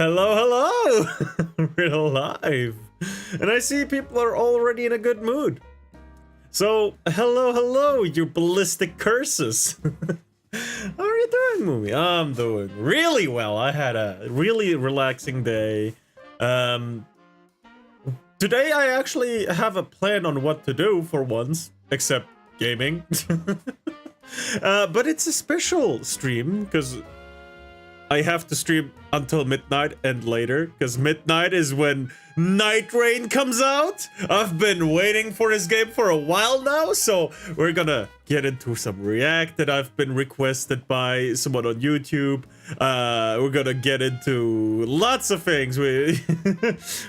Hello, hello! We're alive. And I see people are already in a good mood. So, hello, hello, you ballistic curses. How are you doing, Movie? I'm doing really well. I had a really relaxing day. Today I actually have a plan on what to do for once, except gaming. But it's a special stream, because I have to stream until midnight and later, because midnight is when Night Rain comes out. I've been waiting for this game for a while now, so we're gonna get into some React that I've been requested by someone on YouTube. We're gonna get into lots of things.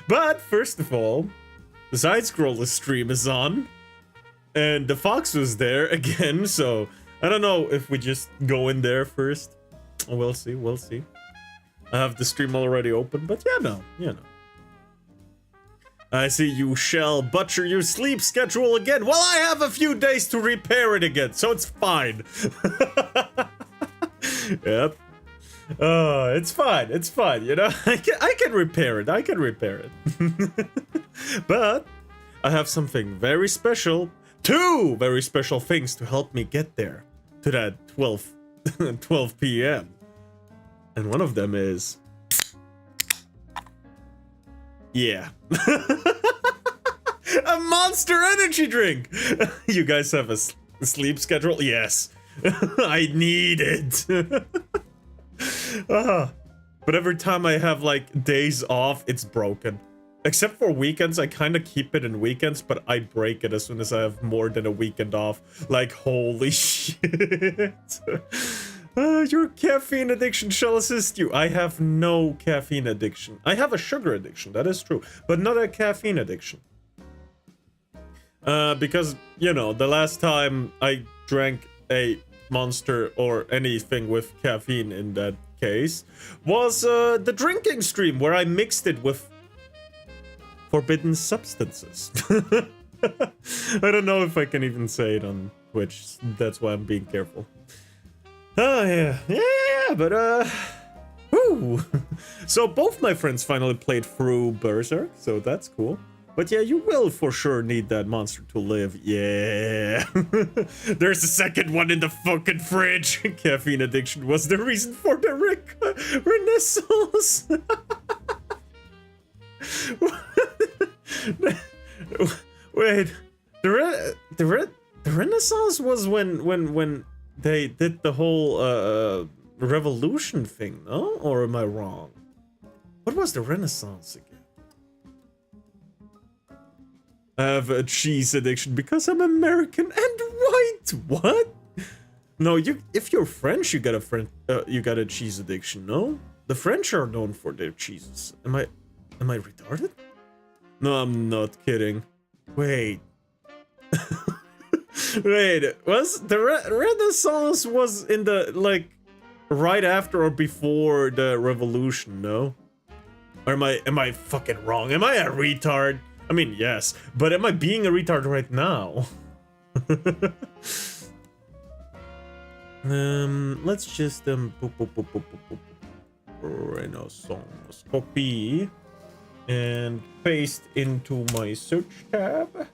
But first of all, the side-scroller stream is on, and the Fox was there again, so I don't know if we just go in there first. We'll see, we'll see. I have the stream already open, but you know. I see you shall butcher your sleep schedule again. Well, I have a few days to repair it again, so it's fine. Yep. It's fine, you know? I can repair it, But I have something very special. Two very special things to help me get there. To that 12 p.m. And one of them is... yeah. A Monster Energy drink! You guys have a sleep schedule? Yes. I need it. But every time I have like days off, it's broken. Except for weekends, I kind of keep it in weekends, but I break it as soon as I have more than a weekend off. Like, holy shit. Your caffeine addiction shall assist you. I have no caffeine addiction. I have a sugar addiction, that is true, but not a caffeine addiction. Because, you know, the last time I drank a Monster or anything with caffeine in that case was the drinking stream where I mixed it with forbidden substances. I don't know if I can even say it on Twitch. That's why I'm being careful. Oh, yeah, but, woo. So both my friends finally played through Berserk, so that's cool. But yeah, you will for sure need that monster to live. Yeah. There's a second one in the fucking fridge. Caffeine addiction was the reason for the Renaissance. Wait, the Renaissance was when they did the whole revolution thing, no? Or am I wrong? What was the Renaissance again? I have a cheese addiction because I'm American and white. What? No, if you're French, you got a cheese addiction. No, the French are known for their cheeses. Am I retarded? No, I'm not kidding. Wait. Wait, was the Renaissance was in the, like, right after or before the revolution, no? Or am I fucking wrong? Am I a retard? I mean, yes, but am I being a retard right now? Let's just Renaissance copy and paste into my search tab.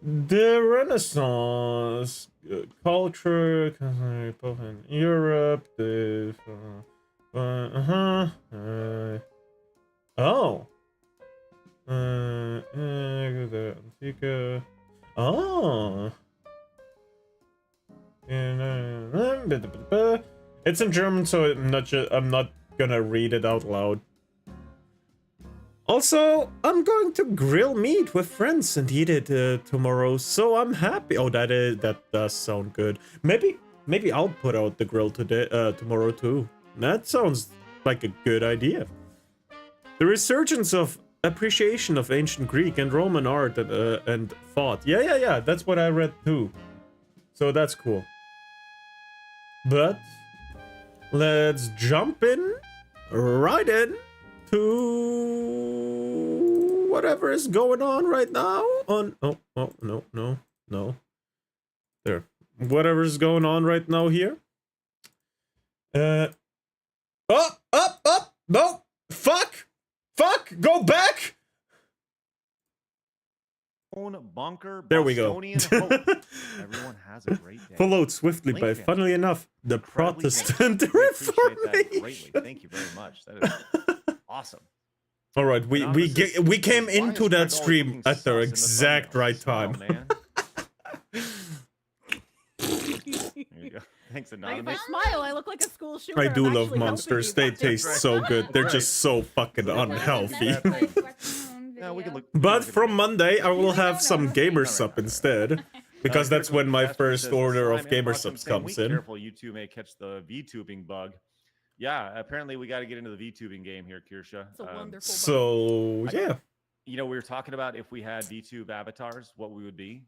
The Renaissance culture in Europe. Oh. Antica. Oh. It's in German, so I'm not gonna read it out loud. Also, I'm going to grill meat with friends and eat it tomorrow, so I'm happy. Oh, that does sound good. Maybe I'll put out the grill tomorrow too. That sounds like a good idea. The resurgence of appreciation of ancient Greek and Roman art and thought. Yeah. That's what I read too. So that's cool. But let's jump right in to whatever is going on right now on no there, whatever's going on right now here. No, Fuck! Fuck! Go back! Bunker. There we go. Bostonian Hope. Everyone has a great day. Followed swiftly by, Link fan. funnily enough, the Incredibly Protestant generous. We appreciate that Reformation. greatly. Thank you very much. That is awesome. All right, we came Why into is that Greg always stream looking at the sus in exact thumbnails? right Wow, time. man. There you go. Thanks, If Anonymous. I smile, I look like a school shooter. I do I'm love actually monsters. helping They you guys. taste right. so good. They're Right. just so fucking So unhealthy. Yeah, we can look. But from no. Monday, I will No, have no, some no. gamer No, sub no, no. instead, because that's when my first order of gamer subs comes in. Careful, you two may catch the VTubing bug. Yeah, apparently we got to get into the VTubing game here, Kirsha. It's a wonderful. So yeah, You know, we were talking about if we had VTube avatars, what we would be.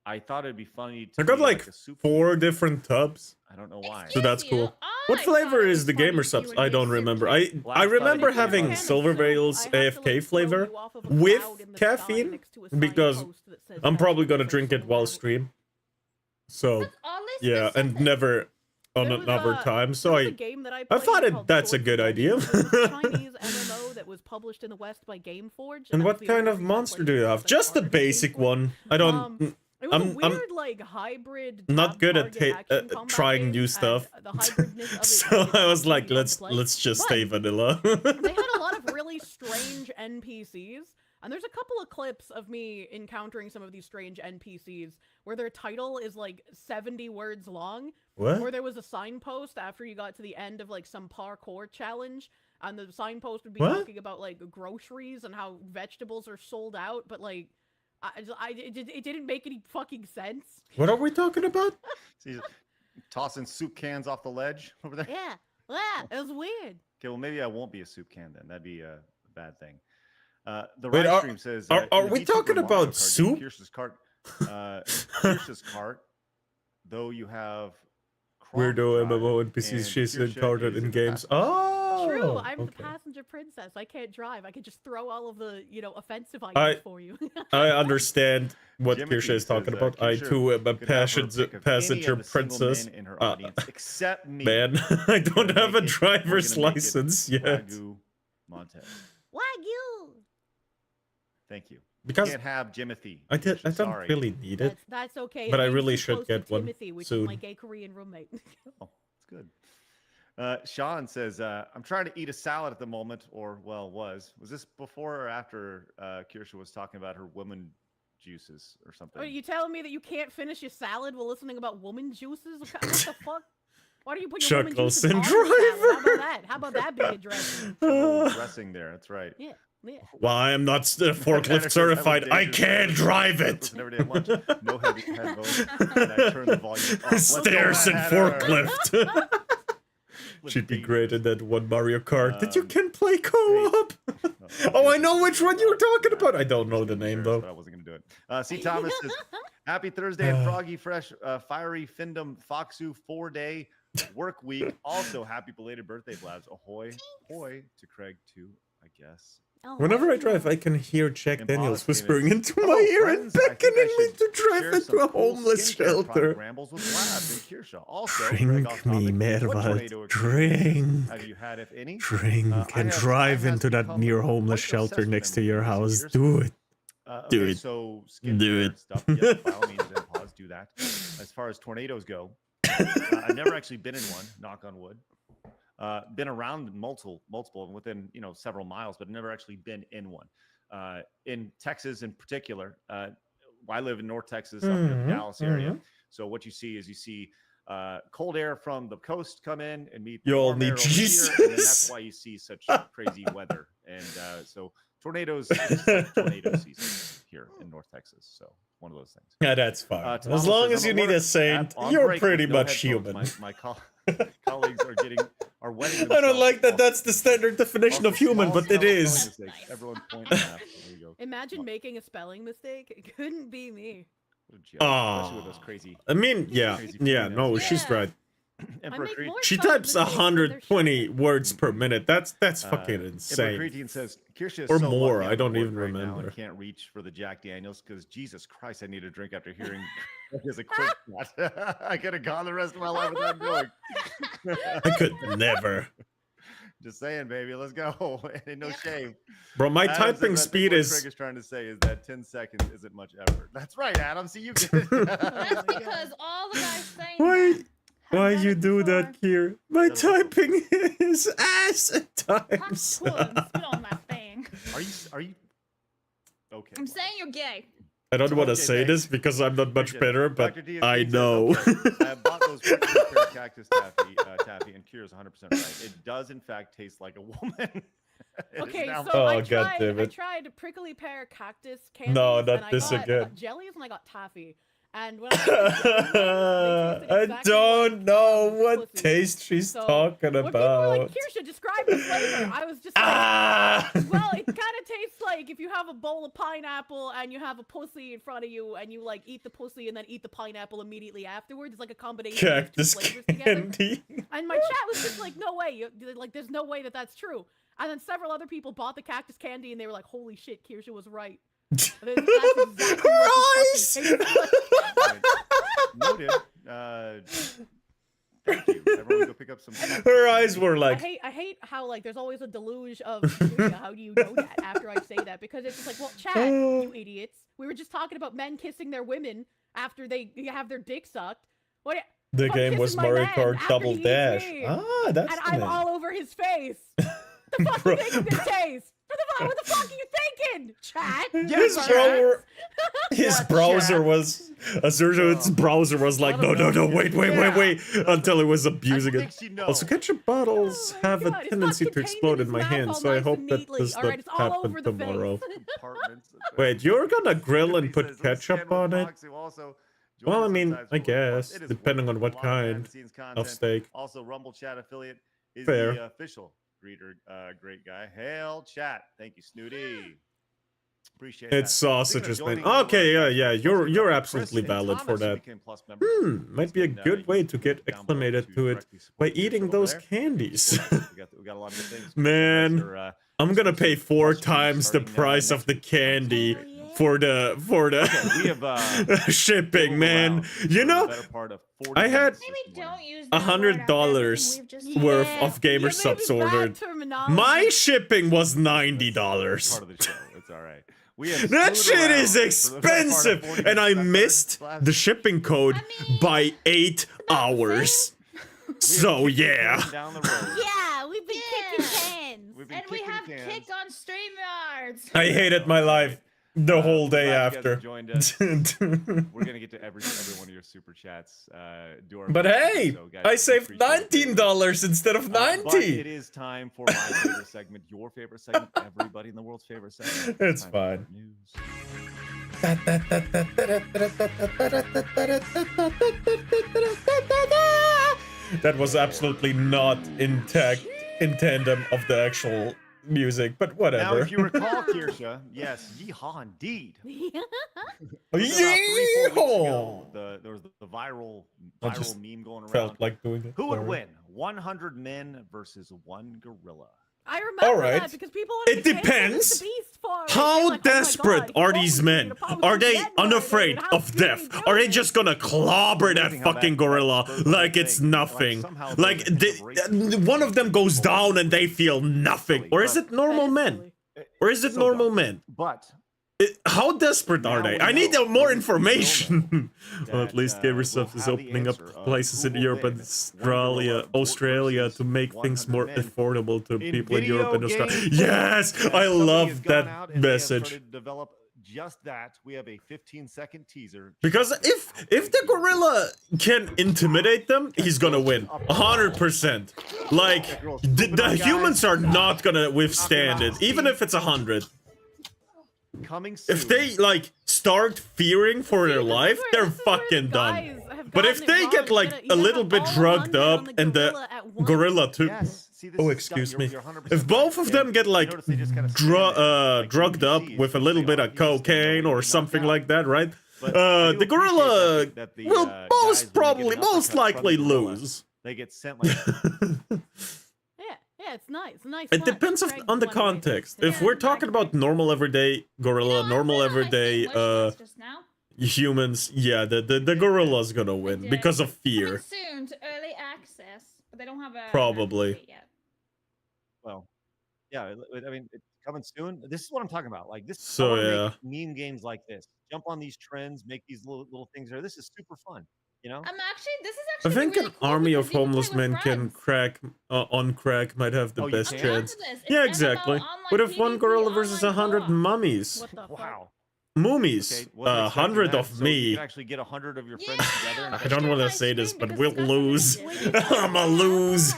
I thought it'd be funny to I got be like a soup 4 king. different tubs. I don't know why. So that's cool. What flavor is the gamer subs? I don't remember. I Last remember thought I having did Silver Veil's AFK flavor with caffeine, because I'm probably gonna drink it while stream. So yeah, and never on There was another a- time. So There was I a game that I played thought called that's a Swords good of idea. Legends. It was a Chinese MMO that was published in the West by Gameforge. And that what was the kind only of reason I monster played do it you because have? I Just the partnered with basic Gameforge. one. I don't. It was a I'm- weird, like, hybrid. not tab good at target action combat trying game, new and stuff. The hybridness of it So made it I was really like, fun let's to play. just But stay vanilla. They had a lot of really strange NPCs, and there's a couple of clips of me encountering some of these strange NPCs where their title is like 70 words long. Or What? there was a signpost after you got to the end of like some parkour challenge, and the signpost would be What? talking about like groceries and how vegetables are sold out, but like, it didn't make any fucking sense. What are we talking about? See, tossing soup cans off the ledge over there. Yeah, it was weird. Okay, well maybe I won't be a soup can then. That'd be a bad thing. The Wait, right stream says. are in the we VTuber talking Mario about Kart game, soup? Kirsch's cart, though you have. Weirdo Crop MMO Drive, NPCs and she's Kirsha encountered is in the games. passenger. Oh, True, I'm the okay. passenger princess. I can't drive. I can just throw all of the, offensive I- items for you. I understand what Jimothy Kirsha is talking says, about. I Kirsha too am a could have her passenger, pick of any passenger of the single princess. men in her audience, except me. Man, I don't gonna have a make it- driver's we're gonna make it license yet. Wagyu Montez. Wagyu. Thank you. Because Can't have Jimothy. I don't Sorry. really need it. That's okay. But It I means really too should close to get one Timothy, which soon. is my gay Korean roommate. Oh, that's good. Sean says, I'm trying to eat a salad at the moment, or, well, was. Was this before or after Kirsha was talking about her woman juices or something? Are you telling me that you can't finish your salad while listening about woman juices? What the fuck? Why do you put your woman Chuckles juices and on your salad? How Driver. about that? How about that being addressed? Oh, dressing there. That's right. Yeah. Well, I am not forklift That was certified. I dangerous. can't drive That it. was an everyday lunch. No heavy headphones. And I turned the volume off. Let's go, Stairs and Mad Hatter. forklift. Was She'd be dangerous. great at that one Mario Kart that you Um, can play co-op. Oh, I know which one you were talking about. I don't know the name But though. I wasn't going to do it. C. Thomas says, happy Thursday and Froggy Fresh, Fiery Findom Foxu 4-day work week. Also, happy belated birthday, Blabs. Ahoy. Ahoy to Craig, too, I guess. Oh, Whenever I drive, I can hear Jack And Daniels Boss whispering Davis. into my Hello, ear and friends. I think beckoning I me should to drive share into some a cool homeless skincare product shelter. rambles with Blabs and Kirsha. Also, Drink Greg off me, topic, what Mervat. tornado experiences Drink. have you had, if any? Drink I and have- drive I has into that become near quite homeless obsessed shelter with next them to in your recent house. years. Do it. Do it. So Do it. stuff. Yes, by all means, then pause. Do that. As far as tornadoes go, I've never actually been in one. Knock on wood. Been around multiple, and within several miles, but never actually been in one. In Texas, in particular, I live in North Texas, up near the Mhm, Dallas area. So what you see cold air from the coast come in and meet. the You all warm air need over here, and then that's Jesus. why you see such crazy weather. And so tornadoes, it's like tornado season here in North Texas. So one of those things. Yeah, that's fine. Thomas As long says, as "I'm you at need work a saint, app on you're break pretty with no much headphones. human. My colleagues are wetting I don't themselves like that off. that's the standard definition of Also, human, small but it spelling is. mistakes. Everyone point and laugh. There you go. Imagine making a spelling mistake. It couldn't be me. What a joke. Especially with those crazy. I mean, yeah, Crazy yeah, females. no, she's Yeah. right. Emperor make Creed. more She spelling types mistakes than they're 120 showing. words per minute. That's fucking Emperor insane. Creatine says, Kirsha is Or so more, lucky I I'm don't at even work right now remember. and can't reach for the Jack Daniels because Jesus Christ, I need a drink after hearing as a quick shot. I could have gone the rest of my life without going. I could never. Just saying, baby. Let's go. Ain't no shame. Bro, my Adam says, typing I think speed what is. Craig is trying to say is that 10 seconds isn't much effort. That's right, Adam. See, you get it. That's because all the guys saying Why? that have Why done you it do before. that, Kier? My typing is ass at times. Spit on that thing. Are you? Okay. I'm saying you're gay. I don't want to Okay, say thanks. this because I'm not much Appreciate it. better, but Dr. D I says, know. okay, I bought those prickly pear cactus taffy, and Kira's 100% right. It does, in fact, taste like a woman. It is Okay, now- so Oh, I God damn I it. tried prickly pear caktus candies. No, and not I this got, I again. got jellies and I got taffy. And when I got the jellies, they tasted I exactly don't like, know what pussy. taste she's So, talking when people were like, about. Kirsha, describe the flavor, I was just like, Ah! well, it kind of tastes like if you have a bowl of pineapple and you have a pussy in front of you and you like eat the pussy and then eat the pineapple immediately afterwards. It's like a combination of two Cactus flavors together. candy. And my chat was just like, no way, like there's no way that that's true. And then several other people bought the cactus candy and they were like, holy shit, Kirsha was right. That's exactly Her what it eyes! fucking tastes like. Noted. Thank you. Everyone go pick up some. Her eyes were I like, hate how like there's always a deluge of Kirsha, how do you know that after I say that? Because it's just like, well, chat, you idiots. We were just talking about men kissing their women after they have their dick sucked. What? the I'm game was kissing my Mario man Kart after Double he eats Dash. me. Ah, that's And the I'm name. all over his face. The fuck Bro. you think it's gonna taste? What the fuck are you thinking, chat? His Yes, browser, his Yeah, browser chat. was, Azur's browser was like, no, no, no, wait, until it was abusing it. Also, ketchup bottles Oh my have God, a it's tendency not to contained explode in his my mouth hand, all so I nice hope and that neatly. does All not right, it's all happen over the tomorrow. face. Wait, you're gonna grill and put ketchup on it? Well, I mean, I guess, depending on what kind of steak. Also, Rumble Chat affiliate is Fair. the official greeter, great guy. Hail Chat. Thank you, Snooty. Appreciate It's that. sausages, Speaking man. of joining Okay, the, yeah, Plus you're Member, absolutely Chris and valid for Thomas that. became Plus members. Might be a And, good you way can to get click down below acclimated to it directly support by the show eating over those there. candies. We got a lot of good things. Man, Are, I'm gonna pay exclusive 4 plus streams times the starting, price of next the week. candy Oh, yeah. for the Okay, we have shipping, fiddled man. around You for know, the better part of 40 I had minutes Maybe this morning. don't use $100 worth of gamer subs ordered. My shipping was $90. Part of the show. It's all right. We have That screwed shit around is for the better part of expensive, 40 and I minutes. missed the shipping code I mean, by 8 hours. So yeah. Down the road. Yeah, we've been kicking Yeah. cans. We've been And we kicking have cans. kick on StreamYards. I hated my life the whole day Glad you guys after. have joined us. We're gonna get to every one of your super chats. Do our But best, hey, so, guys, I we saved appreciate it. $19 instead of But it 90. is time for my favorite segment, your favorite segment, everybody in the world's favorite segment. It's Time for fine. News. That was absolutely not in tandem of the actual music, but Now, whatever. if you recall, Kirsha, yes, yeehaw indeed. About 3-4 weeks Yeehaw! ago, there was the viral I just meme going around. Felt like doing it. Who would Sorry. win? 100 men versus 1 gorilla. I remember Alright. that because people wanted It to cancel depends. the Beast for it. How They're like, "Oh my desperate God, are he these posed men? in a pose Are of they dead unafraid rider. How of dare death? he do Are they this?" just gonna clobber that Amazing how fucking that gorilla spurs like the it's thing. nothing? Somehow those Like things are racist. one of them goes down and they feel nothing. Or is it normal That is men? silly. Or is it So normal dumb. men? But How desperate are Now they? we I need know. more We know information. Well, at that, least we'll Gamersubs is have the opening up answer of places who in will Europe and win, Australia versus to make things 100 more men. affordable to In people in Europe and video Australia. game Yes, form, I somebody has love gone that out and they have message. started to develop just that. We have a 15-second teaser. Because if the gorilla can intimidate them, he's gonna win. 100%. Like the humans are not gonna withstand it, even if it's 100. Coming soon. If they like start fearing for their See, this is life, where- they're this is where fucking done. guys have But gotten if it they wrong. get You like gotta- you a gotta little have bit all drugged 100 on up the and the gorilla at once. gorilla too. Yes. See, this Oh, is- excuse you're- me. you're 100% If both right. of them And get you like notice they just kinda stand there, like drugged up NPCs, with a just little say, bit "Oh, of you just stand there, cocaine you'll or get knocked something out." like that, right? But I do The appreciate gorilla that the, will guys, when most they get probably, an most uppercut from likely the gorilla, lose. They get sent like Yeah, it's nice. It's a nice. It punch. depends Craig on the won away. context. Yeah. If we're talking about normal everyday gorilla, normal everyday Just now. humans, yeah, the gorilla's gonna win did. because of Coming fear. soon to early access, but they don't have a Probably. release date yet. Yeah, I mean, it's coming soon. This is what I'm talking about. Like this, I So, want to yeah. make meme games like this. Jump on these trends, make these little things there. This is super fun. You know? This is I actually think really an cool army of because you can play homeless with men can friends. crack on crack might have the Oh, you best can? I'm chance. onto this. It's Yeah, MMO exactly. online What if one PvP gorilla versus online 100 co-op. mummies? What the fuck? Wow. Moomies. Okay, wasn't expecting 100 that. of So you me. can actually get 100 of your friends together. And I play don't share want to my say this, screen but because we'll it's lose. customized. I'ma lose.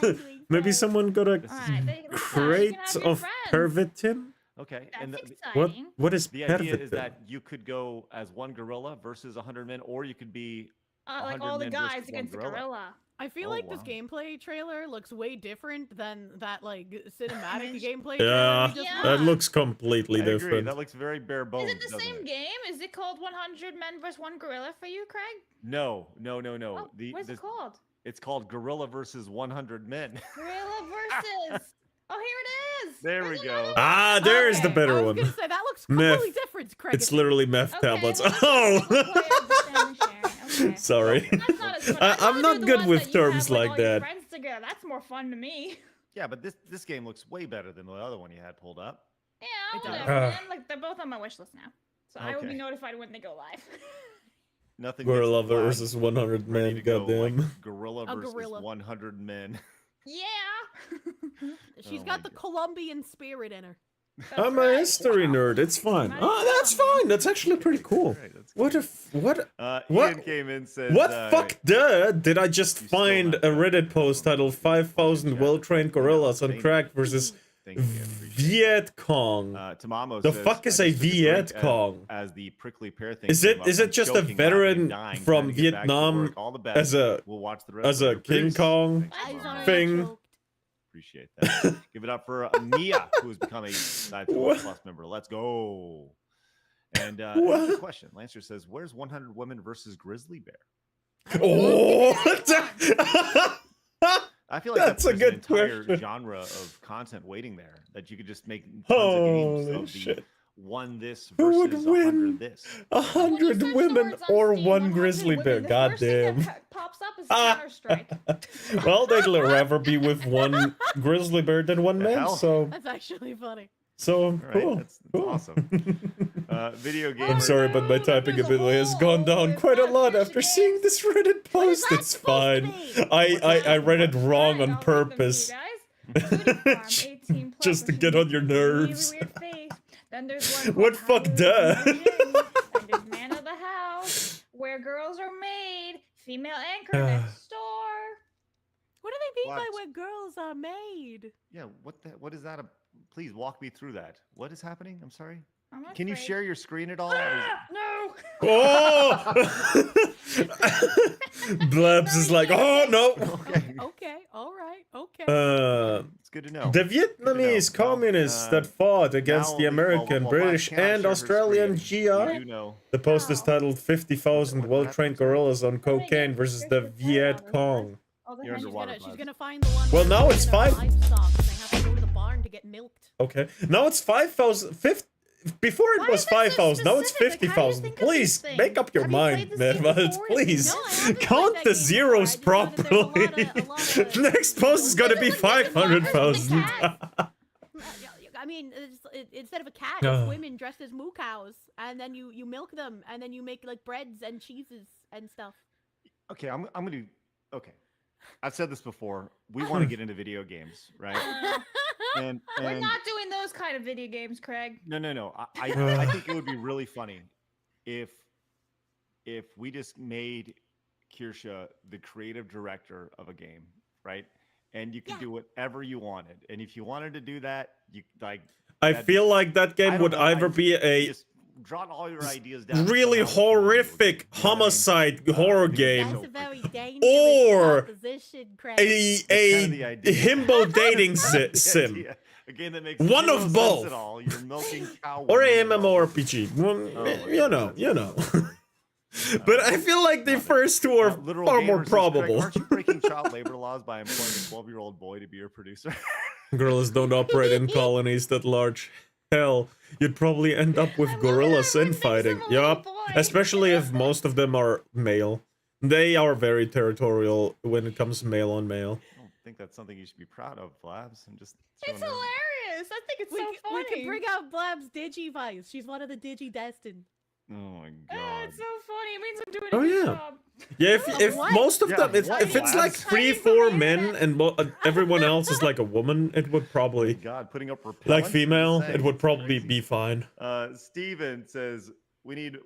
Maybe someone got a Alright, let's go. You can crate have your of friends. pervitin? Okay, That's and exciting. What is the idea is pervitin? that you could go as one gorilla versus 100 men, or you could be Like 100 all the men versus guys one against the gorilla. gorilla. I feel Oh, like this wow. gameplay trailer looks way different than that like cinematic mean, gameplay Yeah, trailer we just Yeah. that watched. looks completely I agree. different. That looks very bare bones. Is it the doesn't same it? game? Is it called 100 Men vs. 1 Gorilla for you, Craig? No. Oh, what's it called? It's called Gorilla versus 100 Men. Gorilla versus. Oh, here it is. There we There's go. another Ah, there's the Okay, better I was one. gonna say that looks Meth. completely different, Craig. It's literally meth Okay, tablets. well, this is Oh! single-player sharing. Okay. Sorry. That's not as fun. I- I'd I'm rather not do the good ones with that you have, terms like, like all your that. Friends together. That's more fun to me. Yeah, but this game looks way better than the other one you had pulled up. Yeah, It does. whatever, man. Like they're both on my wish list now, so I will be Okay. notified when they go live. Nothing. Gorilla gets flagged, versus 100 ready men, to go, like, goddamn. gorilla A versus gorilla. 100 men. Yeah. She's Oh got my the Colombian spirit in her. That's I'm a right. history nerd, it's fine. Might Oh, as well, that's man. fine, that's actually pretty cool. Great, that's What great. if, what, Ian what- came in and said, what fuck duh did I just you still find not a know. Reddit post titled 5,000 Yeah. well-trained gorillas on Thank crack you. versus Thank you, I appreciate it. Viet Cong? Tamamo The says, fuck is "I a just took a drink Viet Cong? As the prickly pear thing Is came it up. I'm just a choking, veteran laughing, dying, from trying to get back to Vietnam work. All the best. as a We'll watch the rest as a later. King Peace. Kong Thanks, I'm Tamamo. sorry, I thing? choked. Appreciate that. Give it up for Mia, who has become a Side What? Plus member. Let's go. And What? here's the question. Lancer says, "Where's 100 women versus grizzly bear?" Oh, I feel like That's a there's good an entire question. genre of content waiting there that you could just make tons of games Holy of the shit. one this Who would versus win? 100 this. 100 When you search the women words on or Steam, one 100 grizzly bear. women, the first thing Goddamn. that pops up is Ah. Counter-Strike. Well, they'd rather be with one grizzly bear than one The man, hell? so That's actually funny. All right, cool. that's cool. awesome. Video game. I'm sorry, but my typing There's a ability has whole gone down list quite a of lot fish after seeing games. this Reddit What is post. that It's supposed to fine. mean? I read it wrong on Alright, I'll read them to you purpose. guys. Foodie Farm, 18 plus, Just to which get is on your a really nerves. weird face. Then there's one What called fuck, duh? Hollywood Virgin. Then there's Man of the House, Where Girls Are Made, Female Anchor Next Door. What do they mean by What? where girls are made? Yeah, what is that? Please walk me through that. What is happening? I'm sorry. I'm Can you afraid. share your screen at all? Or is- Ah, no. Oh! Blabs is like, oh no! Okay. Okay, all right, okay. It's good to know. The Vietnamese Well, communists that fought against now the American, Vaz British, cannot and share her Australian screen. GI. You do know. The post is titled 50,000 What well-trained happened? gorillas on I'm gonna cocaine get versus the Christmas Viet Day Cong. All the You're hench- underwater. She's Vibes. gonna find the one. Well, who's now living it's in a five- livestock and they have to go to the barn to get milked. Okay. Now it's 5,000. Before it Why was is that so 5,000. Now it's specific? How do you 50,000. think of these Please things? make up your Have you played mind, this man. game But before? please No, I haven't count played the that game before. zeros I just know that there's a lot properly. of- Next post is gonna be Look at the numbers of the 500,000. cats. I mean, instead of a cat, Ugh. it's women dressed as moo cows, and then you milk them, and then you make like breads and cheeses and stuff. Okay, I'm gonna do. Okay, I've said this before. We want to get into video games, right? And We're not doing those kind of video games, Craig. No. I think it would be really funny if we just made Kirsha the creative director of a game, right? And you could Yeah. do whatever you wanted. And if you wanted to do that, you like. I that'd be- feel like that I game don't would know, either I- be a just jot all your ideas down. really somehow, you know, horrific you know what I mean? homicide horror because game, That's so a very freaking- dangerous Or proposition, Craig. a kinda the idea. himbo dating The sim, idea. A game that makes One zero of sense both. At all. You're milking cow or a women and all this. MMORPG. Well, Oh my you God, know, that's you know. But I feel like the Love it. first two are Literal far Gamer more says, "Craig, probable. Aren't you breaking child labor laws by employing a 12-year-old boy to be your producer? Gorillas don't operate in colonies that large. Hell, you'd probably end up with I love gorillas that everyone infighting. thinks of a little Yup. boy. Especially if most of them are male. They are very territorial when it comes male on male. I don't think that's something you should be proud of, Labs. I'm just. It's showing her- hilarious. this. I think it's We, so c- funny. we can bring out Blab's Digivice. She's one of the Digi-destined. Oh my Ah, god. it's so funny. It means I'm doing Oh, a good yeah. job. Yeah, if What? most of Yeah, them, what, if it's like lads? 3-4 men and everyone else is like a woman, it would Oh my probably god, putting up repellent. like I'm female, just it saying, would it's probably crazy. be fine. Steven says we need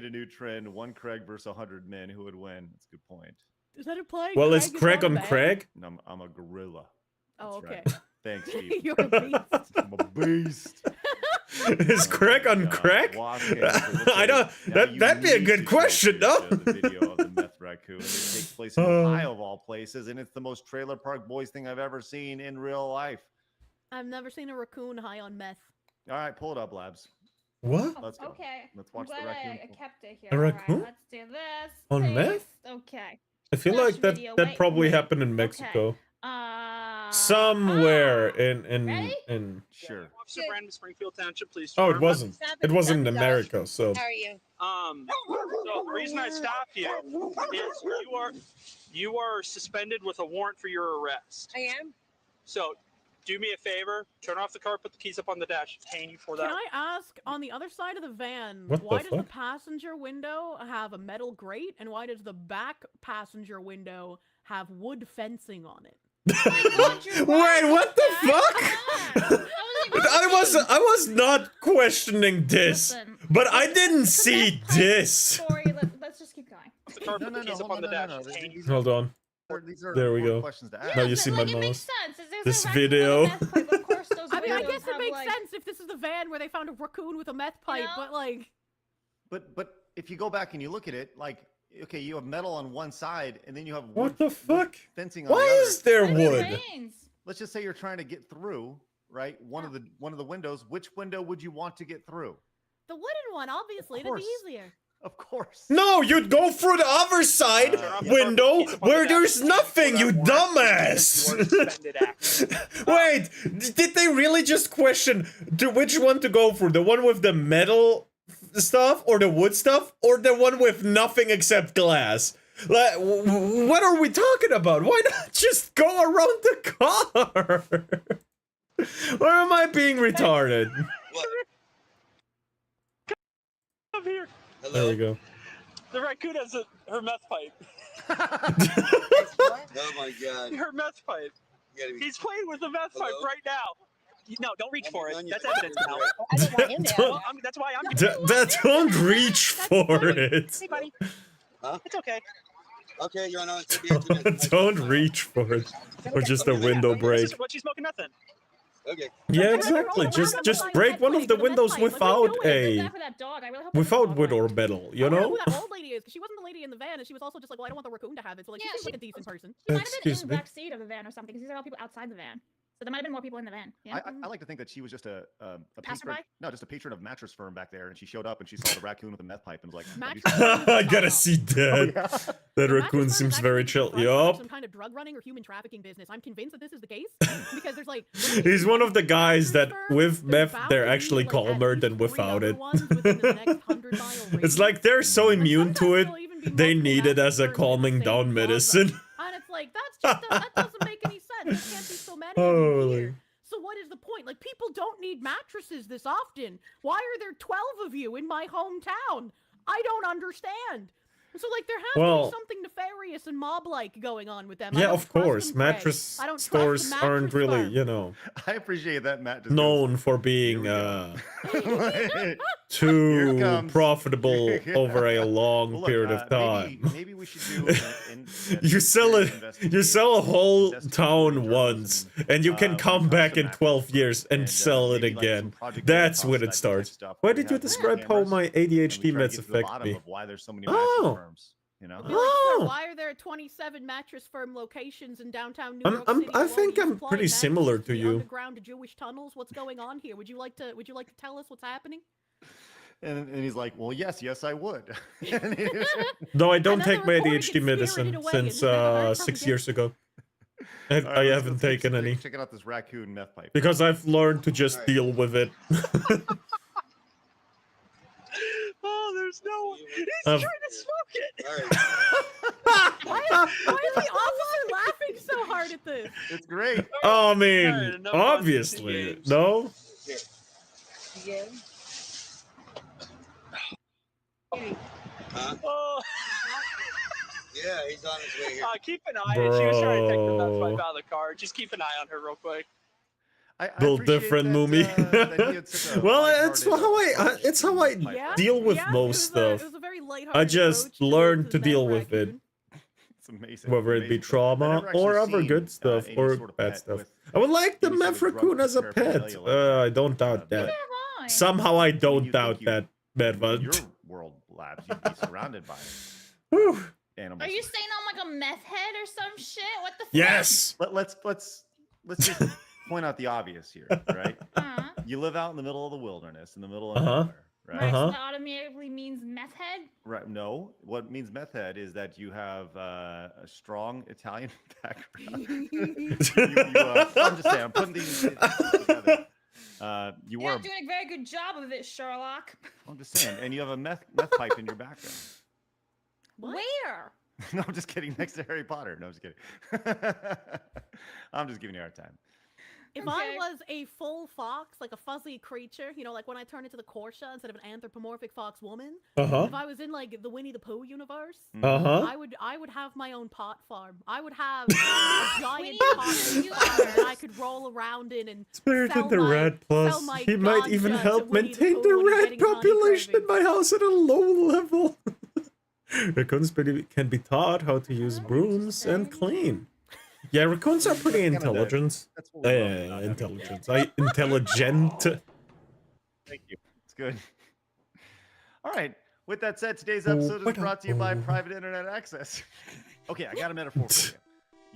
a new trend. 1 Craig versus 100 men. Who would win? That's a good point. Is that implying Well, is Craig Craig not a on man? Craig? And I'm a gorilla. Oh, That's okay. right. Thanks, Steve. You're a beast. I'm a beast. Is Craig on God. Craig? Wash hands for the I don't. face. Now you That'd be a need good to show question, no? the video of the meth raccoon. It takes place in Ohio, of all places, and it's the most Trailer Park Boys thing I've ever seen in real life. I've never seen a raccoon high on meth. All right, pull it up, Labs. What? Let's go. Okay. Let's watch I'm the glad raccoon. I kept it here. A All right, raccoon? let's do this. On paste. meth? Okay. I feel Flash like that video, that wait, probably wait. happened in Mexico. Ah. Somewhere Ready? in. Sure. Officer Brandon, Springfield Township Police Oh, it Department. wasn't. It wasn't in America, so. How are you? So the reason I stopped you is you are suspended with a warrant for your arrest. I am. So do me a favor, turn off the car, put the keys up on the dash, detain you for that. Can I ask, on the other side of the van, What the why does the fuck? passenger window have a metal grate, and why does the back passenger window have wood fencing on it? Wait, what the fuck? I was not questioning this, Listen, but I didn't it's a see meth pipe this. story. Let's just keep going. Off the car, No, put no, the no, keys up hold on the on, dash, no, detain you. Hold on. These are There we important go. questions to Yeah, ask. Now you but, see like, my it makes mouse. sense. If there's a This raccoon with a video. meth pipe, of course those I mean, I windows guess it have, makes like- sense if this is the van where they found a raccoon with a meth pipe, know? but like, But if you go back and you look at it, like, okay, you have metal on one side, and then you have What wood, the wood fuck? fencing on Why the other. is there What are wood? the veins? Let's just say you're trying to get through, right? One of the windows. Which window would you want to get through? the wooden one, obviously, it'd be course. easier. Of course. No, you'd go through the other side Turn off the window keys up on the where dash, there's detain you for nothing, that you warrant. You are dumbass. suspended actively. Wait, did they really just question which one to go for? The one with the metal stuff or the wood stuff or the one with nothing except glass? Like, what are we talking about? Why not just go around the car? Or am I being retarded? Come here. There we go. The raccoon has her meth pipe. Oh my god. Her meth pipe. You gotta be- He's playing with the meth pipe Hello? right now. No, don't reach for it. on you. That's evidence now. I don't want him to. Don't- That's why I'm. Don't reach for it. Hey, buddy. Huh? It's okay. Okay, you're on. It's gonna be 2 minutes. Don't reach for it. Or just a window break. This is what she's smoking nothing. Okay. Yeah, exactly. Just break one of the windows without without wood or metal, you I wonder know? who that old lady is, 'cause she wasn't the lady in the van, and she was also just like, well, I don't want the raccoon to have it, so like, Yeah, she seems she- like a decent person. She might have been Excuse in me. the back seat of the van or something, because these are all people outside the van. So there might have been more people in the van. Yeah. I like to think that she was just a patron. Passerby? No, just a patron of mattress firm back there, and she showed up and she saw the raccoon with a meth pipe and was like, Mattress "That'd be- firm? I gotta see Oh, that. yeah. That The raccoon mattress seems firm very is chill. actually being front of Yup. some kind of drug running or human trafficking business. I'm convinced that this is the case because there's like. He's one of the guys that mattress with firms, meth there's they're bound to be, actually like, at calmer least than 3 without other it. ones within the next 100-mile It's radius. like they're so And immune to sometimes it, there'll even be they multiple need it as a mattress firms in the calming same down plaza. medicine. And it's like that doesn't make any sense. There can't be so many of Holy. them here. So what is the point? Like, people don't need mattresses this often. Why are there 12 of you in my hometown? I don't understand. So like, there has to Well- be something nefarious and mob-like going on with them. I Yeah, don't of trust course. them, Craig. Mattress I don't trust stores the aren't mattress really, firm. you know, I appreciate that, Matt. Just goes, known for being Here we too comes- profitable Yeah. over a long Well, look, period of time. Maybe we should do. You sell it. You sell a whole town once, and you Uh, can come back in 12 years and sell it again. That's when it starts. Why did you describe how my ADHD meds affect me? Why there's so many Oh. mattress firms? You know. Be like, "Sir, Oh. why are there 27 mattress firm locations in downtown New I'm- York I'm- City? I who think only I'm supply pretty mattresses similar to to the you. Underground Jewish tunnels. What's going on here? Would you like to tell us what's happening? And he's like, well, yes, I would. And he- No, I don't And then take the my recording ADHD gets medicine spirited away since and never heard from 6 again. years ago. All right, I let's- haven't let's taken keep any checking out this raccoon meth pipe. because I've learned to just Alright. deal with it. Oh, there's no. He's Um, trying to smoke it. All right. Why is the officer laughing so hard? hard at this. It's great. I Alright, mean, enough fun obviously, games. no. Oh, Yeah, he's on his way here. keep an eye. She was trying to take the meth Bro. pipe out of the car. Just keep an eye on her real quick. I Little appreciate different, that, Moomy. that he had such a Well, it's lighthearted how it's how I approach to Yeah, deal with yeah, most it was stuff. it was a very I lighthearted just approach learned to to Meth deal with it, Raccoon. It's amazing. whether it be amazing. I've trauma never or actually other seen, good stuff any or sort of bad pet stuff. with I would like the any sort meth of raccoon drug as a pet. paraphernalia like that. I don't doubt But- that. Neither have I. Somehow I you don't think doubt you- that, in your Medvant. world, Labs, you'd be surrounded by Whew. animals. Are you saying I'm like a meth head or some shit? What the fuck? Yes. Let's just point out the obvious here, right? Uh-huh. You live out in the middle of the wilderness, in the middle of Uh-huh. nowhere, right? Right, Uh-huh. so that automatically means meth head? Right. No, what means meth head is that you have a strong Italian background. I'm just saying, I'm putting these together. You You're were. not doing a very good job of it, Sherlock. I'm just saying, and you have a meth pipe in your background. What? Where? No, I'm just kidding. Next to Harry Potter. No, I'm just kidding. I'm just giving you a hard time. If I Okay. was a full fox, like a fuzzy creature, you know, like when I turn into the Korsha instead of an anthropomorphic fox woman, Uh-huh. if I was in like the Winnie the Pooh universe, Uh-huh. I would have my own pot farm. I would have a giant Winnie the pot Pooh farm that I universe. could roll around in Spirit sell in the my- Rat sell Plus. my He might even ganja to help Winnie the maintain Pooh the when he's rat getting honey population in my cravings. house at a low level. Raccoons can be taught how to use brooms and clean. Yeah, raccoons are pretty That's kinda the- intelligent. That's what we love about having Intelligent. Intelligent. Thank you. It's good. All right. With that said, today's episode is brought to you by Private Internet Access. Okay, I got a metaphor for you.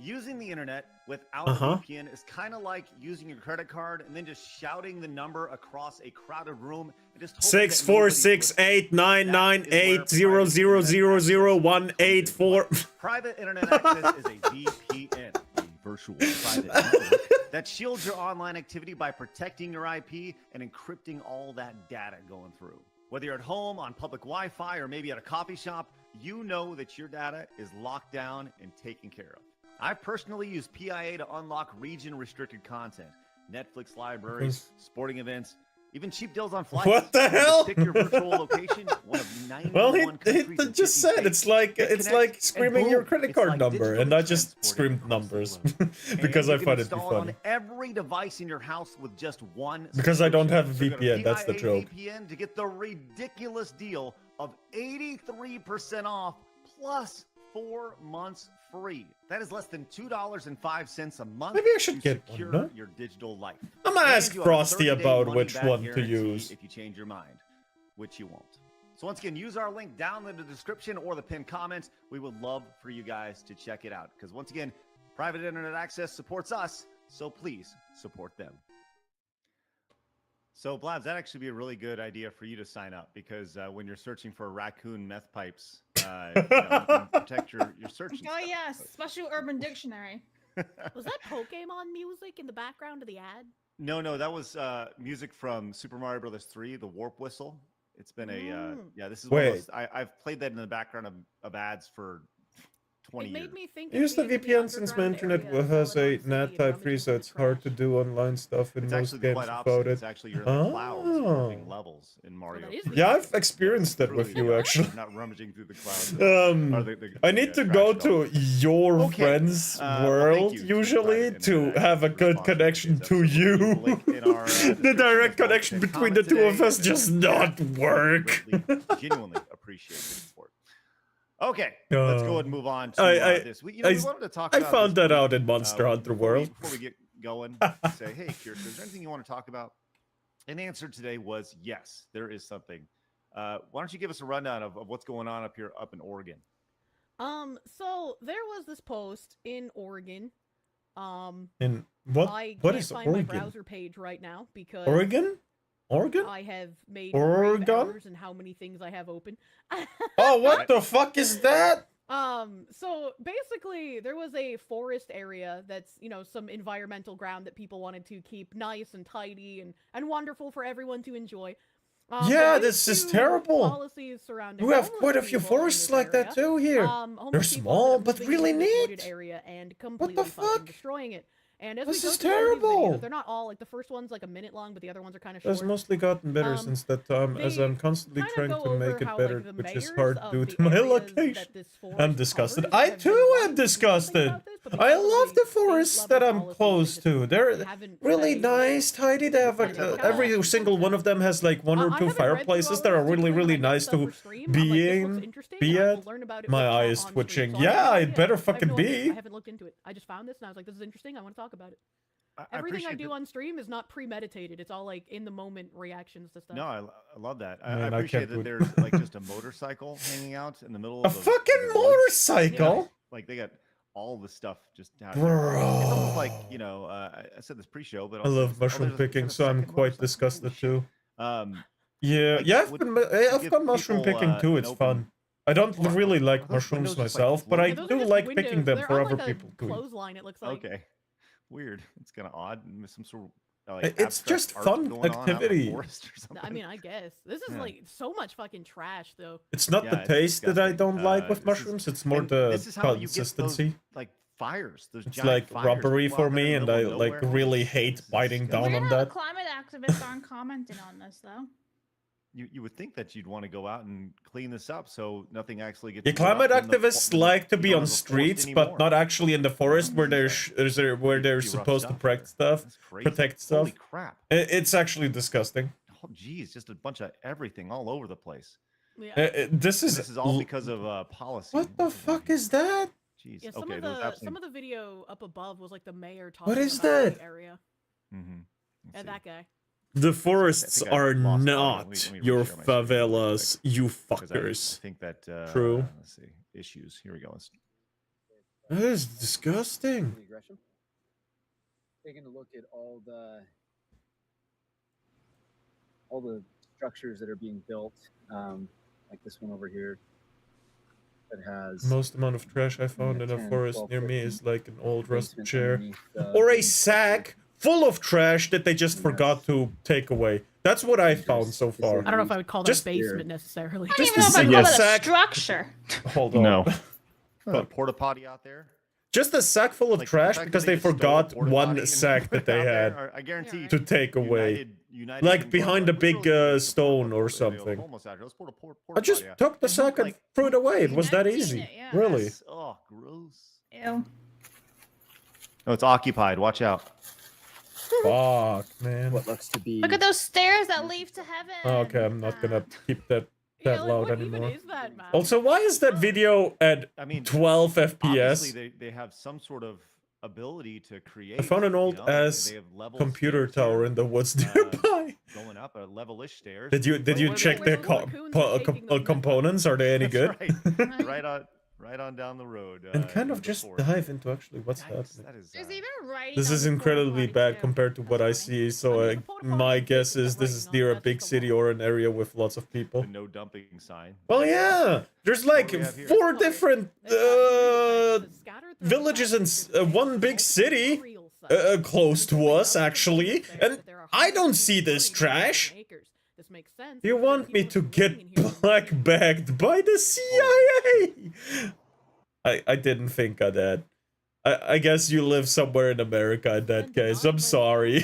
Using the internet without Uh-huh. a VPN is kind of like using your credit card and then just shouting the number across a crowded room and just hoping that nobody's listening. 6468998000184. Private Internet Access is a VPN, a virtual private network that shields your online activity by protecting your IP and encrypting all that data going through. Whether you're at home, on public Wi-Fi, or maybe at a coffee shop, you know that your data is locked down and taken care of. I've personally used PIA to unlock region-restricted content, Netflix libraries, sporting events, even cheap deals on flights. What the You just hell? Pick your virtual location, one of 91 Well, countries he and just 50 said it's states. like Hit it's connect, like and screaming your boom, credit it's card like number, digitally and I just transported screamed across the numbers globe. because And I you can find it to be install it funny. on every device in your house with just one. Because I don't have a subscription. So go to VPN, that's the PIA joke. VPN to get the ridiculous deal of 83% off plus 4 months free. That is less than $2.05 a month. Maybe I should to get one, secure no? your digital life. I'm gonna And ask you have a Frosty 30-day about which money-back one to guarantee use. if you change your mind, which you won't. So once again, use our link down in the description or the pinned comments. We would love for you guys to check it out because once again, Private Internet Access supports us, so please support them. So Blabs, that'd actually be a really good idea for you to sign up because when you're searching for raccoon meth pipes, you can protect your search. and Oh stuff. yeah, Special Urban Dictionary. Was that Pokemon music in the background of the ad? No, that was music from Super Mario Brothers 3, the Warp Whistle. It's been a yeah. This is one of Wait. those, I've played that in the background of ads for 20 It years. made me think. I of use the being in VPN since my underground internet area of has a Solid Rock City NAT and type rummaging 3, so through it's the hard to trash. do online stuff in It's most actually the games quite opposite. without It's it. actually you're in the clouds rummaging Oh. levels in Mario. that is the Yeah, I've opposite. experienced that with Truly, you actually. You're not rummaging through the clouds. I need to go to your Okay, friend's well, thank world you to usually Private to Internet have a Access for good sponsoring connection today's to episode. We'll you. leave a link in our, The description direct as well. connection If you between the comment two of today, us then just it's not greatly, work. greatly, genuinely appreciate the support. Okay, let's go ahead and move on to I- this. We I- wanted to talk I about found this that out week, in Monster Hunter before we- World. Before we get going, say, hey, Kirsten, is there anything you want to talk about? And the answer today was yes, there is something. Why don't you give us a rundown of what's going on up in Oregon? So there was this post in Oregon. In what? I What can't is find my Oregon? browser page right now because Oregon? Oregon? I have made Oregon? grave errors in how many things I have open. Oh, what the fuck is that? So basically there was a forest area that's, you know, some environmental ground that people wanted to keep nice and tidy and wonderful for everyone to enjoy. Yeah, but due this is to terrible. Policies surrounding We have homeless quite a few people in forests this like that area, too here. homeless They're people small, ended up but moving really into this wooded neat. area and What completely the fucking fuck? destroying it. And as This we go is through some of these terrible. videos, they're not all like the first one's like a minute long, but the other ones are kind of It's short. mostly gotten better Um, since that time, as they I'm constantly kind of trying go to make over it how, better, like, the which is mayors hard of due the to my areas location. that this I'm forest disgusted. covers I have too been am wanting to do something disgusted. about this, but I because of love the state forests level that I'm policies, close they to. just They're haven't really said anything. nice, tidy. They have Like, like, kinda every single one of them has like one or I two haven't read through fireplaces all that of are it, really, typically when really I get nice stuff to for stream, I'm like, this looks be interesting, be I at. will learn about it My with eye chat is on stream. twitching. So I have Yeah, no it idea. better I have fucking no idea. be. I haven't looked into it. I just found this and I was like, this is interesting. I want to talk about it. I Everything I appreciate do that- on stream is not premeditated. It's all like in the moment reactions to stuff. No, I love that. I Man, I appreciate can't that do it. there's like just a motorcycle hanging out in the middle A of the fucking woods. motorcycle? Like they got all the stuff just out here. It's almost like, Bro. you know, I said this pre-show, but I also love it's like, oh, mushroom there's a picking, so I'm second quite motorcycle. disgusted Holy shit. too. Yeah, Like, yeah, would- I've give gone mushroom people, picking too. an It's open- fun. I don't Hold on, really are like those mushrooms windows just, like, myself, but I Yeah, those are do just like windows. picking them They're for on, other like, people a to eat. clothesline, it looks like. Okay, weird. It's kind of odd. Some sort of like It's abstract just art fun going on out in the activity. forest or something. I mean, I guess. This is Yeah. like so much fucking trash, though. It's not Yeah, the it's taste that I disgusting. don't like with This is- mushrooms. It's more and the this is how you get those, consistency. like fires. Those It's giant like fires robbery that go for out there me, in and the I middle of like nowhere. really This hate is biting down Weird on how the that. climate activists aren't commenting on this though. You would think that you'd want to go out and clean this up so nothing actually gets. Yeah, lit climate up in the activists fo- like to you be don't on have a forest streets, but anymore. not actually in the forest where they're Yeah. where they're Pretty rough supposed to stuff protect there. stuff. That's crazy. Protect stuff. Holy crap! It's actually disgusting. Oh, geez, just a bunch of everything all over the place. Yeah. This And is this is all because of policy. what the fuck is that? Jeez. Yeah, Okay, there's some absolutely. of the video up above was like the mayor talking is about that? the area. Mm-hmm. And that guy. The forests I think I are lost audio. not Let me your reshare my screen real favelas, you Because I fuckers. think that. True. Let's see. Issues. Here we go. That is disgusting. The aggression. Taking a look at all the structures that are being built, like this one over here, that has Most amount of trash I found in a 10, forest 12 near me foot is like an old rusted basement chair. underneath the Or a main sack full of trash that they just Yes. forgot to take away. That's what I found so far. I don't know if I would call that Just- basement necessarily. I don't Just even know a if I single call it a sack. structure. Hold on. No. Got a porta potty out there. Just a sack full of Like, the trash fact that because they just stole a forgot porta potty one and sack put that it they out there, had or I guarantee Yeah, right. to take away. United Like didn't go behind out, a big, "Let's really use the stone or porta potty, something. homeless out here. Let's put a porta I just potty out." took the And sack and like, threw it away. It was that Emptying easy. it, yeah. Really. Yes. Oh, gross. Ew. Oh, it's occupied. Watch out. Fuck, man. what looks to be Look at those stairs that lead to heaven. Okay, I'm not gonna keep that Yeah, that like, loud what anymore. even is that, man? Also, why is that video at I mean, 12 obviously FPS? they have some sort of ability to create. I found an you old know, ass they have level computer stairs tower here, in the woods uh, nearby. going up a levelish stairs. Did you Where check those the raccoons are taking those components? Are they any That's good? right on down the road. And kind into of the just forest. dive into actually what's Yikes, happening. that is, There's even writing. This on is the porta incredibly potty, bad too. compared to what That's I funny. see. So I mean, the porta potty my is guess basically is this is writing near on a that's big just a city wall. or an area with lots of people. the no dumping sign. Well, yeah, there's What like do we have here? 4 different Scattered throughout villages and one big city burial sites. close to us actually, There, and but there are I don't hundreds see of this burning trash. acres. This makes sense. You because want me people to are get living in here for black years. bagged by the CIA? I didn't think of that. I guess you live somewhere in America in that case. I'm sorry.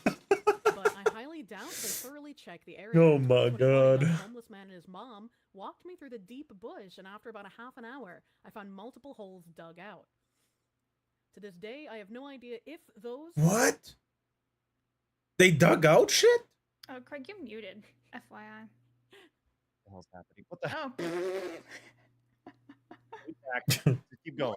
But I highly doubt they thoroughly checked the area. Oh In my 2021, God. A homeless man and his mom walked me through the deep bush, and after about a half an hour, I found multiple holes dug out. To this day, I have no idea if those. What? They dug out shit? Oh, Craig, you're muted. FYI. What the hell's happening? What the hell? Oh. Keep going.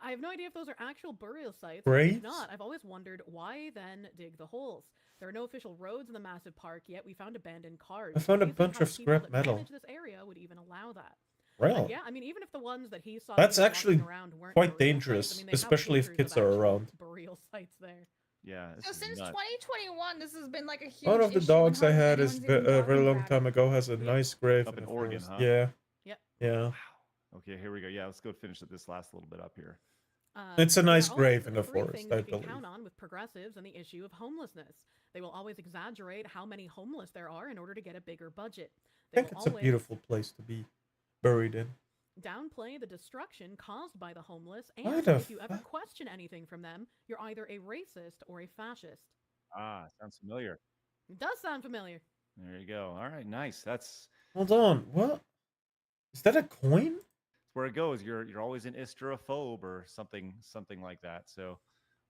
I have no idea if those are actual burial sites. Graves? If not, I've always wondered why then dig the holes. There are no official roads in the massive park, yet we found abandoned cars. I found a Amazing bunch how of people scrap that metal. manage this area would even allow that. Well, Yeah, I mean, even if the ones that he saw That's walking actually around weren't quite burial dangerous, sites, I mean, they have especially if pictures kids of are actual around. Burial sites there. Yeah. This So is since nuts. 2021, this has been like a huge one of the issue, dogs and I hardly had is anyone's even a very talking long about time it. ago has a Yeah. nice grave Up in in the Oregon, forest. huh? Yeah. Yep. Yeah. Okay, here we go. Yeah, let's go finish this last little bit up here. It's a there are nice always grave in the three forest, things I you can believe. count on with progressives and the issue of homelessness. They will always exaggerate how many homeless there are in order to get a bigger budget. I They think will it's a always beautiful place to be buried in. downplay the destruction caused by the homeless, Why and the if you ever fuck? question anything from them, you're either a racist or a fascist. Ah, sounds familiar. It does sound familiar. There you go. All right, nice. That's Hold on, what? Is that a coin? where it goes. You're always an isterophobe or something like that. So,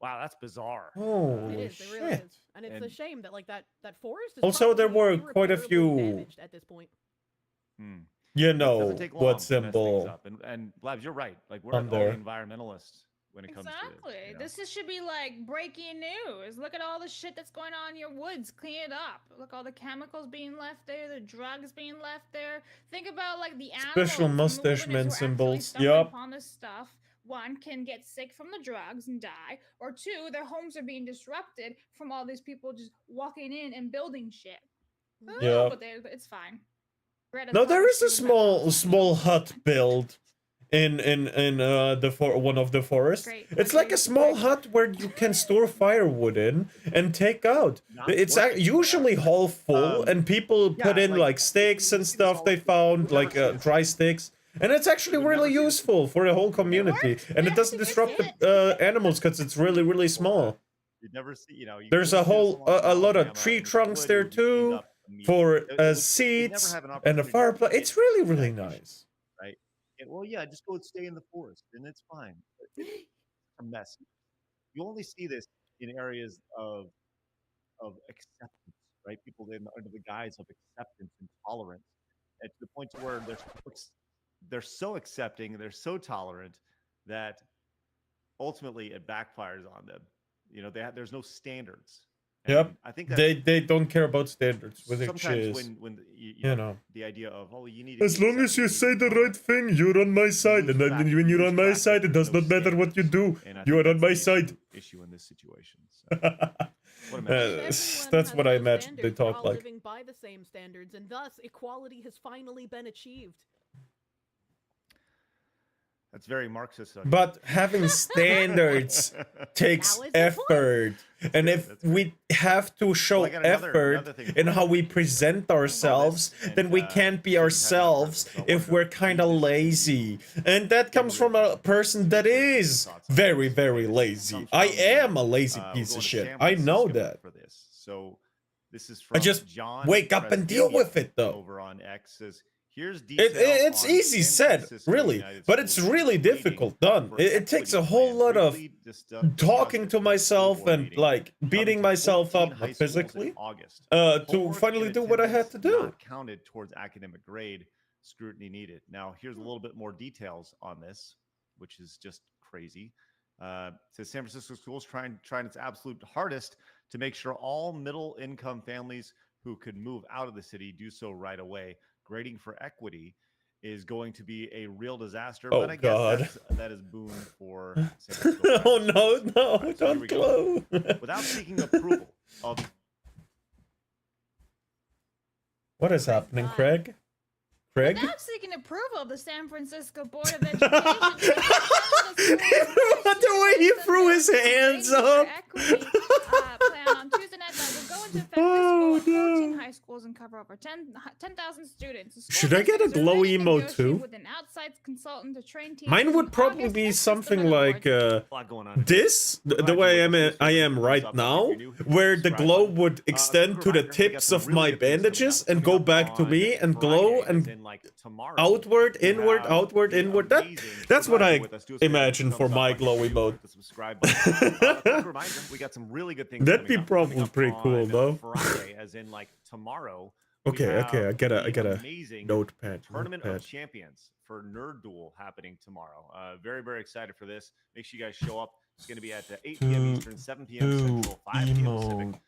wow, that's bizarre. It Holy is. It really shit. is. And it's a And- shame that like that forest is Also, there probably were quite a irreparably few- damaged at this point. Hmm. You It know doesn't take long what to mess things symbol. up. And Blabs, you're right. Like we're On all there. environmentalists when it comes Exactly. to it. You know? This should be like breaking news. Look at all the shit that's going on in your woods. Clean it up. Look, all the chemicals being left there, the drugs being left there. Think about like the animals. Special in the mustache wilderness man who actually symbols. stumble Yup. upon this stuff. One can get sick from the drugs and die, or two, their homes are being disrupted from all these people just walking in and building shit. Yup. But it's fine. Greta's No, there probably is a screwed about small those. hut built in one of the forests. Great. It's like a small hut where you can store firewood in and take out. Not It's working. usually half full, and people yeah, put in like, like sticks you and see this stuff all- they found, you never like see this. dry sticks. And it's actually You would really never see this. useful for the whole community, works. and it Yeah, doesn't it's disrupt it. the animals because it's really small. You'd never see, you know. You There's wouldn't a see this whole along a lot of Alabama, tree and trunks wood, there you'd clean too up immediately. for You'd never seats have an and a opportunity to fireplace. get It's really that issue, nice. Right? Yeah, well, yeah, just go stay in the forest, and it's fine. It's a mess. You only see this in areas of acceptance, right? People under the guise of acceptance and tolerance, and to the point to where they're so accepting, they're so tolerant that ultimately it backfires on them. You know, there's no standards. Yep. And I think that They don't care about standards, which sometimes is, when you know. the idea of you need to As be long as you accepted, say you the need to right thing, you're on my side. And then when you're on my side, it does not matter what you do. And I You think are on that's my the side. issue in this situation. So, what a mess. Everyone That's has what I those imagine they standards. We're talk all like. living by the same standards, and thus equality has finally been achieved. That's very Marxist. of you. But having standards takes Now is the point. effort. And if That's great. we have to show Well, I got another effort thing in for how you. we present ourselves, and, then we so can't be you have that ourselves purpose. So if we're we're gonna kind read of this to you. lazy. And that comes from a person that is very, very lazy. I am a lazy We're piece going of to shit. San I know Francisco that. For this. So this is I from just John wake up and deal Prestigia with it, though. over on X. Says here's detail It's on easy San said, Francisco really, United but it's Schools really waiting difficult done. for It takes a equity whole plan. lot of Briefly talking to myself and like beating myself up physically to Homework finally and do what I had to attendance do. not counted towards academic grade scrutiny needed. Now, here's a little bit more details on this, which is just crazy. Says San Francisco schools trying its absolute hardest to make sure all middle income families who could move out of the city do so right away. Grading for equity is going to be a real disaster, Oh, but I God. guess that is boon for San Francisco. Oh no, Private no, schools. Right, so here don't we go. glow. Without seeking approval of What is happening, God. Craig? Craig? Without seeking approval of the San Francisco Board of Education, The way he threw his hands up. Plan on Tuesday night that will go into effect Oh, this fall in 14 no. high schools and cover over 10,000 students. The school Should I get a districts are glow ready to emote negotiate too? With an outside consultant to train teachers Mine in would probably August be and system something in like a lot going on. this, the way I am right now, where the glow would extend to the tips of my bandages and go back to me and glow and outward, inward, outward, inward. That's what I imagine for my glow emote. We got some really good things. That'd be coming up. probably Coming up pretty cool, on though. Friday, as in like tomorrow. we Okay, okay, have I the get a amazing notepad. Tournament notepad. of Champions for Nerd Duel happening tomorrow. Very, very excited for this. Make sure you guys show up. It's going to be at 8 p.m. Eastern, 7 p.m. Central, 5 p.m. Pacific.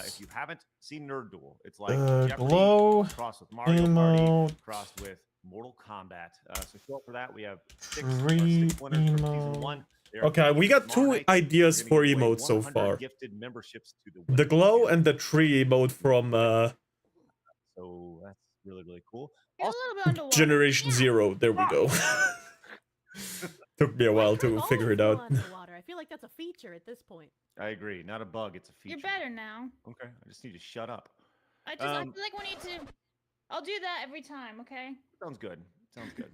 If you haven't seen Nerd Duel, it's like Jeopardy glow crossed with Mario Party, emote. crossed with Mortal Kombat. So show up for that. We have six Tree winners from season emote. 1. They are Okay, we got tomorrow two night. ideas We're for gonna give away emotes so 100 far. Gifted memberships to the The winners. glow and the tree emote from So that's really, really cool. Get a little bit underwater. Generation Yeah. Zero. There we go. Took me a while Why can't to all figure of it you out. underwater? I feel like that's a feature at this point. I agree. Not a bug. It's a feature. You're better now. Okay. I just need to shut up. I feel like we need to. I'll do that every time. Okay. Sounds good. Sounds good.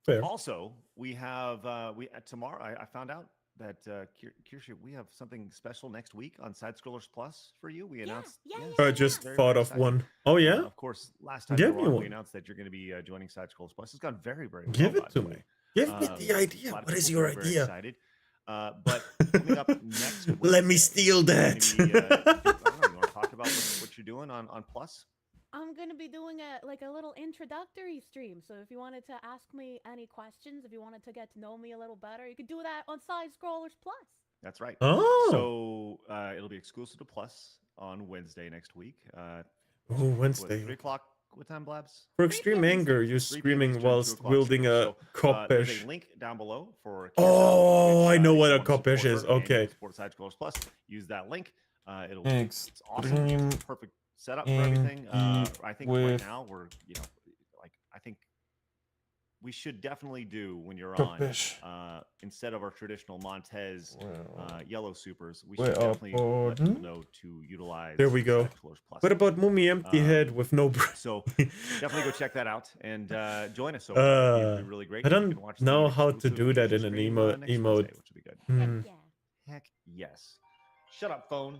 Fair. Also, we have tomorrow. I found out that Kirsche, we have something special next week on Side Scrollers Plus for you. We announced. I just thought of one. Oh yeah. Of course, last time Give we me were on, one. we announced that you're going to be joining Side Scrollers Plus. It's gone very, very well. Give by it to the me. way. Give me the A idea. lot of What is people your are very idea? excited. But coming up next week, Let me steal that. I don't know, you want to talk about what you're doing on Plus? I'm gonna be doing a little introductory stream. So if you wanted to ask me any questions, if you wanted to get to know me a little better, you could do that on Side Scrollers Plus. That's right. Oh. So it'll be exclusive to Plus on Wednesday next week. Wednesday. 3 o'clock. What time, Blabs? For extreme anger, you're 3 p.m. screaming Eastern, 2 whilst o'clock wielding Central. a There's kopesh. a link down below for. Oh, I know if what you a want to support kopesh her is. and Okay. Support Side Scrollers Plus. Use that link. It's awesome. Extreme It's perfect setup for everything. I think right now we're I think we should definitely do when you're Kopesh. on instead of our traditional Montez yellow supers. We Way should definitely let people upward. know to utilize. There we go. Side Scrollers Plus. What about Mummy Empty Head with no brain? So definitely go check that out and join us. So it'd be really great. I You don't can watch the know how to exclusive do that in feature an stream, emote. next Wednesday, which would be good. Hmm. Yeah. Heck yes. Shut up, phone.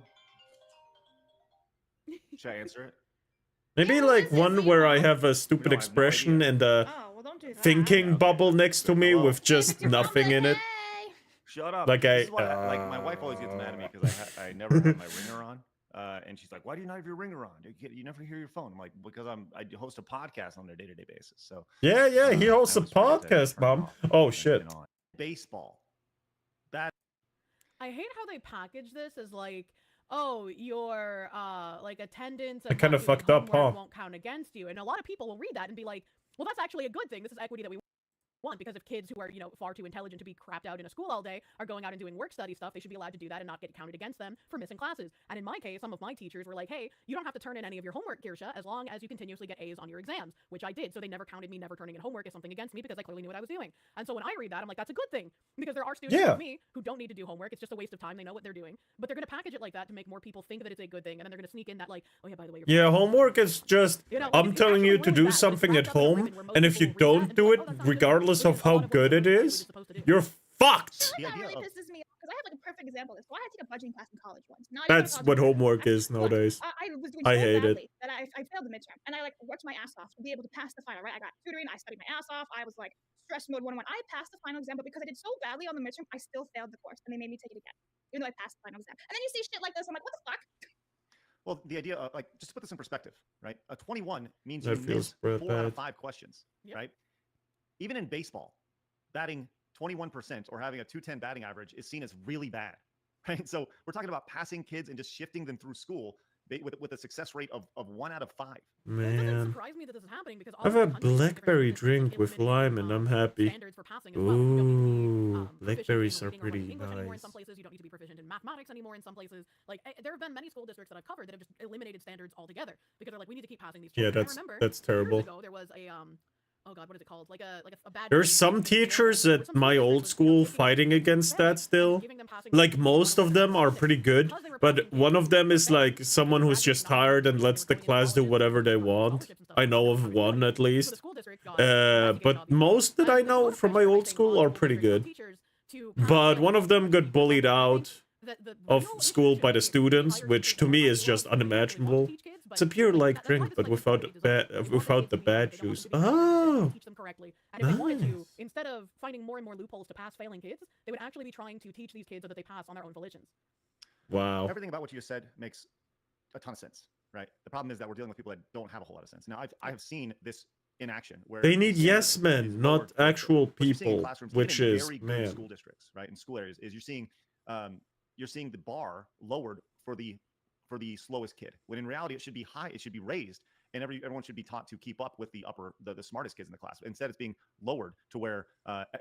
Should I answer it? Maybe Yeah, like this is one where I emo. have a stupid No, I have no expression idea. and a Oh well, don't do that. thinking okay. bubble next to me Hello. with just It's your nothing in it. birthday. Shut up. Like This I- is why, like my wife always gets mad at me because I never have my ringer on. And she's like, "Why do you not have your ringer on? You never hear your phone." I'm like, "Because I host a podcast on a day-to-day basis." So Yeah, he I hosts a always forget to podcast, turn it Mom. off Oh when shit. it's been on. Baseball. That I hate how they package this as like, oh, your like attendance. I kinda not doing fucked up, homework huh? Won't count against you, and a lot of people will read that and be like, well, that's actually a good thing. This is equity that we want, because if kids who are far too intelligent to be crapped out in a school all day are going out and doing work study stuff, they should be allowed to do that and not get counted against them for missing classes. And in my case, some of my teachers were like, hey, you don't have to turn in any of your homework, Kirsche, as long as you continuously get A's on your exams, which I did. So they never counted me never turning in homework as something against me because I clearly knew what I was doing. And so when I read that, I'm like, that's a good thing, because there are students Yeah. like me who don't need to do homework. It's just a waste of time. They know what they're doing, but they're going to package it like that to make more people think that it's a good thing, and then they're going to sneak in that like, oh yeah, by the way, Yeah, homework is just I'm telling you to do something at home, and if you don't do it, regardless of how good it is, you're fucked. The That idea really of- pisses me off because I have like a perfect example of this. So I had to take a budgeting class in college once. Not even That's like what algebra. homework I- is nowadays. I was doing I so hate it. badly that I failed the midterm, and I like worked my ass off to be able to pass the final. Right, I got tutoring, I studied my ass off. I was like stress mode 101. I passed the final exam, but because I did so badly on the midterm, I still failed the course, and they made me take it again, even though I passed the final exam. And then you see shit like this, I'm like, what the fuck? Well, the idea of like just to put this in perspective, right? A 21 means That you feels miss 4 out of bad. 5 questions, Yep. right? Even in baseball, batting 21% or having a 210 batting average is seen as really bad, right? So we're talking about passing kids and just shifting them through school with a success rate of 1 out of 5. It doesn't Man. surprise me that this is happening because I have a blackberry drink with lime and I'm happy. Ooh, blackberries are pretty In nice. some places, you don't need to be proficient in mathematics anymore. In some places, like there have been many school districts that I've covered that have just eliminated standards altogether because they're like, we need to keep passing these. Yeah, children. And I remember that's terrible. Years ago, there was a oh god, what is it called? Like a bad. There's some teachers at my old school fighting against that still. Like most of them are pretty good, but one of them is like someone who's just tired and lets the class do whatever they want. I know of one at least. But most that I know from my old school are pretty good. But one of them got bullied out of school by the students, which to me is just unimaginable. It's a pure like drink, but without the bad juice. Oh, teach them correctly. And if they wanted to, nice. instead of finding more and more loopholes to pass failing kids, they would actually be trying to teach these kids so that they pass on their own volitions. wow. Everything about what you just said makes a ton of sense, right? The problem is that we're dealing with people that don't have a whole lot of sense. Now, I have seen this in action where They need the yes standard is men, lowered not for the- actual what you're seeing in people, classrooms, which even in is, very good man. school districts, right? In school areas, is you're seeing the bar lowered for the slowest kid, when in reality it should be high, it should be raised, and everyone should be taught to keep up with the smartest kids in the class. Instead, it's being lowered to where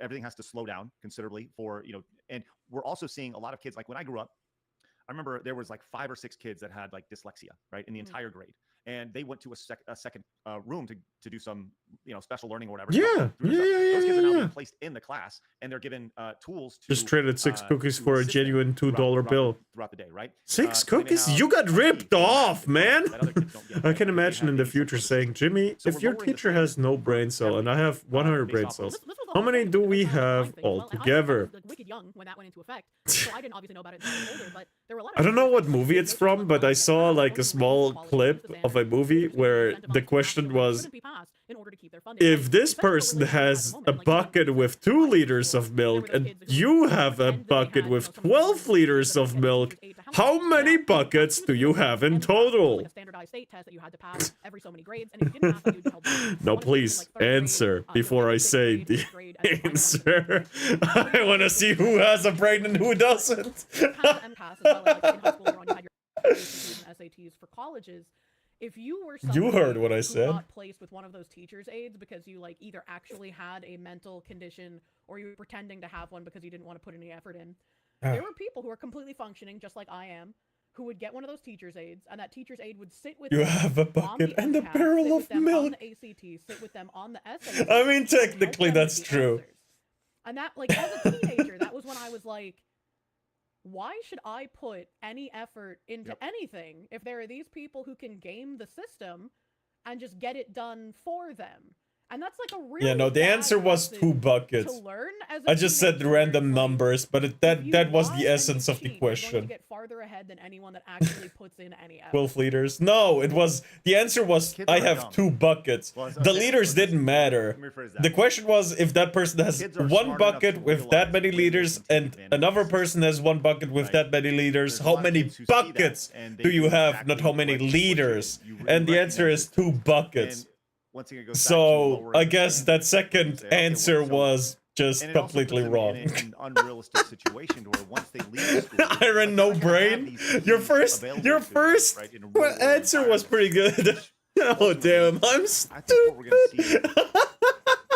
everything has to slow down considerably for, and we're also seeing a lot of kids, like when I grew up, I remember there was like 5 or 6 kids that had like dyslexia, right, in the entire grade. and they went to a second room to do some special learning or whatever. Yeah, Those kids are now yeah. being placed in the class, and they're given tools to Just traded 6 cookies to for a assist them genuine $2 throughout bill. throughout the day, right? 6 So they may cookies? have You got a ripped key to off, the man! that other kids don't get, I right? can They imagine have in the any future sort of saying, system. Jimmy, So if we're your lowering the teacher has standard no for brain cell and I have everything, 100 based brain off of cells, This was the how whole many thing, do and we that's how have mine thing as well. And I was, altogether? like, wicked young when that went into effect, so I didn't obviously know about it until I was older, but there were a lot of I don't know teachers what that movie they it's just from, looked but on I and said, saw "Ah, like a only small quality clip uses of a standards. movie Teachers where shouldn't be the incentivized to pass, question so they was, shouldn't be passed in order to keep their funding. if this Essentially what we're person living through at the has a moment, like, bucket with 2 I liters before, of there were milk those and kids who you would have a pretend that they bucket had, with some of the 12 best liters teachers of and milk, aid to how help them. many Now, buckets do you have in and there was like total? a standardized state test that you had to pass every so many grades, and if you didn't pass it, you'd be held back. No, One of them was in, please, like, third grade, answer the before other I in sixth say grade, the eighth grade, and then the final one in answer. ninth grade. I want to see who has a brain and who doesn't. You passed the MCAS as well, and, like, in high school later on, you had your ACTs and SATs for colleges. If you were You heard somebody what I who said. got placed with one of those teacher's aides because you like either actually had a mental condition or you were pretending to have one because you didn't want to put any effort in, there were people who are completely functioning just like I am, who would get one of those teacher's aides, and that teacher's aide would sit with You them have a on bucket the and a MCAS, barrel sit of with them milk. on the ACT, sit with them on the SAT. I mean, and help technically, them with that's the true. answers. And that, like, as a teenager, that was when I was like, why should I put any effort into anything if there are these people who can game the system and just get it done for them? And that's like a really Yeah, no, the bad answer was lesson 2 buckets. to learn as a I just said teenager, where it's random like, numbers, but if that you was lie the and essence you of the cheat, you're going question. to get farther ahead than anyone that actually puts in any effort. 12 liters? No, it was, the answer was, Kids I are have dumb. 2 buckets. Well, The liters didn't matter. Let me rephrase that. The question was if that person has Kids are 1 smart enough bucket to with that realize many when they liters can take and advantage of another the person has 1 bucket with Right. that many liters. There's a How lot of many kids who see that, buckets and they do you do have, exactly not how many what you liters? do. You And the answer recognize is those 2 things. buckets. And once again, it goes back to So lowering I the guess standard. that second Say, okay, answer so- was just and it also completely puts them wrong. in an unrealistic situation to where once they leave school, Iron like, no they're not gonna have brain. these Your things first available your to them, first right, in a real world answer was environment. pretty good. Oh Ultimately, damn, I'm I think what we're gonna see. stupid.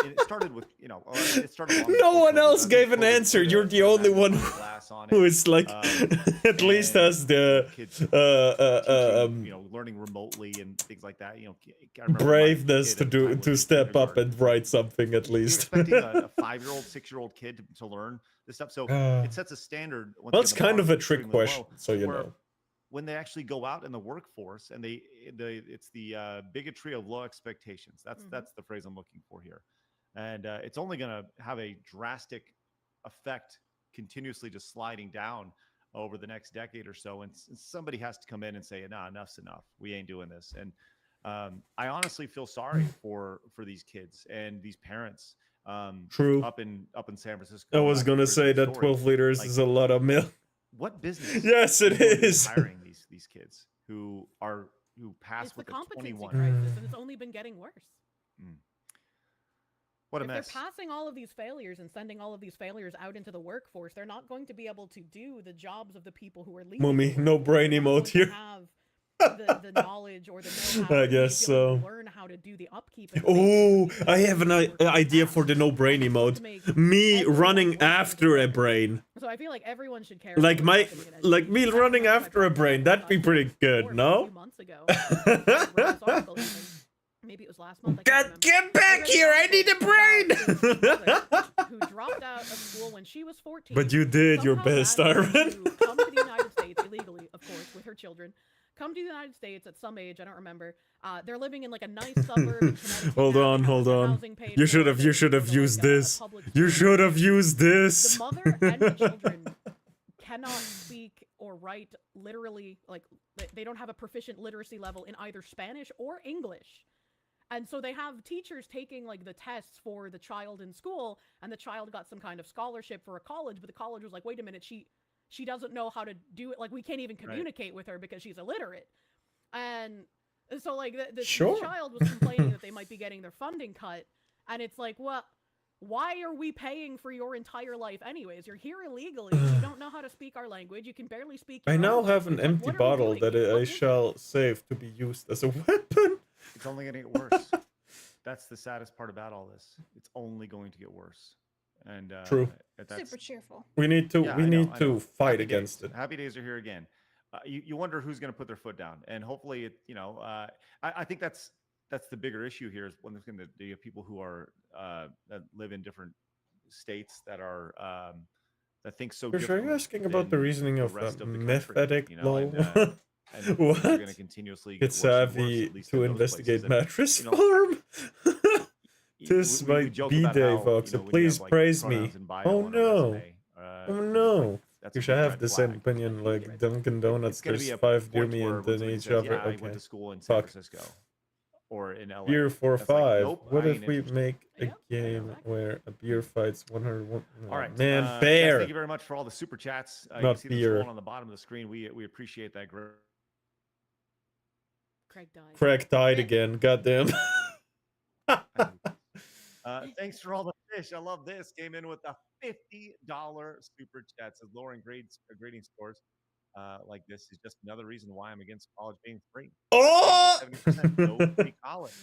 It started with it started long No before one COVID. else I gave think an COVID answer. put You're the only one glass on who it. is like at least and, has the kids teaching, learning remotely and things like that. I remember my braveness kid to at the time do was to in step up kindergarten. and write something at You're least. expecting a 5-year-old, 6-year-old kid to learn this stuff, so it sets a standard. Once Well, again, it's the kind bar of a is trick extremely low, question, so you where know. when they actually go out in the workforce and it's the bigotry of low expectations. That's the phrase I'm looking for here, and it's only going to have a drastic effect, continuously just sliding down over the next decade or so. And somebody has to come in and say, "Nah, enough's enough. We ain't doing this." And I honestly feel sorry for these kids and these parents. True. Up in San Francisco. I was back gonna to say Brisbane that story, 12 liters like, is a lot of milk. what business? Yes, it is. Hiring these kids who pass It's the with a competency 21. crisis, and it's only been getting worse. What a If mess. they're passing all of these failures and sending all of these failures out into the workforce, they're not going to be able to do the jobs of the people who are leaving. Mummy, the no workforce. brain They're not emote going to here. have the knowledge or the know-how. I to be guess able to so. learn how to do the upkeep. and Oh, maintenance of I these have an workers idea fast. for the no brain That's going emote. to make Me everyone running work together. after a brain. So I feel like everyone should care. Like about my, what's happening in like me education. I running remember after a my brain. That'd be pretty good, a few no? months ago. I read this article even. Maybe it was last month. I can't remember. Get back read here! I an need a article about this brain! mother who dropped out of school when she was 14. But you did your somehow best, managed Iron. to come to the United States illegally, of course, with her children. Come to the United States at some age, I don't remember. They're living in like a nice suburb in Connecticut. Hold now. on, They have hold their on. housing paid You for. should have They can go to, used like, a this. public You school. should have used The this. mother and the children cannot speak or write literally, like, they don't have a proficient literacy level in either Spanish or English. And so they have teachers taking like the tests for the child in school, and the child got some kind of scholarship for a college, but the college was like, wait a minute, she doesn't know how to do it. Like, we can't even communicate with her because she's illiterate. And so like the Sure. child was complaining that they might be getting their funding cut, and it's like, well, why are we paying for your entire life anyways? You're here illegally. You don't know how to speak our language. You can barely speak. I your now own have an language. Like, empty what are we bottle doing? that What I is it? shall save to be used as a weapon. It's only going to get worse. That's the saddest part about all this. It's only going to get worse. And True. That's, Super cheerful. We need to yeah, we I know, need I to know. fight Happy against days. it. Happy days are here again. you wonder who's going to put their foot down, and hopefully, I think that's the bigger issue here is when there's going to be people who are that live in different states that are that think so For sure, differently you're asking about the than reasoning the of rest of the meth country, addict, you know, lol. and things are What? going to continuously get Get worse and worse, savvy at least to in those places. investigate And, mattress you know, farm. we This might joke be about Dave how, Voxer. when you Please have, like, praise me. pronouns in bio Oh on a no. resume, Oh it's like, no. that's You a should big have red the same flag. opinion like Dunkin' Donuts. It's going to There's be a 5 near point me where and when then somebody each says, other. "Yeah, I Okay. went to school in San Fuck. Francisco or in LA." Beer for That's like, 5. nope, What I if ain't we interested. make a Yep, game exactly. where a beer fights 101? All right, Man, guys, bear. thank you very much for all the super chats. You Not can see them beer. scrolling on the bottom of the screen. We appreciate that. Craig died. Craig died again. Goddamn. Thanks for all the fish. I love this. Came in with a $50 super chat. Says lowering grading scores like this is just another reason why I'm against college being free. Oh! 70% no free college.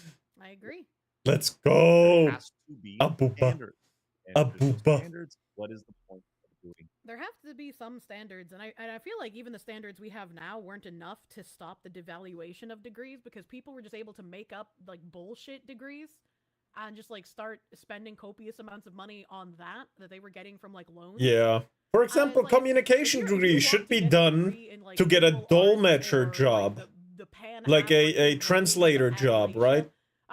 I agree. Let's There go. has to be Abuba. standards. And if there's no Abuba. standards, what is the point of doing? There have to be some standards, and I feel like even the standards we have now weren't enough to stop the devaluation of degrees, because people were just able to make up like bullshit degrees and just like start spending copious amounts of money on that they were getting from like loans. Yeah. For example, like, if communication if you degree want should to be get a done degree in, like, to get a visual arts dolmetcher or, like, job. the Like Pan-African a language translator of job, Appalachia, right?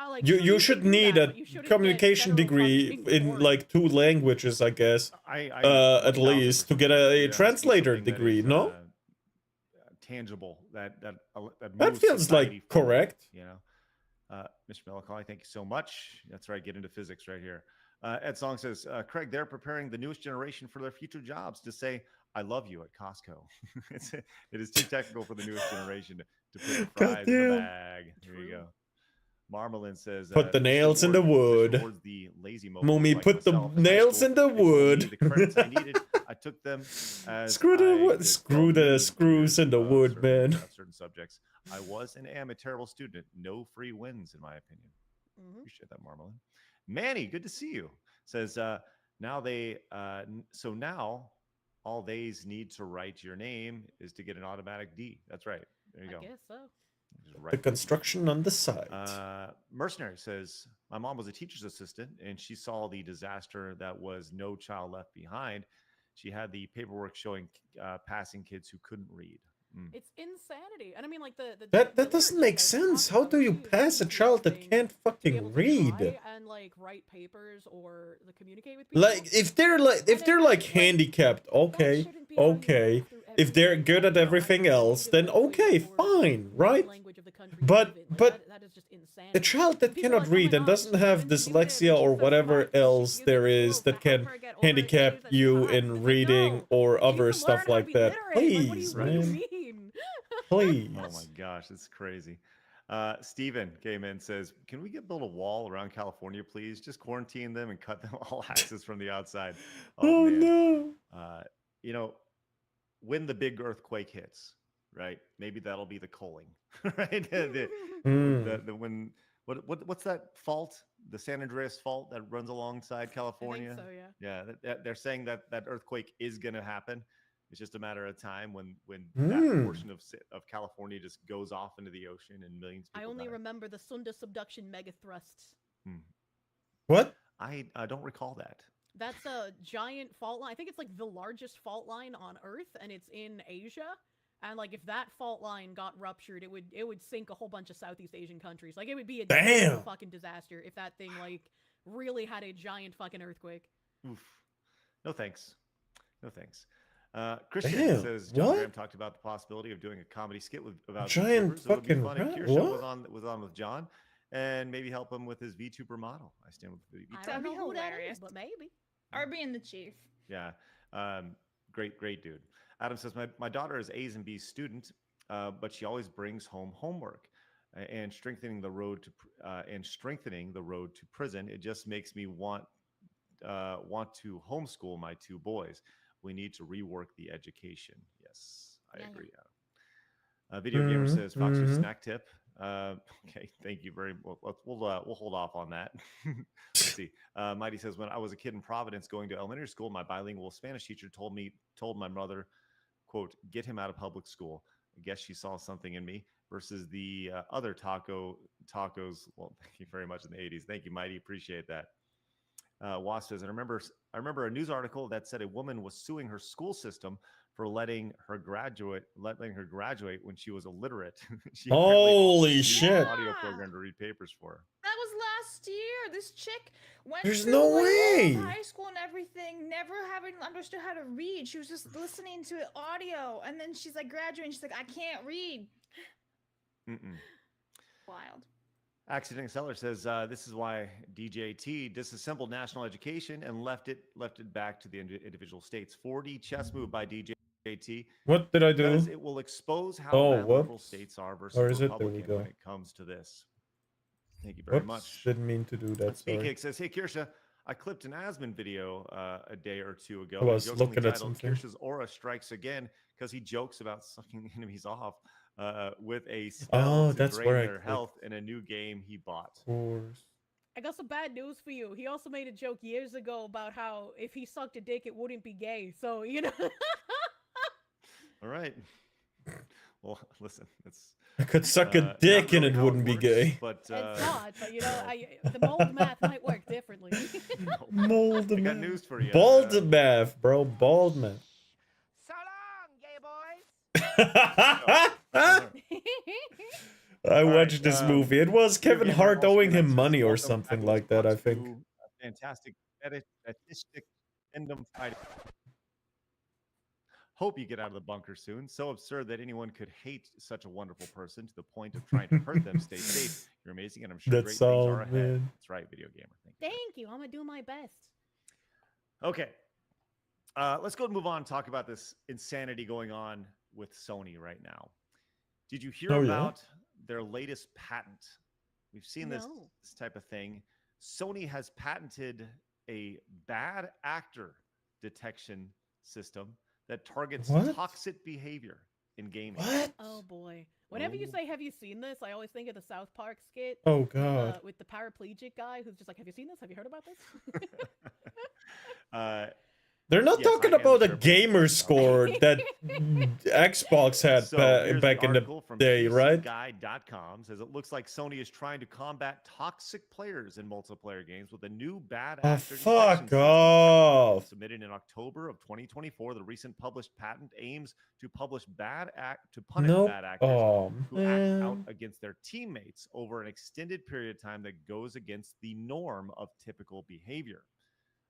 like, You sure, should can do need that, a but you shouldn't get communication federal degree funding in for like it. 2 languages, I guess. At least to get a translator degree, no? Tangible that That moves feels society like forward, correct. you know. Mr. Melancholy, thank you so much. That's right, get into physics right here. Ed Song says, Craig, they're preparing the newest generation for their future jobs to say, "I love you" at Costco. It is too technical for the newest generation to put the fries in the Goddamn. bag. Here you go. Marmalin says, Put the "This nails in the reward- this wood. rewards the lazy mofos Mummy, like put the myself in high nails school. in the They told me wood." the credits I needed, I took them as Screw the I wood. did Screw 12 the million screws years in the of wood, certain- man. of certain subjects. I was and am a terrible student. No free wins, in my opinion. Mhm. Appreciate that, Marmalin. Manny, good to see you. Says, now so now all they's need to write your name is to get an automatic D. That's right. There you go. I guess so. Just The write it. construction on the side. Mercenary says, my mom was a teacher's assistant and she saw the disaster that was No Child Left Behind. She had the paperwork showing passing kids who couldn't read. It's insanity. And I mean, like, the That doesn't make sense. How do you pass a child that can't fucking read? and like write papers or communicate with people. Like if they're like handicapped, okay. If they're good at everything else, then okay, fine, right? But that is just insanity. a child that People are cannot like, "Oh my read and gosh, doesn't have Steven, you dyslexia did or so whatever smart. else You there did is so that fast. can How get over handicap A's and you I's?" It's in like, reading no, or you other can stuff learn how to like be that. literate. Like, what do Please, you- what do you man. mean? Please. Oh my gosh, it's crazy. Steven came in and says, can we build a wall around California, please? Just quarantine them and cut them all access from the outside. Oh man. no. You know, when the big earthquake hits, right? Maybe that'll be the culling, right? When what's that fault? The San Andreas fault that runs alongside California. I think so, yeah. Yeah, they're saying that earthquake is going to happen. It's just a matter of time when that portion of California just goes off into the ocean and millions of I people only die. remember the Sunda subduction mega thrusts. What? I don't recall that. That's a giant fault line. I think it's like the largest fault line on Earth, and it's in Asia. And like, if that fault line got ruptured, it would sink a whole bunch of Southeast Asian countries. Like, it would be a Damn. fucking disaster if that thing like really had a giant fucking earthquake. Oof. No thanks. No thanks. Christian Damn, says John what? Graham talked about the possibility of doing a comedy skit about Giant VTubers. It would be fucking fun if rat? Kirsha What? was on with John, and maybe help him with his VTuber model. I stand with the I VTuber. don't be know who that is, hilarious. but maybe. Or being the chief. Yeah. Great dude. Adam says, my daughter is A's and B's student, but she always brings home homework. And strengthening the road to prison, it just makes me want to homeschool my 2 boys. We need to rework the education. Yes, I agree. Video Gamer says, Foxer snack tip. Okay, thank you very much. We'll hold off on that. Let's see. Mighty says, when I was a kid in Providence going to elementary school, my bilingual Spanish teacher told my mother, quote, get him out of public school. I guess she saw something in me. Versus the other tacos. Well, thank you very much in the 80s. Thank you, Mighty. Appreciate that. Wasp says, I remember a news article that said a woman was suing her school system for letting her graduate when she was illiterate. She apparently Holy used shit. an audio program to read papers for her. That was last year. This chick went There's through no like, all of way. high school and everything, never having understood how to read. She was just listening to audio, and then she's like graduating. She's like, I can't read. Wild. Accident Seller says this is why DJT disassembled national education and left it back to the individual states. 4D chess move by DJT. What did I do? Because it will expose how Oh, bad liberal whoops. states are versus Or is it? There we Republican go. when it comes to this. Thank you very Whoops, much. didn't mean to do that. Sorry. Speaking says, hey Kirsha, I clipped an Asmon video a day or two ago. I was jokingly looking at titled, something. Kirsha's aura strikes again because he jokes about sucking enemies off with a spell Oh, to that's drain where I their clicked. health in a new game he bought. Of course. I got some bad news for you. He also made a joke years ago about how if he sucked a dick, it wouldn't be gay. So, you know. All right. Well, listen, it's I could suck a not dick and really it how wouldn't be works, gay. But It's not, but you know, the mold math might work differently. Mold I got math. news for you. Bald math, bro. Bald math. So long, gay boys. I All watched right, this movie. It was Video Kevin Gamer Hart Wall owing Street him says, money or "Welcome something back like that, I once think. to a fantastic fetishistic Endom Friday. Hope you get out of the bunker soon. So absurd that anyone could hate such a wonderful person to the point of trying to hurt them. Stay safe. You're amazing, and I'm sure That's great things all, are ahead. man. That's right, Video Gamer. Thank you. Thank you. I'm gonna do my best. Okay. Let's go and move on and talk about this insanity going on with Sony right now. Did you hear Oh, yeah? about their latest patent? We've seen this No. type of thing. Sony has patented a bad actor detection system that targets What? toxic behavior in gaming. What? Oh boy. Whenever you Oh. say, "Have you seen this?" I always think of the South Park skit Oh god. with the paraplegic guy who's just like, "Have you seen this? Have you heard about this?" They're not yes, I talking am about a sure about gamer that. score that Xbox had So here's back in the article from day, right? PCGuide.com says it looks like Sony is trying to combat toxic players in multiplayer games with a new bad Oh, actor detection fuck system. off. Submitted in October of 2024, the recent published patent aims to punish bad actors Oh, who act out man. against their teammates over an extended period of time that goes against the norm of typical behavior.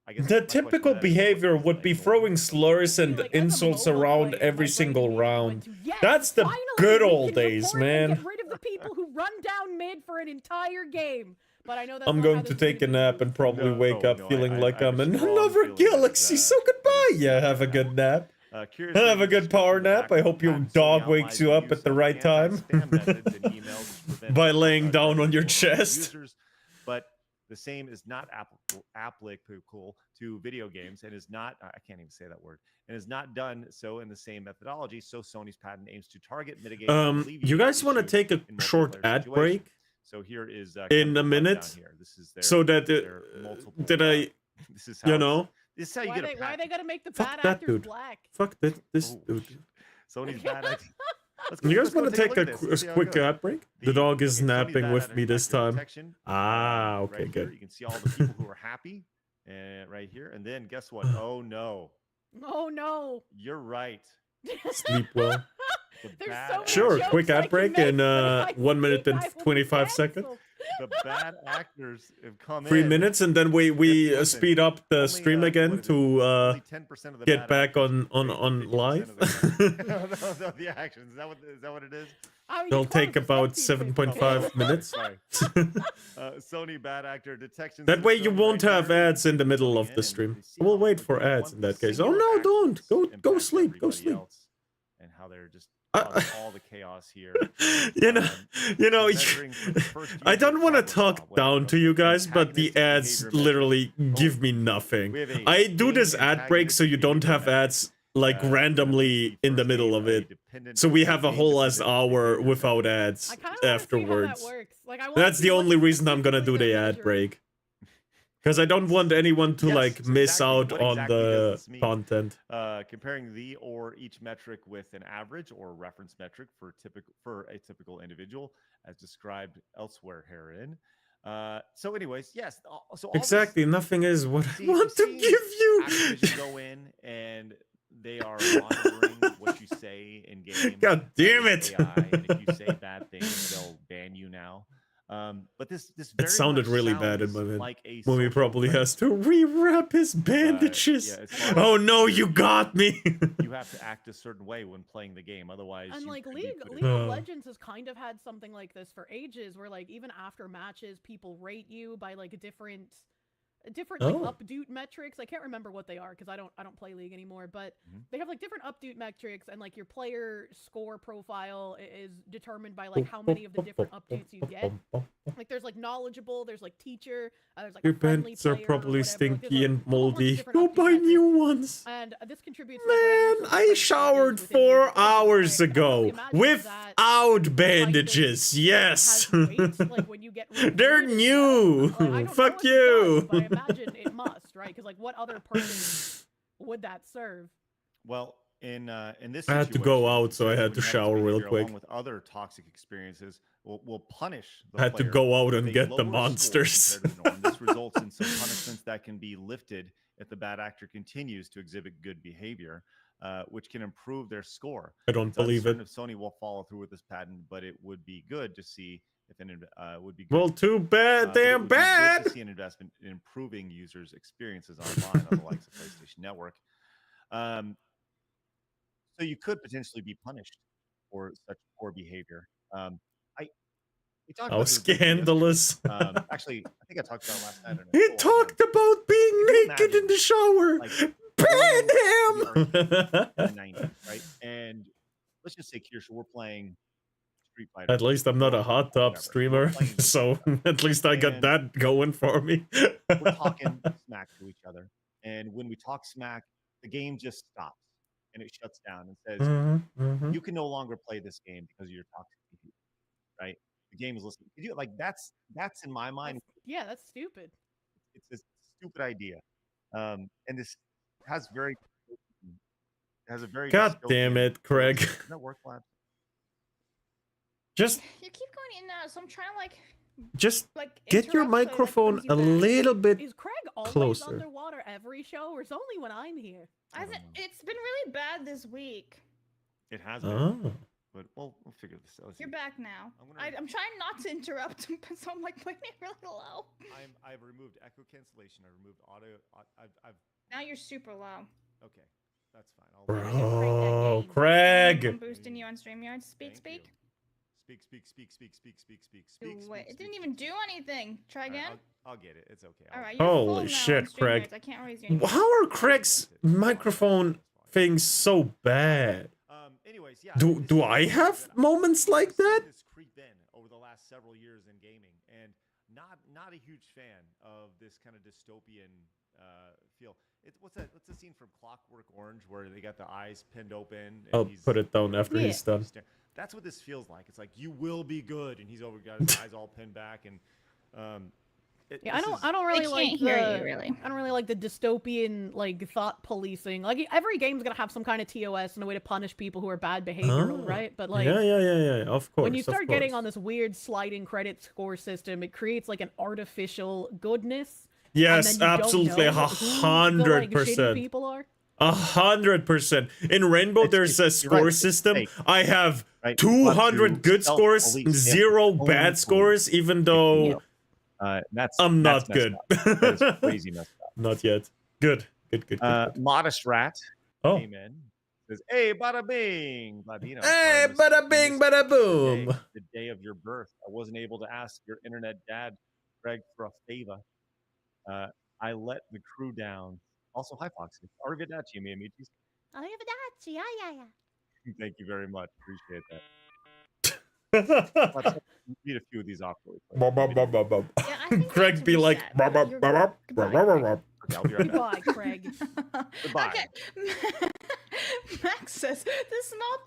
I guess The my question typical to that is, what behavior is would the be norm? throwing slurs and Like, as a insults mobile around player, every my brain single immediately round. went to, "Yes, That's the finally, good we old can days, report and man. Get rid of the people who run down mid for an entire game. But I know that's I'm not going how to this take a game nap is. and probably wake up No, feeling like I have I'm a in strong another feeling that is, galaxy. So goodbye. Yeah, have a good nap. Curious Have a Reading's good power description of nap. I hope your patent dog Sony wakes you outlines up the at the use of right time. anti-spam methods and emails to prevent By laying down on targeting your vulnerable chest. users, but the same is not applicable to video games and is not, I can't even say that word, and is not done so in the same methodology. So Sony's patent aims to target, mitigate, and alleviate You guys want to issues take a in short multiplayer ad situations. break? So here is In kind a of the rundown minute, here. This is their, so that their multiple, did I, this is how you it's- know, this is how you Why get a they, why patent. they gotta make the Fuck bad that actors dude. black? fuck this Oh, dude. Sony's bad actor. Let's go- You guys let's go want to take take a a look at this. Let's see how it quick goes. ad break? The dog is okay, Sony's napping bad with me this actor time. detection, Ah, okay, right here. good. You can see all the people who are happy, and right here, and then guess what? Oh no, Oh no. you're right. Sleep well. The There's bad so many Sure, jokes quick I ad can break make, in but if I 1 minute speak, and I will be 25 seconds. canceled. the bad actors have come 3 in. minutes, and then we Listen, speed up the only, stream what again is it? to Only 10% of the get bad back actors on create 50% live. of the- no, the actions. Is that what it is? Oh, you It'll close take the about sexy 7.5 minutes. Sorry. Sony bad actor detection. That way you system won't right have there. ads in the middle Coming of in the and stream. they see We'll how wait for only ads one in that case. Oh singular no, don't. actions Go impact sleep. Go everybody sleep. else, and how they're just I- causing all the chaos here. You know, Measuring for the first I user don't want to problem talk solved. down to you guys, but the Antagonistic ads behavior literally measures. give me We nothing. have a I do this game ad break so you antagonistic don't behavior have measure. ads like The randomly in the first middle game of a it. dependent- So we have a game whole last dependent hour behavior without measure. ads I kind of want to see how that afterwards. works. Like, I wanna That's see the what only reason I'm specifically gonna do the they're ad measuring. break. Because I don't want anyone to Yes, like so miss exactly out what on exactly does the this mean? content. Comparing the or each metric with an average or reference metric for a typical individual, as described elsewhere herein. So, anyways, yes. So all Exactly, nothing is what I See, want to seeing give you. Activision go in and they are monitoring what you say in game. God damn it! AI, and if you say bad things, they'll ban you now. But this very It sounded much really bad in sounds my head. like a Mummy social probably credit. has to rewrap his bandages. yeah, as far as- Oh no, you got me! You have to act a certain way when playing the game, otherwise. And you like could be League put in League jail. of Legends has kind of had something like this for ages, where like even after matches, people rate you by like different like Oh. updoot metrics. I can't remember what they are because I don't play League anymore, but Mhm. they have like different updoot metrics, and like your player score profile is determined by like how many of the different updates you get. Like there's like knowledgeable, there's like teacher, there's like Your a friendly pants are player or probably whatever. Like, there's stinky a and whole bunch of moldy. different Go updoot buy metrics. new ones. And this contributes to, like, whatever your Man, social I credit showered is within League 4 of Legends, hours right? I can only ago imagine without that bandages. has Yes. weight, like when you get They're recruited as new. well. Like, I don't Fuck know if it does, you. but I imagine it must, right? Because like, what other purpose would that serve? Well, in this I had to go situation, out, so I had to when you have shower real behavior quick. Along with other toxic experiences, will punish the I had to player go out with and a get the lower score monsters. compared to the norm. This results in some punishments that can be lifted if the bad actor continues to exhibit good behavior, which can improve their score. I don't It's believe it. uncertain if Sony will follow through with this patent, but it would be good to see if would be good. Well, too bad, But it damn would be good bad. to see an investment in improving users' experiences online on the likes of PlayStation Network. So you could potentially be punished for such poor behavior. We talked How about this briefly scandalous. yesterday. Actually, I think I talked about it last night. on a He call, talked about being Can you naked in imagine, the shower. like, Ban going to him. the arcade in the 90s, right? And let's just say, Kirsche, we're playing Street Fighter. At least I'm not a hot tub whatever. streamer, We're playing this so stuff. at least I got And that going for me. we're talking smack to each other. And when we talk smack, the game just stops and it shuts down and says, Mhm, mhm. you can no longer play this game because of your toxic behavior, right? The game is listening. Could you, like, that's in my mind, Yeah, that's stupid. it's a stupid idea. And this has very a very God damn dystopian it, Craig. feel. Doesn't that work, lad? Just You keep going in and out, so I'm trying to like get your interrupt so that microphone brings you a back. little bit. Is Craig always Closer. underwater every show, or it's only when I'm here? I don't know. It's been really bad this week. It has been, Oh. but we'll figure this out. Let's You're see. back now. I'm gonna- I'm trying not to interrupt him, but so I'm like playing it really low. I've removed echo cancellation. I removed audio. I've Now you're super low. okay. That's fine. I'll Bro. Bro, game. I'm Craig. boosting you on StreamYard. Speak, Thank speak. you. Speak. Wait, it didn't even do anything. Try All right, again. I'll get it. It's okay. All right. Holy You're full now shit, on Craig. StreamYards. I can't raise you anymore. How are Craig's microphone things so bad? Anyways, yeah. Do I have moments like that? This creep in over the last several years in gaming, and not a huge fan of this kind of dystopian feel. What's the scene from Clockwork Orange where they got the eyes pinned open? And I'll he's put it down after Yeah. he's done. That's what this feels like. It's like you will be good, and he's got his eyes all pinned back, and Yeah, I this is- don't really can't like hear the you, really. I don't really like the dystopian like thought policing. Like every game's gonna have some kind of TOS and a way to punish people who are bad behavioral, Oh. right? But like Yeah. Of course. when you of start getting course. on this weird sliding credit score system, it creates like an artificial goodness. Yes, and then you don't absolutely, know who the, like, shitty 100%. people are. 100%. In Rainbow, there's a you're score right, it's system. fake, I have right? 200 good scores, Self-police, they have to zero own bad police. scores, even though That's I'm that's not messed good. up. That is crazy messed up. Not yet. Good. Modest Rat Oh. came in. Says, "Hey, bada bing, Ladino. Hey, Sorry, bada bing, bada boom. The day of your birth, I wasn't able to ask your internet dad, Greg, for a favor. I let the crew down. Also, hi, Foxy. Arrivederci, mi amici. Thank you very much. Appreciate that. Let's read a few of these off really quick. Yeah, I think Craig that's be like, reset. "Bop, bop, You're bop, good. bop, Goodbye. bop, bop." Yeah, I'll be right back. Goodbye, Craig. Goodbye. Okay. Max says the small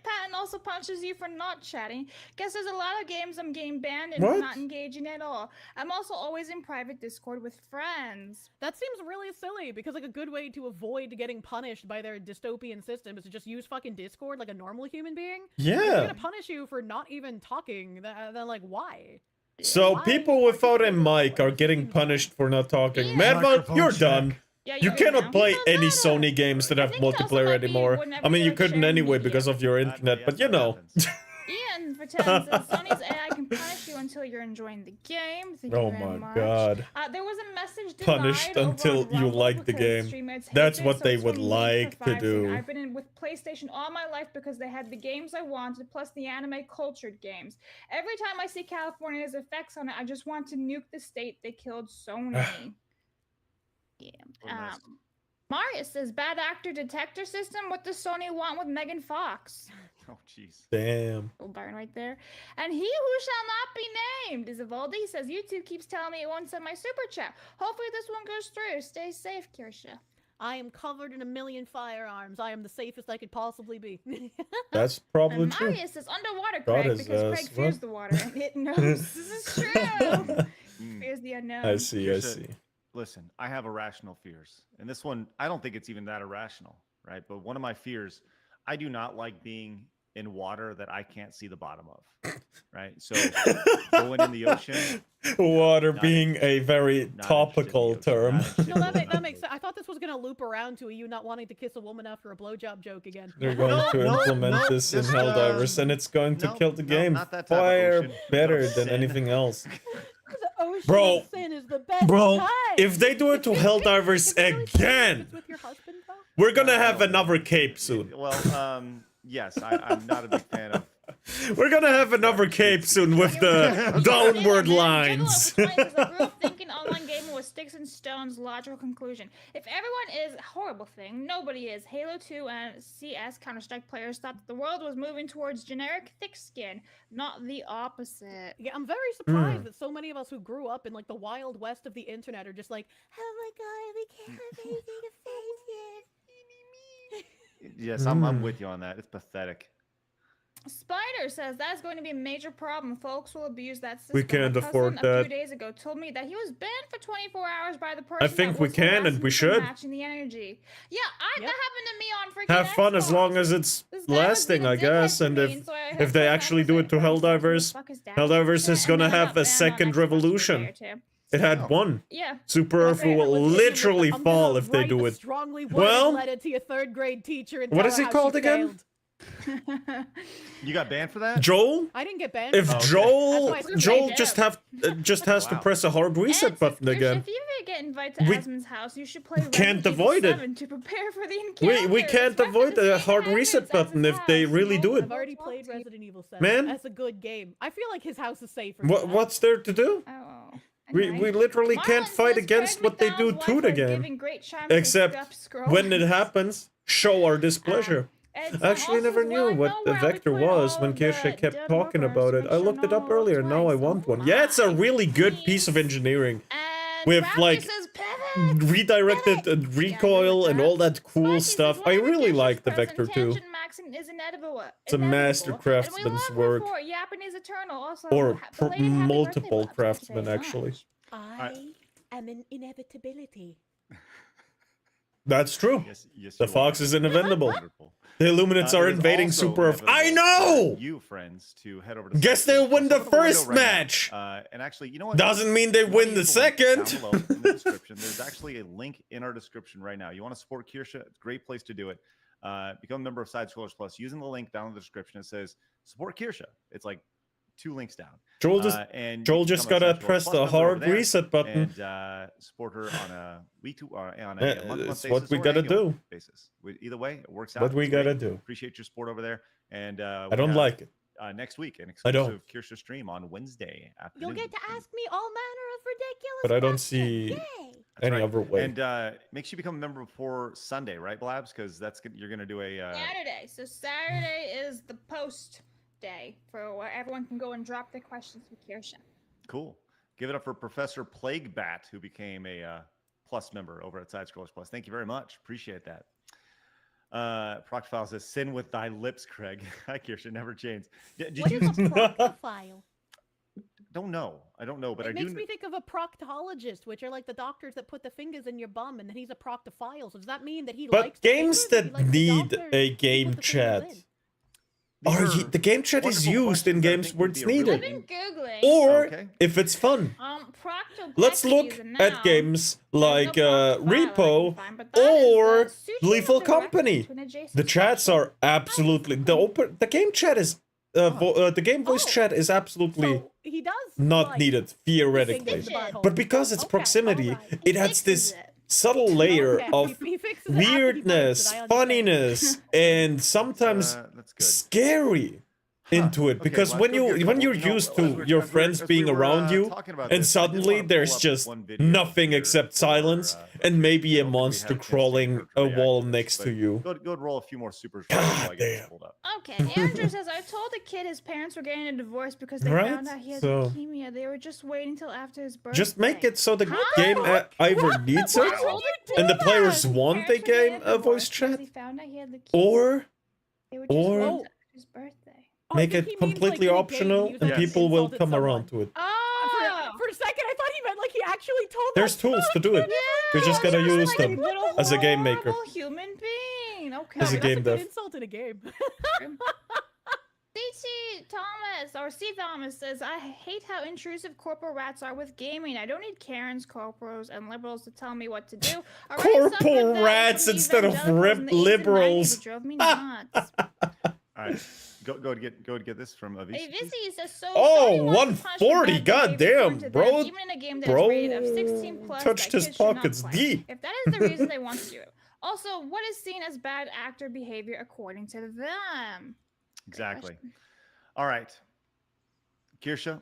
patent also punishes you for not chatting. Guess there's a lot of games I'm getting banned and What? not engaging at all. I'm also always in private Discord with friends. That seems really silly because like a good way to avoid getting punished by their dystopian system is to just use fucking Discord like a normal human being. If they're Yeah. gonna punish you for not even talking, then like why? So Why people without a participate in mic are this? getting Seems odd. punished for not talking. Yeah. Madbot, Microphone you're check. done. Yeah, You you're good cannot now. play Because any that, Sony games that I have think it also multiplayer might be anymore. whenever I mean, you, you like, couldn't share anyway media. because of your internet, yes, but you that know. happens. Ian for 10 says Sony's AI can punish you until you're enjoying the game. Thank Oh you very my much. god. There was a message Punished denied over until on you Rumble like the because game. streamers hate That's it, what so they it's would from League like for to Five saying, do. I've been in with PlayStation all my life because they had the games I wanted, plus the anime cultured games. Every time I see California's effects on it, I just want to nuke the state they killed Sony. Yeah. What a mess. Marius says, bad actor detector system? What does Sony want with Megan Fox? Oh, jeez. Damn. Little burn right there. And he who shall not be named is Evaldi. He says, YouTube keeps telling me it won't send my super chat. Hopefully this one goes through. Stay safe, Kirsha. I am covered in a million firearms. I am the safest I could possibly be. That's probably And true. Marius is underwater, God Craig, is, because Craig fears what? the water. And it knows this is true. Mm. Fears the unknown. I see, I Here's a- see. Listen, I have irrational fears. And this one, I don't think it's even that irrational, right? But one of my fears, I do not like being in water that I can't see the bottom of, right? So going in the ocean, Water Not being a very not interested in the topical ocean, term. not interested No, in that, the that makes sense. I thought this was gonna loop around to you not wanting to kiss a woman after a blowjob joke again. They're going No, to no, implement no, this in just, Helldivers, and it's going to no, kill the no, game not that type of far ocean. better No, than sin. anything else. The ocean Bro. of sin is the best Bro, kind. if they do it to Helldivers Is it really funny if again, it's with your husband, though? we're gonna No, have no. another cape soon. Well, yes, I'm not a big fan of. We're gonna have another cape soon with the downward lines. I grew up thinking online gaming was sticks and stones. Logical conclusion. If everyone is a horrible thing, nobody is. Halo 2 and CS Counter-Strike players thought that the world was moving towards generic thick skin, not the opposite. Yeah, I'm very surprised that so many of us who grew up in like the wild west of the internet are just like, oh my god, we can't have anything to face it. Yes, I'm with you on that. It's pathetic. Spider says that's going to be a major problem. Folks will abuse that system. We can't My cousin afford a that. few days ago told me that he was banned for 24 hours by the person. I think that we was can and harassing we him for should. Matching the energy. Yeah, Yep. that happened to me on freaking Have fun as Xbox. long as it's This guy was lasting, being a I dickhead guess. to And me, if and so I had if they to actually do it to I was like, "Who the Helldivers, fuck is that?" Helldivers is And gonna then I have got a banned on second Xbox for a day revolution. or two. It had Oh. one. Yeah. Super Earth Okay, will let's see. literally I'm fall gonna if they write do a it. strongly worded Well- letter to your third grade teacher and What tell is her it how called she again? failed. You got banned for that? Joel? I didn't get banned. If Oh, okay. Joel That's why I Joel said just no. has to Wow. press a hard reset And button Kirsha, again. If you ever get invited to We Asmon's house, you should play can't Resident Evil avoid it. 7 to prepare for the encounter. We can't It's avoid the the same hard habits reset as button his if they house. really do it. I've already played Resident Evil 7. Man. That's a good game. I feel like his house is safer. What's there to do? Oh. We anyway. literally can't Marlon fight says against Craig what they do McDonald's to wife the was game. giving great charms to Except stuffed scrolls. when it happens, show our displeasure. And I actually also never as knew well, what the nowhere we vector put was all when of Kirsha the kept dead talking workers about to it. make I sure looked it no up earlier, and now I twice. want Oh one. Yeah, it's a my really good piece of please. engineering. And With, Raptor like, says pivot. Redirected recoil and all that cool Spiky says, stuff. I whatever really Kirsha's like the present Vector 2. tension maxing is inevitable. It's a master inevitable. And we craftsman's love her work. for it. Yapping is eternal. Also, Or belated happy birthday, multiple Bob. Thank you craftsmen, very actually. much. I am an inevitability. That's true. Yes, The you Fox are. is inevitable. Wonderful. The Illuminates are It is invading also Super Earth. I inevitable for know! You friends to head over to. Guess Cyclops. they'll win the Go to window first right now. match. And actually, you know what? Doesn't mean they You wanna win the use link down second. below in the description. There's actually a link in our description right now. You want to support Kirsha? It's a great place to do it. Become a member of Side Scrollers Plus using the link down in the description. It says support Kirsha. It's like 2 links down. Joel just and you Joel can just become a gotta Side Scrollers press Plus the member over hard there reset button. and support her on a month-to-month It's basis what we or gotta annual do. basis. Either way, it works out. What we It's great. gotta do. Appreciate your support over there. And I don't like it. next week an I don't. exclusive Kirsha stream on Wednesday afternoon. You'll get to ask me all manner of ridiculous But I don't questions. see Yay! That's any right. other way. And make sure you become a member before Sunday, right, Blabs? Because you're gonna do a Saturday. So Saturday is the post day for where everyone can go and drop their questions with Kirsha. cool. Give it up for Professor Plaguebat, who became a Plus member over at Side Scrollers Plus. Thank you very much. Appreciate that. Proctofile says, "Sin with thy lips, Craig." Hi, Kirsha. Never change. Did What you? is a proctophile? Don't know. I don't know, but It I makes do. me think of a proctologist, which are like the doctors that put the fingers in your bum, and then he's a proctophile. So does that mean that he But likes the games fingers, or that he likes the need doctor a who game put the fingers chat in? These are the game chat is wonderful used in questions that I games think where would it's be a really I've needed. been googling. Or Okay. if it's fun. Let's Proctoplexies look and at now games there's no like proctophile I can Repo find, but that is or the suturing Lethal of the rectum Company. to an adjacent The chats structure. are absolutely the game chat is the game voice Oh. chat is absolutely So he does not like needed the theoretically. fingers in the Bitches. butthole. But because it's Okay, proximity, alright. it He adds fixes this it. subtle layer Okay, of he fixes it after he bites weirdness, it, I understand. funniness, and sometimes That's good. scary into it. Okay, Because well, I when feel good. when Well, you're you know, used as to we're- your as we're- friends as we being were, around you, talking about and this, I did suddenly wanna pull there's up just one video nothing here except for, silence and maybe a Phil, 'cause we monster had a chance to crawling react a to wall this, next but to you. Go roll a few more supers. while I get this damn. pulled up. Okay, Andrew says, I told the kid his parents were getting a divorce because they Right? found out he has So- leukemia. They were just waiting till after his birthday. Just make it so the Huh? game either needs Why it, would you do and the that? players His want the parents were getting game a voice divorce because chat, he found out he had leukemia. or They were just or- waiting till after his birthday. Oh, I make think it he means, like, completely in a game, optional, he was, and like, people will insulted come someone. around to it. Oh! For a second, I thought he meant like he actually told There's us. tools to do it. Yeah, You're just I gonna was use like, them what a as a game maker. horrible human being. Okay. As a That's game a good dev. insult in a game. CT Thomas or C Thomas says, I hate how intrusive corporal rats are with gaming. I don't need Karens, corporals, and liberals to tell me what to do. Already Corporal suffered that rats from the instead of evangelicals in the 80s and 90s. liberals. It drove me nuts. All right, go to get this from Avicii. Hey, Vizzy says, so Oh, Sony wants to punish 140, bad behavior goddamn, according to them, bro. even in a game that is Bro rated of 16 plus, touched that his kids should not pockets play. deep. If that is the reason they want to do it. Also, what is seen as bad actor behavior according to them? Exactly. All right, Kirsha,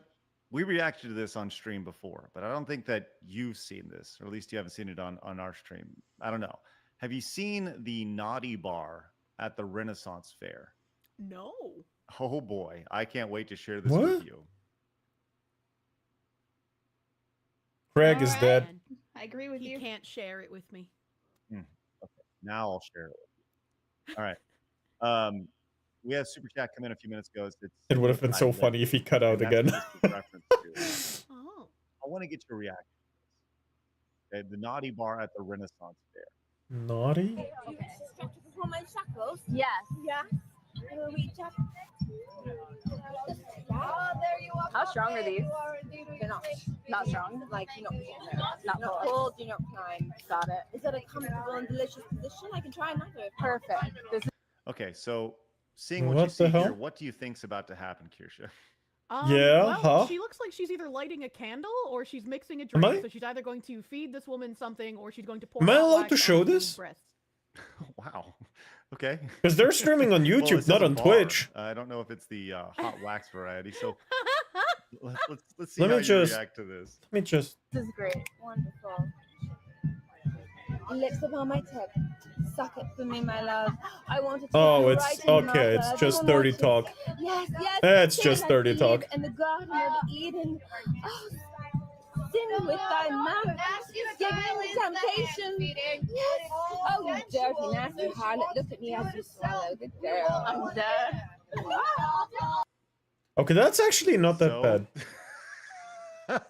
we reacted to this on stream before, but I don't think that you've seen this, or at least you haven't seen it on our stream. I don't know. Have you seen the naughty bar at the Renaissance Fair? No. Oh boy, I can't wait to share this What? with you. Craig is Alright. dead. Man, I agree with he you. can't share it with me. Now I'll share it with you. All right. We had super chat come in a few minutes ago. It would have been so funny if he cut out again. Oh. I want to get your reaction. Okay, the naughty bar at the Renaissance Fair. Naughty? Yes. Yeah. How strong are these? They're not strong. Like, not pulled. Got it. Is that a comfortable and delicious position? I can try another. Perfect. This is Okay, so seeing what, What you see the hell? here, what do you think's about to happen, Kirsha? Yeah, well, huh? She looks like she's either lighting a candle or she's mixing a Am drink. I- So she's either going to feed this woman something or she's going to pour Am I hot allowed wax to on show this woman's this? breasts. Wow. Okay. Because they're streaming on Well, it YouTube, says not a on bar. Twitch. I don't know if it's the hot wax variety. So let's see Let how me you just- react to this. Let me just. this is great. Wonderful. Lips upon my tip. Suck it for me, my love. I want to take Oh, you it's right in the mouth, okay. It's but I just don't dirty want to. talk. Yes, yes. It's Sin just has dirty to talk. live in the Garden of Eden. Oh, sin with thy mouth. Give me temptation. Yes. Oh, you dirty, nasty harlot. Look at me as you swallow the girl. I'm dead. Okay, that's actually not that So- bad.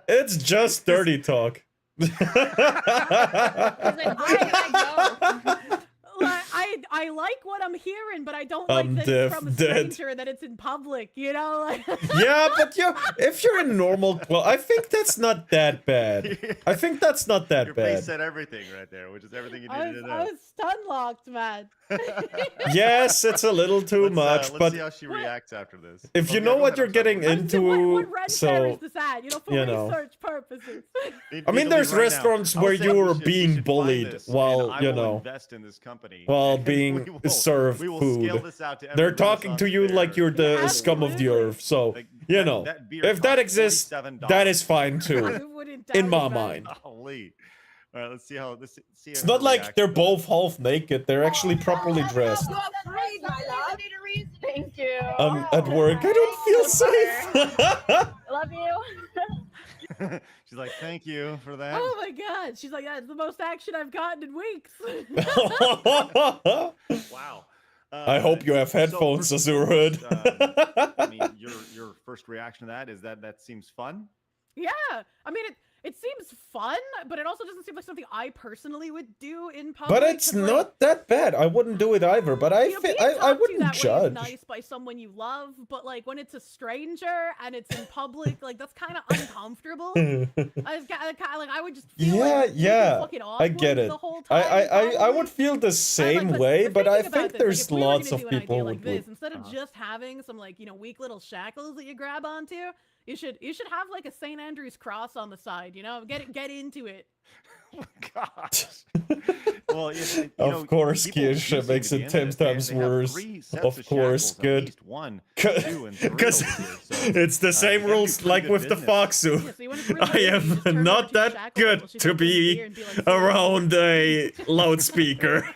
It's just dirty talk. He's like, where did I go? I like what I'm hearing, but I don't I'm like that it's deaf, from a dead. stranger that it's in public. You know, like Yeah, but if you're in normal clothes, I think that's not that bad. I think that's not that Your bad. face said everything right there, which is everything you I needed was, to I know. was stun locked, man. Yes, it's a little too much, Let's but see how she reacts after this. if you Okay, know go what ahead, you're I'm sorry. getting into, what red so carries this ad, you know, for you know. research purposes. I mean, there's restaurants where you you are being bullied while, you know, invest in this company while and being we will- served we will food. scale this out to They're every talking to Renaissance you like fair. you're the Yeah, scum of the absolutely. earth. So, Like, you that- know, that beer if that costs exists, $47. that is fine I too, wouldn't in doubt my it, man. mind. Holy. All right, let's see how this. See It's how not her like reaction they're is. both half naked. They're actually properly dressed. You are free, my love. Thank you. At work, I don't feel safe. Love you. She's like, thank you for that. Oh my god. She's like, that's the most action I've gotten in weeks. Wow. I hope you have so headphones, first and Azurhood. foremost, I mean, your first reaction to that is that seems fun. Yeah. I mean, it seems fun, but it also doesn't seem like something I personally would do in public. But it's 'cause, like, not that bad. I wouldn't do it either, but I you know, being I talked to wouldn't that way is judge. nice by someone you love, but like when it's a stranger and it's in public, like that's kind of uncomfortable. I would just feel Yeah, like yeah, fucking I get awkward it. the whole time. I would feel the same but way, but I thinking about think this, like, there's if we were lots gonna of do an people idea would like this, do. instead of just having some like weak little shackles that you grab onto, you should have like a St. Andrew's cross on the side. You know, get into it. Gosh. Well, you Of know, course, people do Kirsha seem makes to be it into 10 this. They times have worse. 3 sets Of of course, shackles, good. At least 1, 2, and 3 Because over here. So, it's the same they gotta do rules pretty like good with the business. Foxu. Yeah, so you wanna bring I her in, you just turn am her not into a that shackle good while she's to opening the be beer and be like, around a loudspeaker.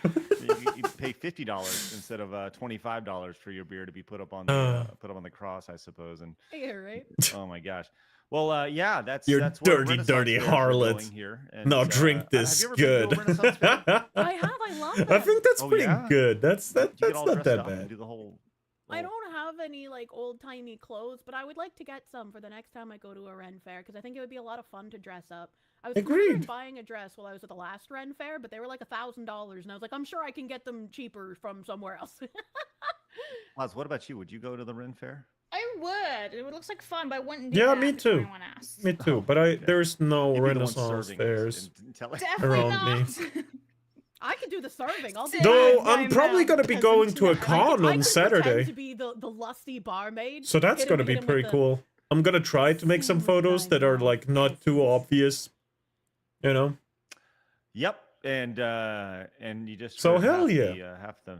you pay $50 instead of $25 for your beer to be put up on the cross, I suppose. And yeah, right. oh my gosh. Well, yeah, that's You that's where dirty, Renaissance dirty fairs are harlot. going here. And, Now drink have this you ever been to a good. Renaissance fair? I have. I love I them. think that's Oh, pretty yeah? good. That's Do you get that's all not dressed that up and bad. do the whole. I don't have any like old timey clothes, but I would like to get some for the next time I go to a Ren fair because I think it would be a lot of fun to dress up. I was considering Agreed. buying a dress while I was at the last Ren fair, but they were like $1,000, and I was like, I'm sure I can get them cheaper from somewhere else. Laz, what about you? Would you go to the Ren fair? I would. It looks like fun, but I wouldn't do Yeah, that me before too. anyone asks. Me too. Oh, But okay. there's no You'd be the one Renaissance serving it fairs. and tell it. Definitely around not. me. I could do the serving. I'll do Dude, Though my I'm probably mouth gonna be doesn't going to a know. con I on could Saturday, pretend to be the lusty barmaid. so that's hit gonna him- be hit him pretty with the- cool. I'm gonna try to make some Seems photos that are like like not too obvious, you know. Yep, and you just So heard hell half yeah. the, half the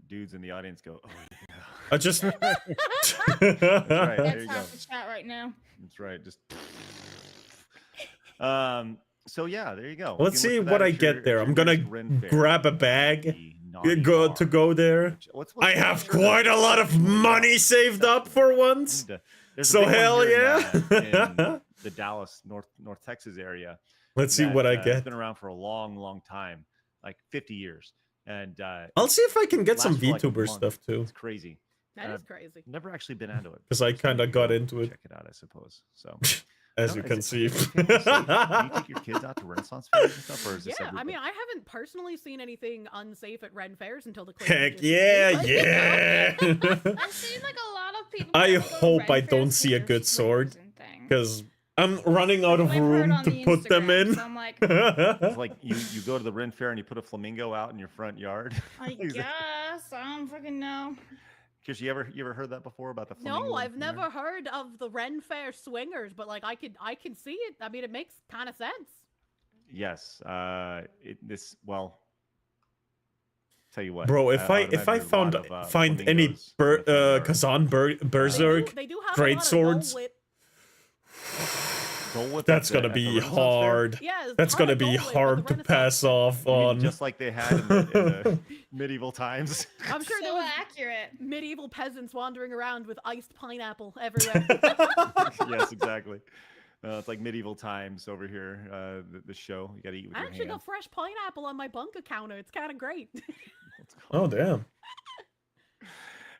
dudes in the audience go, oh yeah. I just That's right. There That's you go. half the chat right now. That's right. Just. So yeah, there you go. let's You can see look for what that I at your- get there. at I'm your gonna nearest Ren fair. grab a bag, The naughty go bar. to go there. What's I the have name? quite a lot of money saved up for once. There's a So big one hell here yeah. in the Dallas, North Texas area. Let's see that, what I It's get. been around for a long time, like 50 years. And I'll see if I can get some lasts for like a VTuber month. stuff too, It's crazy. That is crazy. Never actually been into it. because I Just need kind to of got go into it, Check it out, I suppose. So, as No, you is can it- see. is it family safe? Do you take your kids out to Renaissance fairs and stuff, or is this Yeah, I everybody? mean, I haven't personally seen anything unsafe at Ren fairs until the Heck just yeah, like, you know. yeah. I've seen like a lot of people. I that go to hope I Ren don't fairs see for a their good sword, swords and things. Because I'm running out of I've heard room on to the put them Instagram, in. so I'm like, It's like you go to the Ren fair and you put a flamingo out in your front yard. I guess I don't fucking know. Kish, you ever heard that before about the flamingo? No, in I've there? never heard of the Ren Fair swingers, but like I can see it. I mean, it makes kind of sense. Yes. Well. Tell you what, Bro, if I would imagine a lot of, find any flamingos in the front yard. Kazan Berserk, They do have great a lot swords. Of Dole Whip. Dole Whip That's at gonna the be Renaissance fair? hard. Yeah, there's a That's ton gonna of be Dole Whip at the hard to Renaissance pass Fair. off You mean on. just like they had in the medieval times. I'm sure there So was accurate. medieval peasants wandering around with iced pineapple everywhere. Yes, exactly. It's like medieval times over here. The show you got to eat with I your actually hands. got fresh pineapple on my bunker counter. It's kind of great. Oh damn!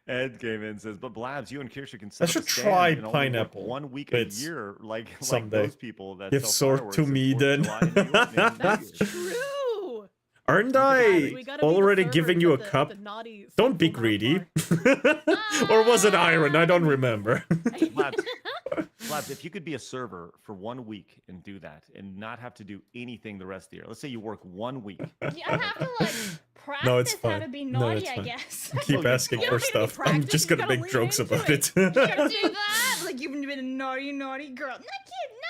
Ed came in and says, "But Blabs, you and Kirsha can I set up should a stand try and only work pineapple 1 week bits a year, like someday. those people that Give sell sword to fireworks me at 4th of then. July in New York named That's you. true. Aren't Guys, I we gotta be the already servers giving you a at the cup? naughty Don't be central greedy. map Or was it iron? I don't remember. Blabs, Blabs, if you could be a server for 1 week and do that and not have to do anything the rest of the year, let's say you work 1 week. Yeah, I have to like practice No, it's how fine. to be No, naughty, it's I fine. guess. Keep asking You for don't need any stuff. I'm practice, just you gonna gotta make lean jokes into about it. You gotta do that? Like you've been a naughty girl. No, kid, no.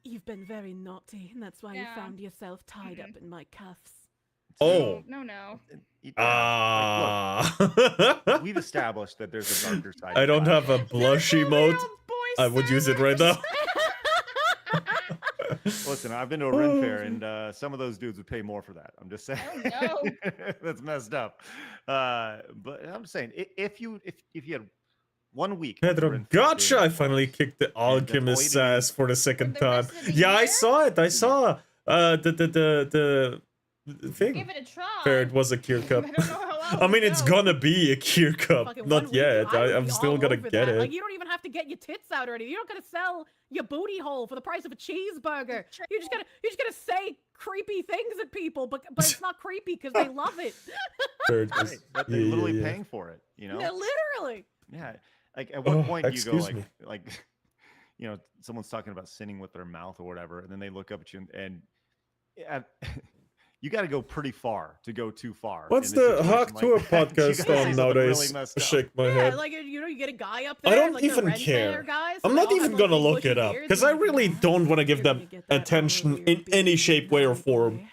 You've been very naughty, and that's why you Yeah. found yourself tied up in my cuffs. Oh. No. Ah. We've established that there's a darker side. I to don't Blabs. have a blush emote. I would use it right now. Listen, I've been to a Ren fair, and some of those dudes would pay more for that. I'm just saying. Oh, That's messed up. But I'm saying, if you had 1 week. Pedro, for gotcha! Data I finally Pause. kicked the alchemist's all you need ass for the second the time. rest of the Yeah, I year? saw it. I saw the thing. Give it a try. Fair, it was a Kier I Cup. don't know how else I mean, to it's go. gonna be a Kier Cup. Fucking 1 Not week, yet. I would I'm be still all gonna over get that. it. Like, you don't even have to get your tits out or anything. You're not gonna sell your booty hole for the price of a cheeseburger. You're just gonna say creepy things at people, but it's not creepy because they love it. Fair, Right, just- but they're yeah, literally yeah. paying for it. You know. Yeah, literally. Yeah. Like at what Oh, point do you go excuse like me. you know, someone's talking about sinning with their mouth or whatever, and then they look up at you and you got to go pretty far to go too far. What's in a the situation Hawk like Tour that. You gotta podcast say on something nowadays? really messed up. Shake my Yeah, head. like you get a guy up I there. don't like the even rent care. fair guys, I'm so not they all even have, gonna like, look bushy it up beards because and I everything. really don't want to give You're gonna them get that attention really in any shape, way, or form. You know,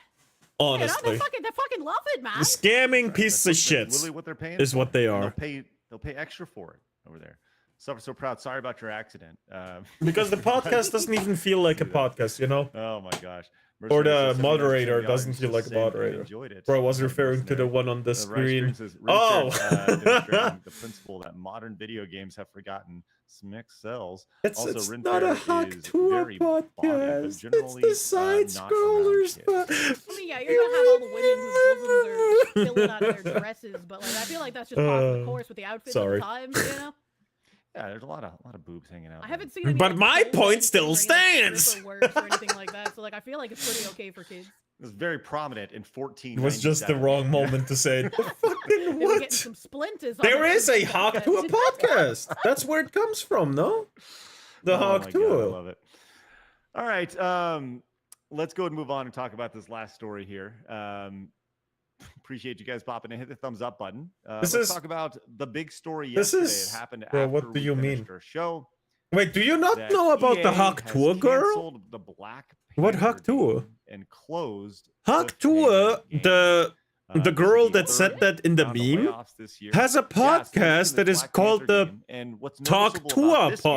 Honestly, they fucking love it, man. scamming Right, pieces that's of shit literally what they're paying is for, what they and are. They'll pay extra for it over there. So proud. Sorry about your accident. Because the podcast doesn't even feel like a Do that. podcast, you know? Oh my gosh. Or Mercedes the says 79% moderator of the doesn't audience feel just like a said they moderator. enjoyed it. Bro, I was Very referring to the mercenary. one on the Rice screen. Green says, Oh! demonstrating the principle that modern video games have forgotten Smix sells. It's Also, not a Rinfair Hack is Tour very body, but podcast. It's generally, the side not around scrollers. kids. But I mean, yeah, you're gonna have all the women whose bosoms are spilling out of their dresses, but like I feel like that's just part of the course with the outfits sorry. at the time, you know? Yeah, there's a lot of boobs hanging out. I there. haven't seen any, But like, my pole point dancing still or any, like, stands. stripper works or anything like that, so like I feel like it's pretty okay for kids. It was very prominent in 14. it was just the wrong moment to say it. Fucking They were getting what? some splinters. on There their is a feet Hawk back Tour then. podcast. That's where it comes from, no? The Oh Hawk my God, I Tour. love it. All right, let's go and move on and talk about this last story here. Appreciate you guys popping in. Hit the thumbs up button. This Let's is- talk about the big story this yesterday. is- It happened Bro, after what do we you finished mean? our show. Wait, do you not that know about the EA Hawk has Tour, girl? canceled the Black What Panther Hawk Tour? game and closed Hawk Cliffhanger Tour, Games. the This is girl the that said third that in the round of meme layoffs this year. has a Yeah, so this podcast that is Black called Panther the game, and what's Talk noticeable Tour about this game,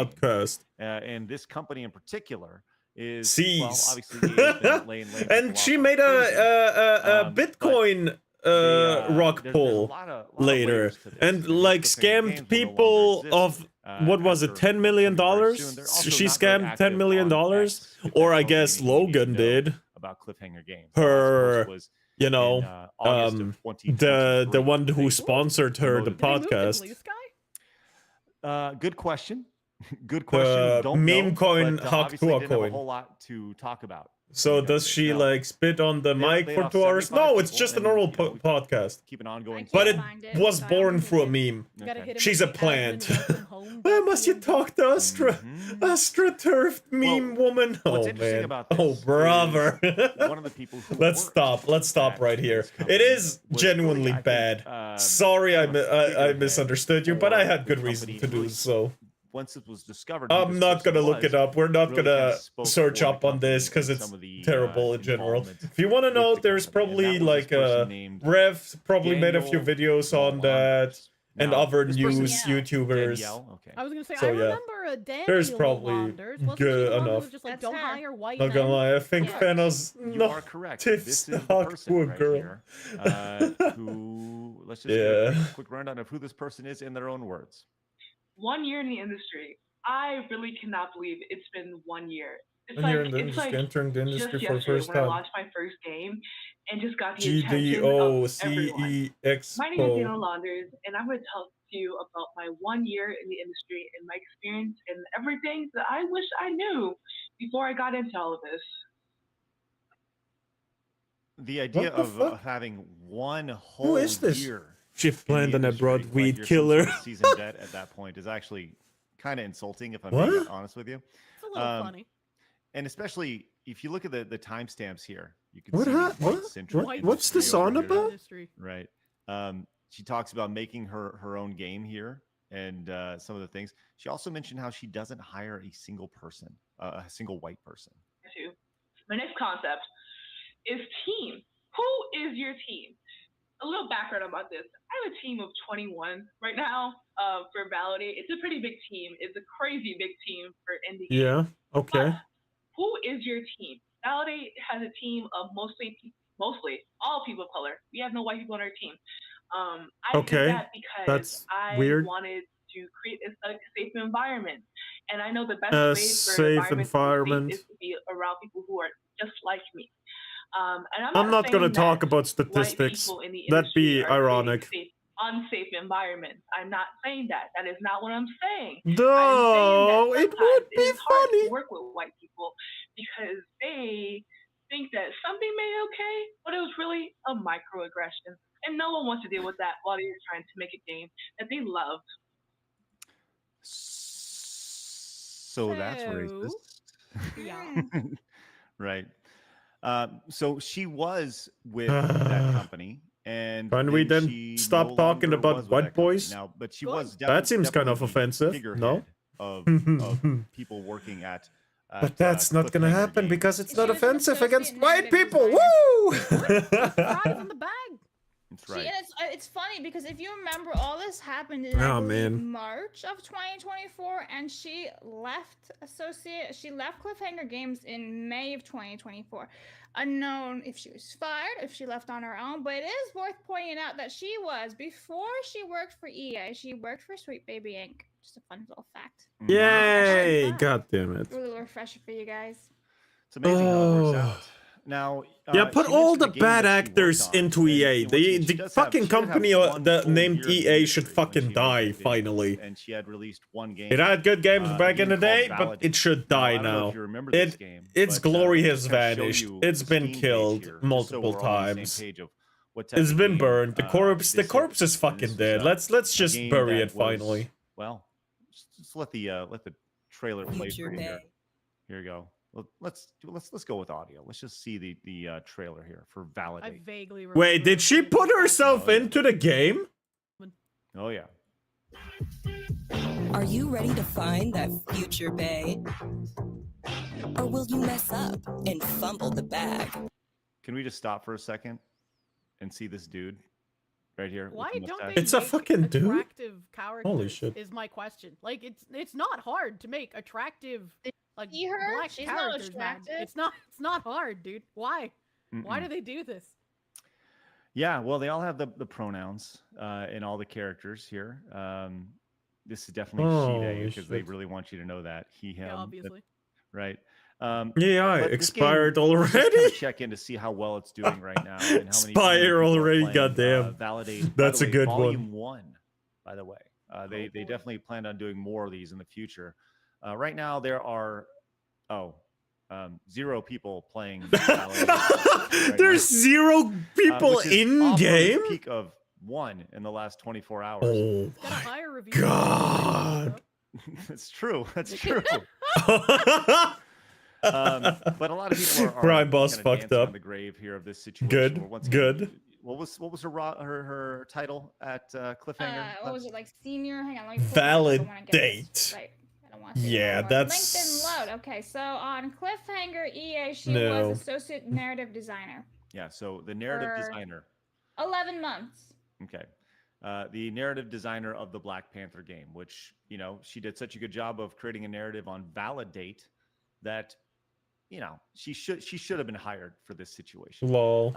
podcast. and this company in particular is Sees. well, obviously EA's been laying people And off she like made crazy. a But Bitcoin they, rock there's a poll lot of later, layers to this. and These like Cliffhanger scammed games will no people longer exist, of what was it, after $10 million? coming very soon. They're also She not very scammed active $10 million, on X, if or that's I something guess you need to Logan know did. about Cliffhanger Games. Her, The last post was you in, know, August of the 2023. one who They sponsored her the promoted it. Did they move to podcast. Blue Sky? Good question. Good question. The Don't meme know, coin but, Hawk obviously Tour didn't have coin. a whole lot to talk about. So when it comes does to she it. No. like spit on the They mic laid for off 2 hours? 75 No, it's people, just a and, normal you know, podcast. Keep an ongoing. I But can't it find it, was so I born don't through a think meme. You gotta Okay. hit him She's with a the plant. admin welcome home Why button. must you talk to Mhm. AstroTurf meme woman? what's Oh interesting man. about Oh this brother. One of the people who Let's worked stop at right here. this company It is was genuinely really, I think, bad. Sorry I kind of a figurehead misunderstood you, but I for had the good reason company to do really so. Once it was discovered, who I'm this not person gonna look was, it up. We're not really gonna kinda spoke search for the up on this company because and it's some of the, terrible in general. involvement If you want to with know, the there's company. And probably that was like this person named Rev probably made a few Daniel videos on that, Launders. and Now, other this person- news Danielle. YouTubers. Danielle, okay. I was gonna say, So, I yeah. remember a Daniel There's probably Launders. Wasn't good she the one who enough. was just like, That's don't her. hire white Not men? gonna lie, I think Yeah. Thanos You are correct. tips This the is the Hawk person Tour right girl. here, who let's just get a Yeah. quick rundown of who this person is in their own words. 1 year in the industry. I really cannot believe it's been 1 year. It's And you're like in the it's like entering the just industry for the yesterday first when I time. launched my first game and just got the attention of everyone. GDOCE My name is Daniel Expo. Launders, and I'm going to talk to you about my 1 year in the industry and my experience and everything that I wish I knew before I got into all of this. The idea the of fuck? having one whole is this? year Chief in the planned and I industry, brought like weed you're some killer. sort of seasoned vet at that point is actually kind of insulting, if I'm being What? honest with you. It's a little funny. And especially if you look at the timestamps here, you can What see the hap- white what? central White What's this industry on over here. about? Industry. Right. She talks about making her own game here and some of the things. She also mentioned how she doesn't hire a single person, a single white person. Too. My next concept is team. Who is your team? A little background about this. I have a team of 21 right now for Validate. It's a pretty big team. It's a crazy big team for indie games. Yeah. Okay. But who is your team? Validate has a team of mostly all people of color. We have no white people on our team. I Okay, did that because that's I weird. wanted to create a safe environment. And I know the best A way for safe environments to be environment. safe is to be around people who are just like me. And I'm not gonna saying talk that about white statistics. people in the That'd be industry are ironic. creating unsafe environments. I'm not saying that. That is not what I'm saying. No, it would be It's hard funny. to work with white people because they think that something may be okay, but it was really a microaggression. And no one wants to deal with that while they're trying to make a game that they love. So that's racist. Yeah. Right. So she was with that company, and Can we then she stop no talking longer about was with white that company boys? now, but she Good. was That seems kind of definitely the offensive, figurehead no? of people working at But that's not gonna Cliffhanger happen Games. because it's She not was an offensive against associate white narrative people. designer. Woo! Fries in the bag. That's See, right. and it's funny because if you remember, all this happened in Oh, I believe, man. March of 2024, and she left Cliffhanger Games in May of 2024. Unknown if she was fired, if she left on her own, but it is worth pointing out that before she worked for EA, she worked for Sweet Baby Inc. Just a fun little fact. Yay! God damn it. A little refresher for you guys. It's amazing how it works Oh. out. Now, Yeah, put she all mentioned the game bad that she worked actors on, into and, EA. you know, she The does have- fucking she did have company one that full named year in the EA should industry when fucking she worked die, at Video finally. Games, and she had released one game. It had good games back a in the game day, called but Validate. it should Now, die I don't know now. if you remember this game, Its but, glory just has to kinda show vanished. you It's the been Steam page killed here, just so multiple we're all on the same times. page of what type It's of been game, burned. The corpse this is is. And fucking this was, dead. Let's a just game bury that it finally. was- well, just let the trailer play Future for you here. Bay. Here you go. Well, let's go with audio. Let's just see the trailer here for I Validate. vaguely remember. Wait, did she this put back- herself Oh, yeah. into the game? Oh yeah. Are you ready to find that future bay? Or will you mess up and fumble the bag? Can we just stop for a second and see this dude right here? with Why the don't mustache? they It's a make fucking dude? attractive characters? Holy shit. Is my question. Like it's not hard to make attractive like see her? black She's not characters, man. attractive. It's not hard, dude. Why? Why Mm-mm. do they do this? Yeah, well, they all have the pronouns in all the characters here. This is definitely she, Holy because they shit. really want you to know that he, him, Yeah, that- obviously. right? Yeah, but this game, expired let's just kinda already. check in to see how well it's doing right now. And how many Expire people are already, playing, goddamn. Validate. By That's the a way, good one. Volume 1, by the way. They boy. definitely plan on doing more of these in the future. Right now, there are 0 people playing. Validate right There's now, 0 people which is in off of a game. Peak of 1 in the last 24 hours. Oh Got a higher review. God. That's true. That's true. But a lot of people are Crime boss kinda fucked dancing on up. the grave here of this situation. Good, where once good. again, what was her title at Cliffhanger? What was it like? Senior? Hang on, let me pull it up, I don't wanna get this Validate. right. I don't wanna say the Yeah, wrong word. that's- LinkedIn load. Okay, so on Cliffhanger EA, she No. was associate narrative designer. Yeah. So the narrative For- designer. 11 months. Okay. The narrative designer of the Black Panther game, which, you know, she did such a good job of creating a narrative on Validate that, you know, she should have been hired for this situation. Lol.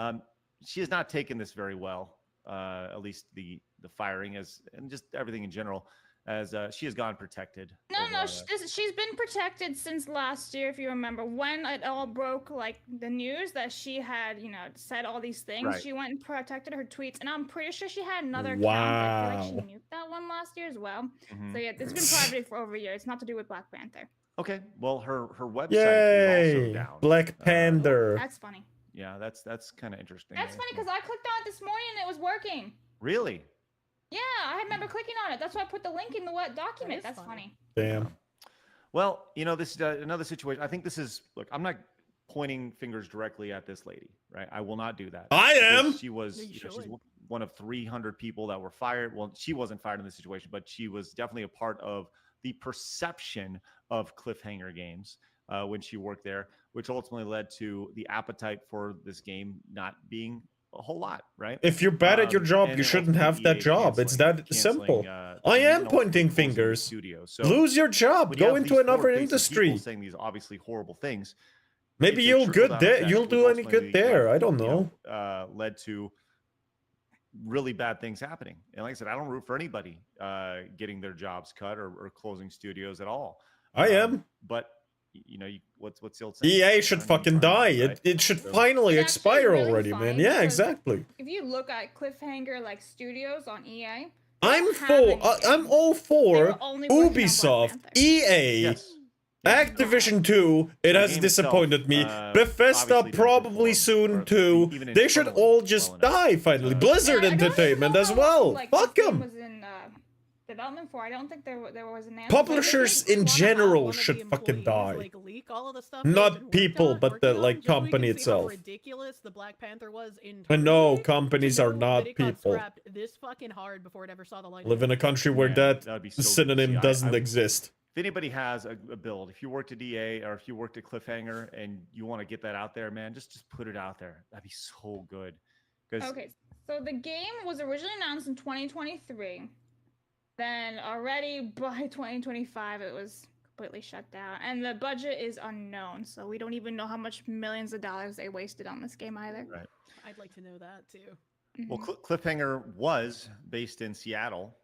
She has not taken this very well, at least the firing and just everything in general, as she has gone protected. No, over, no, she's been protected since last year, if you remember, when it all broke, like the news that she had, you know, said all these things. Right. She went and protected her tweets, and I'm pretty sure she had another account. I feel like Wow. she nuked that one last year as well. Mhm. So yeah, it's been private for over a year. It's not to do with Black Panther. Okay, well, her website is also Yay! down. Black Panther. That's funny. Yeah, that's kind of interesting. That's funny because I clicked on it this morning and it was working. Really? Yeah, I remember clicking on it. That's why I put the link in the document. is That's funny. funny. Damn. Well, you know, this is another situation. I think this is, look, I'm not pointing fingers directly at this lady, right? I will not do that. I Because am. She was, No, you you know, she's should. one of 300 people that were fired. Well, she wasn't fired in this situation, but she was definitely a part of the perception of Cliffhanger Games when she worked there, which ultimately led to the appetite for this game not being a whole lot, right? If you're bad at your job, and you then shouldn't have ultimately that EA job. It's that simple. I am pointing fingers. Lose your job. when you Go have into these another forward-facing industry. people saying these obviously horrible things. Maybe it's a you'll trickle-down good there. effect, You'll which do any ultimately good there. I don't you know. led to really bad things happening. And like I said, I don't root for anybody getting their jobs cut or closing studios at all. I am. But you know, what's the old saying? EA should fucking die. Right? It should So- finally It's actually expire really already, man. funny Yeah, because exactly. If you look at Cliffhanger like studios on EA, I'm don't have for. any I'm all they for were only working on Black Ubisoft, Panther. EA, Yes. Activision 2. It The has game disappointed me. itself, Bethesda obviously didn't probably perform, soon or too. even They should internally all well just enough. die finally. Blizzard Yeah, I don't even Entertainment know as how well. long, like, Fuck this game them. was in development for. I don't think there was an answer. Publishers If you in wanna have general one of the should fucking employees, die. Like, leak all of the stuff they've Not been worked people, on- but the, working on, like, just so we company can see how itself. ridiculous the Black Panther was in. I know companies are not people. This fucking hard before it ever saw the light. Live in a country where Yeah, that that'd be so good to synonym see. doesn't I- exist. If anybody has a build, if you worked at EA or if you worked at Cliffhanger and you want to get that out there, man, just put it out there. That'd be so good. Because Okay, so the game was originally announced in 2023. Then already by 2025, it was completely shut down, and the budget is unknown. So we don't even know how much millions of dollars they wasted on this game either. Right. I'd like to know that too. Well, Mhm. Cliffhanger was based in Seattle,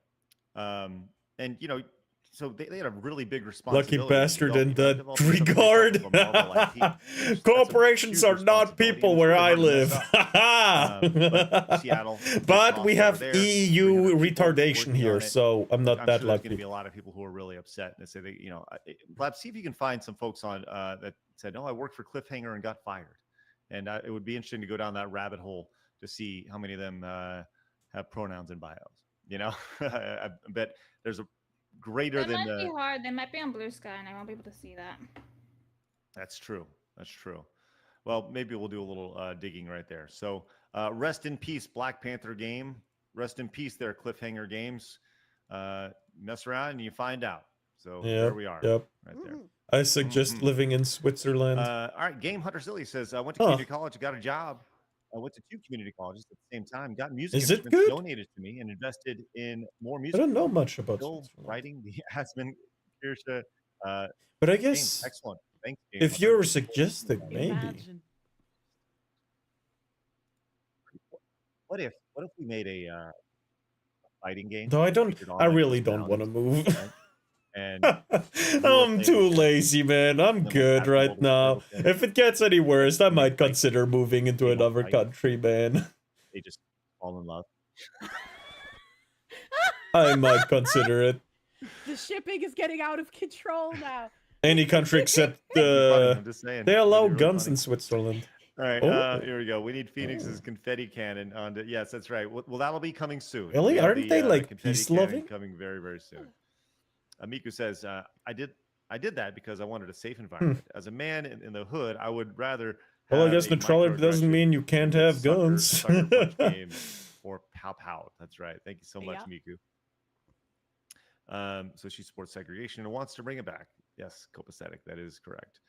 and you know, so they had a really big responsibility. Lucky to bastard develop- in that develop something based off regard. of a Marvel IP. That's a Corporations huge are not responsibility, people and it's where really I hard to live. mess up. But Seattle, big But we crossover have there, EU 300 people retardation working here, on it. so I'm not I'm that sure there's going to lucky. be a lot of people who are really upset and they say they, you know, Blab, see if you can find some folks on that said, "No, I worked for Cliffhanger and got fired," and it would be interesting to go down that rabbit hole to see how many of them have pronouns in bios. You know, I bet there's a greater That than might be hard. They might be on Blue Sky, and I won't be able to see that. That's true. That's true. Well, maybe we'll do a little digging right there. So, rest in peace, Black Panther game. Rest in peace, there, Cliffhanger Games. Mess around and you find out. So there we are. Yep. Right there. I suggest Mhm. living in Switzerland. All right, Game Hunter Silly says, I went to community college, got a job. I went to 2 community colleges at the same time, got music Is it instruments good? donated to me, and invested in more I music. don't know much about Still Switzerland. writing the Aspen Kirsha. But I game. guess Excellent. Thanks, Game if Hunter. you're suggesting, maybe. Imagine. What if we made a fighting game? No, I don't. featured I online really don't want to personalities, move. right? And I'm too lazy, man. I'm good right now. If it gets any worse, I might consider moving into another country, man. they just fall in love. I might consider it. The shipping is getting out of control now. Any country except I'm just saying. they It'd be allow really guns funny. in Switzerland. All right, Oh. here we go. We need Phoenix's confetti cannon on. Yes, that's right. Well, that'll be coming soon. Really? We have Aren't they, like, confetti peace-loving? cannon coming very, very soon. Miku says, "I did that because I wanted a safe environment. As a man in the hood, I would rather." Well, I have guess a neutrality doesn't microaggression mean you can't than a have guns. sucker punch game or pow pow. That's right. Thank you so much, Yeah. Miku. So she supports segregation and wants to bring it back. Yes, copacetic. That is correct.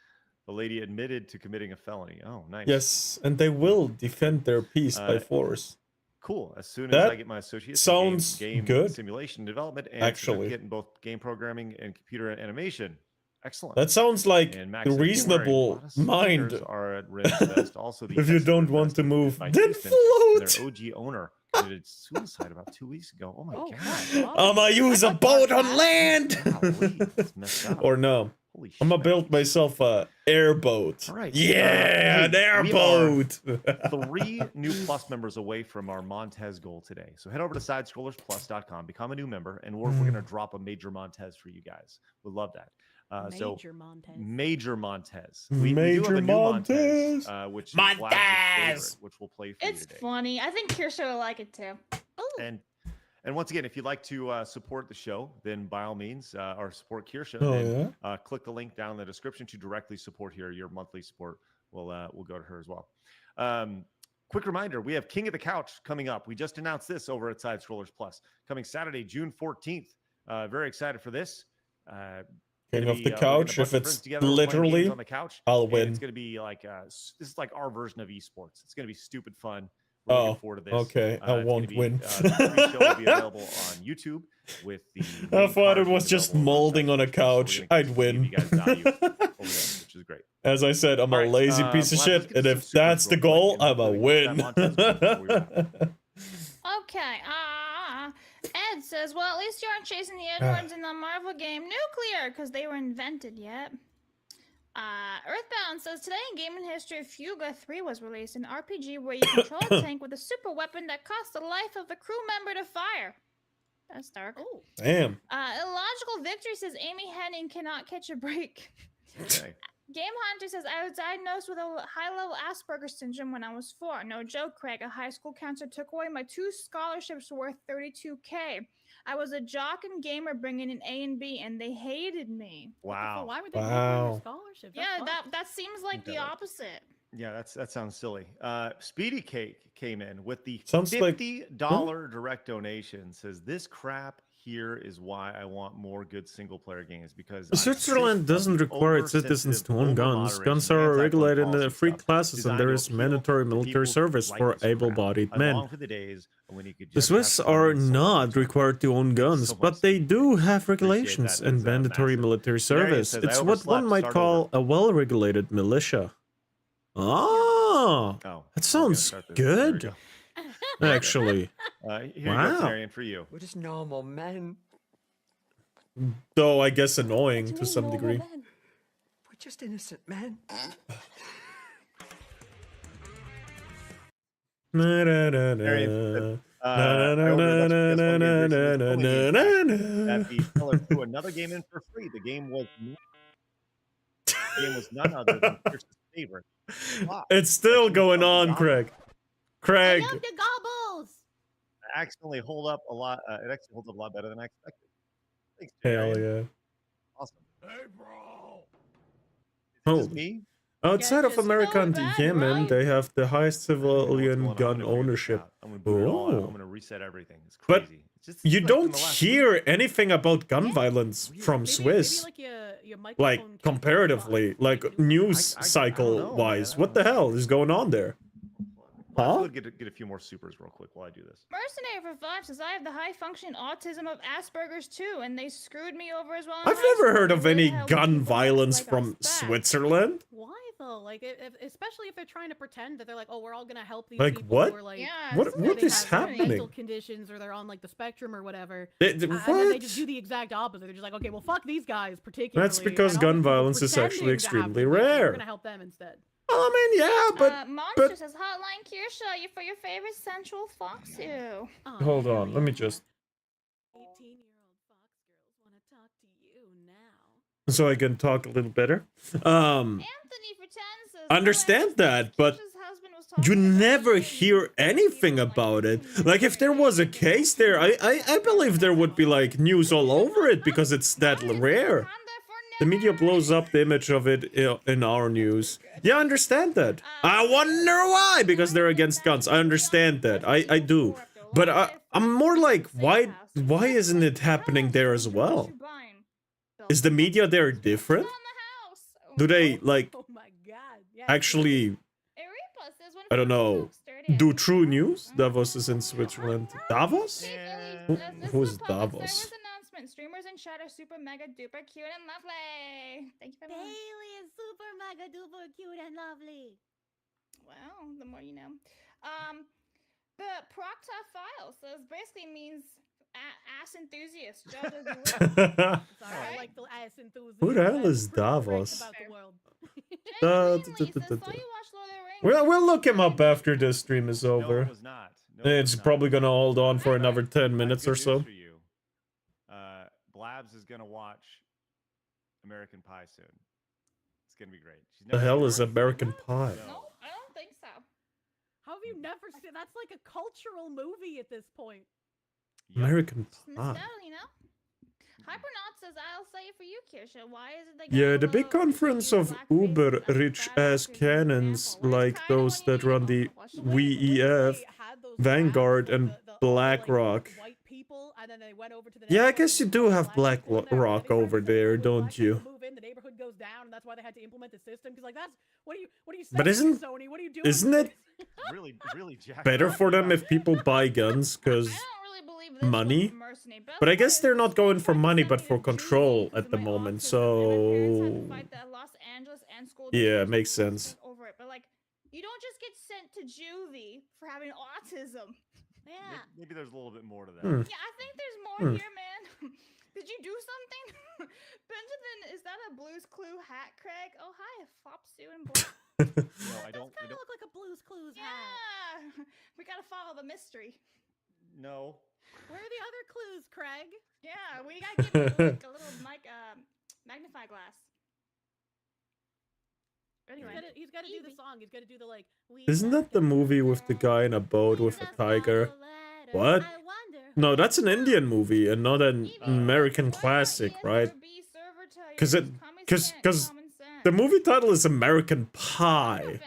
The lady admitted to committing a felony. Oh, nice. Yes, and they will defend their peace by force. Cool. As soon as That I get my associates sounds in game good. simulation development and Actually. certificate in both game programming and computer animation. Excellent. That sounds like And a Max says, "Don't worry, a reasonable lot of mind. stickers are at Rim's Best. Also, the If you excellent don't want to investment move, by then Houston and float. Their OG owner committed suicide about 2 weeks ago. Oh my Oh, god. I'ma use a boat on land. Golly, that's messed up. Or no, Holy I'ma shit. build myself a airboat. All right. Yeah, an hey, airboat. 3 new Plus members away from our Montez goal today. So head over to sidescrollersplus.com, become a new member, and we're going to drop a major Montez for you guys. We'll love that. So Major Montez. Major Montez. We do Major have a new Montez. which is Montez! Vlad's favorite, which we'll play for It's you today. funny. I think Kirsha will like it too. And once again, if you'd like to support the show, then by all means, or support Kirsha, Oh, then click the link down in the description to directly support here. Your monthly support will go to her as well. Quick reminder, we have King of the Couch coming up. We just announced this over at Side Scrollers Plus, coming Saturday, June 14th. Very excited for this. King Gonna of be, the we're getting a couch. bunch If of friends it's together, we're playing games literally, on the couch, I'll and win. It's going to be like this is like our version of esports. It's going to be stupid fun. We're looking forward to this. okay, I It's gonna won't be, win. the free show will be available on YouTube with the. I main thought it card was being just available on molding on a Side Scrollers, so couch. we're I'd gonna win. give you guys value over there, which is great. As I said, I'm All a right, lazy piece of well, let's shit, get and to if some super that's the real quick, goal, and I'm a let me get that win. Montez goal before we wrap. Okay. Ed says, well, at least you aren't chasing the Edwards in the Marvel game Nuclear, because they were invented yet. Earthbound says, today in gaming history, Fuga 3 was released, an RPG where you control a tank with a super weapon that costs the life of a crew member to fire. That's dark. Oh. Damn. Illogical Victory says, Amy Henning cannot catch a break. Okay. Game Hunter says, I was diagnosed with a high-level Asperger's syndrome when I was 4. No joke, Craig. A high school counselor took away my 2 scholarships worth $32K. I was a jock and gamer bringing in A and B, and they hated me. Wow. Why would they Wow. take away your scholarship? That's Yeah, fucked. that seems like the opposite. Yeah, that sounds silly. Speedy Cake came in with the Sounds like- $50 direct donation. Says this crap here is why I want more good single player games because I'm Switzerland sick of doesn't the require its citizens to own guns. over-moderation, Guns are anti-gun regulated in the policy free stuff classes, and designed there to is appeal mandatory to military people service like for this crap. able-bodied I men. long for the days when you could The just have Swiss fun are and so not much. required to own guns, So much but they do have Appreciate regulations that. and It was, mandatory massive. military Marion service. says, "I It's what one overslept. might Start call a well-regulated militia. Oh, Oh, that sounds start this. There we good, go. actually. Here you go, Wow. Marion, for you. We're just normal men. Though I guess annoying What do to you some mean degree. normal men? We're just innocent men. Na, na, na, Marion, na. I Na, na, na, na, na, na, na, na, na, na. that the seller threw another game in for free. The game was none other than Pierce's favorite. Wow. It's still Actually, going something on, wrong. Craig. I Craig, love the gobbles. Actually hold up a lot. It actually holds up a lot better than I expected. Thanks, hell Marion. yeah. Awesome. Hey, bro. Oh. Is it just me? Outside of just America so and bad, Yemen, right? they have the highest I don't know what's civilian going on. gun I'm gonna figure this ownership. out. I'm gonna boot it all out. Oh. I'm gonna reset everything. It's But crazy. It's just You like in don't the last hear anything about gun Yeah, violence weird. from Maybe, Swiss. maybe your Like, microphone can't comparatively, respond. like, Maybe news I don't know, cycle wise. man. What the hell is going on there? Well, Huh? let's get a few more supers real quick while I do this. Mercenary for 5 says, I have the high functioning autism of Asperger's too, and they screwed me over as well. in I've high never school. heard They of really any held gun people back violence like I from was fat. Switzerland. Why though? Like, especially if they're trying to pretend that they're like, oh, we're all gonna help these Like, people what? who are like, Yeah, What- it's what really is happening. mental happening? conditions, or they're on like the spectrum or whatever. And then they just do What? the exact opposite. They're just like, okay, well, fuck these guys particularly. That's because and all gun these people violence is actually pretending to have extremely conditions, rare. We're gonna help them instead. I mean, yeah, but Monster says, Hotline Kirsha, you for your favorite sensual fox you. Oh, hold on. Let me just 18-year-old fox girls want to talk to you now. so I can talk a little better. Anthony for 10 says, Understand that, but Kirsha's husband was you talking about never you. hear anything about it. Like, if there was a case there, I believe there would be like news all over it because it's that rare. The media blows up the image of it in our news. Yeah, I understand that. I wonder why, because they're against guns. I understand that. I do. But I'm more like, why isn't it happening there as well? Is the media there different? Do they, like, Oh my god. Yeah, actually, I don't know, do true news? Davos is in Switzerland. Davos? Who's Davos? Streamers in chat are super mega duper cute and lovely. Thank you very much. Bailey is super mega duper cute and lovely. Well, the more you know. The Procta file says basically means ass enthusiast. Joe does the work. Sorry, I Alright. like the ass enthusiast. Who the hell I'm is pretty correct Davos? about the world. We'll look him up after this stream is No, over. it was not. No, it It's was not. probably gonna hold on for another 10 I have minutes good or news so. for you. Blabs is gonna watch American Pie soon. It's gonna be great. She's The never hell seen is it. American Pie? No, I don't think so. How have you never seen? That's like a cultural movie at this point. Yep. American Miss Pie. Stone, you know? Hypernaut says, I'll say it for you, Kirsha. Why is it that Yeah, the big Gallo conference uses of blackface uber as a rich badass ass as an cannons example? Well, like it's kinda those what you that run the need. Watch the When WEF, they had those Vanguard, tracks, and like the BlackRock. white people, and then they went over to the Yeah, I next one, guess you and do there were have black people in there, and BlackRock they tried to over say, there, "Oh, when don't black people you? Move in, the neighborhood goes down, and that's why they had to implement the system. Because like that's what are you But saying, isn't- Sony? What are you doing? Isn't it Really jacked better up. for them if people buy guns? Because I don't really believe this money? was mercenary. Best But I part guess is they're this not going for tried to money, send but me for to control juvie at because the of my moment. autism, and my parents had to So fight the Los Angeles and school yeah, districts it makes to get sense. over it. But like, you don't just get sent to juvie for having autism. Yeah. Maybe there's a little bit more to that. Hmm. Yeah, I think there's more Hmm. here, man. Did you do something? Benjamin, is that a Blue's Clue hat, Craig? Oh, hi, Flopsu and Black. No, I It don't. does kind of look like a Blue's Clues hat. Yeah, we gotta follow the mystery. No. Where are the other clues, Craig? Yeah, we gotta give him like a little magnify glass. Anyway, He's got to do the song. He's got to do the like. Isn't that the movie with the guy in a boat with a tiger? What? No, that's an Indian movie and not an American classic, right? Because the movie title is American Pie.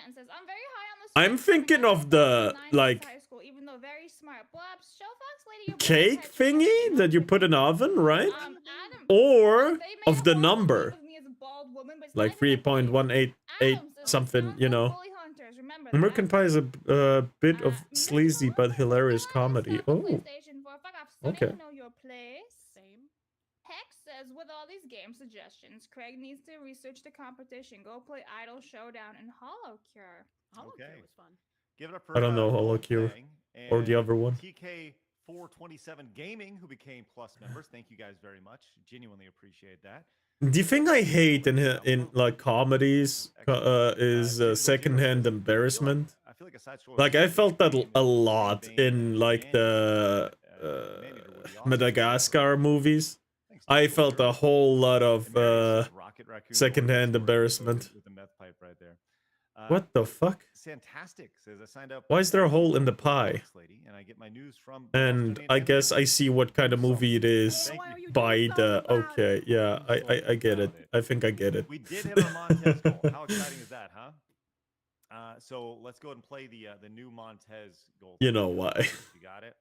I'm thinking of the like cake thingy that you put in the oven, right? Or of the number, like 3.188 something, you know. American Pie is a bit of sleazy but hilarious comedy. Oh, okay. Same. Hex says, with all these game suggestions, Craig needs to research the competition. Go play Idol Showdown and Hollow Cure. Hollow Cure Okay. was fun. Give it up for I don't know Hollow Cure Wolfgang or the and other one. TK427 Gaming, who became Plus members. Thank you guys very much. Genuinely appreciate that. The thing I hate in like comedies is secondhand embarrassment. I feel like aside from Like I felt that a lot in like the Madagascar movies. I felt a whole lot of secondhand embarrassment. With the meth pipe right there. What the fuck? Fantastic says I signed up. Why is there a hole in the pie? Lady, and I get my news from And I guess I see what kind of movie it is by the. Okay, yeah, I get it. I think I get it. We did hit our Montez goal. How exciting is that, huh? So let's go ahead and play the new Montez goal. You know why? You got it.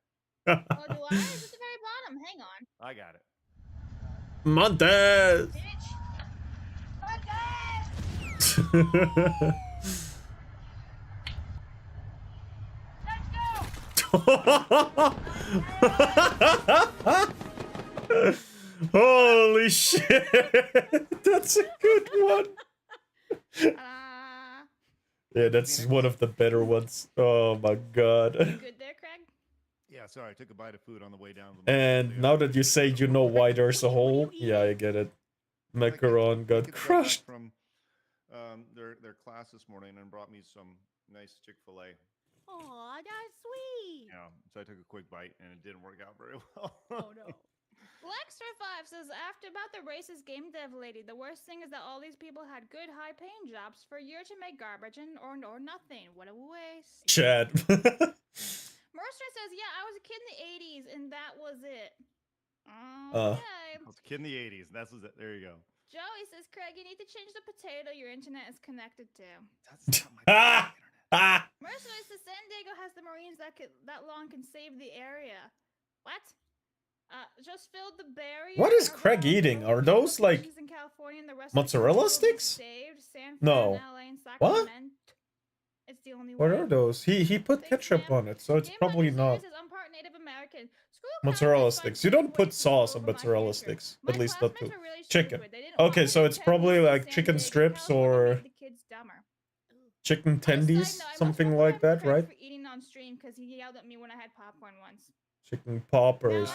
Oh, do I? It's at the very bottom. Hang on. I got it. Montez. Holy shit! That's a good one. Yeah, that's one of the better ones. Oh my god. Good there, Craig? Yeah, sorry, I took a bite of food on the way down. And now that you say you know why there's a hole, yeah, I get it. Macaron got crushed. From their class this morning and brought me some nice Chick-fil-A. Aw, that's sweet. Yeah, so I took a quick bite and it didn't work out very well. Oh no. Lexter5 says, after about the racist game dev lady, the worst thing is that all these people had good high-paying jobs for a year to make garbage and or nothing. What a waste. Chad. Mercer says, yeah, I was a kid in the 80s and that was it. Okay. I was a kid in the 80s. That's it. There you go. Joey says, Craig, you need to change the potato your internet is connected to. That's not my internet. Mercer says, San Diego has the Marines that long can save the area. What? Just filled the barrier. What is Craig eating? Are those like in California and the rest mozzarella sticks? Saved, San No. Fran, LA, and What? Sacramento. It's the only What way. are those? He put ketchup on it, so it's probably not Says, I'm part Native American. mozzarella sticks. You don't put sauce on mozzarella sticks, at least not to chicken. Okay, so it's probably like chicken strips or chicken tendies, something like that, right? For eating on stream because he yelled at me when I had popcorn once. Chicken poppers.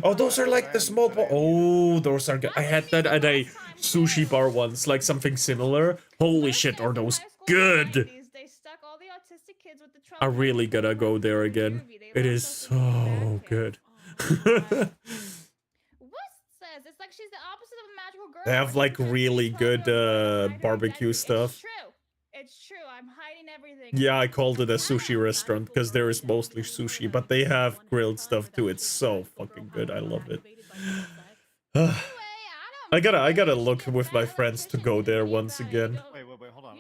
Oh, those are like the small. Oh, those are good. I had that at a sushi bar once, like something similar. Holy shit, are those good? They stuck all the autistic kids with the I really gotta go there again. It is so good. Wust says it's like she's the opposite of a magical girl. They have like really good barbecue stuff. It's true. It's true. I'm hiding everything. Yeah, I called it a sushi restaurant because there is mostly sushi, but they have grilled stuff too. It's so fucking good. I love it. I gotta look with my friends to go there once again. Wait, hold on.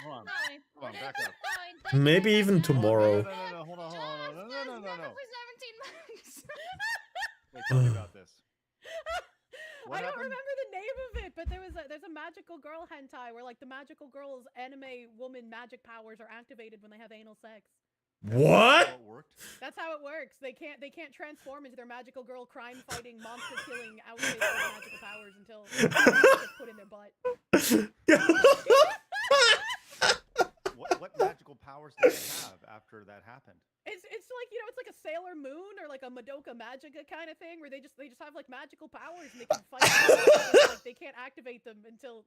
Hold on, back up. Maybe even tomorrow. No, hold on. No. Wait, tell me about this. What I don't happened? remember the name of it, but there's a magical girl hentai where like the magical girl's anime woman magic powers are activated when they have anal sex. What? That's how it works. They can't transform into their magical girl crime fighting monster killing outfit with magical powers until it's put in their butt. What magical magical powers did they have after that happened? It's like, you know, it's like a Sailor Moon or like a Madoka Magica kind of thing where they just have like magical powers and they can fight. Like they can't activate them until.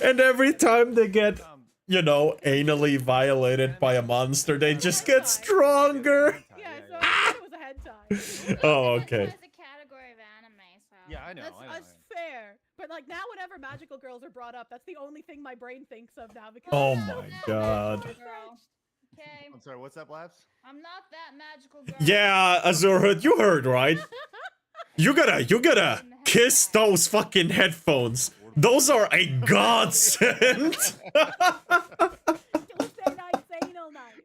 And every time they get, you know, anally violated by a monster, they just get stronger. Yeah, so I it was a hentai. Oh, okay. It's a category of anime, so. Yeah, I know. That's fair. But like now, whenever magical girls are brought up, that's the only thing my brain thinks of now because. Oh my god. Girl. Okay. I'm sorry. What's that, Blabs? I'm not that magical girl. Yeah, Azurhood, you heard right. You gotta kiss those fucking headphones. Those are a godsend. Tuesday night's anal night.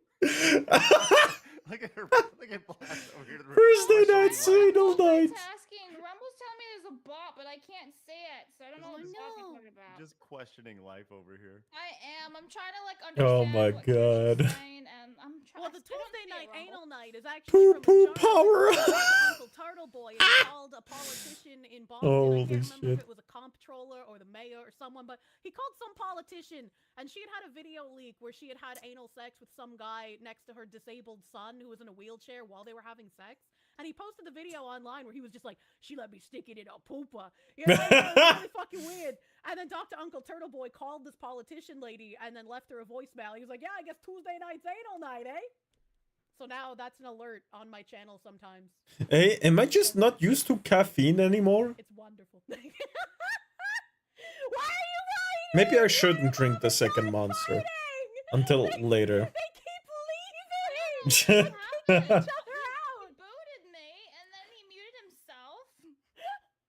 Look at her. Look at Blabs over here. Thursday night, anal night. Tasking. Rumble's telling me there's a bot, but I can't say it, so I don't know what the bot you're talking about. Just questioning life over here. I am. I'm trying to like Oh understand. my what you're god. saying, and I'm trying. Well, the Tuesday night Rumble. anal night is actually Poo from poo a genre power. called Uncle Turtle Boy. It's called a politician in Boston. I Holy can't remember shit. if it was a comptroller or the mayor or someone, but he called some politician, and she had a video leak where she had anal sex with some guy next to her disabled son who was in a wheelchair while they were having sex. And he posted the video online where he was just like, "She let me stick it in a poopa." You know, it was really fucking weird. And then Dr. Uncle Turtle Boy called this politician lady and then left her a voicemail. He was like, "Yeah, I guess Tuesday night's anal night, eh?" So now that's an alert on my channel sometimes. Hey, am I just not used to caffeine anymore? It's wonderful. Why are you writing? Maybe I shouldn't drink the second monster until later. They keep leaving. What He booted me, and then he muted himself.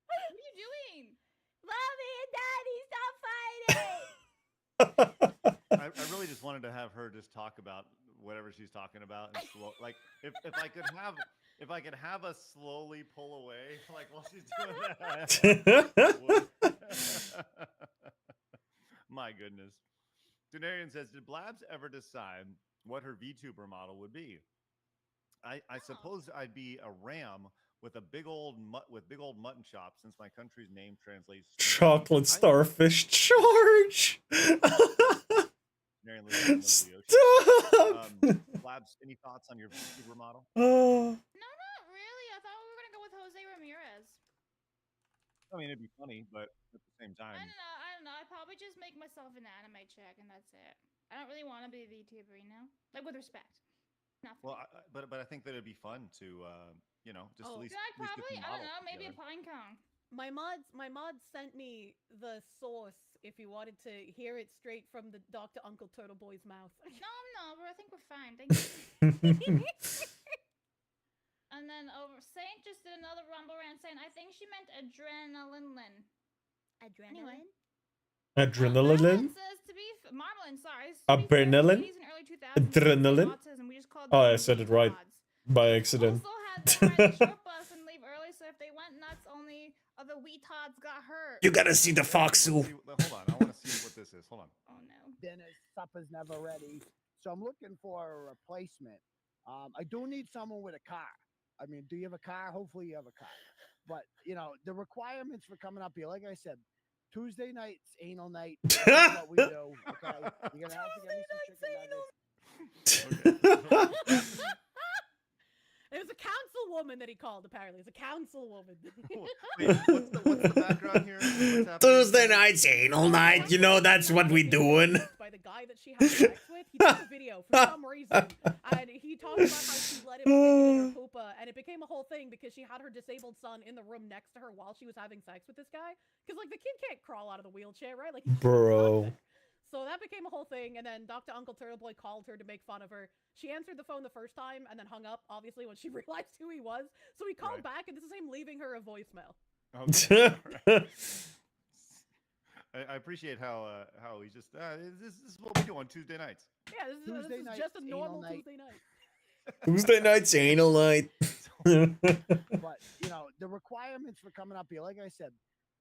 What are you doing? Mommy and Daddy, stop fighting. I really just wanted to have her just talk about whatever she's talking about, and like if I could have us slowly pull away, like while she's doing that. My goodness. Denarian says, did Blabs ever decide what her VTuber model would be? I suppose I'd be a ram with a big old mutton chop, since my country's name translates to Chocolate starfish charge. Stop. Blabs, any thoughts on your VTuber model? No, not really. I thought we were gonna go with Jose Ramirez. I mean, it'd be funny, but at the same time, I don't know. I'd probably just make myself an anime chick, and that's it. I don't really want to be a VTuber, you know? Like, with respect. Nothing. well, but I think that it'd be fun to, you know, just at least. I'd at least get probably, some I don't models know, maybe a together. pine cone. My mods sent me the source if you wanted to hear it straight from the Dr. Uncle Turtle Boy's mouth. No, but I think we're fine. Thank you. And then Saint just did another Rumble rant saying, I think she meant adrenaline. Anyway. Adrenaline? Says to be Marmalin, sorry. Adrenaline? In early 2000s, Adrenaline? autism, we just called Oh, them I said it VTubers. right by accident. Also had them ride the short bus and leave early, so if they went nuts, only other weetods got hurt. You gotta see the foxu. Hold on, I want to see what this is. Hold on. Oh no. Dinner's, supper's never ready. So I'm looking for a replacement. I do need someone with a car. I mean, do you have a car? Hopefully you have a car. But, you know, the requirements for coming up here, like I said, Tuesday night's anal night. That's what we do. Okay. You're going to have to get me some chicken nuggets. It was a councilwoman that he called, apparently. It's a councilwoman. Wait, what's the background here? What's happening? Tuesday night's anal night. You know that's what we doing. By the guy that she had sex with, he took a video for some reason, and he talked about how she let him in her poopa, and it became a whole thing because she had her disabled son in the room next to her while she was having sex with this guy. Because like the kid can't crawl out of the wheelchair, right? Like he's just Bro. stuck there. So that became a whole thing, and then Dr. Uncle Turtle Boy called her to make fun of her. She answered the phone the first time and then hung up, obviously, when she realized who he was. So he called back, and this is him leaving her a voicemail. Okay. I appreciate how he's just this is what we do on Tuesday nights. Yeah, this is just a normal Tuesday night. Tuesday night's anal night. But, you know, the requirements for coming up here, like I said,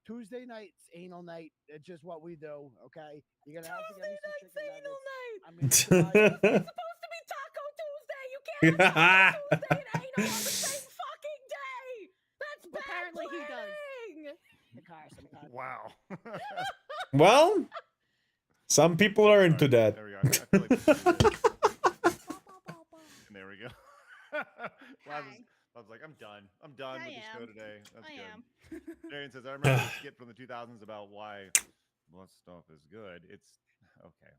Tuesday night's anal night. It's just what we do, okay? You're going to have to get me some chicken nuggets. I mean, It's supposed to be Taco Tuesday. You can't have Taco Tuesday and anal on the same fucking day. That's apparently he does. the car sometimes. Wow. Well, some people are into that. There we go. I feel like Rob's like, I'm done. I'm done I with the show am. today. That's I good. Darian says, I remember the skit from the 2000s about why what stuff is good. It's okay.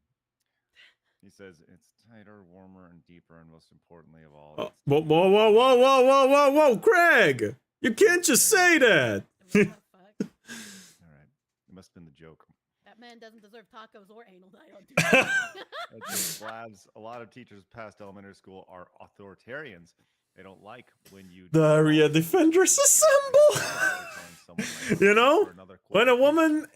He says it's tighter, warmer, and deeper, and most importantly of all, Oh, whoa, whoa, whoa, whoa, whoa, whoa, whoa, whoa, Craig! You can't just say that. all right. It must have been the joke. That man doesn't deserve tacos or anal. I don't do that. Blabs, a lot of teachers past elementary school are authoritarians. They don't like when you The area defenders assemble. You know, when a woman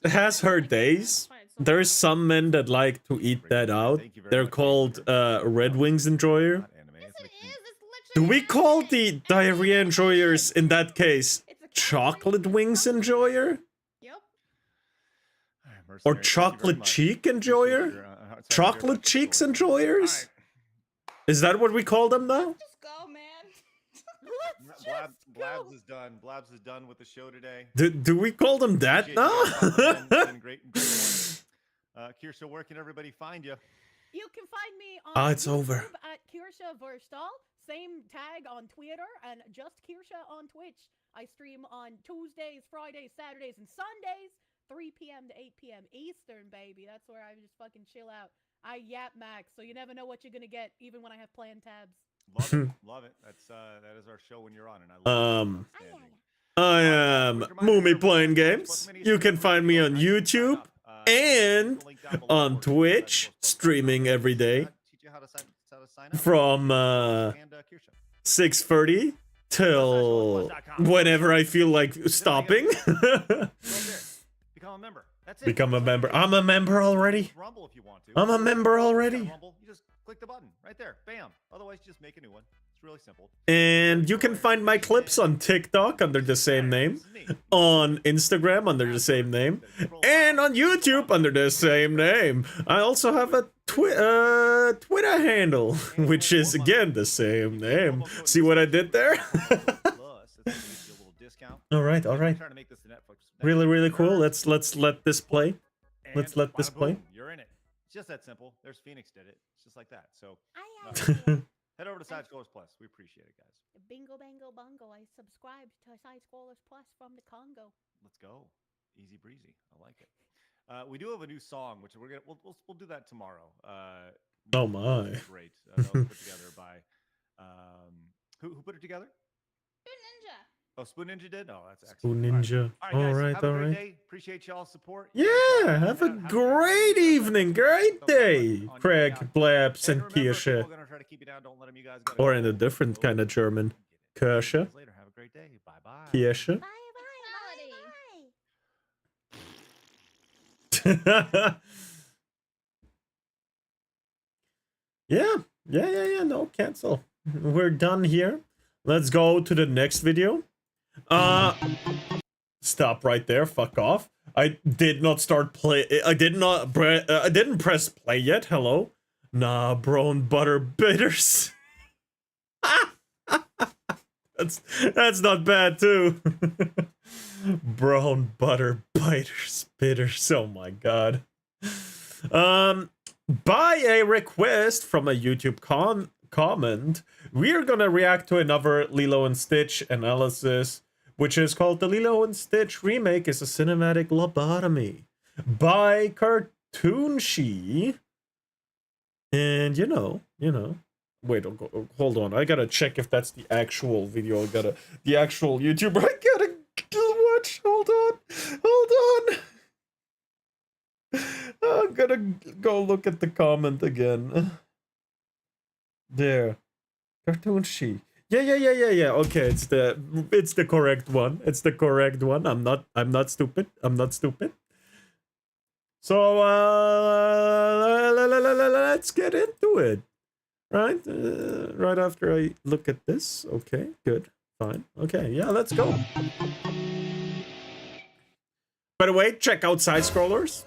has her days, there's some men that like to eat that out. They're called Red Wings enjoyer. Do we call the diarrhea enjoyers in that case chocolate wings enjoyer? Or chocolate cheek enjoyer? Chocolate cheeks enjoyers? Is that what we call them now? Just go, man. Blabs is done. Blabs is done with the show today. Do we call them that now? Great one. Kirsha, where can everybody find you? You can find me on It's over. YouTube at Kirsha Verstal. Same tag on Twitter and just Kirsha on Twitch. I stream on Tuesdays, Fridays, Saturdays, and Sundays, 3 p.m. to 8 p.m. Eastern, baby. That's where I just fucking chill out. I yap max, so you never know what you're gonna get, even when I have planned tabs. Love it. Love it. That is our show when you're on, and I love it. I am Moomy playing games. You can find me on YouTube and on Twitch, streaming every day from 6:30 till whenever I feel like stopping. Become a member. That's it. Become a member. I'm a member already. Rumble if you want to. I'm a member already. Rumble, you just click the button right there. Bam. Otherwise, you just make a new one. It's really simple. And you can find my clips on TikTok under the same name, on Instagram under the same name, and on YouTube under the same name. I also have a Twitter handle, which is again the same name. See what I did there? All right. Really, really cool. Let's let this play. Let's let this play. You're in it. It's just that simple. There's Phoenix did it. It's just like that. So head over to Side Scrollers Plus. We appreciate it, guys. Bingo, bango, bongo. I subscribed to Side Scrollers Plus from the Congo. Let's go. Easy breezy. I like it. We do have a new song, which we'll do that tomorrow. Oh my! Great. That was put together by who put it together? Spoon Ninja. Oh, Spoon Ninja did? Oh, that's excellent. Spoon Ninja. All right, have a great day. Appreciate y'all's support. Yeah, have a great evening, great day, Craig, Blabs, and Kirsha. Or in a different kind of German. Kirsha. Later. Have a great day. Bye-bye. Kirsha. Yeah, no, cancel. We're done here. Let's go to the next video. Stop right there. Fuck off. I did not start play. I didn't press play yet. Hello. Nah, brown butter bitters. That's not bad too. Brown butter bitters. Oh my god. By a request from a YouTube comment, we are gonna react to another Lilo and Stitch analysis, which is called The Lilo and Stitch Remake is a Cinematic Lobotomy by Cartoonshi. And you know, wait, hold on, I gotta check if that's the actual video. The actual YouTuber I gotta watch. Hold on. I'm gonna go look at the comment again. There. Cartoonshi. Yeah. Okay, it's the correct one. It's the correct one. I'm not stupid. So let's get into it. Right? Right after I look at this. Okay, good. Fine. Okay, yeah, let's go. By the way, check out Side Scrollers.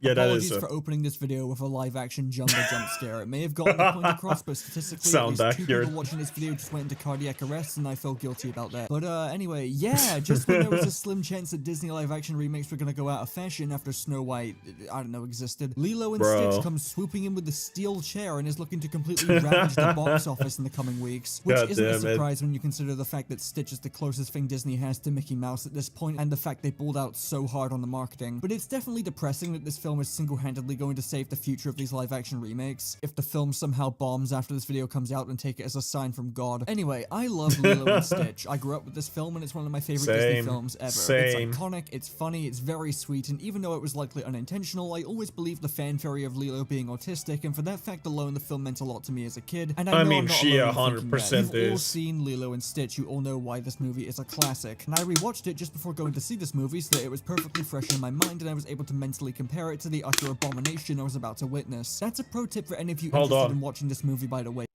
Yeah, that is Apologies for opening this video with a live-action jumbo jump scare. It may have gotten the point across, but statistically, Sound at least 2 accurate. people watching this video just went into cardiac arrest, and I feel guilty about that. But anyway, yeah, just when there was a slim chance that Disney live-action remakes were gonna go out of fashion after Snow White, I don't know, existed, Lilo and Stitch comes swooping in with the steel chair and is looking to completely ravage the box office in the coming weeks, which God isn't a damn it. surprise when you consider the fact that Stitch is the closest thing Disney has to Mickey Mouse at this point, and the fact they pulled out so hard on the marketing. But it's definitely depressing that this film is single-handedly going to save the future of these live-action remakes. If the film somehow bombs after this video comes out, then take it as a sign from God. Anyway, I love Lilo and Stitch. I grew up with this film, and it's one of my favorite Disney films ever. Same. It's iconic, it's funny, it's very sweet, and even though it was likely unintentional, I always believed the fan theory of Lilo being autistic, and for that fact alone, the film meant a lot to me as a kid. And I know mean, I'm not she alone in thinking that. 100% You've all is. seen Lilo and Stitch, you all know why this movie is a classic. And I rewatched it just before going to see this movie so that it was perfectly fresh in my mind and I was able to mentally compare it to the utter abomination I was about to witness. That's a pro tip for any of you interested in watching this movie, by the way.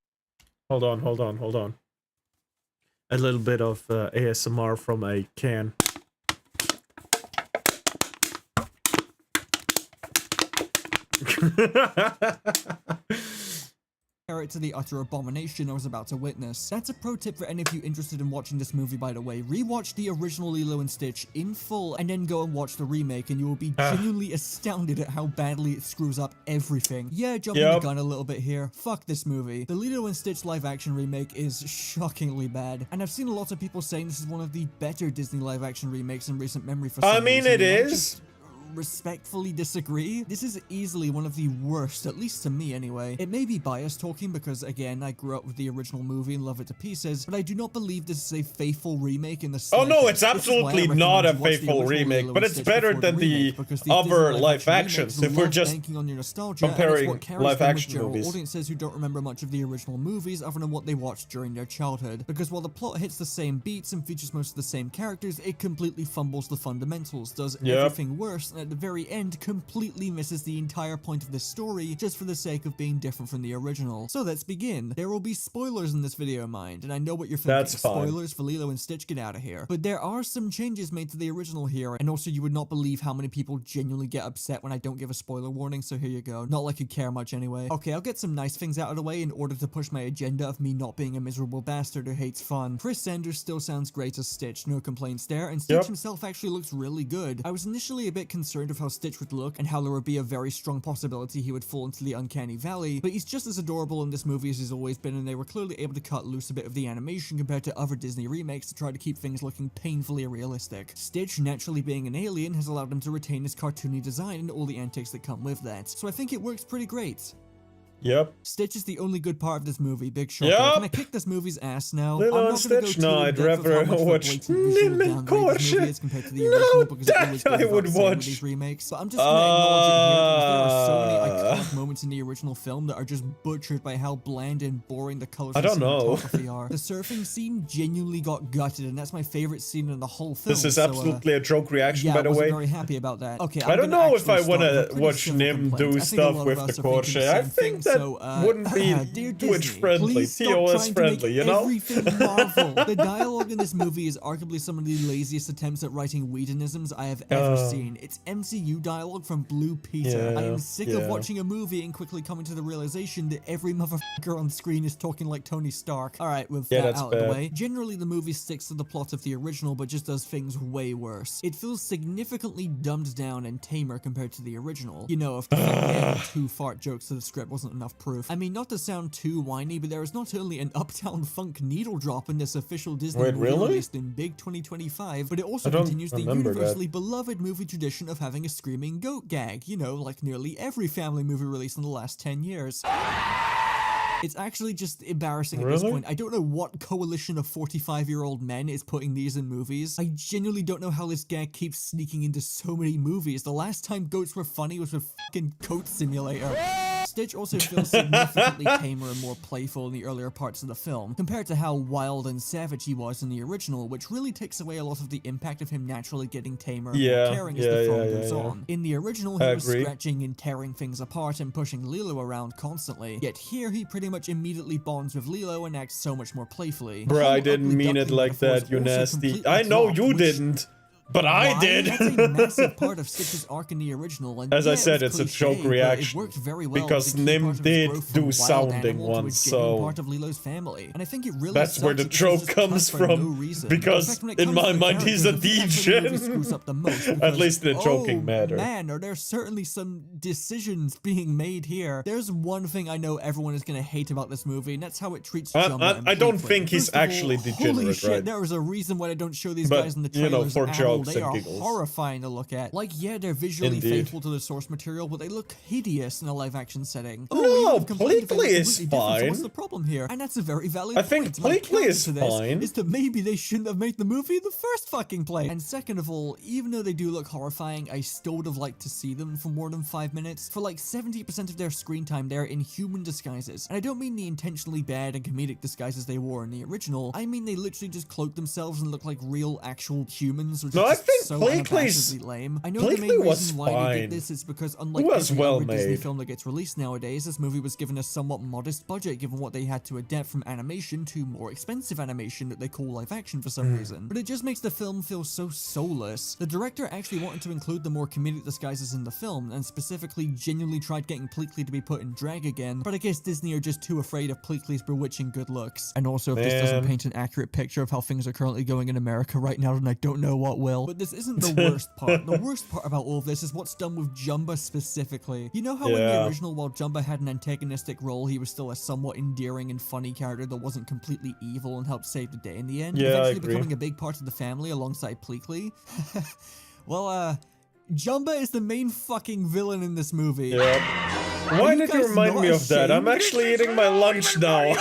Hold on. A little bit of ASMR from a can. Compare it to the utter abomination I was about to witness. That's a pro tip for any of you interested in watching this movie, by the way. Rewatch the original Lilo and Stitch in full and then go and watch the remake and you will be genuinely astounded at how badly it screws up everything. Yeah, jumping the gun a little bit here. Fuck this movie. The Lilo and Stitch live action remake is shockingly bad, and I've seen a lot of people saying this is one of the better Disney live action remakes in recent memory for some reason, it and I is. just respectfully disagree. This is easily one of the worst, at least to me anyway. It may be biased talking because, again, I grew up with the original movie and love it to pieces, but I do not believe this is a faithful remake in the Oh no, slightest. it's This is why I absolutely recommend not a you watch the faithful original remake, Lilo but and it's Stitch better before than the remake, because the other Disney live remakes actions. If we're love just banking on your nostalgia, and it's comparing what carries live them with action general movies. audiences who don't remember much of the original movies other than what they watched during their childhood. Because while the plot hits the same beats and features most of the same characters, it completely fumbles the fundamentals, does everything worse, and at the very end completely misses the entire point of this story just for the sake of being different from the original. So let's begin. There will be spoilers in this video, mind, and I know what you're thinking. That's fine. Spoilers for Lilo and Stitch, get out of here. But there are some changes made to the original here, and also you would not believe how many people genuinely get upset when I don't give a spoiler warning, so here you go. Not like you care much anyway. Okay, I'll get some nice things out of the way in order to push my agenda of me not being a miserable bastard who hates fun. Chris Sanders still sounds great as Stitch, no complaints there, and Stitch himself actually looks really good. I was initially a bit concerned with how Stitch would look and how there would be a very strong possibility he would fall into the uncanny valley, but he's just as adorable in this movie as he's always been, and they were clearly able to cut loose a bit of the animation compared to other Disney remakes to try to keep things looking painfully realistic. Stitch, naturally being an alien, has allowed him to retain his cartoony design and all the antics that come with that, so I think it works pretty great. Stitch is the only good part of this movie, big shocker. Can I kick this movie's ass now? Lilo I'm and not gonna go Stitch? too No, in I'd depth of how rather much of a watch blatant visual downgrade this movie is compared to the original, because it always goes I without would saying with watch. these remakes. But I'm just gonna acknowledge it here because there are so many iconic moments in the original film that are just butchered by how bland and boring the colors I and don't know. cinematography are. The surfing scene genuinely got gutted, and that's my favorite scene in the whole film. This is so, absolutely a joke reaction, yeah, by the I wasn't way. very happy about that. Okay, I don't know if I want to watch Nim do stuff with the Porsche. I think that wouldn't be Twitch friendly, TOS friendly, you know? Everything Marvel. The dialogue in this movie is arguably some of the laziest attempts at writing Whedonisms I have ever seen. It's MCU dialogue from Blue Peter. I am sick of watching a movie and quickly coming to the realization that every motherfucker on screen is talking like Tony Stark. Alright, with that out of the way, generally the movie sticks to the plot of the original but just does things way worse. It feels significantly dumbed down and tamer compared to the original. You know, if the adding 2 fart jokes to the script wasn't enough proof. I mean, not to sound too whiny, but there is not only an Uptown Funk needle drop in this official Disney movie released in big 2025, but it also continues the universally beloved movie tradition of having a screaming goat gag, you know, like nearly every family movie released in the last 10 years. It's actually just embarrassing at this point. I don't know what coalition of 45-year-old men is putting these in movies. I genuinely don't know how this gag keeps sneaking into so many movies. The last time goats were funny was with fucking Goat Simulator. Stitch also feels significantly tamer and more playful in the earlier parts of the film, compared to how wild and savage he was in the original, which really takes away a lot of the impact of him naturally getting tamer and more caring as the film goes on. In the original, he was scratching and tearing things apart and pushing Lilo around constantly, yet here he pretty much immediately bonds with Lilo and acts so much more playfully. Bruh, I didn't mean it like that, you nasty. I know you didn't. But I Why? did. That's a massive part of Stitch's arc in the original. And As yeah, I said, it's it's a joke cliche, but reaction. It worked very well Because as a key Nim part of his did growth do from a wild sounding animal to a once, genuine so part of Lilo's family. And I think it really that's where sucks the that this was joke just comes cut for from. no reason. Because In fact, when it in comes my to the mind, he's a characters, I think that's where the movie DJ. screws up the most At because, least in a joking manner. Man, are there certainly some decisions being made here. There's one thing I know everyone is going to hate about this movie, and that's how it treats Jumba. I don't Pleakley. think he's First of all, actually holy degenerate, shit, right? there is a reason why I don't show these But, guys in the you know, trailers for at all. jokes They and are giggles. horrifying to look at. Like, yeah, they're visually Indeed. faithful to the source material, but they look hideous in a live-action setting. No, you have complained if they look Pleakley is completely different, so what's fine. the problem here? And that's a very valid I think point. My Pleakley counter is to this fine. is that maybe they shouldn't have made the movie in the first fucking place. And second of all, even though they do look horrifying, I still would have liked to see them for more than 5 minutes. For like 70% of their screen time, they're in human disguises. And I don't mean the intentionally bad and comedic disguises they wore in the original. I mean they literally just cloak themselves and look like real, actual humans, which No, is I just think so Pleakley's- unabashedly lame. I know the main Pleakley was reason why they fine. did this is because unlike It was every well other Disney made. film that gets released nowadays, this movie was given a somewhat modest budget given what they had to adapt from animation to more expensive animation that they call live action for some reason. But it just makes the film feel so soulless. The director actually wanted to include the more comedic disguises in the film, and specifically genuinely tried getting Pleakley to be put in drag again, but I guess Disney are just too afraid of Pleakley's bewitching good looks. And also, if this doesn't Man. paint an accurate picture of how things are currently going in America right now, then I don't know what will. But this isn't the worst part. The worst part about all of this is what's done with Jumba specifically. You know how in the Yeah. original, while Jumba had an antagonistic role, he was still a somewhat endearing and funny character that wasn't completely evil and helped save the day in the end, Yeah, I eventually agree. becoming a big part of the family alongside Pleakley? Well, Jumba is the main fucking villain in this movie. Yeah. Are Why you did you guys remind not me of that? I'm ashamed? actually eating my lunch now.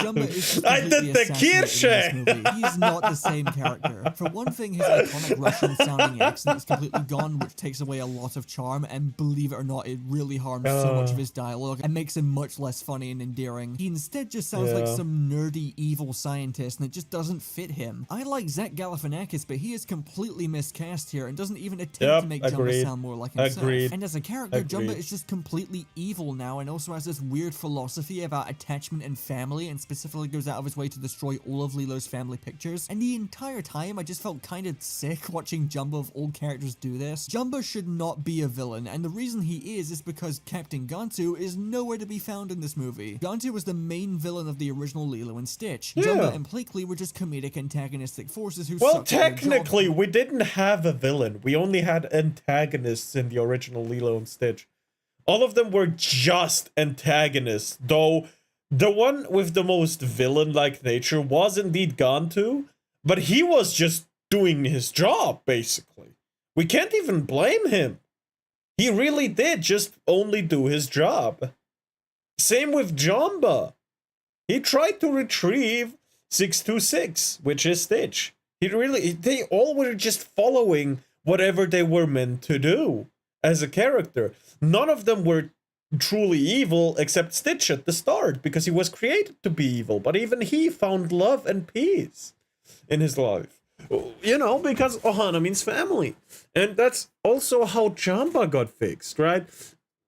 Jumba is just I completely did the assassinated in this Kirsche. movie. He's not the same character. For one thing, his iconic Russian-sounding accent is completely gone, which takes away a lot of charm, and believe it or not, it really harms so much of his dialogue and makes him much less funny and endearing. He instead just sounds like Yeah. some nerdy, evil scientist, and it just doesn't fit him. I like Zach Galifianakis, but he is completely miscast here and doesn't even attempt Yep, to make agreed. Jumba sound more like himself. Agreed. And as a character, Jumba Agreed. is just completely evil now, and also has this weird philosophy about attachment and family, and specifically goes out of his way to destroy all of Lilo's family pictures. And the entire time, I just felt kind of sick watching Jumba of all characters do this. Jumba should not be a villain, and the reason he is because Captain Gantu is nowhere to be found in this movie. Gantu was the main villain of the original Lilo and Stitch. Yeah. Jumba and Pleakley were just comedic antagonistic forces who Well, sucked at their job. technically, we didn't have a villain. We only had antagonists in the original Lilo and Stitch. All of them were just antagonists, though the one with the most villain-like nature was indeed Gantu, but he was just doing his job, basically. We can't even blame him. He really did just only do his job. Same with Jumba. He tried to retrieve 626, which is Stitch. They all were just following whatever they were meant to do as a character. None of them were truly evil except Stitch at the start, because he was created to be evil, but even he found love and peace in his life. You know, because Ohana means family. And that's also how Jumba got fixed, right?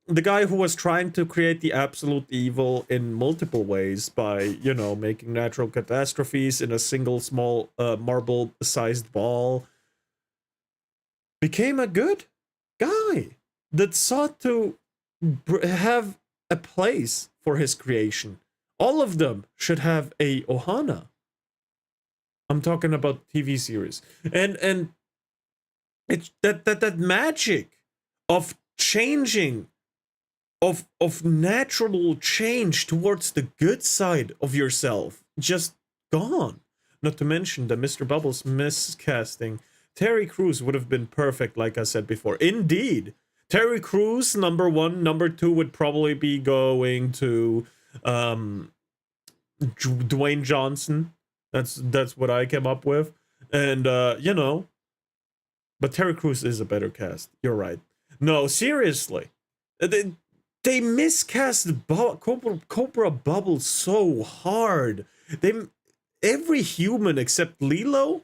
The guy who was trying to create the absolute evil in multiple ways by, you know, making natural catastrophes in a single small marble-sized ball, became a good guy that sought to have a place for his creation. All of them should have a Ohana. I'm talking about TV series. And it's that magic of changing, of natural change towards the good side of yourself just gone. Not to mention the Mr. Bubbles miscasting. Terry Crews would have been perfect, like I said before. Indeed. Terry Crews, number 1. Number 2 would probably be going to Dwayne Johnson. That's what I came up with. And, you know. But Terry Crews is a better cast. You're right. No, seriously. They miscast Cobra Bubble so hard. Every human except Lilo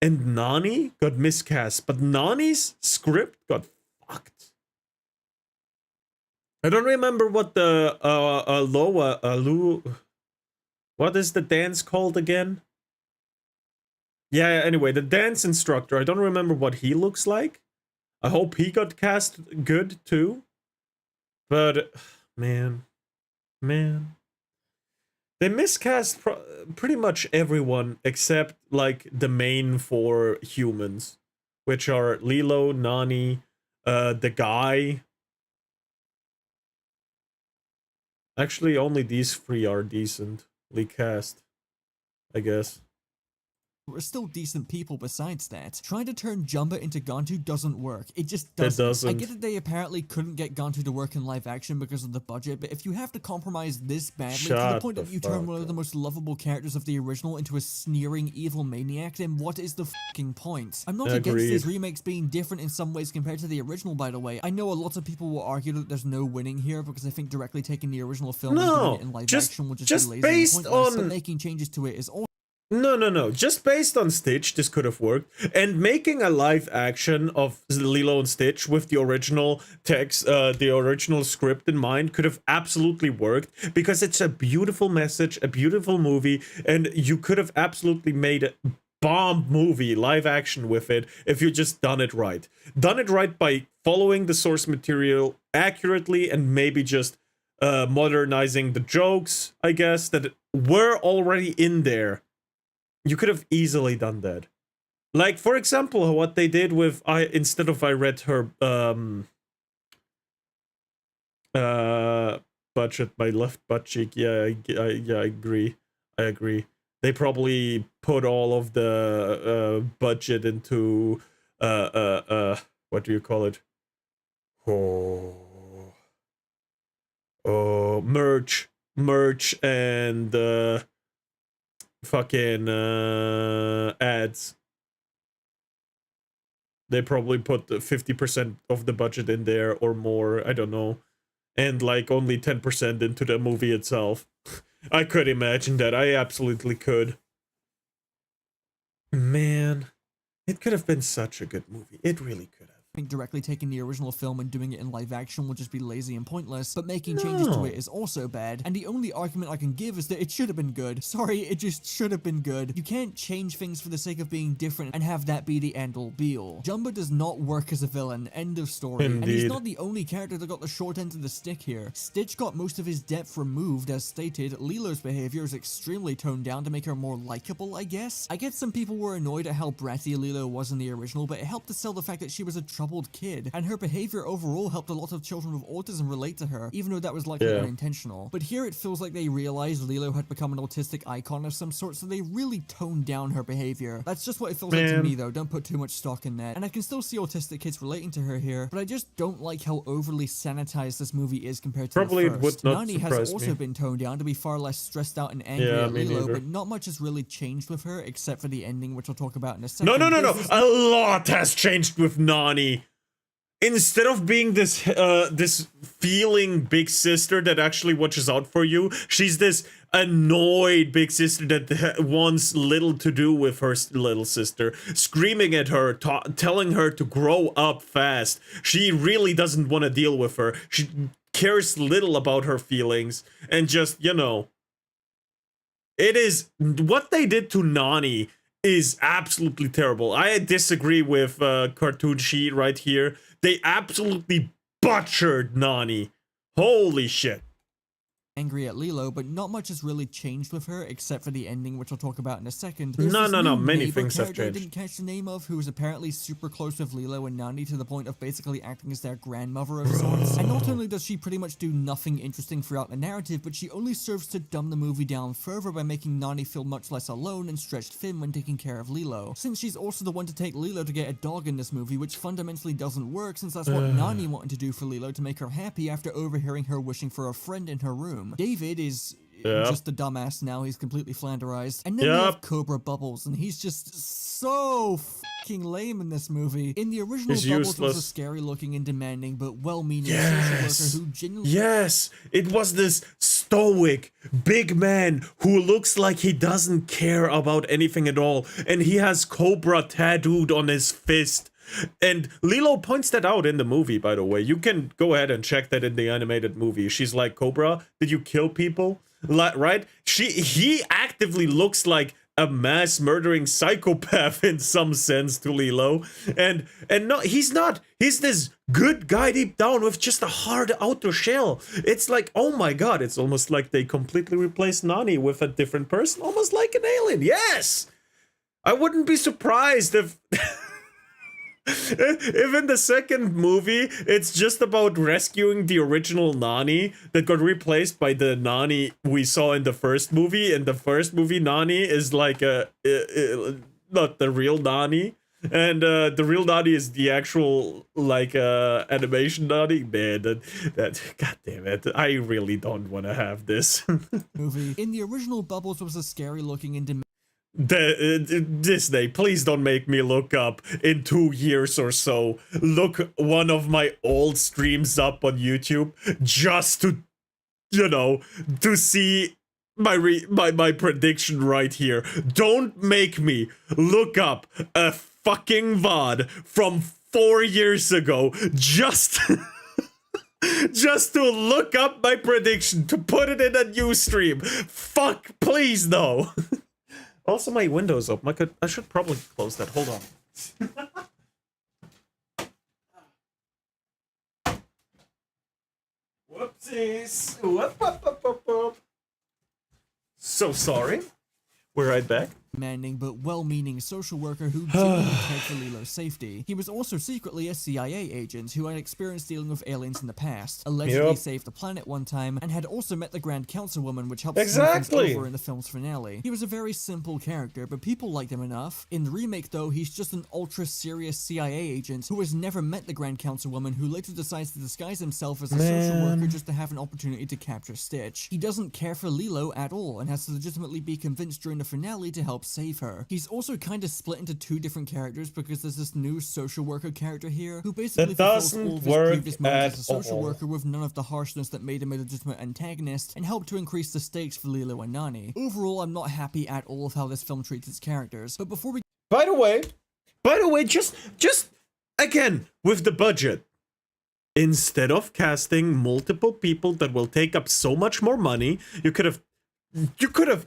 and Nani got miscast, but Nani's script got fucked. I don't remember what the what is the dance called again? Yeah, anyway, the dance instructor, I don't remember what he looks like. I hope he got cast good too. But, man. They miscast pretty much everyone except, like, the main 4 humans. Which are Lilo, Nani, the guy. Actually, only these 3 are decently cast, I guess. Are still decent people besides that. Trying to turn Jumba into Gantu doesn't work. It just doesn't. I get that they apparently couldn't get Gantu to work in live action because of the budget, but if you have to compromise this badly to the point that you turn one of the most lovable characters of the original into a sneering evil maniac, then what is the fucking point? I'm not against these remakes being different in some ways compared to the original, by the way. I know a lot of people will argue that there's no winning here because I think directly taking the original film and doing it in live action will just be lazy and pointless, but making changes to it is also No. Just based on Stitch, this could have worked. And making a live action of Lilo and Stitch with the original text, the original script in mind could have absolutely worked because it's a beautiful message, a beautiful movie, and you could have absolutely made a bomb movie, live action with it if you just done it right. Done it right by following the source material accurately and maybe just modernizing the jokes, I guess, that were already in there. You could have easily done that. Like, for example, what they did with instead of I read her budget, my left butt cheek. Yeah, I agree. They probably put all of the budget into what do you call it? Merch and fucking ads. They probably put 50% of the budget in there or more, I don't know, and like only 10% into the movie itself. I could imagine that. I absolutely could. Man, it could have been such a good movie. It really could have. I think directly taking the original film and doing it in live action will just be lazy and pointless, but making changes to it is also bad, and the only argument I can give is that it should have been good. Sorry, it just should have been good. You can't change things for the sake of being different and have that be the end-all be-all. Jumba does not work as a villain, end of story. Indeed. And he's not the only character that got the short end of the stick here. Stitch got most of his depth removed, as stated. Lilo's behavior is extremely toned down to make her more likable, I guess. I get some people were annoyed at how bratty Lilo was in the original, but it helped to sell the fact that she was a troubled kid, and her behavior overall helped a lot of children with autism relate to her, even though that was likely unintentional. But here it feels like they realized Lilo had become an autistic icon of some sort, so they really toned down her behavior. That's just what it feels like to me, though. Don't put too much stock in that. And I can still see autistic kids relating to her here, but I just don't like how overly sanitized this movie is compared to the first. Nani has also been toned down to be far less stressed out and angry at Lilo, but not much has really changed with her, except for the ending, which I'll talk about in a second. No. A lot has changed with Nani. Instead of being this this feeling big sister that actually watches out for you, she's this annoyed big sister that wants little to do with her little sister, screaming at her, telling her to grow up fast. She really doesn't want to deal with her. She cares little about her feelings, and just, you know, it is what they did to Nani is absolutely terrible. I disagree with Cartoon Sheet right here. They absolutely butchered Nani. Holy shit. Angry at Lilo, but not much has really changed with her, except for the ending, which I'll talk about in a second. No, many things have changed. I didn't catch the name of, who was apparently super close with Lilo and Nani to the point of basically acting as their grandmother of sorts. And not only does she pretty much do nothing interesting throughout the narrative, but she only serves to dumb the movie down further by making Nani feel much less alone and stretched thin when taking care of Lilo. Since she's also the one to take Lilo to get a dog in this movie, which fundamentally doesn't work, since that's what Nani wanted to do for Lilo to make her happy after overhearing her wishing for a friend in her room. David is just a dumbass now. He's completely flanderized. And then we have Cobra Bubbles, and he's just so fucking lame in this movie. In the original, Bubbles was a scary looking and demanding but well-meaning social worker who genuinely... Yes! It was this stoic, big man who looks like he doesn't care about anything at all, and he has Cobra tattooed on his fist. And Lilo points that out in the movie, by the way. You can go ahead and check that in the animated movie. She's like, Cobra, did you kill people? Right? He actively looks like a mass murdering psychopath in some sense to Lilo, and no, he's not. He's this good guy deep down with just a hard outer shell. It's like, oh my god, it's almost like they completely replaced Nani with a different person, almost like an alien. Yes, I wouldn't be surprised if. If in the second movie it's just about rescuing the original Nani that got replaced by the Nani we saw in the first movie, and the first movie Nani is like not the real Nani, and the real Nani is the actual like animation Nani. Man, that god damn it, I really don't want to have this movie. In the original, Bubbles was a scary looking and Disney, please don't make me look up in 2 years or so. Look one of my old streams up on YouTube just to, you know, to see my prediction right here. Don't make me look up a fucking VOD from 4 years ago just just to look up my prediction, to put it in a new stream. Fuck, please no. Also, my window's open. I should probably close that. Hold on. Whoopsies. Whoop. So sorry. We're right back. Demanding but well-meaning social worker who genuinely cared for Lilo's safety. He was also secretly a CIA agent who had experience dealing with aliens in the past, allegedly saved the planet one time, and had also met the Grand Councilwoman, which helped smooth things over in the film's finale. He was a very simple character, but people liked him enough. In the remake, though, he's just an ultra-serious CIA agent who has never met the Grand Councilwoman, who later decides to disguise himself as a social worker just to have an opportunity to capture Stitch. He doesn't care for Lilo at all, and has to legitimately be convinced during the finale to help save her. He's also kind of split into two different characters because there's this new social worker character here who basically fulfills all of his previous modes as a social worker with none of the harshness that made him a legitimate antagonist and helped to increase the stakes for Lilo and Nani. Overall, I'm not happy at all with how this film treats its characters, but before we— By the way, just again, with the budget, instead of casting multiple people that will take up so much more money, you could have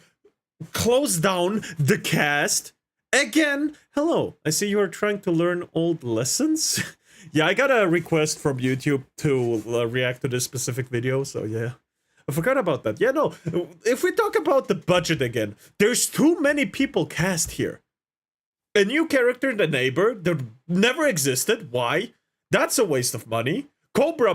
closed down the cast again. Hello, I see you are trying to learn old lessons. Yeah, I got a request from YouTube to react to this specific video, so yeah, I forgot about that. Yeah, no, if we talk about the budget again, there's too many people cast here. A new character, the neighbor, that never existed. Why? That's a waste of money. Cobra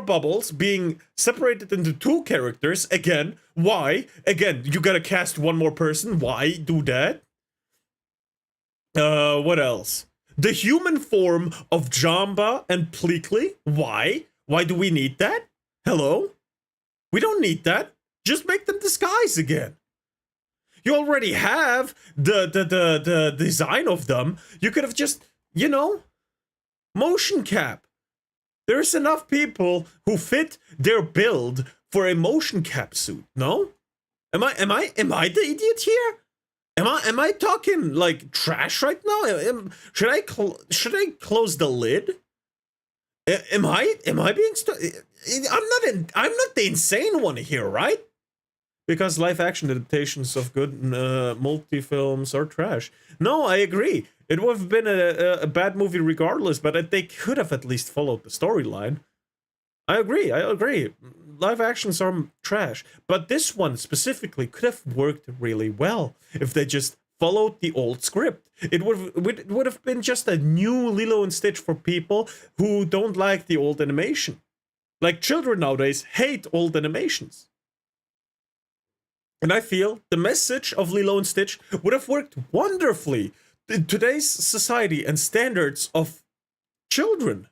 Bubbles being separated into two characters. Again, why? Again, you gotta cast one more person. Why do that? What else? The human form of Jamba and Pleakley. Why? Why do we need that? Hello? We don't need that. Just make them disguise again. You already have the design of them. You could have just, you know, motion cap. There's enough people who fit their build for a motion cap suit. No? Am I the idiot here? Am I talking like trash right now? Should I close the lid? Am I being I'm not the insane one here, right? Because live action adaptations of good multi-films are trash. No, I agree. It would have been a bad movie regardless, but they could have at least followed the storyline. I agree. Live actions are trash, but this one specifically could have worked really well if they just followed the old script. It would have been just a new Lilo and Stitch for people who don't like the old animation. Like, children nowadays hate old animations. And I feel the message of Lilo and Stitch would have worked wonderfully in today's society and standards of children.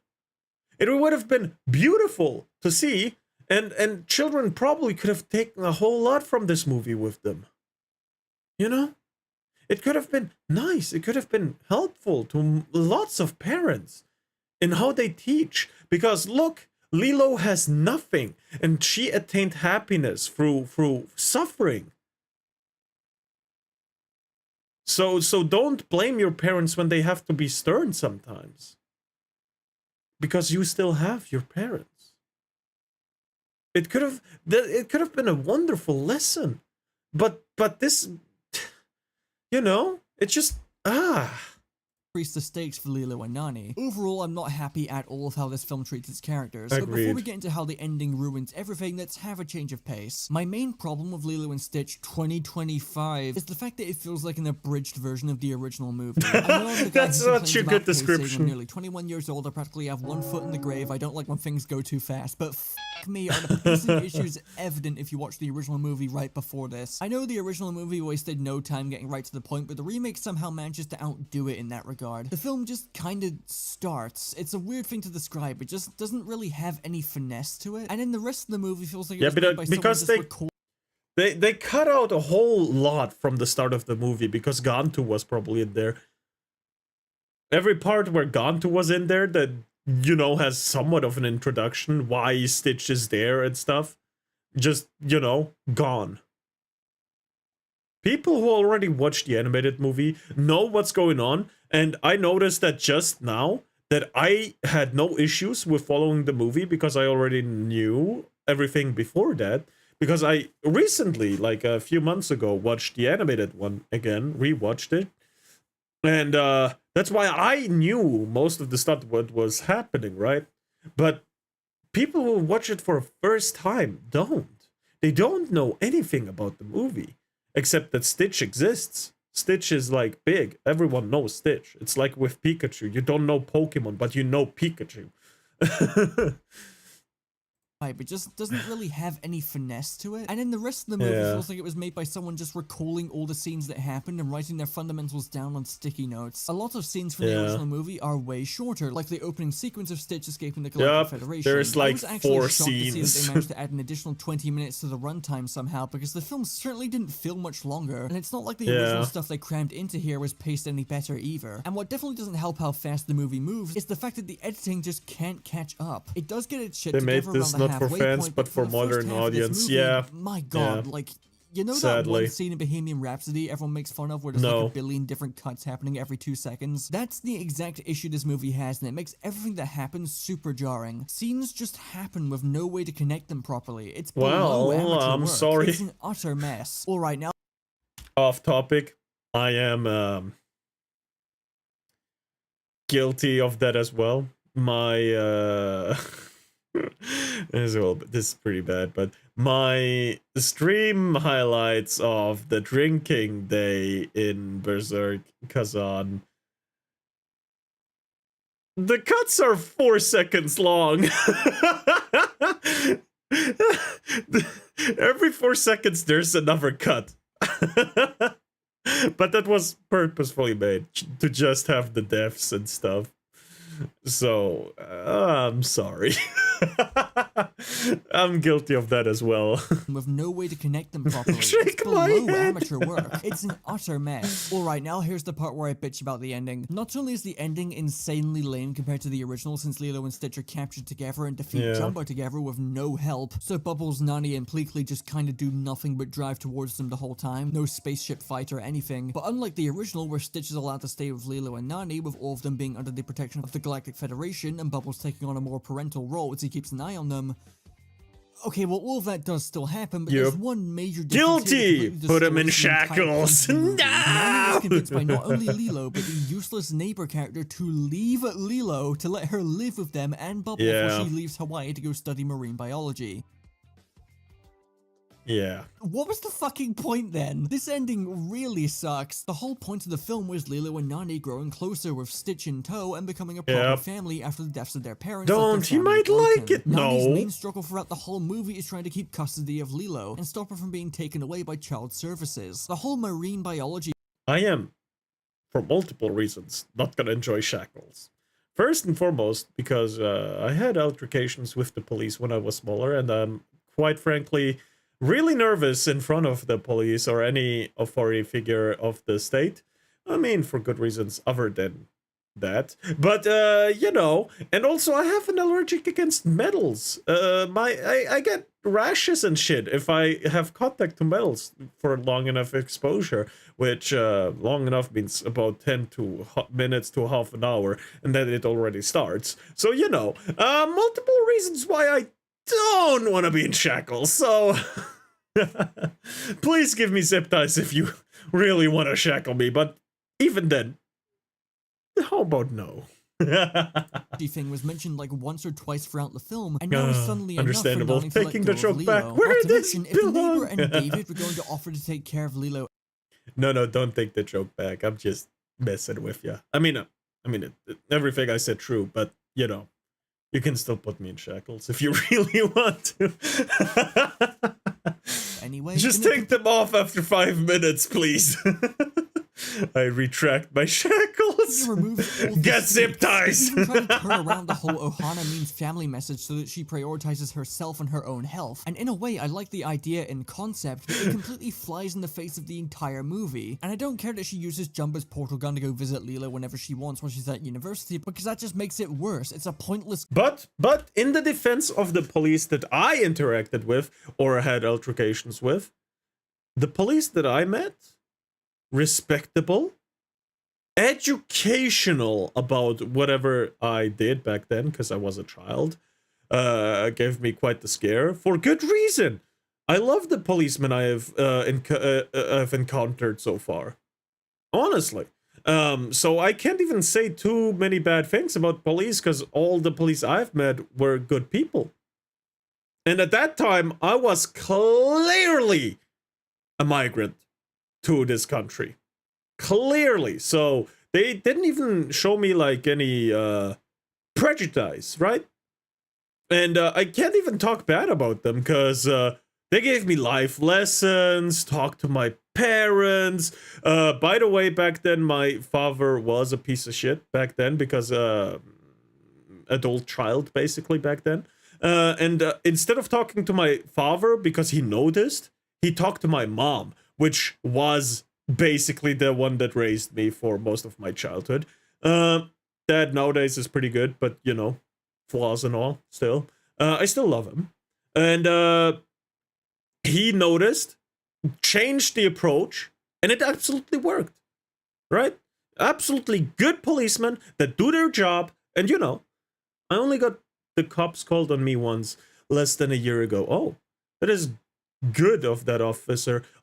It would have been beautiful to see, and children probably could have taken a whole lot from this movie with them. You know? It could have been nice. It could have been helpful to lots of parents in how they teach. Because look, Lilo has nothing, and she attained happiness through suffering. So don't blame your parents when they have to be stern sometimes. Because you still have your parents. It could have been a wonderful lesson. But this You know, it's just increase the stakes for Lilo and Nani. Overall, I'm not happy at all with how this film treats its characters, but before we Agreed. get into how the ending ruins everything, let's have a change of pace. My main problem with Lilo and Stitch 2025 is the fact that it feels like an abridged version of the original movie. I know I'm the guy That's who such complains a about good pacing. description. I'm nearly 21 years old, I practically have one foot in the grave, I don't like when things go too fast, but me, are the pacing issues evident if you watch the original movie right before this? I know the original movie wasted no time getting right to the point, but the remake somehow manages to outdo it in that regard. The film just kind of starts. It's a weird thing to describe, it just doesn't really have any finesse to it, and then the rest of the movie feels like it Yeah, was but, made by someone because just they- recording They cut out a whole lot from the start of the movie because Gantu was probably in there. Every part where Gantu was in there that, you know, has somewhat of an introduction, why Stitch is there and stuff, just, you know, gone. People who already watched the animated movie know what's going on, and I noticed that just now that I had no issues with following the movie because I already knew everything before that. Because I recently, like a few months ago, watched the animated one again, rewatched it. And that's why I knew most of the stuff what was happening, right? But people who watch it for the first time don't. They don't know anything about the movie, except that Stitch exists. Stitch is like big. Everyone knows Stitch. It's like with Pikachu. You don't know Pokemon, but you know Pikachu. but just doesn't really have any finesse to it. And then the rest of the movie feels like it was made by someone just recalling all the scenes that happened and writing their fundamentals down on sticky notes. A lot of scenes from the original movie are way shorter, like the opening sequence of Stitch escaping the Galactic Federation. There's I like was actually 4 shocked to see that scenes. they managed to add an additional 20 minutes to the runtime somehow, because the film certainly didn't feel much longer, and it's not like the original stuff they crammed into here was paced any better either. And what definitely doesn't help how fast the movie moves is the fact that the editing just can't catch up. It does get its shit They made together this around the not for halfway fans, point, but for the first modern half of this audience. movie, Yeah. my god, Yeah. like, you know that Sadly. one scene in Bohemian Rhapsody everyone makes fun of where there's No. like a billion different cuts happening every 2 seconds? That's the exact issue this movie has, and it makes everything that happens super jarring. Scenes just happen with no way to connect them properly. It's below Well, amateur I'm work. sorry. It's an utter mess. Alright, now Off topic. I am guilty of that as well. My as well, but this is pretty bad, but my stream highlights of the drinking day in Berserk Kazan, the cuts are 4 seconds long. Every 4 seconds there's another cut. But that was purposefully made to just have the deaths and stuff. So, I'm sorry. I'm guilty of that as well. with no way to connect them properly. Shake It's my below head. amateur work. It's an utter mess. Alright, now here's the part where I bitch about the ending. Not only is the ending insanely lame compared to the original, since Lilo and Stitch are captured together and defeat Yeah. Jumbo together with no help, so Bubbles, Nani, and Pleakley just kinda do nothing but drive towards them the whole time. No spaceship fight or anything. But unlike the original, where Stitch is allowed to stay with Lilo and Nani, with all of them being under the protection of the Galactic Federation, and Bubbles taking on a more parental role as he keeps an eye on them. Okay, well, all of that does still happen, but Yep. there's one major difference here that Guilty! completely Put him in destroys the entire shackles. point of the movie. Nani No! was convinced by not only Lilo, but the useless neighbor character to leave Lilo to let her live with them and Bubbles Yeah. while she leaves Hawaii to go study marine biology. Yeah. What was the fucking point then? This ending really sucks. The whole point of the film was Lilo and Nani growing closer with Stitch in tow and becoming a proper Yep. family after the deaths of their parents. left Don't, their he family might like broken. it. Nani's No. main struggle throughout the whole movie is trying to keep custody of Lilo and stop her from being taken away by child services. The whole marine biology I am, for multiple reasons, not gonna enjoy shackles. First and foremost, because I had altercations with the police when I was smaller, and I'm quite frankly really nervous in front of the police or any authority figure of the state. I mean, for good reasons other than that. But, you know, and also I have an allergic against metals. I get rashes and shit if I have contact to metals for long enough exposure, which long enough means about 10 to minutes to half an hour, and then it already starts. So, you know, multiple reasons why I don't want to be in shackles, so Please give me zip ties if you really want to shackle me, but even then, how about no? Thing was mentioned like once or twice throughout the film, and now is suddenly understandable. enough for Nani to Taking let the go of joke back Lilo. where Not it to is mention, if the neighbor and belong. David were going to offer to take care of Lilo, No, don't take the joke back. I'm just messing with you. I mean, everything I said true, but you know, you can still put me in shackles if you really want to. Anyway, just take them off after 5 minutes, please. I retract my shackles. Get zip ties. Even trying to turn around the whole Ohana means family message so that she prioritizes herself and her own health. And in a way, I like the idea in concept, but it completely flies in the face of the entire movie. And I don't care that she uses Jumba's portal gun to go visit Lilo whenever she wants while she's at university, because that just makes it worse. It's a pointless. But in the defense of the police that I interacted with or had altercations with, the police that I met, respectable, educational about whatever I did back then, because I was a child, gave me quite the scare for good reason. I love the policemen I have encountered so far, honestly. So I can't even say too many bad things about police, because all the police I've met were good people. And at that time, I was clearly a migrant to this country. Clearly. So they didn't even show me like any prejudice, right? And I can't even talk bad about them, because they gave me life lessons, talked to my parents. By the way, back then my father was a piece of shit back then, because adult child basically back then. And instead of talking to my father because he noticed, he talked to my mom, which was basically the one that raised me for most of my childhood. Dad nowadays is pretty good, but you know, flaws and all, still. I still love him. And he noticed, changed the approach, and it absolutely worked. Right? Absolutely good policemen that do their job, and you know, I only got the cops called on me once less than a year ago. Oh, that is good of that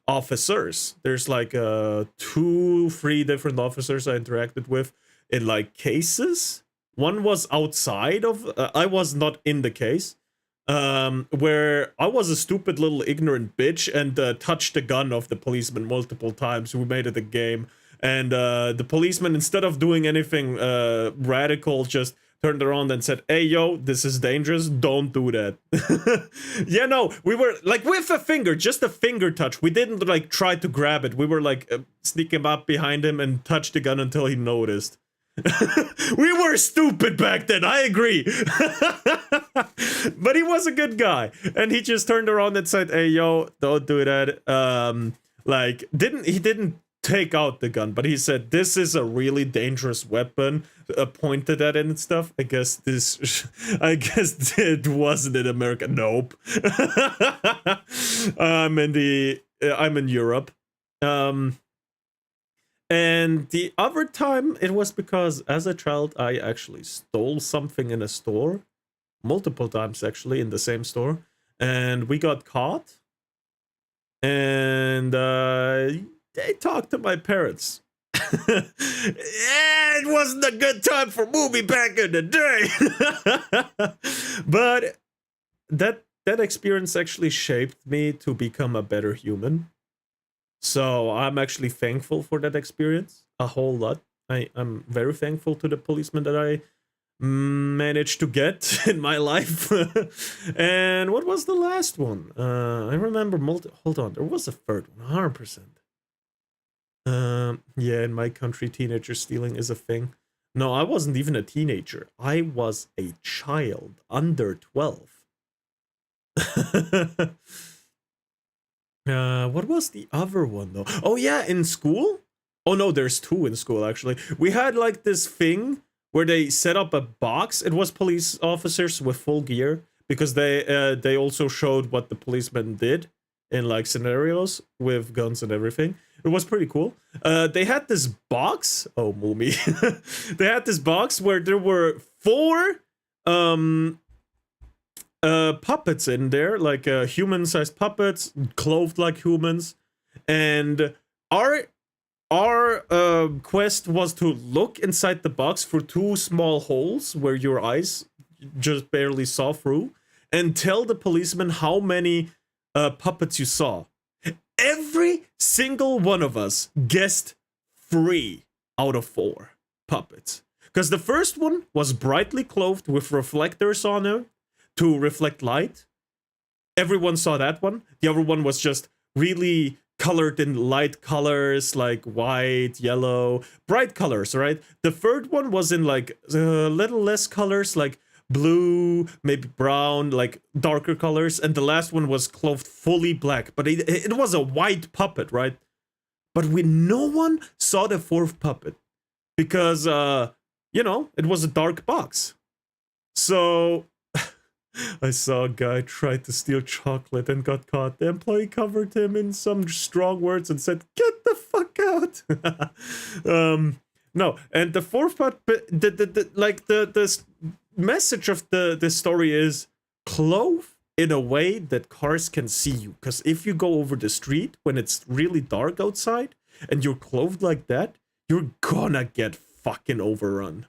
officers. There's like 2-3 different officers I interacted with in like cases. One was outside of I was not in the case, where I was a stupid little ignorant bitch and touched the gun of the policeman multiple times. We made it a game, and the policeman, instead of doing anything radical, just turned around and said, "Hey, yo, this is dangerous. Don't do that." Yeah, no, we were like with a finger, just a finger touch. We didn't like try to grab it. We were like sneaking up behind him and touch the gun until he noticed. We were stupid back then, I agree. But he was a good guy, and he just turned around and said, "Hey, yo, don't do that." Like, he didn't take out the gun, but he said, "This is a really dangerous weapon," pointed at it and stuff. I guess it wasn't in America. Nope. I'm in Europe. And the other time, it was because as a child, I actually stole something in a store. Multiple times, actually, in the same store. And we got caught. And they talked to my parents. Yeah, it wasn't a good time for movie back in the day. But that experience actually shaped me to become a better human. So I'm actually thankful for that experience a whole lot. I'm very thankful to the policeman that I managed to get in my life. And what was the last one? I remember hold on, there was a third one, 100%. Yeah, in my country, teenager stealing is a thing. No, I wasn't even a teenager. I was a child, under 12. What was the other one though? Oh yeah, in school? Oh no, there's 2 in school actually. We had like this thing where they set up a box. It was police officers with full gear, because they also showed what the policemen did in like scenarios with guns and everything. It was pretty cool. They had this box. Oh, Moomy. They had this box where there were 4 puppets in there, like human-sized puppets, clothed like humans, and our quest was to look inside the box for 2 small holes where your eyes just barely saw through, and tell the policeman how many puppets you saw. Every single one of us guessed 3 out of 4 puppets. Because the first one was brightly clothed with reflectors on it to reflect light. Everyone saw that one. The other one was just really colored in light colors, like white, yellow, bright colors, right? The third one was in like a little less colors, like blue, maybe brown, like darker colors. And the last one was clothed fully black, but it was a white puppet, right? But no one saw the 4th puppet because, you know, it was a dark box. So I saw a guy try to steal chocolate and got caught. The employee covered him in some strong words and said, "Get the fuck out." No, and the 4th part, the message of the story is clothe in a way that cars can see you. Because if you go over the street when it's really dark outside and you're clothed like that, you're gonna get fucking overrun.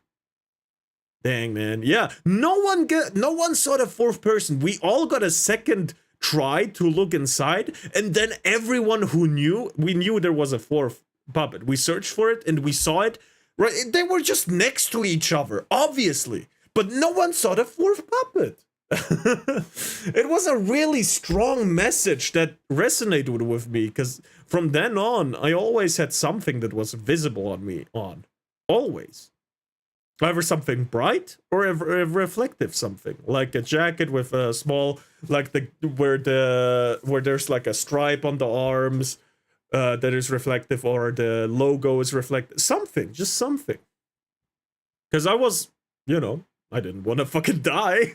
Dang, man. Yeah, no one saw the 4th person. We all got a second try to look inside, and then everyone who knew, we knew there was a 4th puppet. We searched for it and we saw it. Right, they were just next to each other, obviously, but no one saw the 4th puppet. It was a really strong message that resonated with me, because from then on, I always had something that was visible on me, always. Either something bright or a reflective something, like a jacket with a small, like where there's like a stripe on the arms that is reflective, or the logo is reflective. Something, just something. Because I was, you know, I didn't want to fucking die.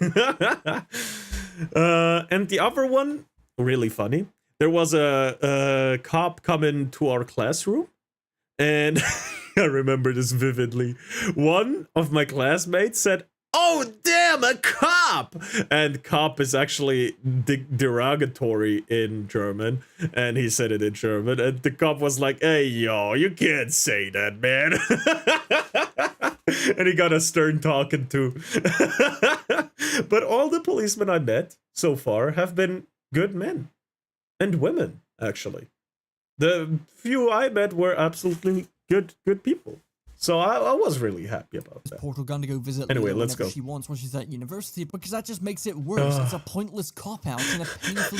And the other one, really funny. There was a cop coming to our classroom, and I remember this vividly. One of my classmates said, "Oh, damn, a cop!" And cop is actually derogatory in German, and he said it in German, and the cop was like, "Hey, yo, you can't say that, man." And he got a stern talking to. But all the policemen I met so far have been good men. And women, actually. The few I met were absolutely good people. So I was really happy about that. Portal gun to go visit anyway, Lila let's whenever go. she wants when she's at university, because that just makes it worse. It's a pointless cop-out and a painful...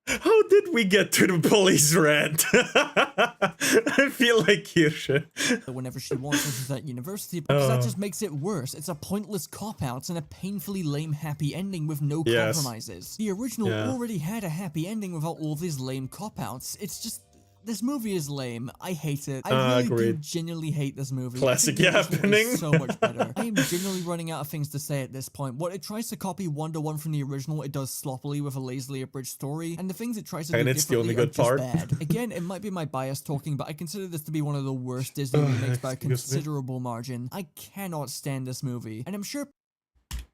How did we get to the police rant? I feel like Kirsche. Whenever she wants when she's at university, because that just makes it worse. It's a pointless cop-out and a painfully lame happy ending with no compromises. The original already had a happy ending without all these lame cop-outs. It's just... This movie is lame. I hate it. I really do genuinely hate this movie. Classic happening. So much better. I am genuinely running out of things to say at this point. What it tries to copy one-to-one from the original, it does sloppily with a lazily abridged story, and the things it tries to do differently are just bad. Again, it might be my bias talking, but I consider this to be one of the worst Disney remakes by a considerable margin. I cannot stand this movie, and I'm sure...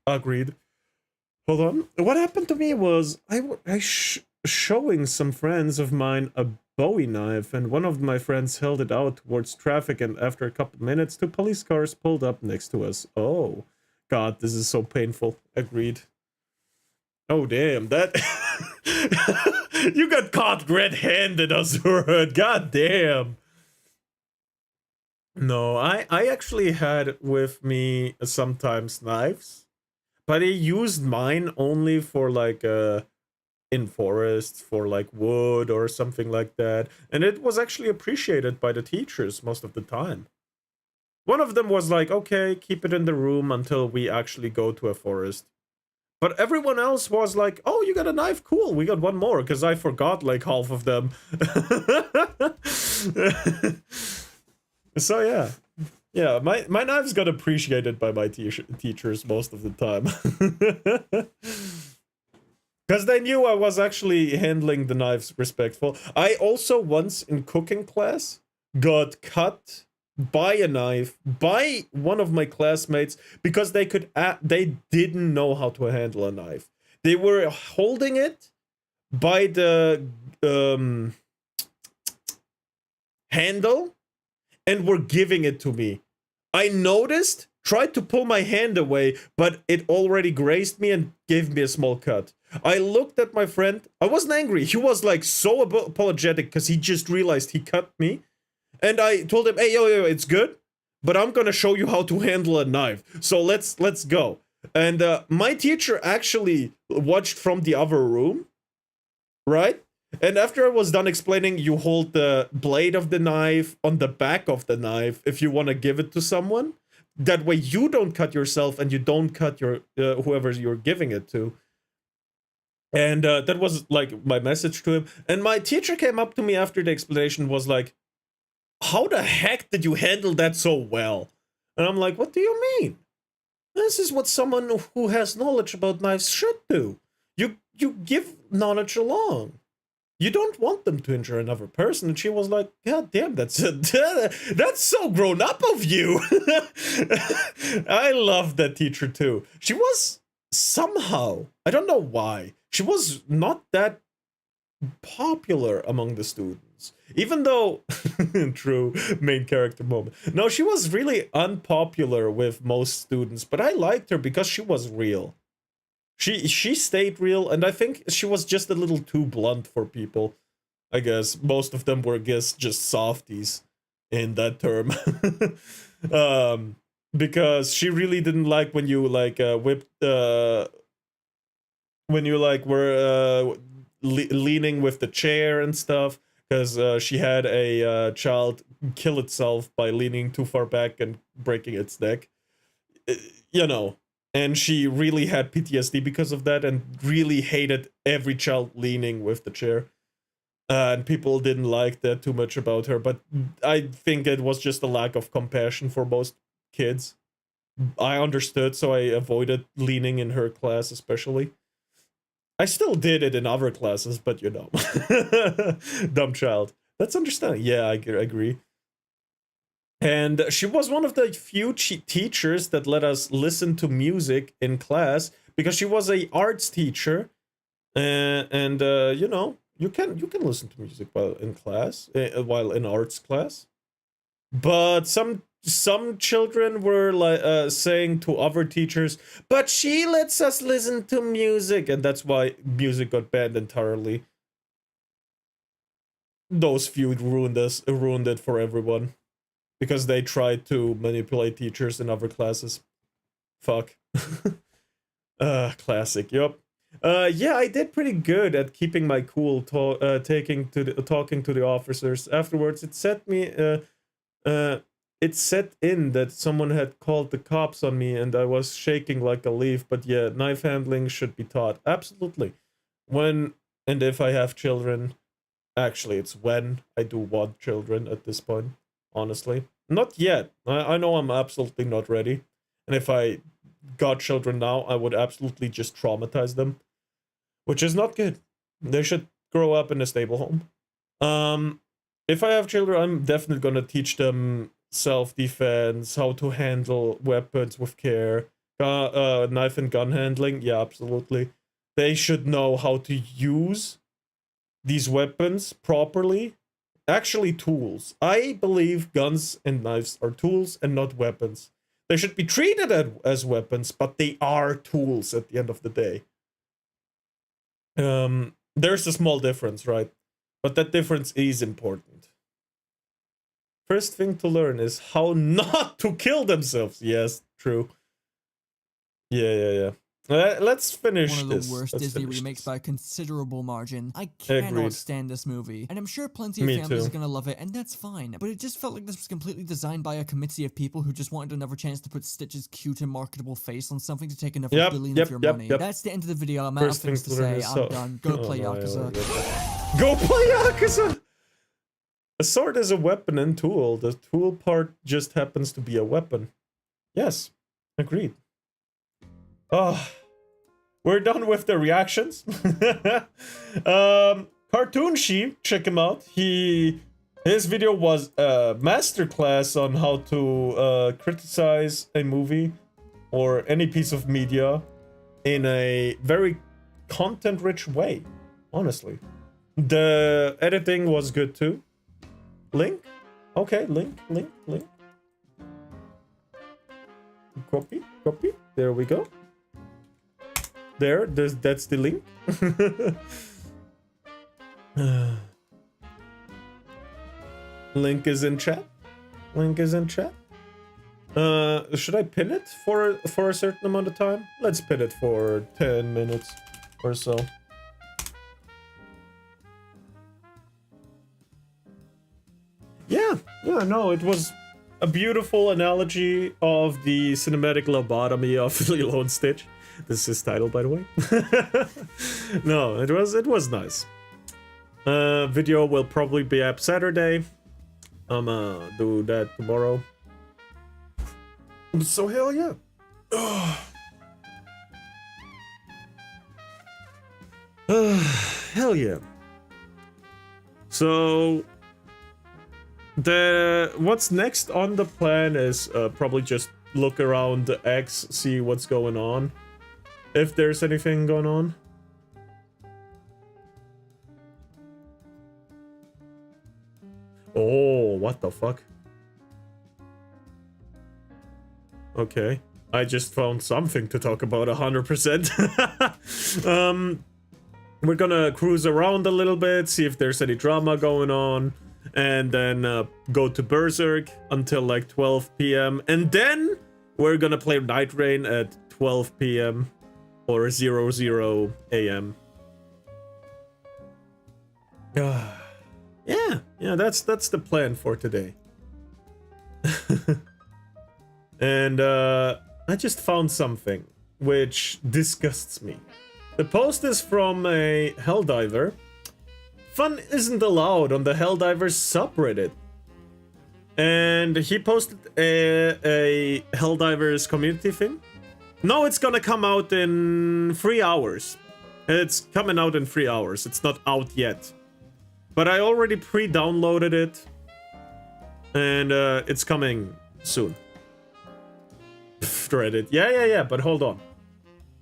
Agreed. Hold on. What happened to me was I showing some friends of mine a Bowie knife, and one of my friends held it out towards traffic, and after a couple minutes, 2 police cars pulled up next to us. Oh, God, this is so painful. Agreed. Oh, damn, that... You got caught red-handed, Azura. God damn. No, I actually had with me sometimes knives, but I used mine only for like in forests, for like wood or something like that, and it was actually appreciated by the teachers most of the time. One of them was like, "Okay, keep it in the room until we actually go to a forest." But everyone else was like, "Oh, you got a knife? Cool, we got one more," because I forgot like half of them. So yeah, my knives got appreciated by my teachers most of the time. Because they knew I was actually handling the knives respectful. I also once in cooking class got cut by a knife by one of my classmates because they didn't know how to handle a knife. They were holding it by the handle and were giving it to me. I noticed, tried to pull my hand away, but it already grazed me and gave me a small cut. I looked at my friend. I wasn't angry. He was like so apologetic because he just realized he cut me. And I told him, hey, yo, it's good, but I'm gonna show you how to handle a knife. So let's go. And my teacher actually watched from the other room, right? And after I was done explaining, you hold the blade of the knife on the back of the knife if you want to give it to someone. That way you don't cut yourself and you don't cut your whoever you're giving it to. And that was like my message to him. And my teacher came up to me after the explanation, was like, how the heck did you handle that so well? And I'm like, what do you mean? This is what someone who has knowledge about knives should do. You give knowledge along. You don't want them to injure another person. And she was like, God damn, that's so grown up of you. I love that teacher too. She was somehow, I don't know why, she was not that popular among the students. Even though, true main character moment. No, she was really unpopular with most students, but I liked her because she was real. She stayed real, and I think she was just a little too blunt for people. I guess most of them were, just softies in that term. Because she really didn't like when you like whipped when you like were leaning with the chair and stuff, because she had a child kill itself by leaning too far back and breaking its neck. You know. And she really had PTSD because of that and really hated every child leaning with the chair. And people didn't like that too much about her. But I think it was just a lack of compassion for most kids. I understood, so I avoided leaning in her class especially. I still did it in other classes, but you know. Dumb child. That's understanding. Yeah, I agree. And she was one of the few teachers that let us listen to music in class, because she was a arts teacher, and you know, you can listen to music while in class, while in arts class. But some children were like saying to other teachers, "But she lets us listen to music," and that's why music got banned entirely. Those few ruined it for everyone. Because they tried to manipulate teachers in other classes. Fuck. Classic, yup. Yeah, I did pretty good at keeping my cool, talking to the officers. Afterwards, it set in that someone had called the cops on me and I was shaking like a leaf. But yeah, knife handling should be taught. Absolutely. When and if I have children, actually, it's when I do want children at this point. Honestly, not yet. I know I'm absolutely not ready. And if I got children now, I would absolutely just traumatize them, which is not good. They should grow up in a stable home. If I have children, I'm definitely going to teach them self-defense, how to handle weapons with care, knife and gun handling. Yeah, absolutely. They should know how to use these weapons properly. Actually, tools. I believe guns and knives are tools and not weapons. They should be treated as weapons, but they are tools at the end of the day. There's a small difference, right? But that difference is important. First thing to learn is how not to kill themselves. Yes, true. Yeah. Let's finish this. One of the worst Disney remakes by a considerable margin. I cannot stand this movie. And I'm sure plenty of families are gonna love it, and that's fine. But it just felt like this was completely designed by a committee of people who just wanted another chance to put Stitch's cute and marketable face on something to take another billion of your money. That's the end of the video. I'm out of things to say. I'm done. Go play Yakuza. Go play Yakuza! A sword is a weapon and tool. The tool part just happens to be a weapon. Yes, agreed. Oh, we're done with the reactions. Cartoon Sheep, check him out. His video was a masterclass on how to criticize a movie or any piece of media in a very content-rich way, honestly. The editing was good too. Link? Okay, link. Copy. There we go. That's the link. Link is in chat. Should I pin it for a certain amount of time? Let's pin it for 10 minutes or so. Yeah, no, it was a beautiful analogy of the cinematic lobotomy of Lilo and Stitch. This is his title, by the way. No, it was nice. Video will probably be up Saturday. I'ma do that tomorrow. So hell yeah. Hell yeah. So what's next on the plan is probably just look around the X, see what's going on, if there's anything going on. Oh, what the fuck? Okay, I just found something to talk about 100%. We're gonna cruise around a little bit, see if there's any drama going on, and then go to Berserk until like 12 p.m. And then we're gonna play Night Rain at 12 p.m. or 00 a.m. Yeah, that's the plan for today. And I just found something which disgusts me. The post is from a Helldiver. Fun isn't allowed on the Helldivers subreddit. And he posted a Helldivers community thing. No, it's gonna come out in 3 hours. It's coming out in 3 hours. It's not out yet. But I already pre-downloaded it. And it's coming soon. Reddit. Yeah, but hold on.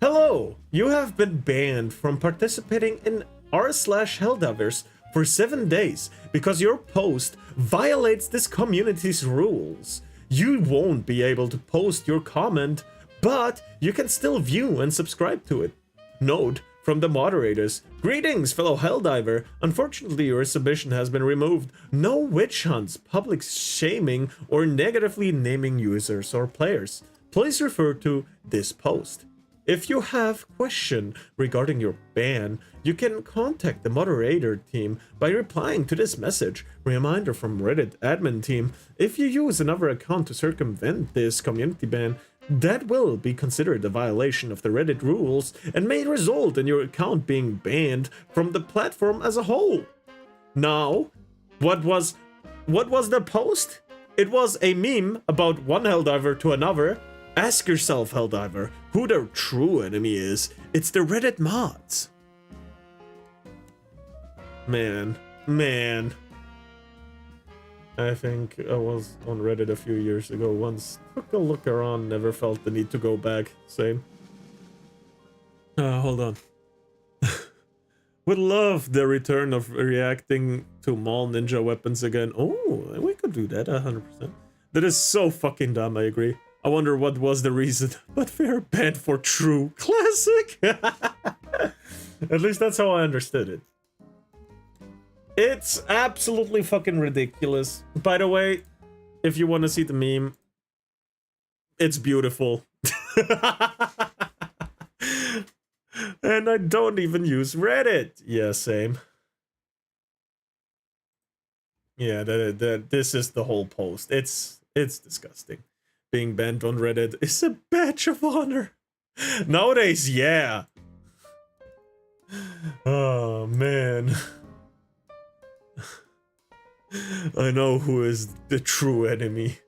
Hello! You have been banned from participating in r/Helldivers for 7 days because your post violates this community's rules. You won't be able to post your comment, but you can still view and subscribe to it. Note from the moderators. Greetings, fellow Helldiver. Unfortunately, your submission has been removed. No witch hunts, public shaming, or negatively naming users or players. Please refer to this post. If you have question regarding your ban, you can contact the moderator team by replying to this message. Reminder from Reddit admin team, if you use another account to circumvent this community ban, that will be considered a violation of the Reddit rules and may result in your account being banned from the platform as a whole. Now, what was the post? It was a meme about one Helldiver to another. Ask yourself, Helldiver, who the true enemy is. It's the Reddit mods. Man. I think I was on Reddit a few years ago once. Took a look around, never felt the need to go back. Same. Hold on. Would love the return of reacting to Maul Ninja weapons again. Oh, we could do that 100%. That is so fucking dumb, I agree. I wonder what was the reason, but fair banned for true classic. At least that's how I understood it. It's absolutely fucking ridiculous. By the way, if you want to see the meme, it's beautiful. And I don't even use Reddit. Yeah, same. Yeah, this is the whole post. It's disgusting. Being banned on Reddit is a badge of honor. Nowadays, yeah. Oh, man. I know who is the true enemy.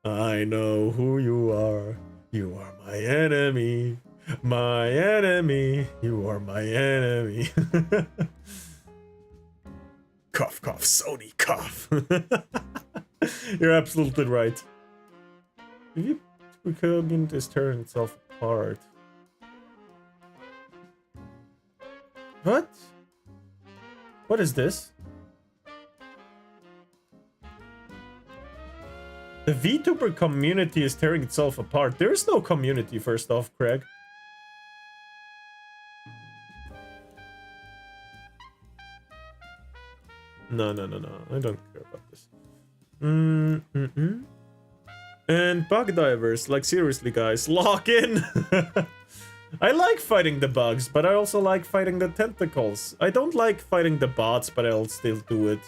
I know who you are. You are my enemy. My enemy. You are my enemy. Cough, cough, Sony, cough. You're absolutely right. If you could just turn itself apart. What? What is this? The VTuber community is tearing itself apart. There is no community, first off, Craig. No. I don't care about this. And bug divers, like seriously, guys, lock in. I like fighting the bugs, but I also like fighting the tentacles. I don't like fighting the bots, but I'll still do it.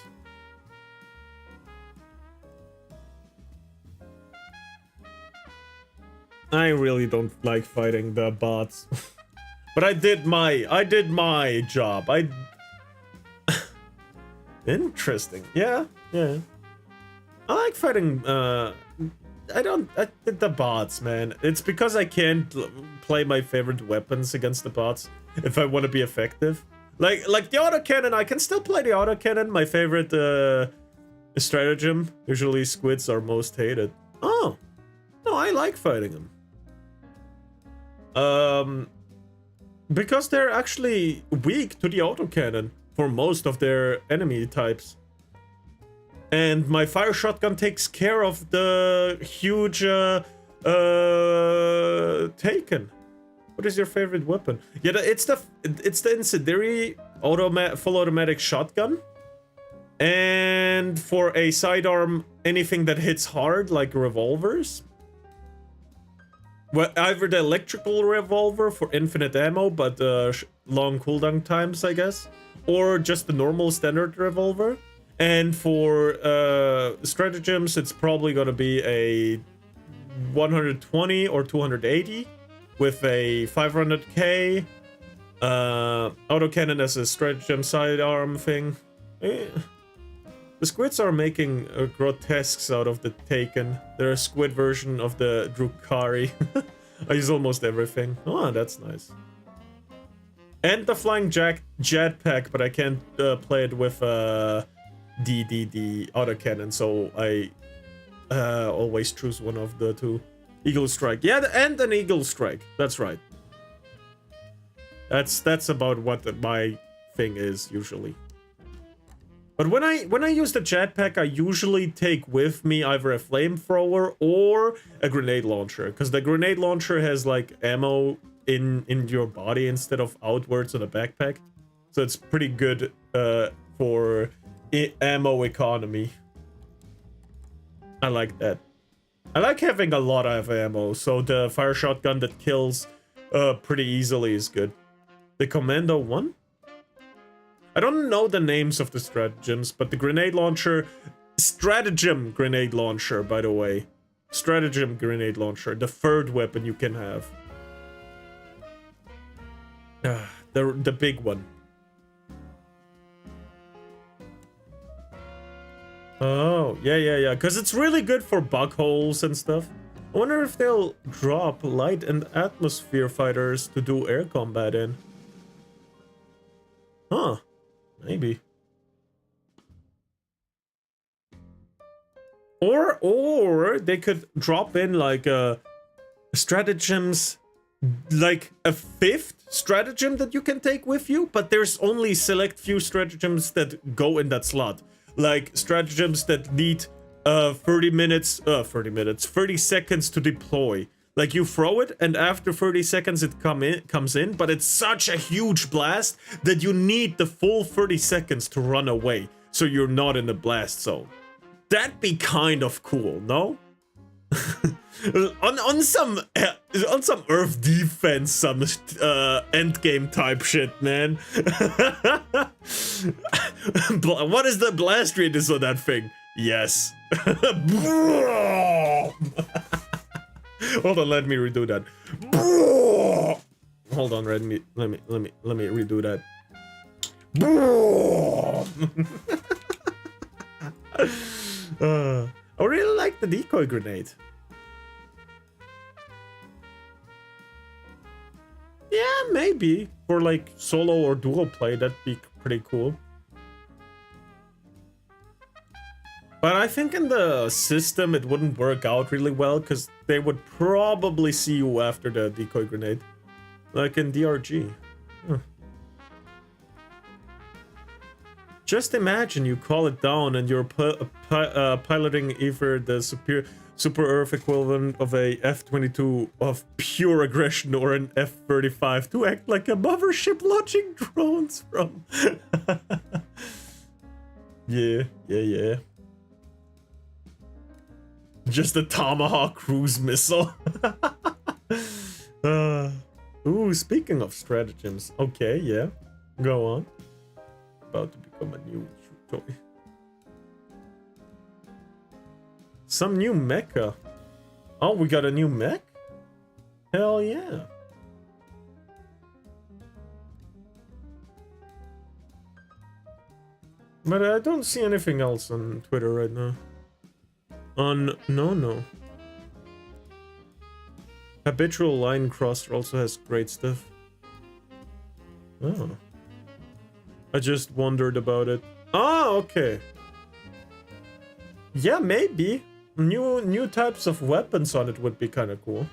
I really don't like fighting the bots. But I did my job. Interesting. Yeah. I like fighting I did the bots, man. It's because I can't play my favorite weapons against the bots if I want to be effective. Like the autocannon, I can still play the autocannon, my favorite stratagem. Usually squids are most hated. Oh. No, I like fighting them. Because they're actually weak to the autocannon for most of their enemy types. And my fire shotgun takes care of the huge taken. What is your favorite weapon? Yeah, it's the incendiary full automatic shotgun. And for a sidearm, anything that hits hard, like revolvers. Well, either the electrical revolver for infinite ammo, but long cooldown times, I guess. Or just the normal standard revolver. And for stratagems, it's probably gonna be a 120 or 280 with a 500k autocannon as a stratagem sidearm thing. The squids are making grotesques out of the Taken. They're a squid version of the Drukhari. I use almost everything. Oh, that's nice. And the flying jetpack, but I can't play it with the autocannon, so I always choose one of the two. Eagle Strike. Yeah, and an Eagle Strike. That's right. That's about what my thing is usually. But when I use the jetpack, I usually take with me either a flamethrower or a grenade launcher, because the grenade launcher has like ammo in your body instead of outwards on a backpack, so it's pretty good for ammo economy. I like that. I like having a lot of ammo, so the fire shotgun that kills pretty easily is good. The Commando 1? I don't know the names of the stratagems, but the grenade launcher... Stratagem grenade launcher, by the way. Stratagem grenade launcher. The third weapon you can have. The big one. Oh, yeah. Because it's really good for bug holes and stuff. I wonder if they'll drop light and atmosphere fighters to do air combat in. Huh. Maybe. Or they could drop in like stratagems, like a fifth stratagem that you can take with you, but there's only select few stratagems that go in that slot. Like stratagems that need 30 seconds to deploy. Like you throw it and after 30 seconds it comes in, but it's such a huge blast that you need the full 30 seconds to run away, so you're not in the blast zone. That'd be kind of cool, no? on some Earth defense, some endgame type shit, man. What is the blast radius on that thing? Yes. Hold on, let me redo that. Hold on, let me redo that. I really like the decoy grenade. Yeah, maybe for like solo or duo play, that'd be pretty cool. But I think in the system it wouldn't work out really well, because they would probably see you after the decoy grenade. Like in DRG. Huh. Just imagine you call it down and you're piloting either the super Earth equivalent of a F-22 of pure aggression or an F-35 to act like a mothership launching drones from. Yeah. Just a Tomahawk cruise missile. Ooh, speaking of stratagems. Okay, yeah. Go on. About to become a new toy. Some new mecha. Oh, we got a new mech? Hell yeah. But I don't see anything else on Twitter right now. No. Habitual Line Crosser also has great stuff. Oh. I just wondered about it. Oh, okay. Yeah, maybe. New types of weapons on it would be kind of cool.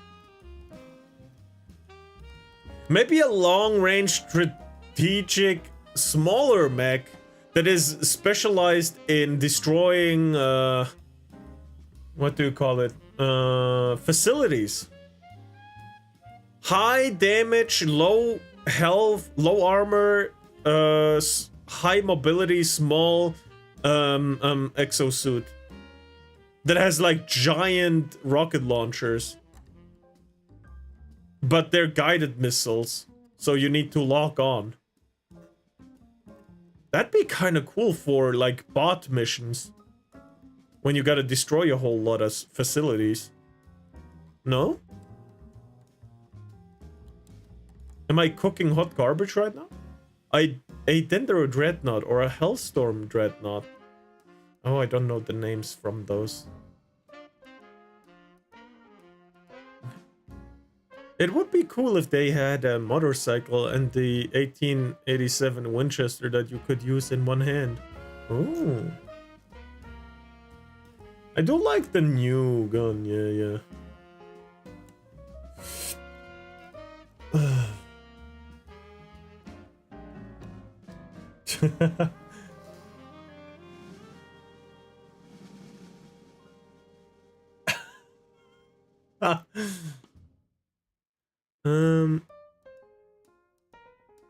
Maybe a long-range strategic smaller mech that is specialized in destroying what do you call it? Facilities. High damage, low health, low armor, high mobility, small exosuit that has like giant rocket launchers, but they're guided missiles, so you need to lock on. That'd be kind of cool for like bot missions when you gotta destroy a whole lot of facilities. No? Am I cooking hot garbage right now? A Dendro Dreadnought or a Hellstorm Dreadnought. Oh, I don't know the names from those. It would be cool if they had a motorcycle and the 1887 Winchester that you could use in one hand. Ooh. I do like the new gun, yeah.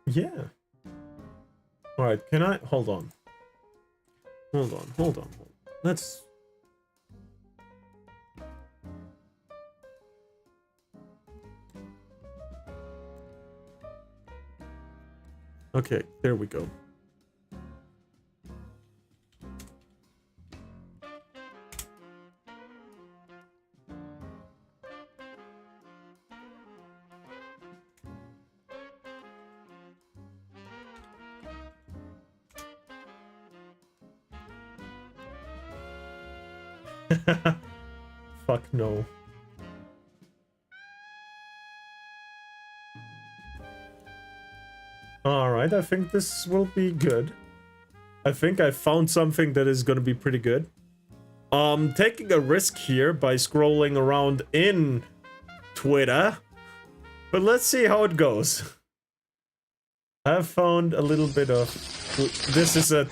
Yeah. Alright, can I... Hold on. Let's... Okay, there we go. Fuck no. Alright, I think this will be good. I think I found something that is gonna be pretty good. Taking a risk here by scrolling around in Twitter. But let's see how it goes. I've found a little bit of... This is a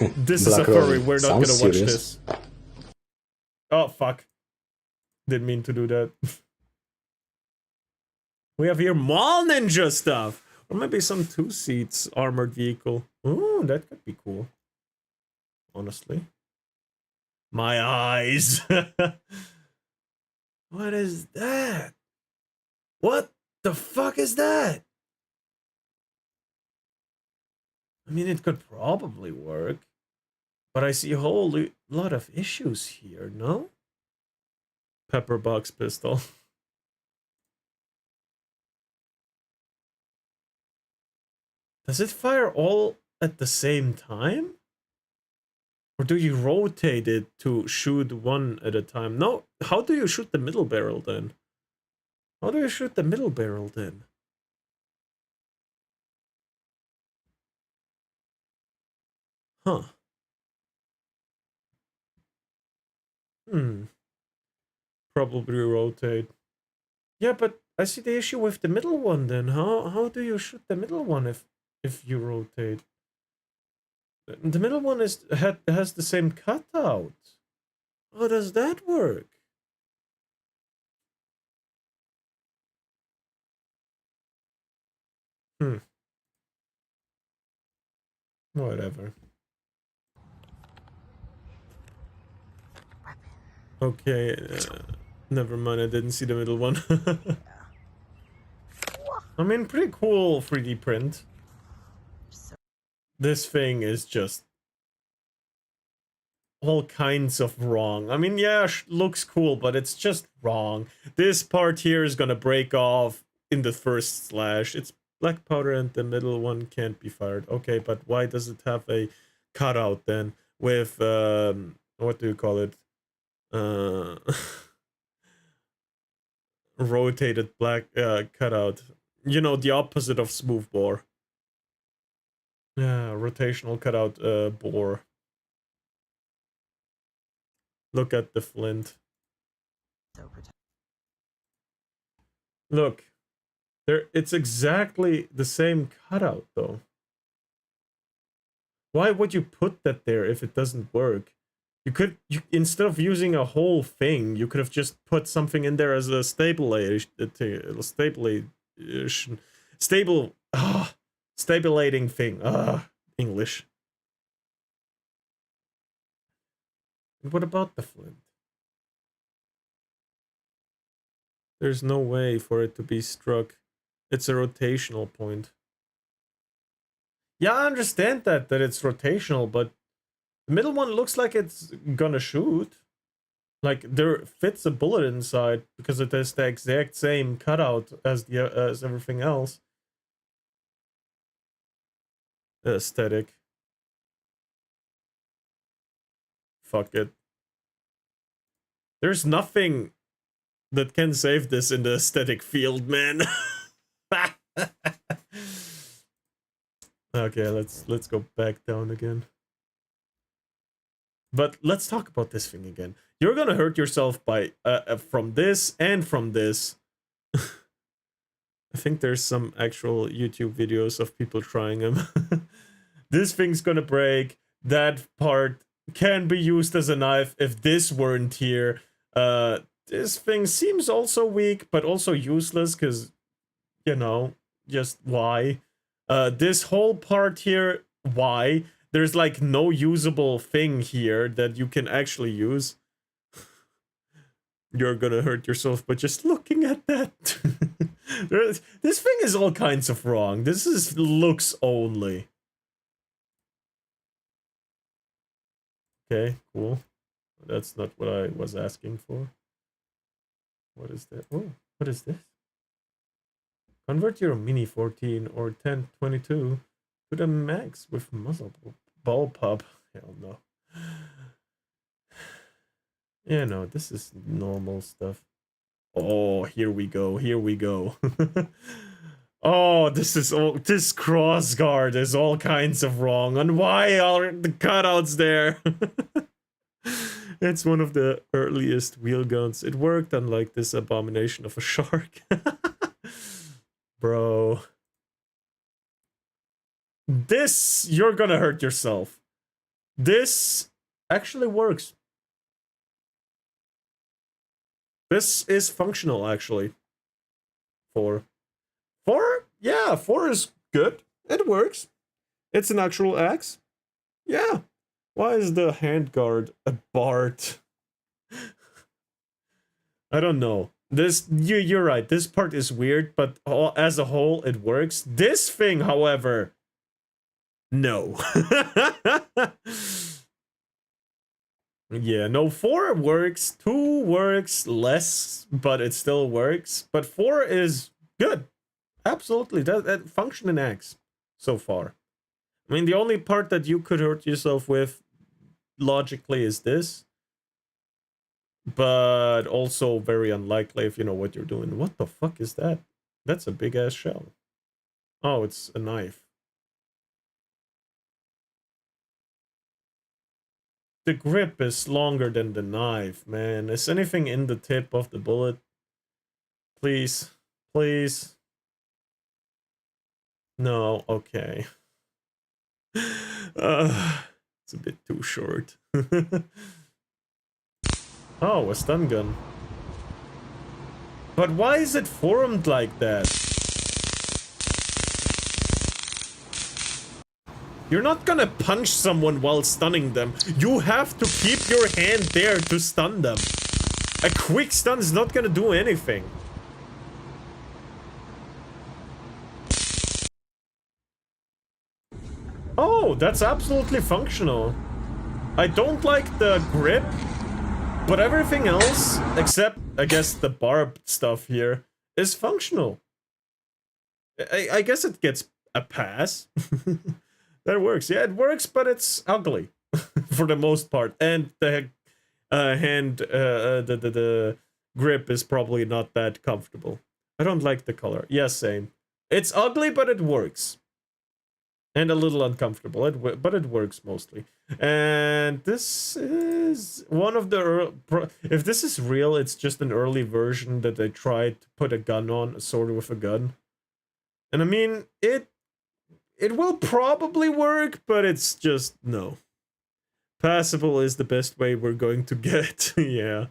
furry, we're not gonna watch this. Oh, fuck. Didn't mean to do that. We have here Mall Ninja stuff. Or maybe some 2 seats armored vehicle. Ooh, that could be cool. Honestly. My eyes. What is that? What the fuck is that? I mean, it could probably work. But I see a whole lot of issues here, no? Pepperbox pistol. Does it fire all at the same time? Or do you rotate it to shoot one at a time? No, how do you shoot the middle barrel then? How do you shoot the middle barrel then? Huh. Probably rotate. Yeah, but I see the issue with the middle one then. How do you shoot the middle one if you rotate? The middle one has the same cutout. How does that work? Whatever. Okay, never mind, I didn't see the middle one. I mean, pretty cool 3D print. This thing is just all kinds of wrong. I mean, yeah, looks cool, but it's just wrong. This part here is gonna break off in the first slash. It's black powder and the middle one can't be fired. Okay, but why does it have a cutout then with, what do you call it? Rotated black cutout. You know, the opposite of smooth bore. Yeah, rotational cutout bore. Look at the flint. Look. It's exactly the same cutout though. Why would you put that there if it doesn't work? Instead of using a whole thing, you could have just put something in there as a stabilizing thing. English. And what about the flint? There's no way for it to be struck. It's a rotational point. Yeah, I understand that it's rotational, but the middle one looks like it's gonna shoot. Like there fits a bullet inside because it has the exact same cutout as everything else. Aesthetic. Fuck it. There's nothing that can save this in the aesthetic field, man. Okay, let's go back down again. But let's talk about this thing again. You're gonna hurt yourself by from this and from this. I think there's some actual YouTube videos of people trying them. This thing's gonna break. That part can be used as a knife if this weren't here. This thing seems also weak, but also useless because, you know, just why? This whole part here, why? There's like no usable thing here that you can actually use. You're gonna hurt yourself, but just looking at that. This thing is all kinds of wrong. This is looks only. Okay, cool. That's not what I was asking for. What is that? Oh, what is this? Convert your Mini 14 or 1022 to the max with muzzle ball pop. Hell no. Yeah, no, this is normal stuff. Oh, here we go. Here we go. Oh, this cross guard is all kinds of wrong. And why are the cutouts there? It's one of the earliest wheel guns. It worked, unlike this abomination of a shark. Bro. This, you're gonna hurt yourself. This actually works. This is functional, actually. 4. 4? Yeah, 4 is good. It works. It's an actual axe. Yeah. Why is the handguard a Bart? I don't know. You're right. This part is weird, but as a whole, it works. This thing, however, no. Yeah, no, 4 works. 2 works less, but it still works. But 4 is good. Absolutely. That function in axe so far. I mean, the only part that you could hurt yourself with logically is this. But also very unlikely if you know what you're doing. What the fuck is that? That's a big ass shell. Oh, it's a knife. The grip is longer than the knife, man. Is anything in the tip of the bullet? Please. Please. No, okay. It's a bit too short. Oh, a stun gun. But why is it formed like that? You're not gonna punch someone while stunning them. You have to keep your hand there to stun them. A quick stun is not gonna do anything. Oh, that's absolutely functional. I don't like the grip, but everything else, except, I guess, the barbed stuff here, is functional. I guess it gets a pass. That works. Yeah, it works, but it's ugly for the most part. And the the grip is probably not that comfortable. I don't like the color. Yeah, same. It's ugly, but it works. And a little uncomfortable, but it works mostly. And this is one of the... If this is real, it's just an early version that they tried to put a gun on, a sword with a gun. And I mean, it will probably work, but it's just no. Passable is the best way we're going to get. Yeah.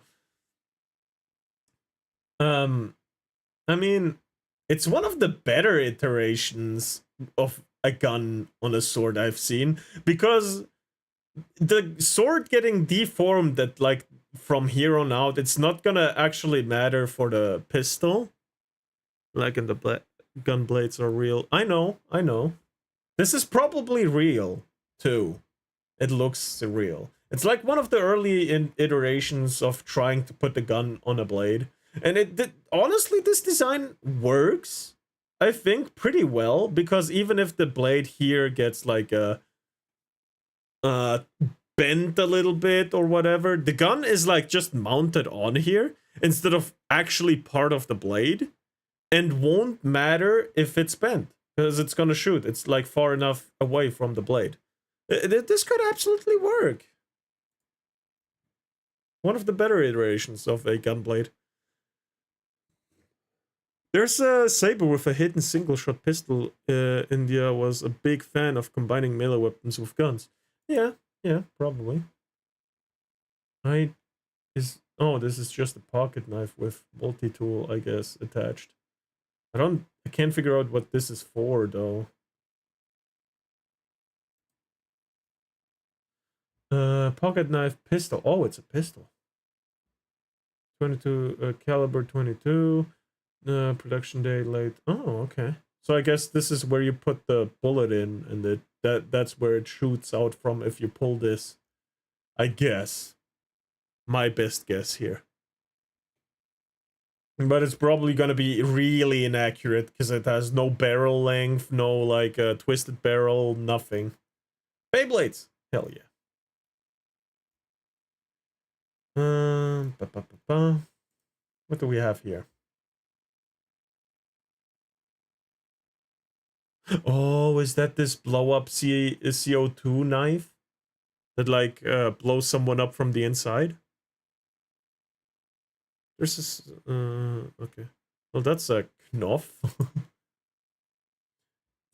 I mean, it's one of the better iterations of a gun on a sword I've seen, because the sword getting deformed that, like, from here on out, it's not gonna actually matter for the pistol. Like, in the gun blades are real. I know. This is probably real, too. It looks real. It's like one of the early iterations of trying to put the gun on a blade. And honestly, this design works, I think, pretty well, because even if the blade here gets like a bent a little bit or whatever, the gun is like just mounted on here instead of actually part of the blade, and won't matter if it's bent, because it's gonna shoot. It's like far enough away from the blade. This could absolutely work. One of the better iterations of a gun blade. There's a Saber with a hidden single-shot pistol. India was a big fan of combining melee weapons with guns. Yeah, probably. Oh, this is just a pocket knife with multi-tool, I guess, attached. I can't figure out what this is for, though. Pocket knife pistol. Oh, it's a pistol. 22 caliber 22. Production day late. Oh, okay. So I guess this is where you put the bullet in, and that's where it shoots out from if you pull this. I guess. My best guess here. But it's probably gonna be really inaccurate because it has no barrel length, no like twisted barrel, nothing. Beyblades. Hell yeah. What do we have here? Oh, is that this blow up CO2 knife that like blows someone up from the inside? There's this okay. Well, that's a Knopf.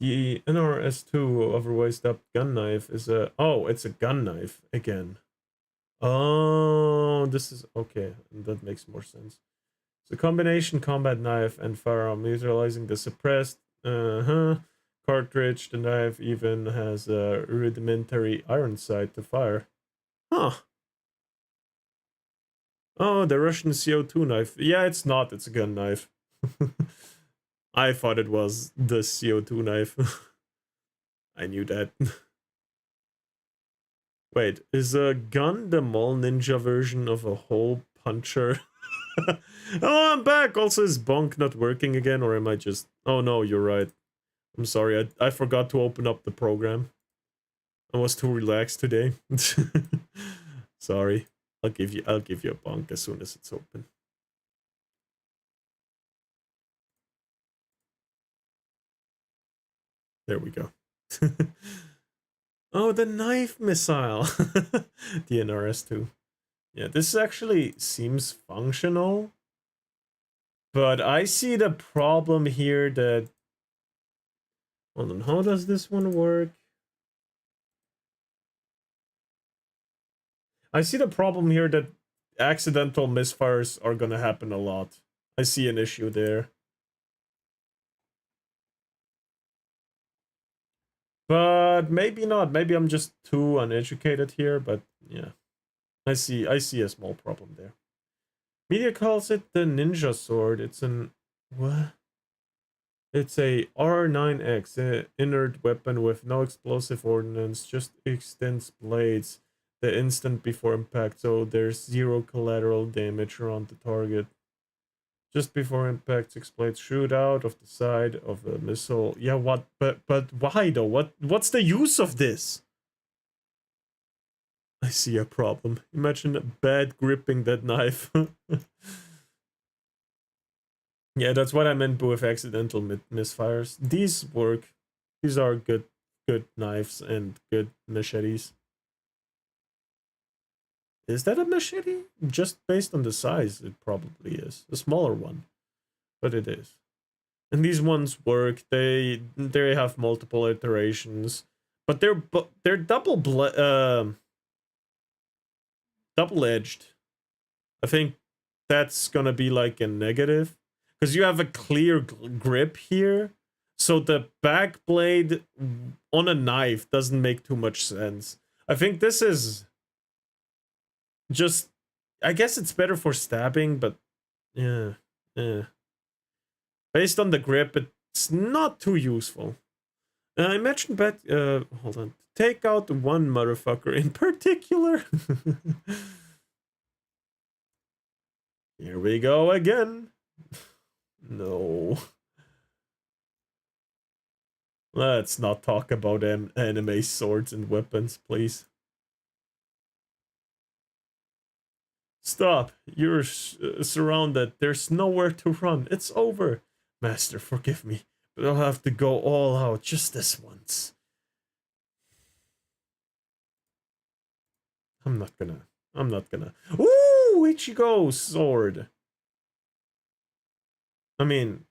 The NRS2 overweight up gun knife is a... Oh, it's a gun knife again. Oh, this is... Okay, that makes more sense. It's a combination combat knife and firearm, utilizing the suppressed cartridge. The knife even has a rudimentary iron sight to fire. Huh. Oh, the Russian CO2 knife. Yeah, it's not. It's a gun knife. I thought it was the CO2 knife. I knew that. Wait, is a gun the Mall Ninja version of a hole puncher? Oh, I'm back! Also, is Bonk not working again, or am I just... Oh no, you're right. I'm sorry, I forgot to open up the program. I was too relaxed today. Sorry. I'll give you a bonk as soon as it's open. There we go. Oh, the knife missile. The NRS2. Yeah, this actually seems functional. But I see the problem here that... Hold on, how does this one work? I see the problem here that accidental misfires are gonna happen a lot. I see an issue there. But maybe not. Maybe I'm just too uneducated here, but yeah. I see a small problem there. Media calls it the ninja sword. It's an what? It's a R9X, inert weapon with no explosive ordnance, just extends blades the instant before impact, so there's 0 collateral damage around the target. Just before impact, 6 blades shoot out of the side of a missile. Yeah, what? But why though? What's the use of this? I see a problem. Imagine bad gripping that knife. Yeah, that's what I meant with accidental misfires. These work. These are good knives and good machetes. Is that a machete? Just based on the size, it probably is. A smaller one, but it is. And these ones work. They have multiple iterations, but they're double-edged. I think that's gonna be like a negative, because you have a clear grip here, so the back blade on a knife doesn't make too much sense. I think this is just, I guess it's better for stabbing, but yeah. Based on the grip, it's not too useful. I mentioned hold on. Take out one motherfucker in particular. Here we go again. No. Let's not talk about anime swords and weapons, please. Stop. You're surrounded. There's nowhere to run. It's over. Master, forgive me, but I'll have to go all out just this once. I'm not gonna. Ooh, Ichigo sword. I mean,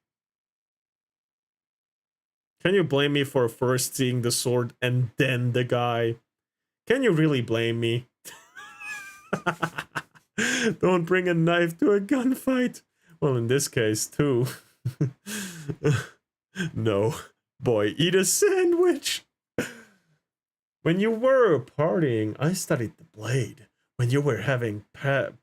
can you blame me for first seeing the sword and then the guy? Can you really blame me? Don't bring a knife to a gunfight. Well, in this case, too. No. Boy, eat a sandwich. When you were partying, I studied the blade. When you were having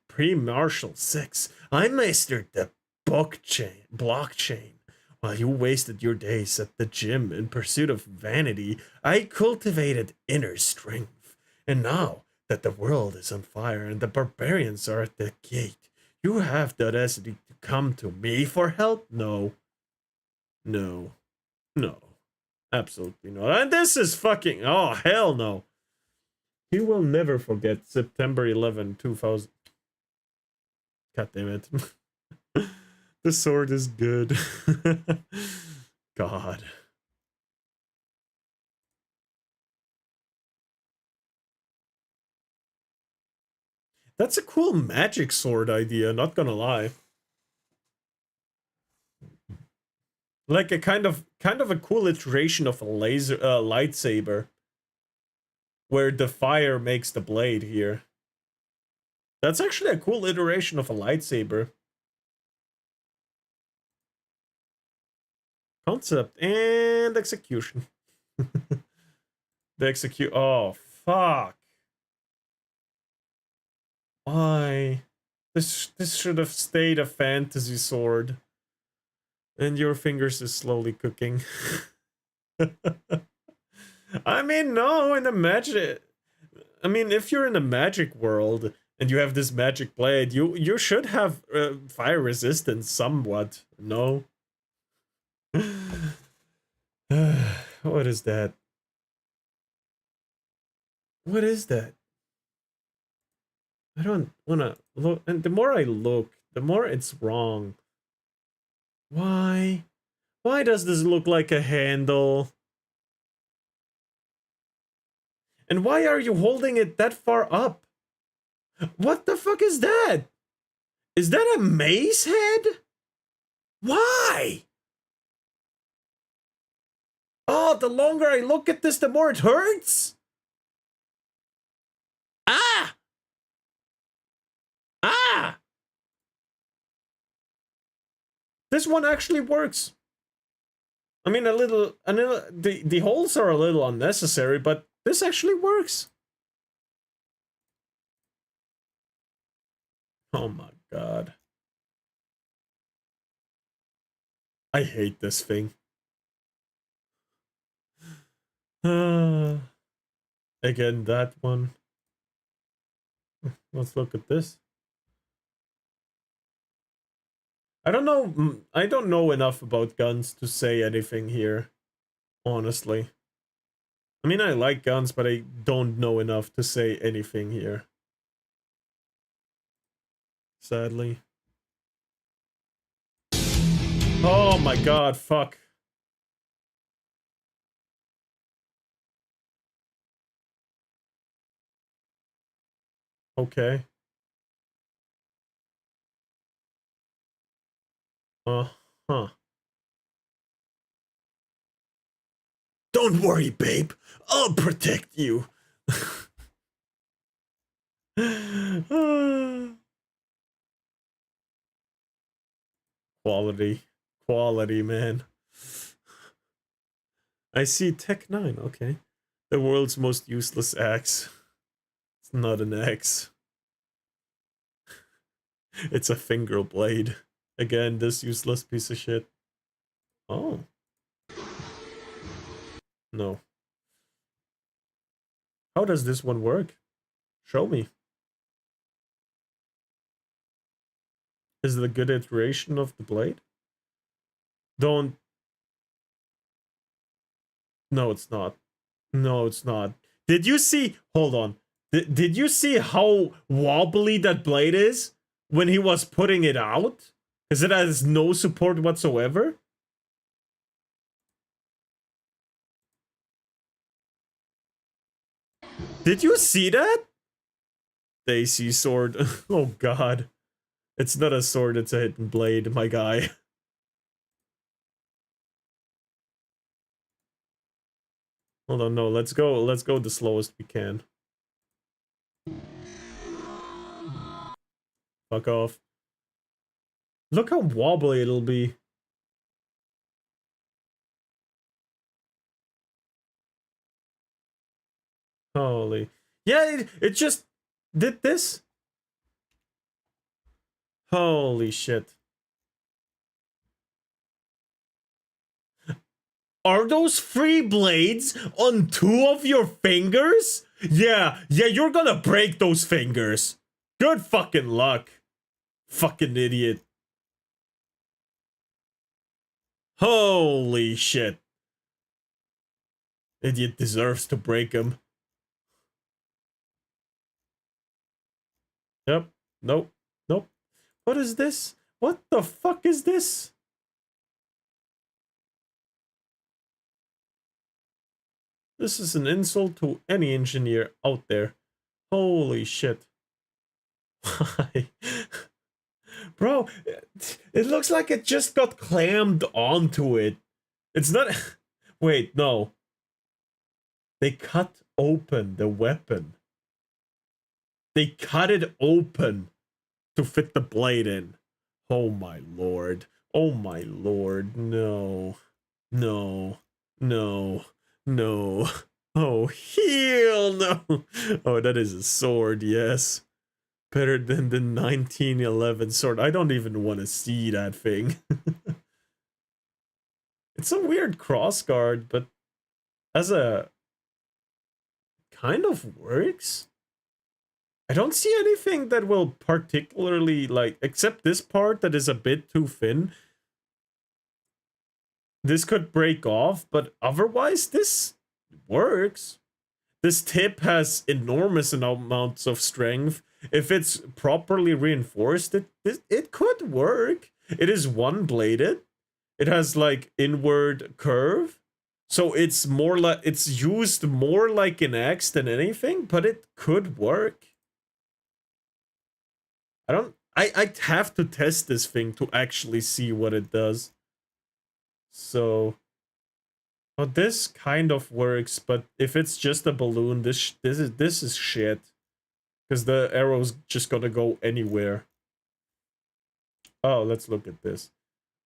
pre-martial sex, I mastered the blockchain. While you wasted your days at the gym in pursuit of vanity, I cultivated inner strength. And now that the world is on fire and the barbarians are at the gate, you have the audacity to come to me for help? No. Absolutely not. And this is fucking... Oh, hell no. He will never forget September 11, 2000. God damn it. The sword is good. God. That's a cool magic sword idea, not gonna lie. Like a kind of a cool iteration of a lightsaber, where the fire makes the blade here. That's actually a cool iteration of a lightsaber. Concept and execution. Oh, fuck. Why? This should have stayed a fantasy sword. And your fingers is slowly cooking. I mean, no, in a magic... I mean, if you're in a magic world and you have this magic blade, you should have fire resistance somewhat, no? What is that? What is that? I don't wanna look, and the more I look, the more it's wrong. Why? Why does this look like a handle? And why are you holding it that far up? What the fuck is that? Is that a mace head? Why? Oh, the longer I look at this, the more it hurts. Ah! This one actually works. I mean, the holes are a little unnecessary, but this actually works. Oh my god. I hate this thing. Again, that one. Let's look at this. I don't know enough about guns to say anything here, honestly. I mean, I like guns, but I don't know enough to say anything here. Sadly. Oh my god, fuck. Okay. Uh-huh. Don't worry, babe. I'll protect you. Quality. Quality, man. I see Tech 9, okay. The world's most useless axe. It's not an axe. It's a finger blade. Again, this useless piece of shit. Oh. No. How does this one work? Show me. Is it a good iteration of the blade? Don't... No, it's not. No, it's not. Did you see... Hold on. Did you see how wobbly that blade is when he was putting it out? Because it has no support whatsoever? Did you see that? Daisy sword. Oh god. It's not a sword, it's a hidden blade, my guy. Hold on, no, let's go the slowest we can. Fuck off. Look how wobbly it'll be. Holy. Yeah, it just did this. Holy shit. Are those 3 blades on 2 of your fingers? Yeah, you're gonna break those fingers. Good fucking luck. Fucking idiot. Holy shit. Idiot deserves to break them. Yep. Nope. Nope. What is this? What the fuck is this? This is an insult to any engineer out there. Holy shit. Why? Bro, it looks like it just got clammed onto it. It's not... Wait, no. They cut open the weapon. They cut it open to fit the blade in. Oh my lord. Oh my lord. No. No. No. No. Oh, hell no. Oh, that is a sword, yes. Better than the 1911 sword. I don't even want to see that thing. It's a weird crossguard, but as a... kind of works. I don't see anything that will particularly, like, except this part that is a bit too thin. This could break off, but otherwise this works. This tip has enormous amounts of strength. If it's properly reinforced, it could work. It is one-bladed. It has like inward curve. So it's more like it's used more like an axe than anything, but it could work. I have to test this thing to actually see what it does. So, well, this kind of works, but if it's just a balloon, this is shit, because the arrow's just gonna go anywhere. Oh, let's look at this.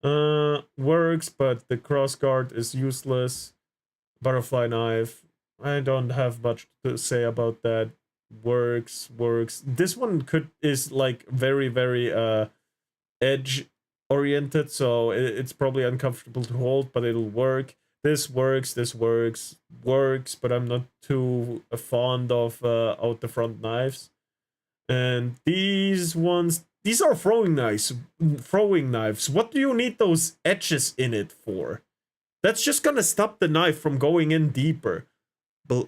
Works, but the crossguard is useless. Butterfly knife. I don't have much to say about that. Works. This one is like very, very edge oriented, so it's probably uncomfortable to hold, but it'll work. This works, but I'm not too fond of out the front knives. And these ones, these are throwing knives. What do you need those edges in it for? That's just gonna stop the knife from going in deeper.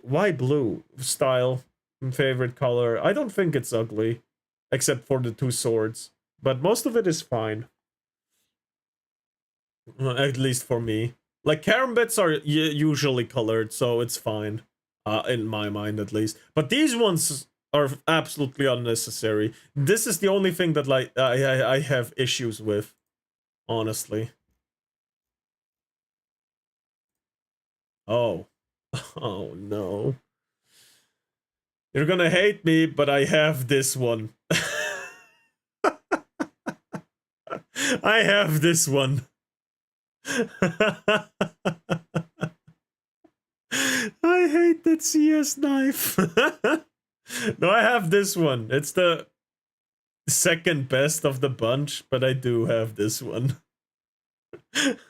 Why blue? Style, favorite color. I don't think it's ugly, except for the two swords. But most of it is fine. At least for me. Like, karambits are usually colored, so it's fine. In my mind, at least. But these ones are absolutely unnecessary. This is the only thing that, like, I have issues with. Honestly. Oh. Oh, no. You're gonna hate me, but I have this one. I have this one. I hate that CS knife. No, I have this one. It's the second best of the bunch, but I do have this one. It's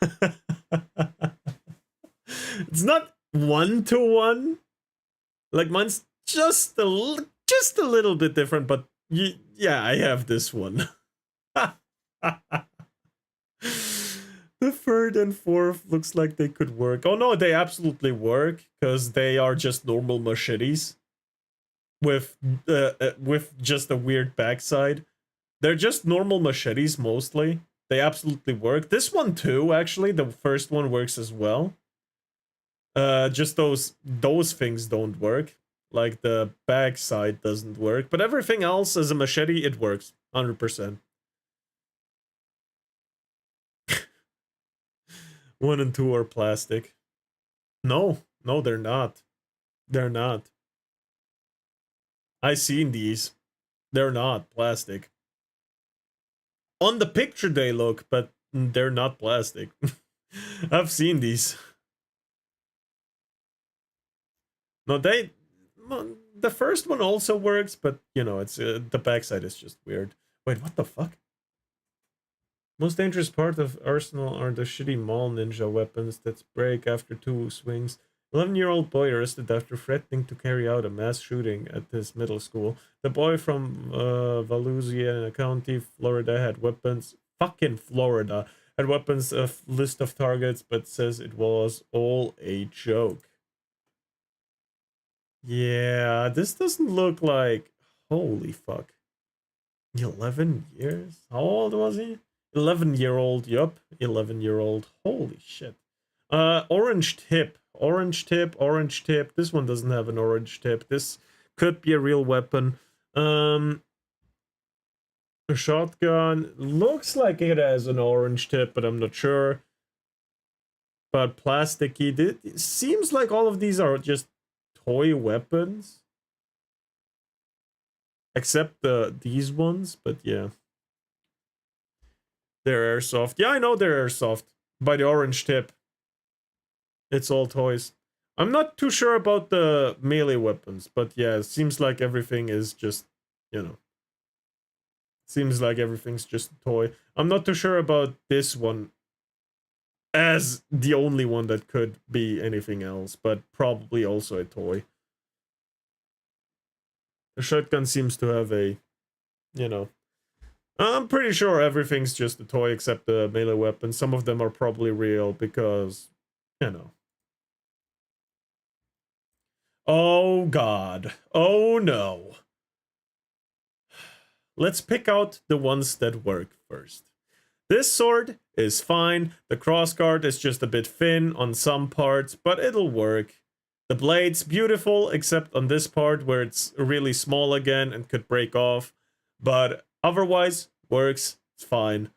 not 1-to-1. Like, mine's just a little bit different, but yeah, I have this one. The third and fourth looks like they could work. Oh no, they absolutely work, because they are just normal machetes with just a weird backside. They're just normal machetes mostly. They absolutely work. This one too, actually. The first one works as well. Just those things don't work. Like the backside doesn't work, but everything else as a machete, it works 100%. 1 and 2 are plastic. No, they're not. They're not. I seen these. They're not plastic. On the picture they look, but they're not plastic. I've seen these. No, the first one also works, but you know, it's the backside is just weird. Wait, what the fuck? Most dangerous part of Arsenal are the shitty mall ninja weapons that break after 2 swings. 11-year-old boy arrested after threatening to carry out a mass shooting at his middle school. The boy from Volusia County, Florida, had weapons. Fucking Florida had weapons, a list of targets, but says it was all a joke. Yeah, this doesn't look like. Holy fuck. 11 years? How old was he? 11-year-old, yup. 11-year-old. Holy shit. Orange tip. This one doesn't have an orange tip. This could be a real weapon. A shotgun. Looks like it has an orange tip, but I'm not sure. But plasticky. It seems like all of these are just toy weapons. Except these ones, but yeah. They're airsoft. Yeah, I know they're airsoft. By the orange tip. It's all toys. I'm not too sure about the melee weapons, but yeah, it seems like everything is just, you know. Seems like everything's just a toy. I'm not too sure about this one as the only one that could be anything else, but probably also a toy. The shotgun seems to have a, you know, I'm pretty sure everything's just a toy except the melee weapons. Some of them are probably real because, you know. Oh god. Oh no. Let's pick out the ones that work first. This sword is fine. The crossguard is just a bit thin on some parts, but it'll work. The blade's beautiful, except on this part where it's really small again and could break off. But otherwise, works. It's fine.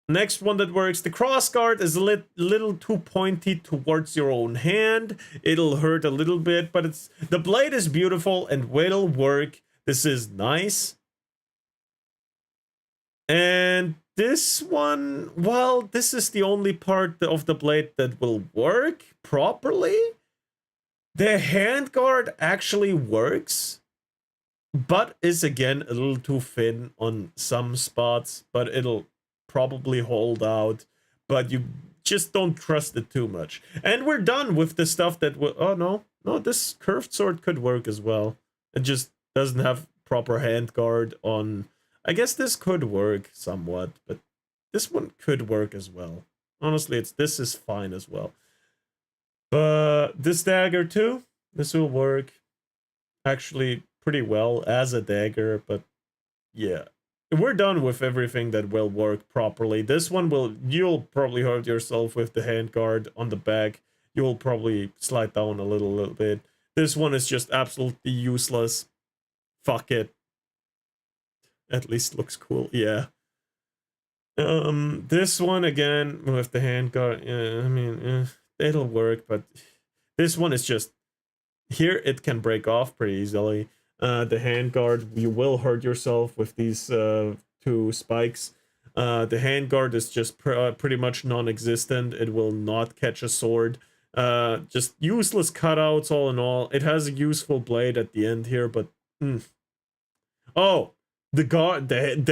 Next one that works, the crossguard is a little too pointy towards your own hand. It'll hurt a little bit, but the blade is beautiful and will work. This is nice. And this one, well, this is the only part of the blade that will work properly. The handguard actually works, but is again a little too thin on some spots, but it'll probably hold out, but you just don't trust it too much. And we're done with the stuff that will, oh no, this curved sword could work as well. It just doesn't have proper handguard on. I guess this could work somewhat, but this one could work as well. Honestly, this is fine as well. But this dagger too, this will work actually pretty well as a dagger, but yeah. We're done with everything that will work properly. This one you'll probably hurt yourself with the handguard on the back. You'll probably slide down a little bit. This one is just absolutely useless. Fuck it. At least looks cool, yeah. This one again with the handguard, yeah, I mean, it'll work, but this one is just, here it can break off pretty easily. The handguard, you will hurt yourself with these 2 spikes. The handguard is just pretty much non-existent. It will not catch a sword. Just useless cutouts all in all. It has a useful blade at the end here, but oh, the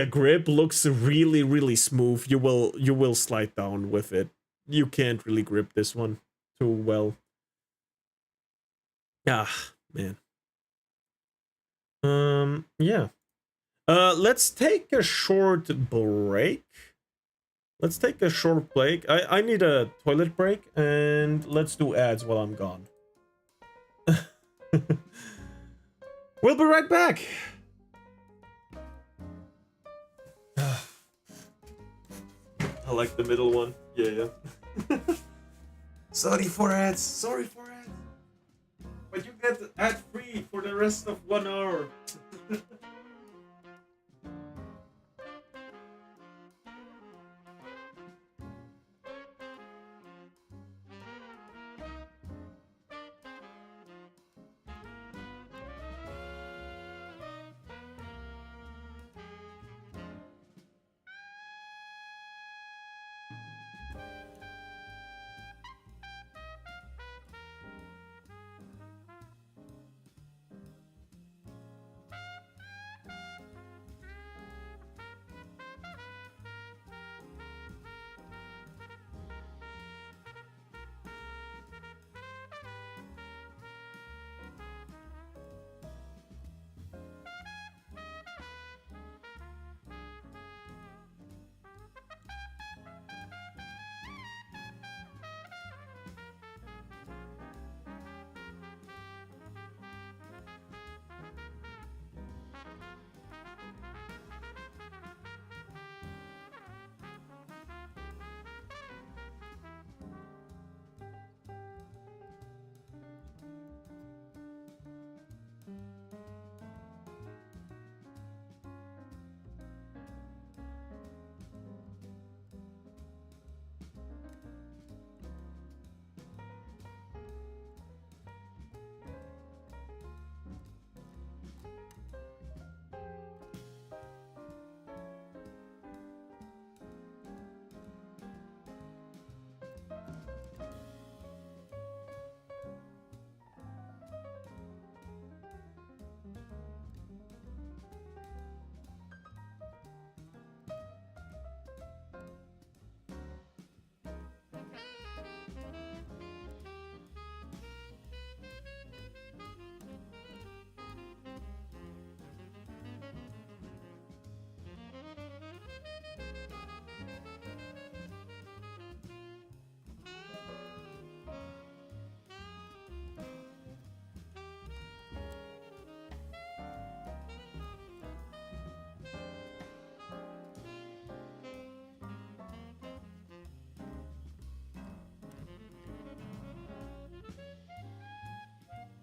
grip looks really smooth. You will slide down with it. You can't really grip this one too well. Ah, man. Yeah. Let's take a short break. I need a toilet break, and let's do ads while I'm gone. We'll be right back. I like the middle one. Yeah. Sorry for ads. But you get ad free for the rest of 1 hour.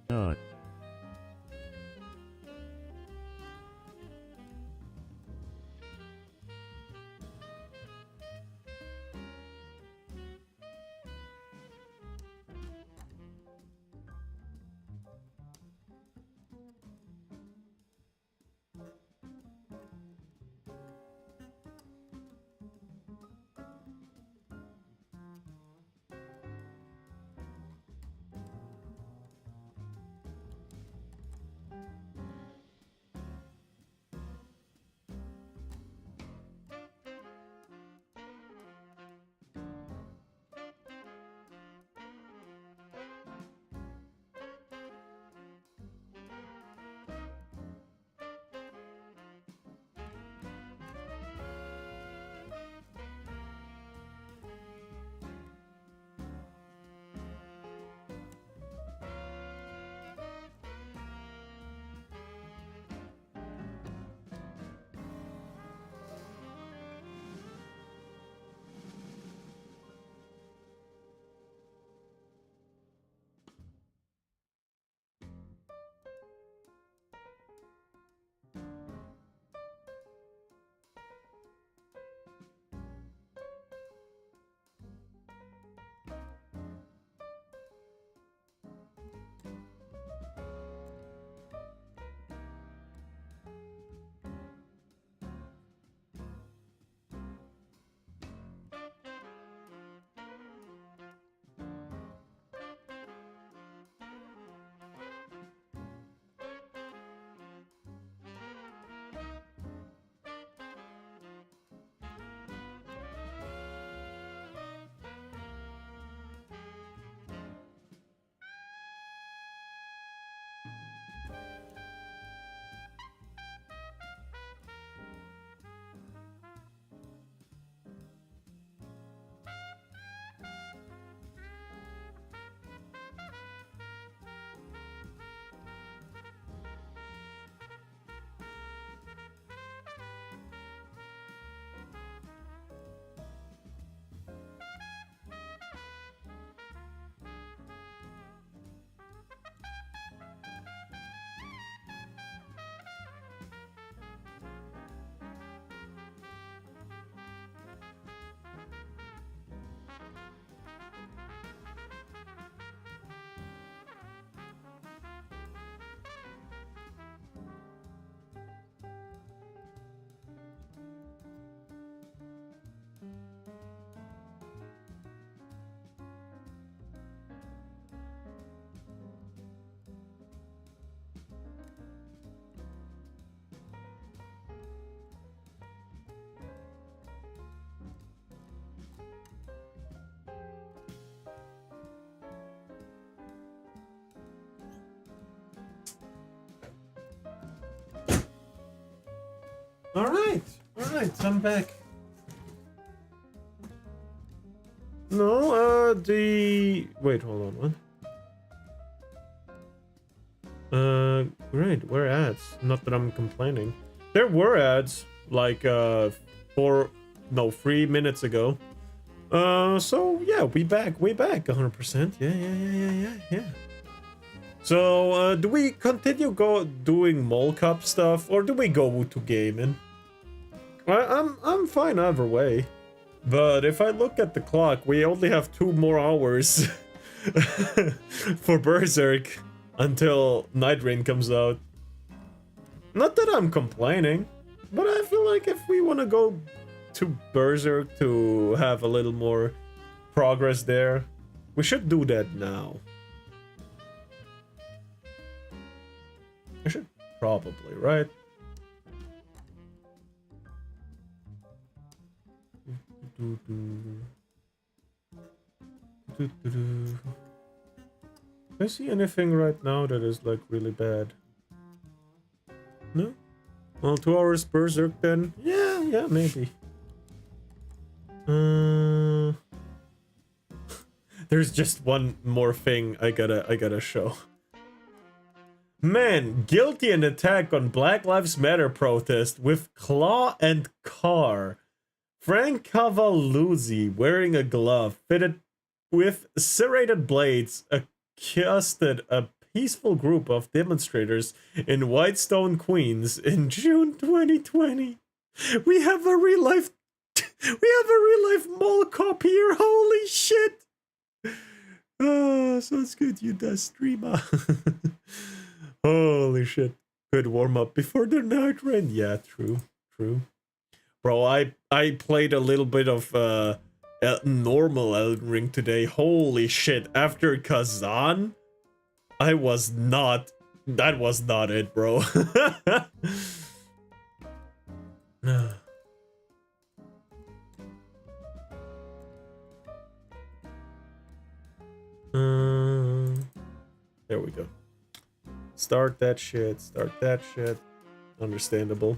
God. Alright, I'm back. No, wait, hold on, what? Right, where ads? Not that I'm complaining. There were ads, like, 3 minutes ago. So, yeah, we back, 100%. Yeah. So, do we continue doing Mall Cup stuff, or do we go to gaming? I'm fine either way. But if I look at the clock, we only have 2 more hours for Berserk until Night Rain comes out. Not that I'm complaining, but I feel like if we want to go to Berserk to have a little more progress there, we should do that now. I should probably, right? Do I see anything right now that is like really bad? No? Well, 2 hours Berserk then? Yeah, maybe. There's just one more thing I gotta show. Man, guilty in attack on Black Lives Matter protest with claw and car. Frank Cavaluzzi, wearing a glove fitted with serrated blades, accosted a peaceful group of demonstrators in Whitestone, Queens in June 2020. We have a real life mall cop here. Holy shit. Sounds good, you the streamer. Holy shit. Good warm up before the Night Rain. Yeah, true. Bro, I played a little bit of normal Elden Ring today. Holy shit. After Kazan, that was not it, bro. There we go. Start that shit. Understandable.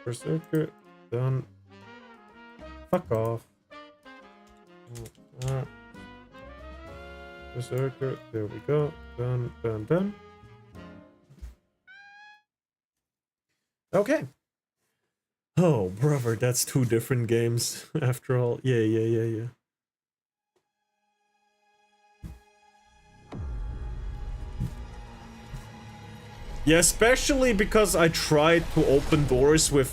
Berserker, done. Fuck off. Berserker, there we go. Done. Okay. Oh, brother, that's 2 different games after all. Yeah. Yeah, especially because I tried to open doors with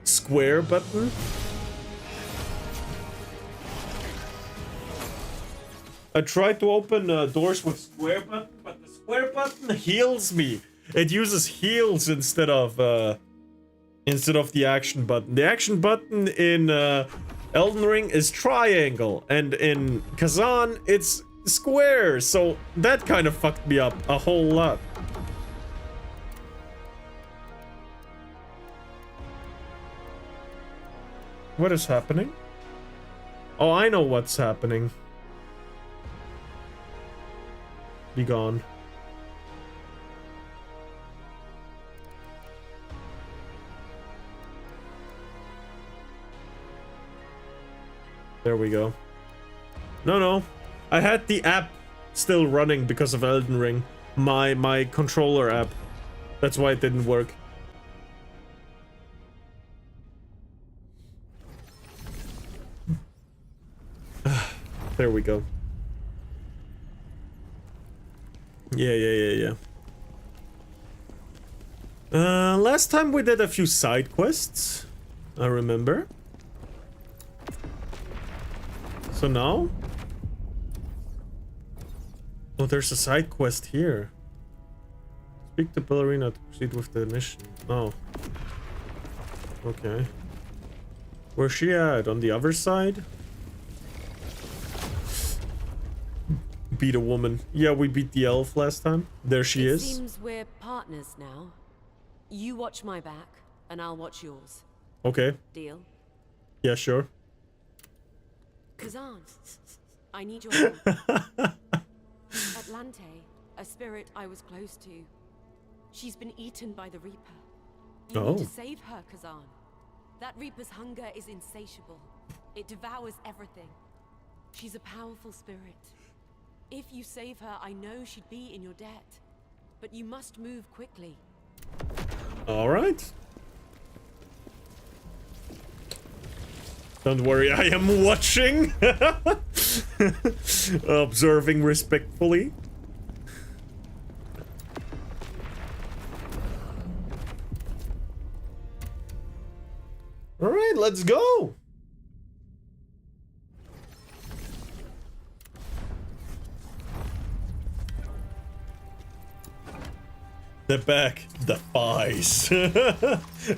square button. I tried to open doors with square button, but the square button heals me. It uses heals instead of the action button. The action button in Elden Ring is triangle, and in Kazan it's square. So that kind of fucked me up a whole lot. What is happening? Oh, I know what's happening. Be gone. There we go. No. I had the app still running because of Elden Ring. My controller app. That's why it didn't work. There we go. Yeah. Last time we did a few side quests, I remember. So now? Oh, there's a side quest here. Speak to Ballerina to proceed with the mission. Oh. Okay. Where's she at? On the other side? Beat a woman. Yeah, we beat the elf last time. There she is. Seems we're partners now. You watch my back, and I'll watch yours. Okay. Deal? Yeah, sure. Kazan, I need your help. Atlante, A spirit I was close to. She's been eaten by the Reaper. You need to save her, Kazan. That Reaper's hunger is insatiable. It devours everything. She's a powerful spirit. If you save her, I know she'd be in your debt. But you must move quickly. All right. Don't worry, I am watching. Observing respectfully. All right, let's go. The back defies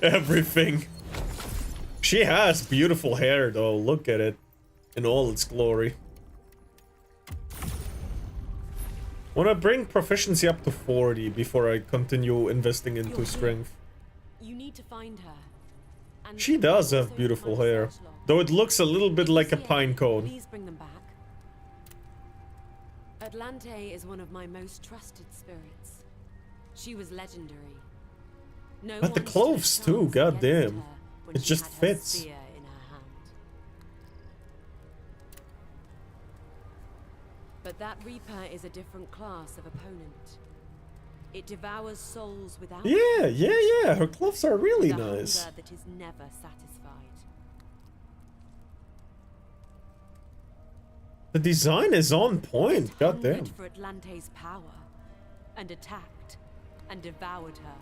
everything. She has beautiful hair though, look at it in all its glory. Wanna bring proficiency up to 40 before I continue investing into strength. You need to find her. And She does have beautiful hair, though it looks a little bit like a pine cone. Please bring them back. Atlante is one of my most trusted spirits. She was legendary. No But the one stood clothes a too, chance goddamn. against her when It she just had her fits. spear in her hand. But that Reaper is a different class of opponent. It devours souls without Yeah, her clothes are really with a nice. hunger that is never satisfied. The design is on point, goddamn. Hungered for Atlante's power and attacked and devoured her.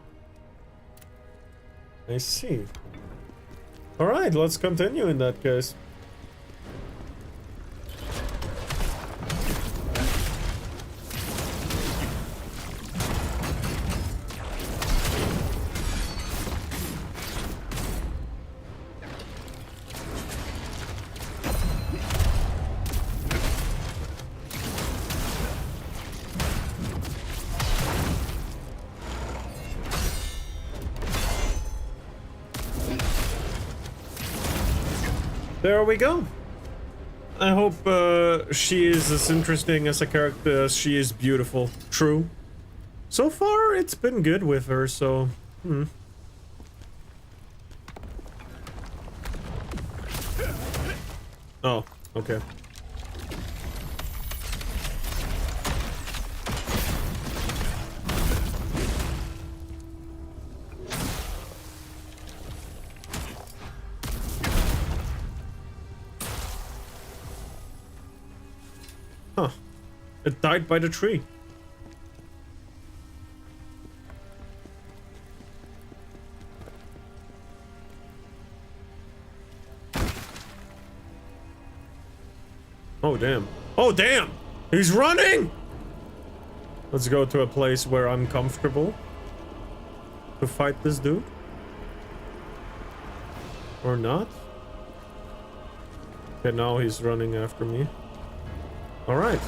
I see. Alright, let's continue in that case. There we go. I hope she is as interesting as a character as she is beautiful. True. So far, it's been good with her, so... Oh, okay. Huh. It died by the tree. Oh, damn. Oh, damn! He's running! Let's go to a place where I'm comfortable to fight this dude. Or not. Okay, now he's running after me. Alright.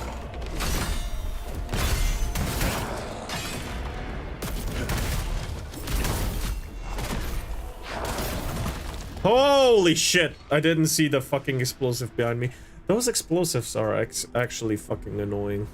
Holy shit! I didn't see the fucking explosive behind me. Those explosives are actually fucking annoying.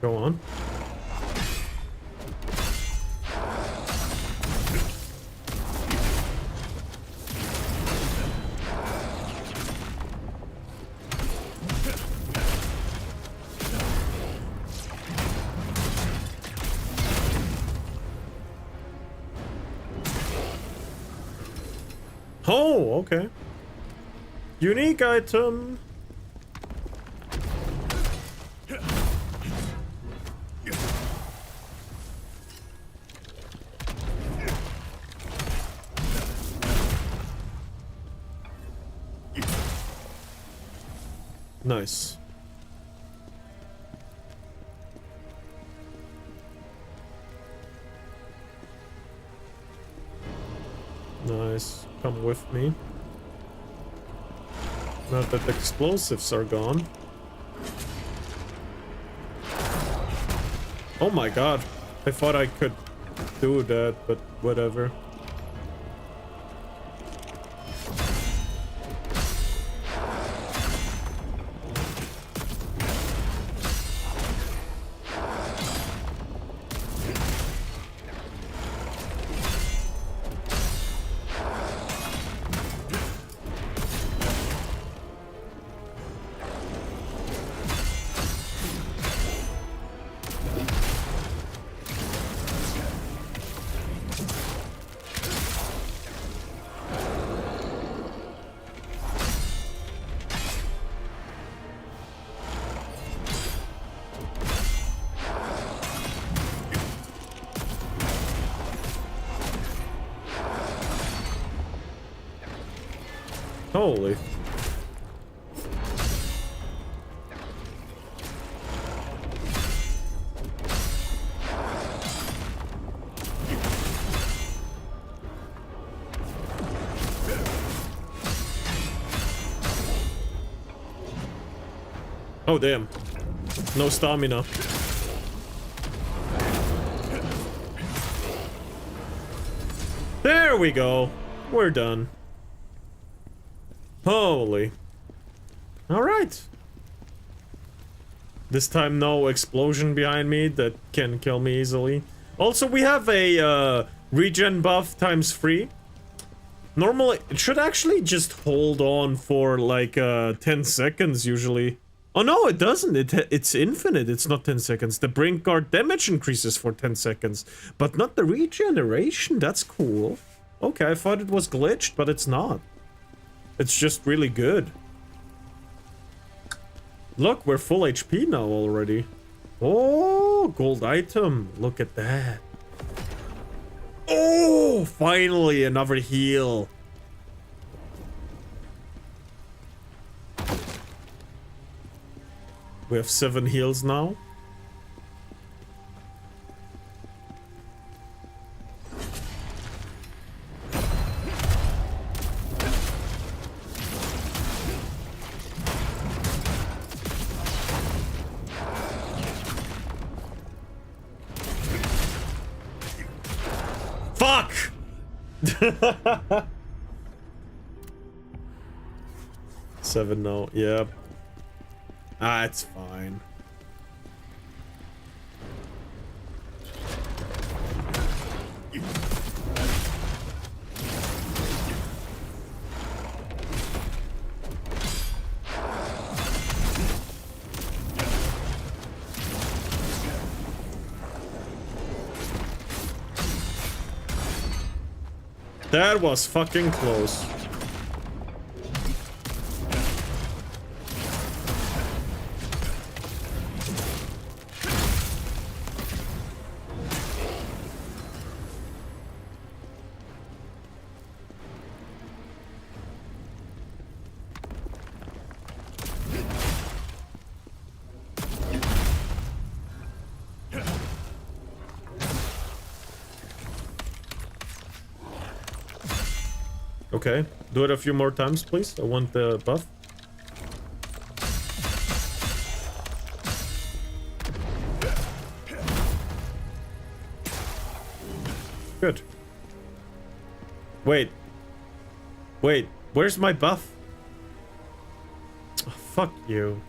Go on. Oh, okay. Unique item. Nice. Nice. Come with me. Now that the explosives are gone. Oh my god. I thought I could do that, but whatever. Holy. Oh damn. No stamina. There we go. We're done. Holy. Alright. This time no explosion behind me that can kill me easily. Also, we have a regen buff ×3. Normally, it should actually just hold on for like 10 seconds usually. Oh no, it doesn't. It's infinite. It's not 10 seconds. The Brink Guard damage increases for 10 seconds, but not the regeneration. That's cool. Okay, I thought it was glitched, but it's not. It's just really good. Look, we're full HP now already. Oh, gold item. Look at that. Oh, finally another heal. We have 7 heals now. Fuck! 7 now, yeah. Ah, it's fine. That was fucking close. Okay, do it a few more times, please. I want the buff. Good. Wait. Wait, where's my buff? Oh, fuck you.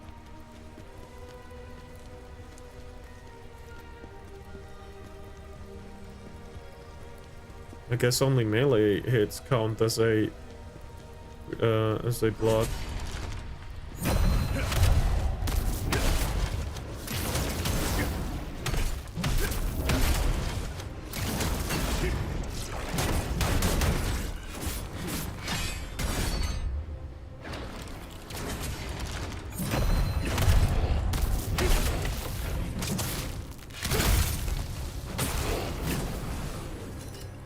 I guess only melee hits count as a block.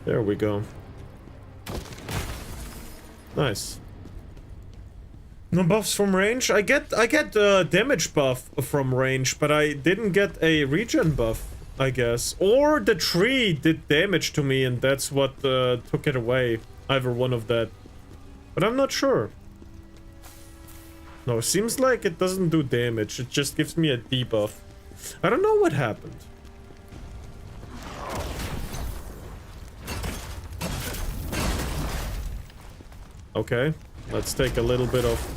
There we go. Nice. No buffs from range. I get damage buff from range, but I didn't get a regen buff, I guess. Or the tree did damage to me, and that's what took it away. Either one of that. But I'm not sure. No, it seems like it doesn't do damage. It just gives me a debuff. I don't know what happened. Okay, let's take a little bit of...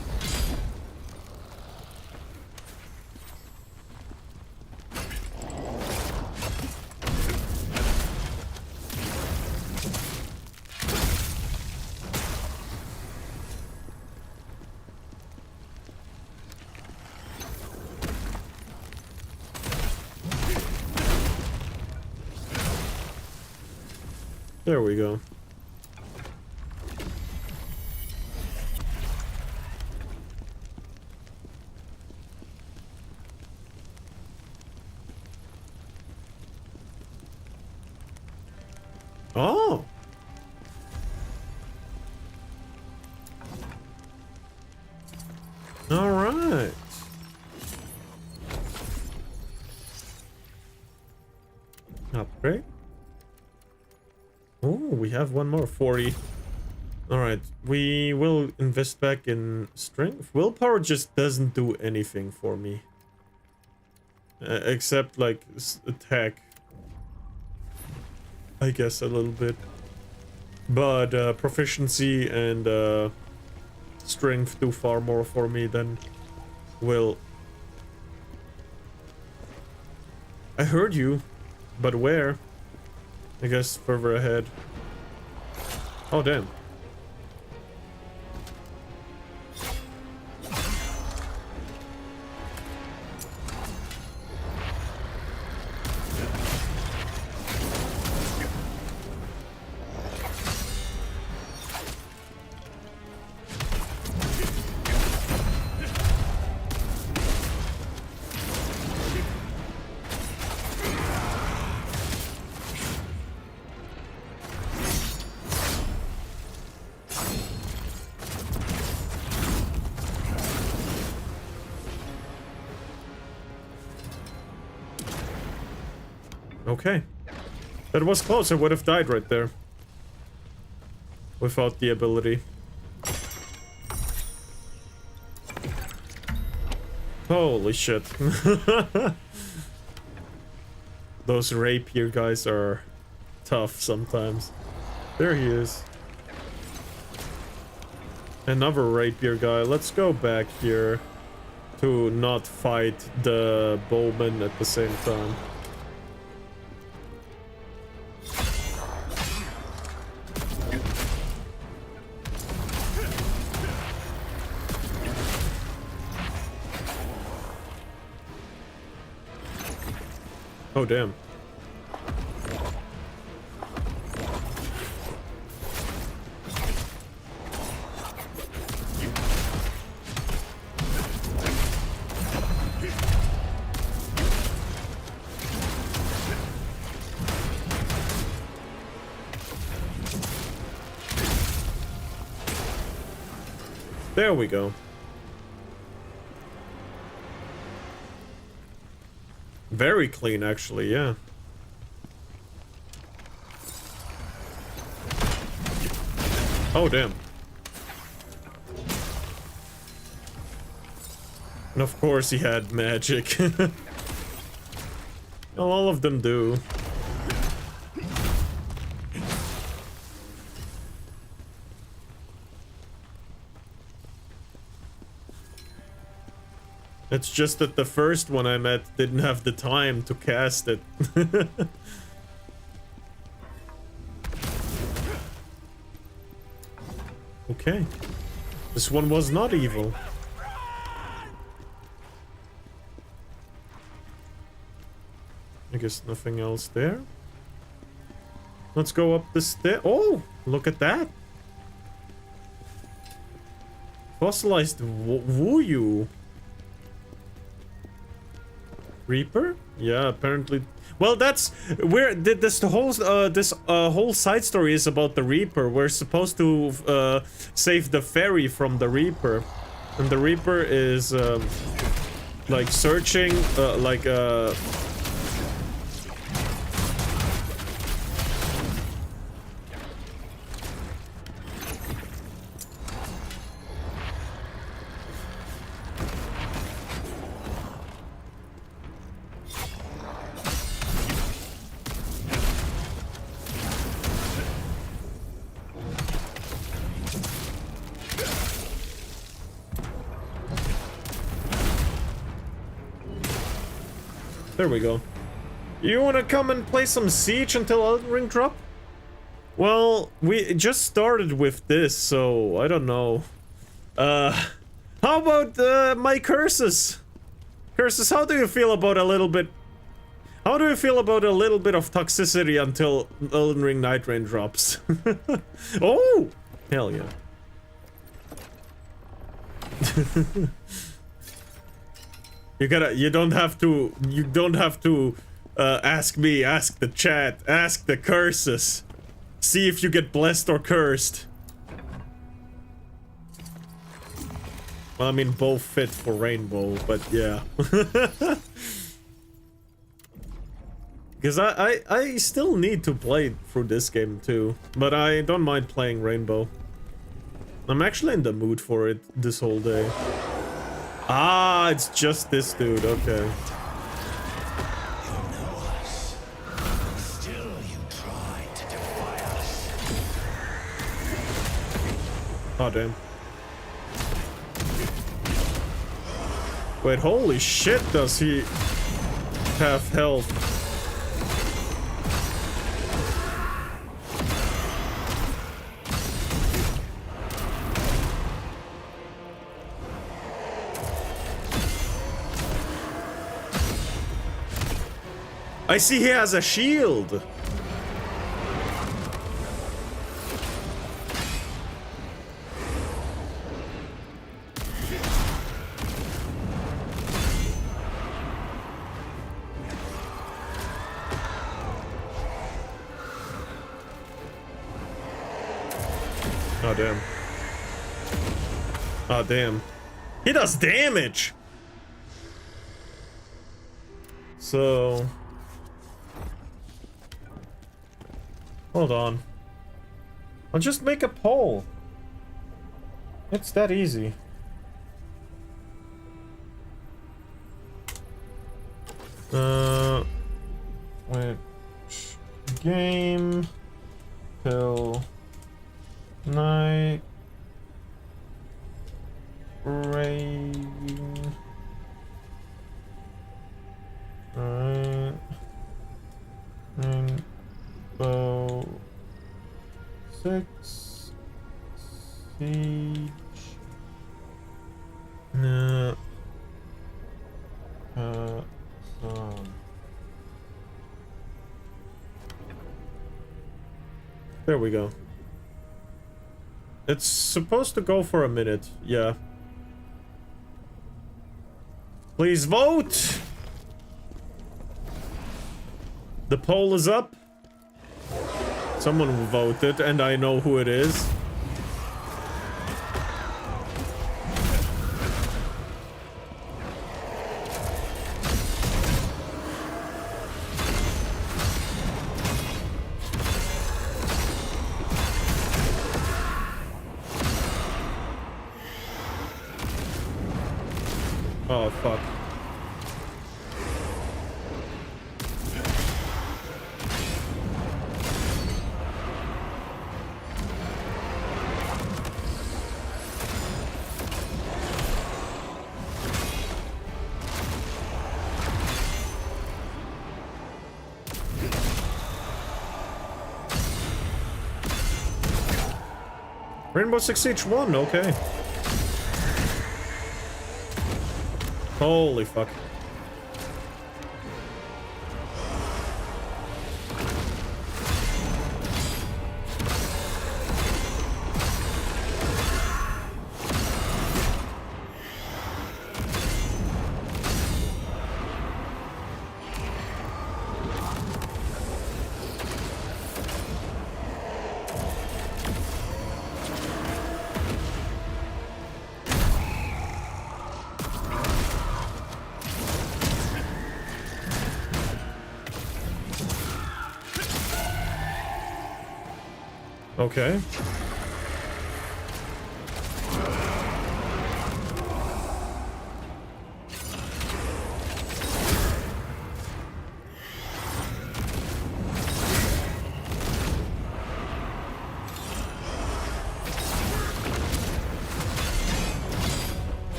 There we go. Oh. All right. Upgrade. Oh, we have one more 40. All right, we will invest back in strength. Willpower just doesn't do anything for me, except like attack, I guess, a little bit. But proficiency and strength do far more for me than will. I heard you, but where? I guess further ahead. Oh, damn. Okay. That was close. I would have died right there. Without the ability. Holy shit. Those rapier guys are tough sometimes. There he is. Another rapier guy. Let's go back here to not fight the bowman at the same time. Oh, damn. There we go. Very clean, actually, yeah. Oh, damn. And of course he had magic. Well, all of them do. It's just that the first one I met didn't have the time to cast it. Okay. This one was not evil. I guess nothing else there. Let's go up the stair. Oh, look at that. Fossilized Wuyu. Reaper? Yeah, apparently. Well, that's where this whole side story is about the Reaper. We're supposed to save the ferry from the Reaper, and the Reaper is like searching, There we go. You wanna come and play some Siege until Elden Ring drop? Well, we just started with this, so I don't know. How about my curses? Curses, how do you feel about a little bit... How do you feel about a little bit of toxicity until Elden Ring Night Rain drops? Oh! Hell yeah. You don't have to ask me, ask the chat, ask the curses. See if you get blessed or cursed. Well, I mean, both fit for Rainbow, but yeah. Because I still need to play through this game too, but I don't mind playing Rainbow. I'm actually in the mood for it this whole day. Ah, it's just this dude, okay. Oh, damn. Wait, holy shit, does he have health? I see he has a shield. Oh, damn. Oh, damn. He does damage! So... Hold on. I'll just make a poll. It's that easy. Which game till Night Rain? Rainbow Six Siege. No. There we go. It's supposed to go for a minute, yeah. Please vote! The poll is up. Someone voted, and I know who it is. Oh, fuck. Rainbow Six Siege 1, okay. Holy fuck. Okay.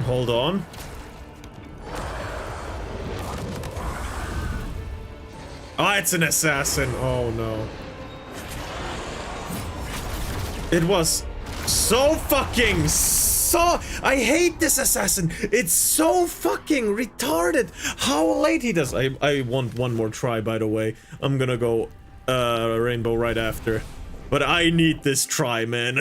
Hold on. Oh, it's an assassin. Oh no. It was so fucking I hate this assassin. It's so fucking retarded. How late he does. I want one more try, by the way. I'm gonna go rainbow right after. But I need this try, man.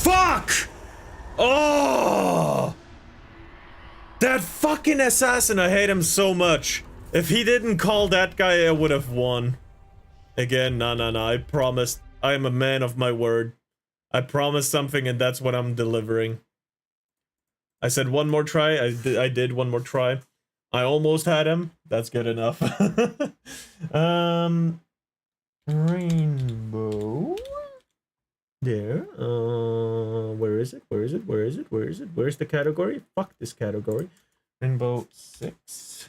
Fuck! Oh! That fucking assassin, I hate him so much. If he didn't call that guy, I would have won. Again, no, I promised. I am a man of my word. I promised something and that's what I'm delivering. I said one more try, I did one more try. I almost had him. That's good enough. Rainbow. There. Where is it? Where is it? Where is it? Where is it? Where's the category? Fuck this category. Rainbow 6.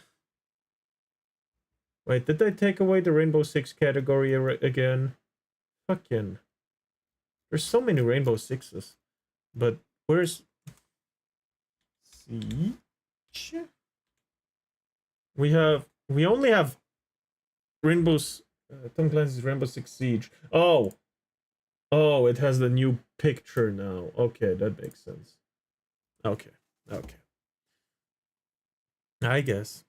Wait, did I take away the Rainbow 6 category again? Fucking. There's so many Rainbow 6s. But where's... Siege? We only have Rainbow's... Tom Clancy's Rainbow Six Siege. Oh! Oh, it has the new picture now. Okay, that makes sense. Okay. I guess.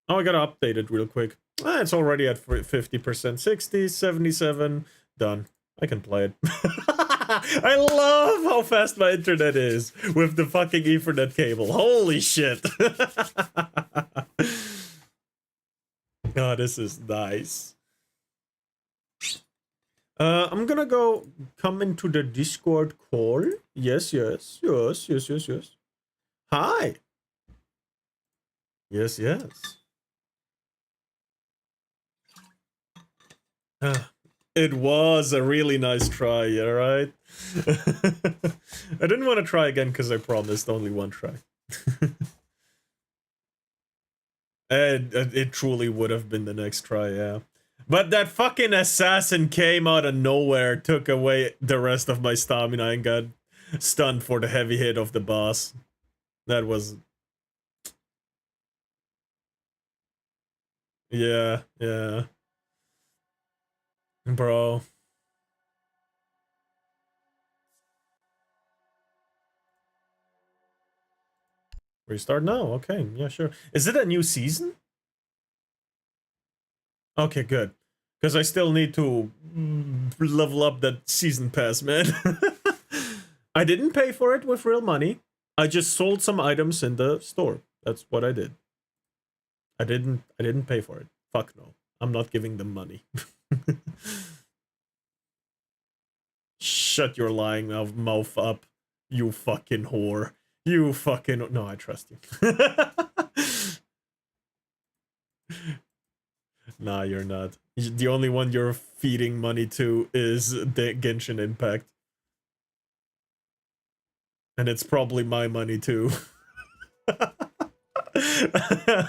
Oh, I gotta update it real quick. It's already at 50%. 60, 77. Done. I can play it. I love how fast my internet is with the fucking Ethernet cable. Holy shit. Oh, this is nice. I'm gonna come into the Discord call. Yes. Hi. Yes. It was a really nice try, yeah, right? I didn't want to try again because I promised only one try. And it truly would have been the next try, yeah. But that fucking assassin came out of nowhere, took away the rest of my stamina and got stunned for the heavy hit of the boss. That was... Yeah, yeah. Bro. Restart now. Okay, yeah, sure. Is it a new season? Okay, good. Because I still need to level up that season pass, man. I didn't pay for it with real money. I just sold some items in the store. That's what I did. I didn't pay for it. Fuck no. I'm not giving them money. Shut your lying mouth up, you fucking whore. You fucking... No, I trust you. Nah, you're not. The only one you're feeding money to is the Genshin Impact. And it's probably my money too.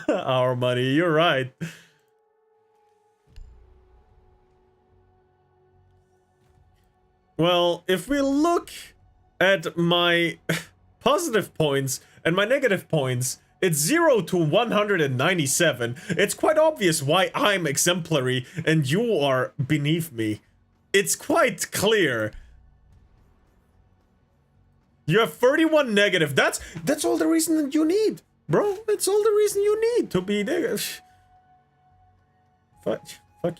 Our money, you're right. Well, if we look at my positive points and my negative points, it's 0 to 197. It's quite obvious why I'm exemplary and you are beneath me. It's quite clear. You have 31 negative. That's all the reason that you need, bro. It's all the reason you need to be negative. Fuck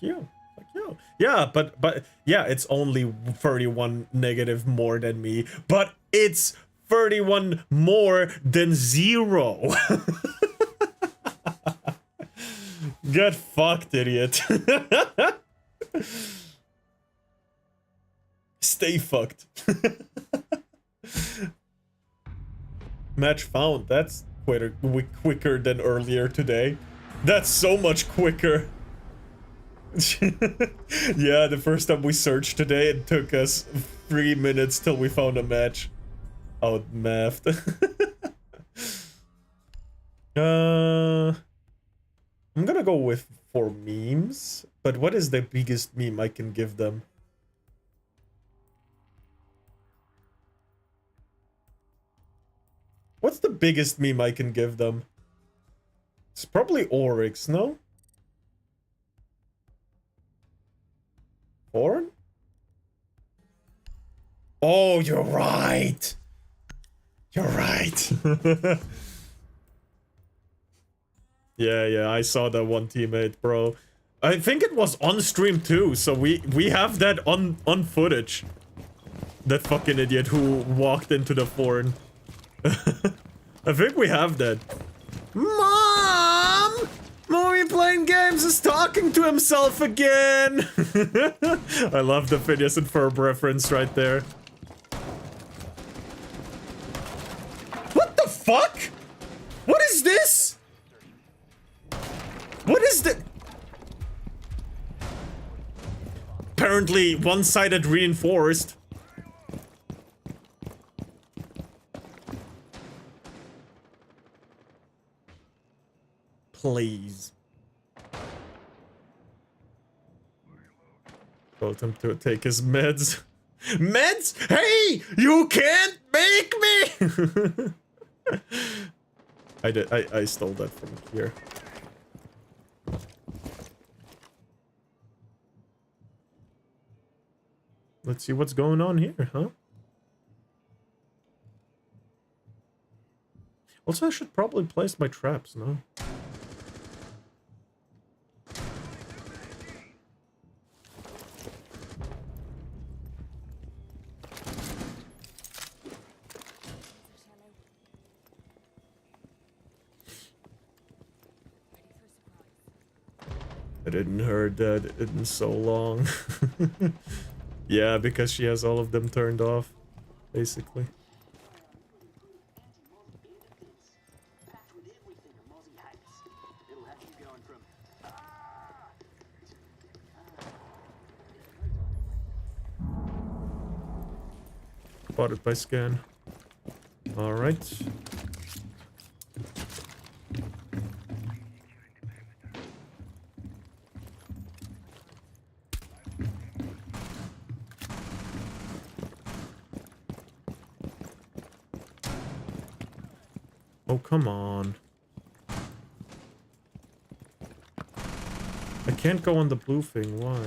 you. Fuck you. Yeah, but yeah, it's only 31 negative more than me, but it's 31 more than 0. Get fucked, idiot. Stay fucked. Match found. That's quicker than earlier today. That's so much quicker. Yeah, the first time we searched today, it took us 3 minutes till we found a match. Out mathed. I'm gonna go with for memes, but what is the biggest meme I can give them? What's the biggest meme I can give them? It's probably Oryx, no? Foreign? Oh, you're right! You're right! Yeah, I saw that one teammate, bro. I think it was on stream too, so we have that on footage. That fucking idiot who walked into the foreign. I think we have that. Mom! Mommy playing games is talking to himself again! I love the Phineas and Ferb reference right there. What the fuck? What is this? What is the... Apparently one-sided reinforced. Please. Told him to take his meds. Meds? Hey! You can't make me! I stole that from here. Let's see what's going on here, huh? Also, I should probably place my traps, no? I didn't heard that in so long. Yeah, because she has all of them turned off, basically. Spotted by scan. All right. Oh, come on. can't go on the blue thing, why?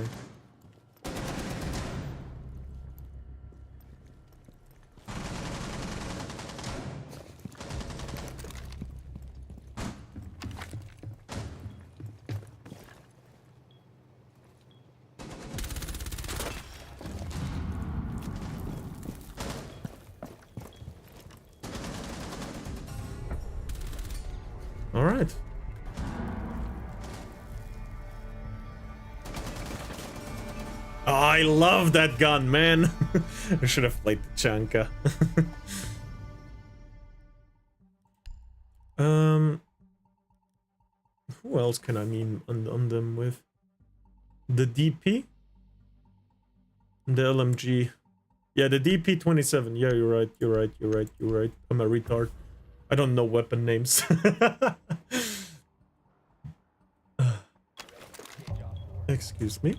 All right. Oh, I love that gun, man. I should have played the Chanka. Who else can I meme on them with? The DP? The LMG. Yeah, the DP-27. Yeah, you're right. You're right. You're right. You're right. I'm a retard. I don't know weapon names. Excuse me.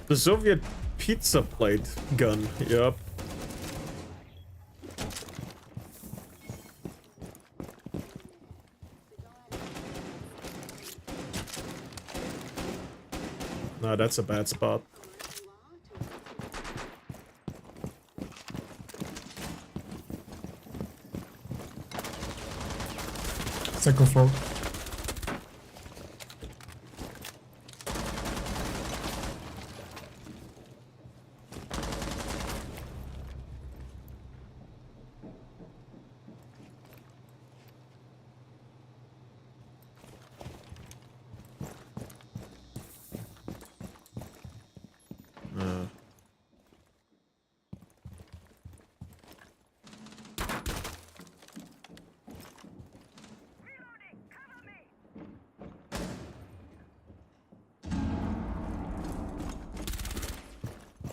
The Soviet pizza plate gun, yep. No, that's a bad spot. Second floor.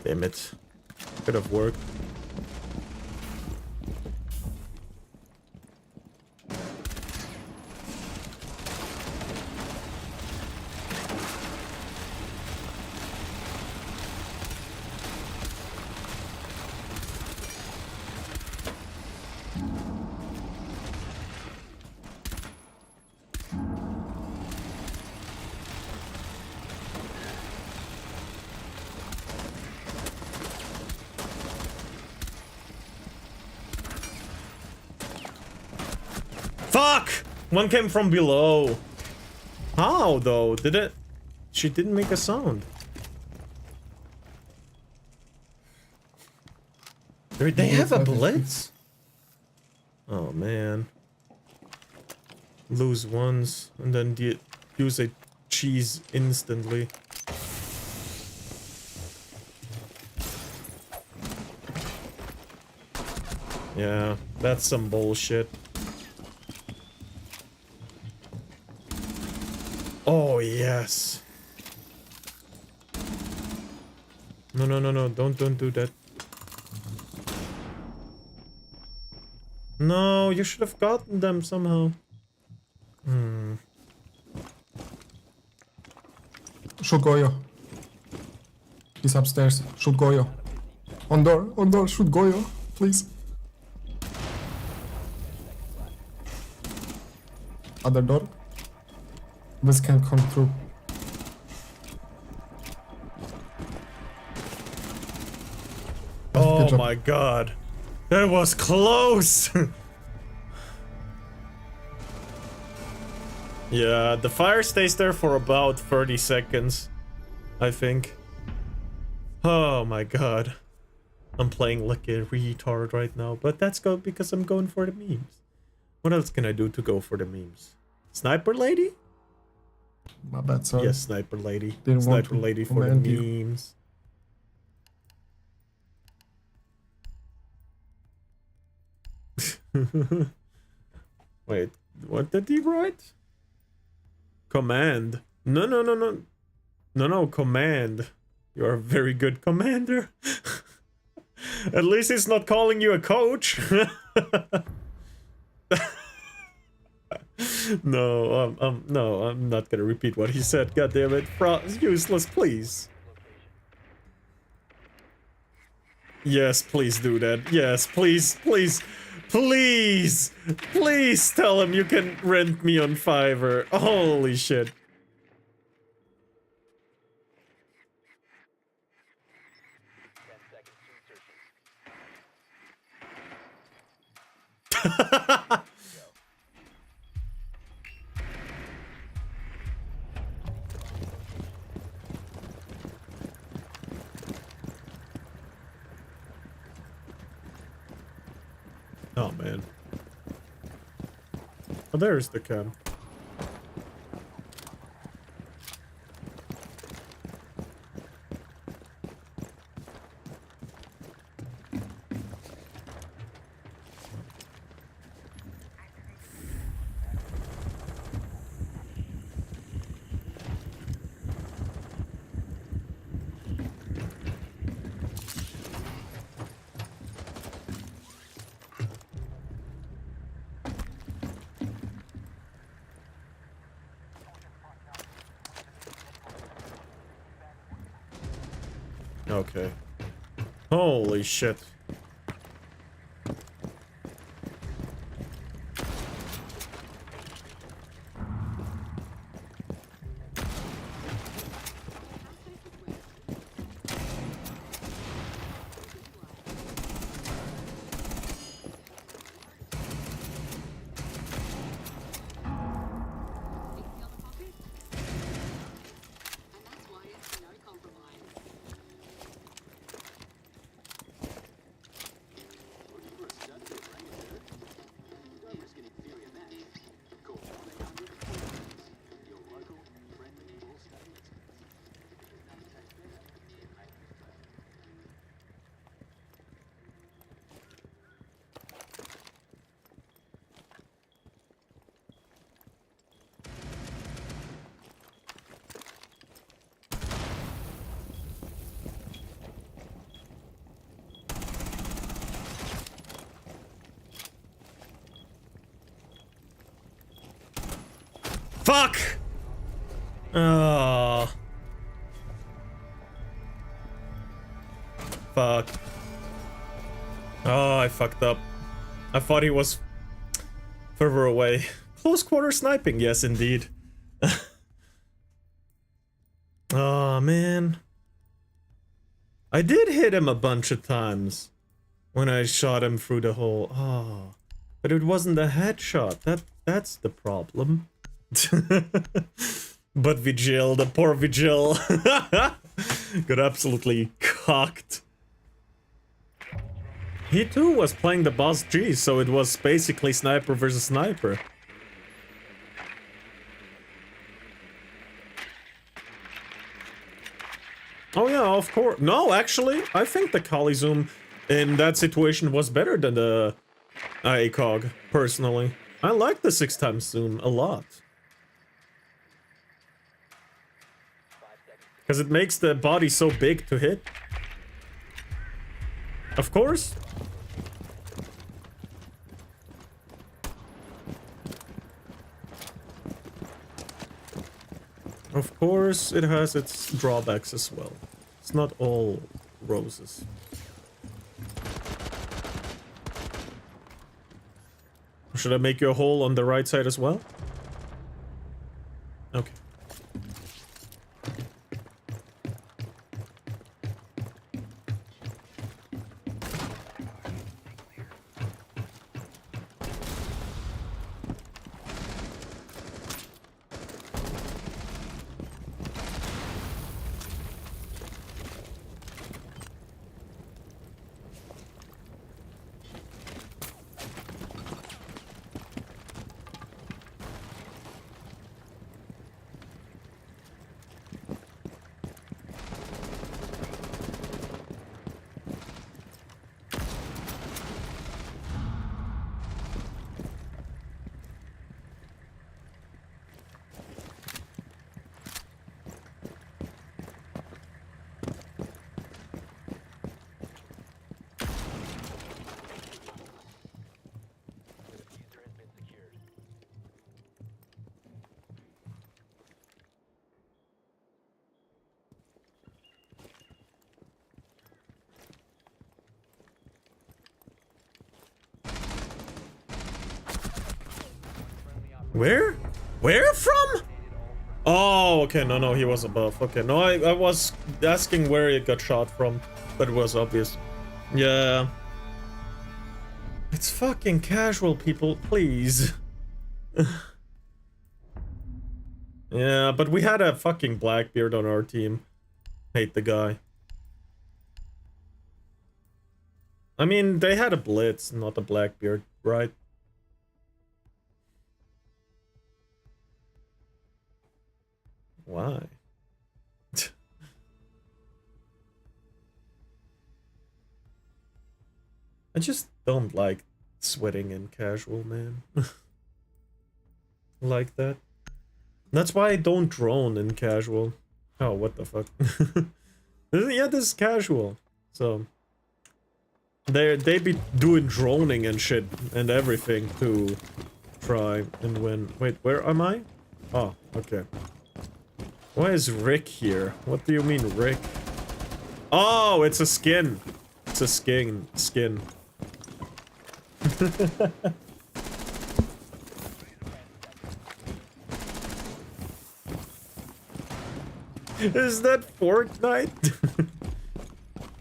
Damn it. Could have worked. Fuck! One came from below. How though? Did it? She didn't make a sound. They have a blitz? Oh man. Lose once and then use a cheese instantly. Yeah, that's some bullshit. Oh, yes. No, no, no, no. Don't do that. No, you should have gotten them somehow. Shoot Goyo. He's upstairs. Shoot Goyo. On door, shoot Goyo, please. Other door. This can't come through. Oh my god. That was close! Yeah, the fire stays there for about 30 seconds, I think. Oh my god. I'm playing like a retard right now, but that's good because I'm going for the memes. What else can I do to go for the memes? Sniper lady? My bad, sorry. Yes, sniper lady. Didn't want Sniper to lady for the command you. memes. Wait, what did he write? Command. No, no, command. You are a very good commander. At least he's not calling you a coach. No, I'm not gonna repeat what he said. God damn it, useless, please. Yes, please do that. Yes, please, please, please, please tell him you can rent me on Fiverr. Holy shit. Oh man. Oh, there's the cam. Okay. Holy shit. Fuck! Oh. Fuck. Oh, I fucked up. I thought he was further away. Close quarter sniping, yes indeed. Oh man. I did hit him a bunch of times when I shot him through the hole. Oh. But it wasn't a headshot. That's the problem. But Vigil, the poor Vigil, got absolutely cocked. He too was playing the boss G, so it was basically sniper versus sniper. Oh yeah, of course. No, actually, I think the Kali Zoom in that situation was better than the ACOG, personally. I like the 6x zoom a lot. Because it makes the body so big to hit. Of course. Of course, it has its drawbacks as well. It's not all roses. Should I make you a hole on the right side as well? Okay. Where? Where from? Oh, okay, no, he was above. Okay, no, I was asking where it got shot from, but it was obvious. Yeah. It's fucking casual, people, please. Yeah, but we had a fucking Blackbeard on our team. Hate the guy. I mean, they had a Blitz, not a Blackbeard, right? Why? I just don't like sweating in casual, man. Like that. That's why I don't drone in casual. Oh, what the fuck? Yeah, this is casual. So they be doing droning and shit and everything to try and win. Wait, where am I? Oh, okay. Why is Rick here? What do you mean, Rick? Oh, it's a skin. It's a skin. Is that Fortnite?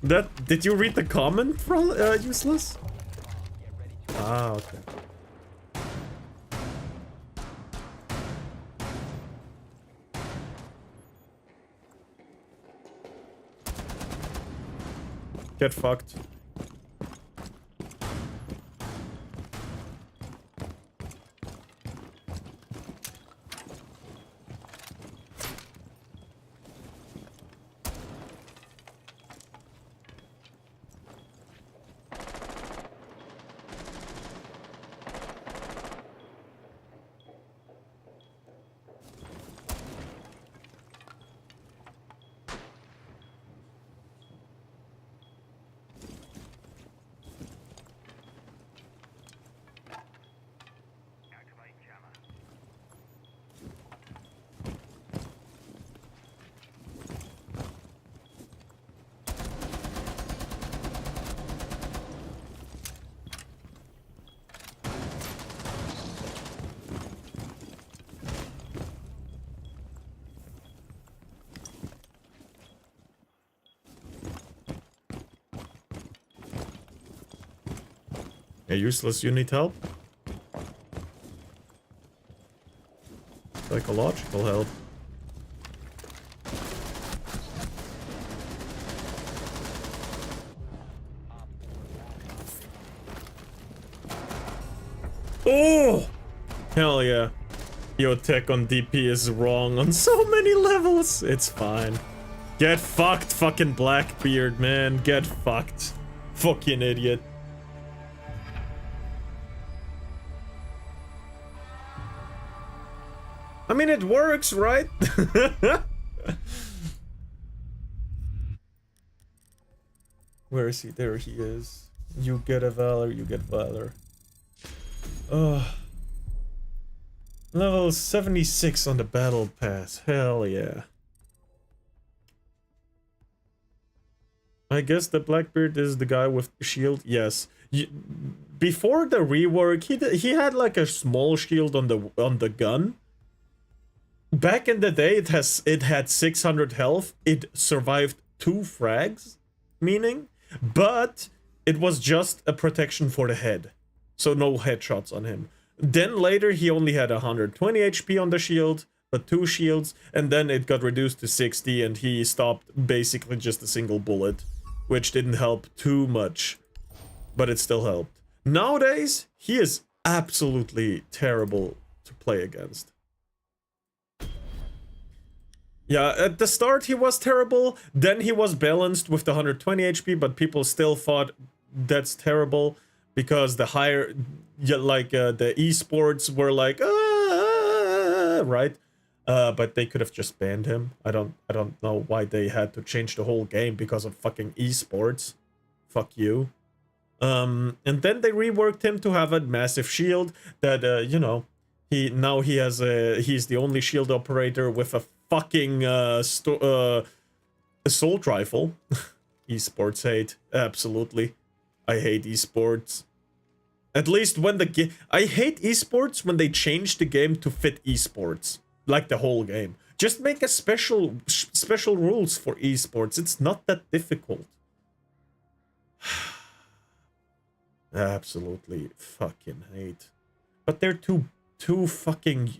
That did you read the comment from Useless? Ah, okay. Get fucked. Yeah, Useless, you need help? Psychological help. Oh! Hell yeah. Your tech on DP is wrong on so many levels. It's fine. Get fucked, fucking Blackbeard, man. Get fucked. Fucking idiot. I mean, it works, right? Where is he? There he is. You get a Valor, you get Valor. Oh. Level 76 on the battle pass. Hell yeah. I guess the Blackbeard is the guy with the shield. Yes. Before the rework, he had like a small shield on the gun. Back in the day, it had 600 health. It survived 2 frags, meaning, but it was just a protection for the head, so no headshots on him. Then later, he only had 120 HP on the shield, but 2 shields, and then it got reduced to 60, and he stopped basically just a single bullet, which didn't help too much, but it still helped. Nowadays, he is absolutely terrible to play against. Yeah, at the start he was terrible, then he was balanced with the 120 HP, but people still thought that's terrible because the higher, the esports were like, right? But they could have just banned him. I don't know why they had to change the whole game because of fucking esports. Fuck you. And then they reworked him to have a massive shield that, you know, he's the only shield operator with a fucking assault rifle. Esports hate, absolutely. I hate esports. At least when the game... I hate esports when they change the game to fit esports. Like the whole game. Just make a special rules for esports. It's not that difficult. Absolutely fucking hate. But they're too fucking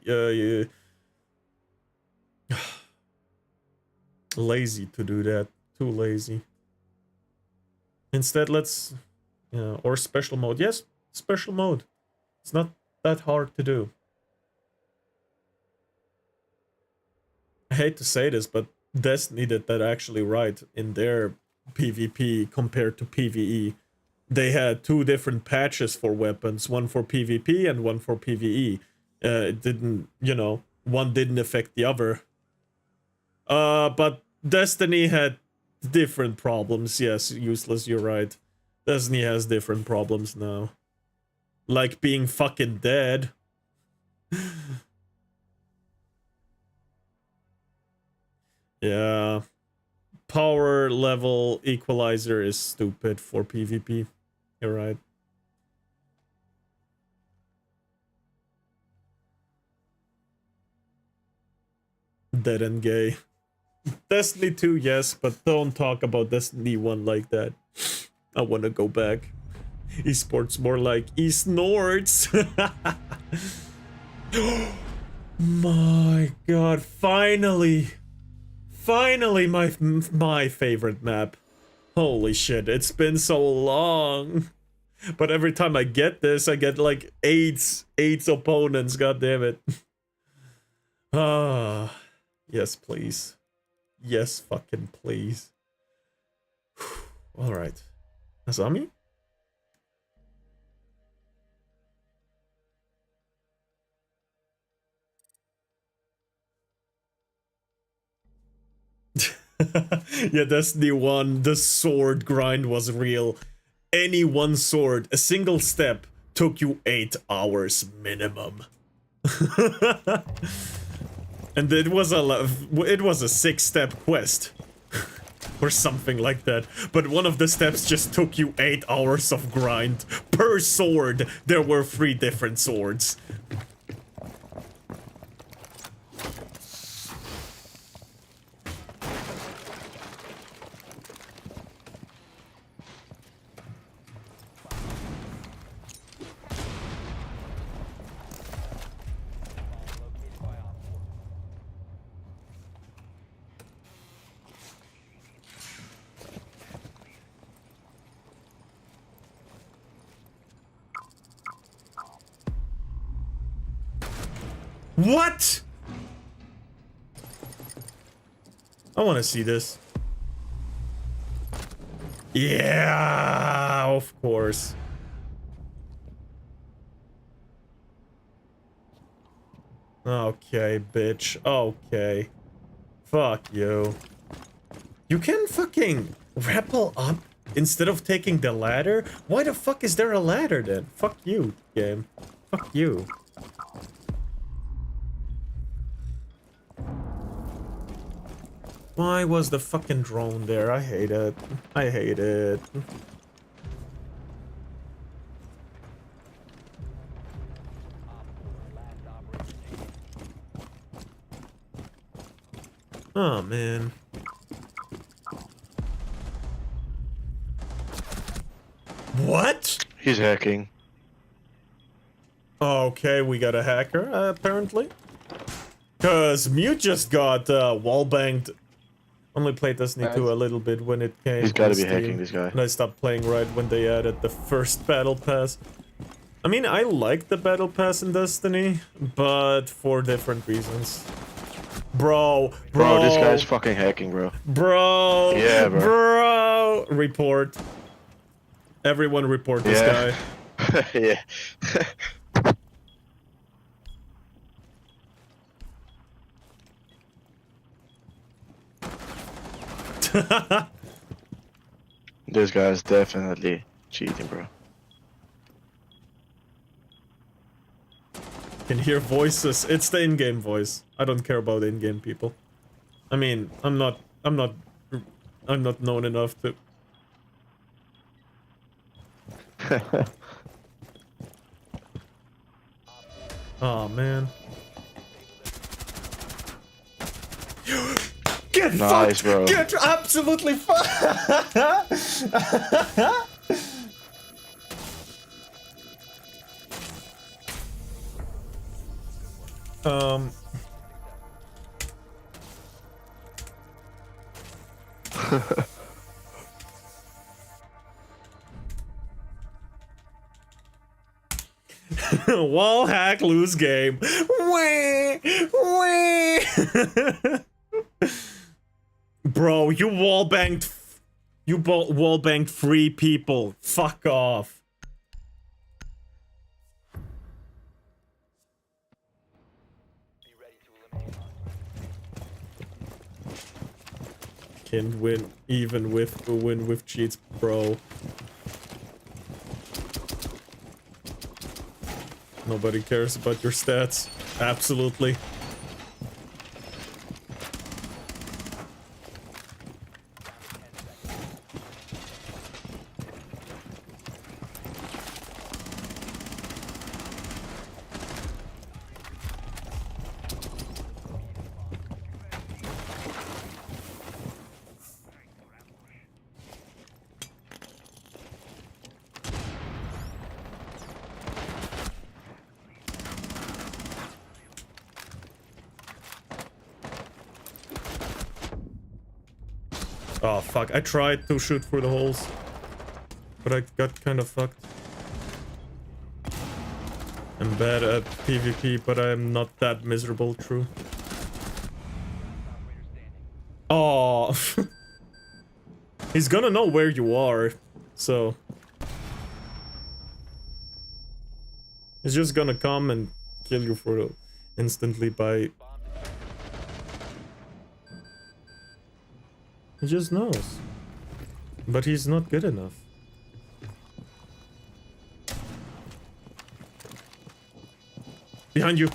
lazy to do that. Too lazy. Instead, let's... or special mode. Yes, special mode. It's not that hard to do. I hate to say this, but Destiny did that actually right in their PvP compared to PvE. They had 2 different patches for weapons, one for PvP and one for PvE. It didn't, one didn't affect the other. But Destiny had different problems. Yes, Useless, you're right. Destiny has different problems now. Like being fucking dead. Yeah. Power level equalizer is stupid for PvP. You're right. Dead and gay. Destiny 2, yes, but don't talk about Destiny 1 like that. I wanna go back. Esports more like Eastnords. My god, finally! Finally, my favorite map. Holy shit, it's been so long. But every time I get this, I get like 8 opponents, god damn it. Ah, yes, please. Yes, fucking please. Alright. Azami? Yeah, Destiny 1, the sword grind was real. Any one sword, a single step, took you 8 hours minimum. And it was a 6-step quest. Or something like that. But one of the steps just took you 8 hours of grind. Per sword, there were 3 different swords. What? I want to see this. Yeah, of course. Okay, bitch. Okay. Fuck you. You can fucking rappel up instead of taking the ladder? Why the fuck is there a ladder then? Fuck you, game. Fuck you. Why was the fucking drone there? I hate it. I hate it. Oh, man. What? He's hacking. Okay, we got a hacker, apparently. Cause Mute just got wallbanged. Only played Destiny 2 a little bit when it came. He's gotta on be Steam, hacking, this guy. And I stopped playing right when they added the first battle pass. I mean, I like the battle pass in Destiny, but for different reasons. Bro, this guy's fucking hacking, bro. Bro, yeah, bro. Report. Everyone report this guy. Yeah. This guy's definitely cheating, bro. Can hear voices. It's the in-game voice. I don't care about in-game people. I mean, I'm not known enough to. Oh man. Get Nice, fucked! bro. Get absolutely fucked! Wall hack, lose game. Wah, wah. Bro, you wall banged. You wall banged 3 people. Fuck off. Can't win even with cheats, bro. Nobody cares about your stats. Absolutely. Oh fuck, I tried to shoot through the holes, but I got kind of fucked. I'm bad at PvP, but I'm not that miserable, true. Oh, he's gonna know where you are, so he's just gonna come and kill you for instantly by. He just knows. But he's not good enough. Behind you.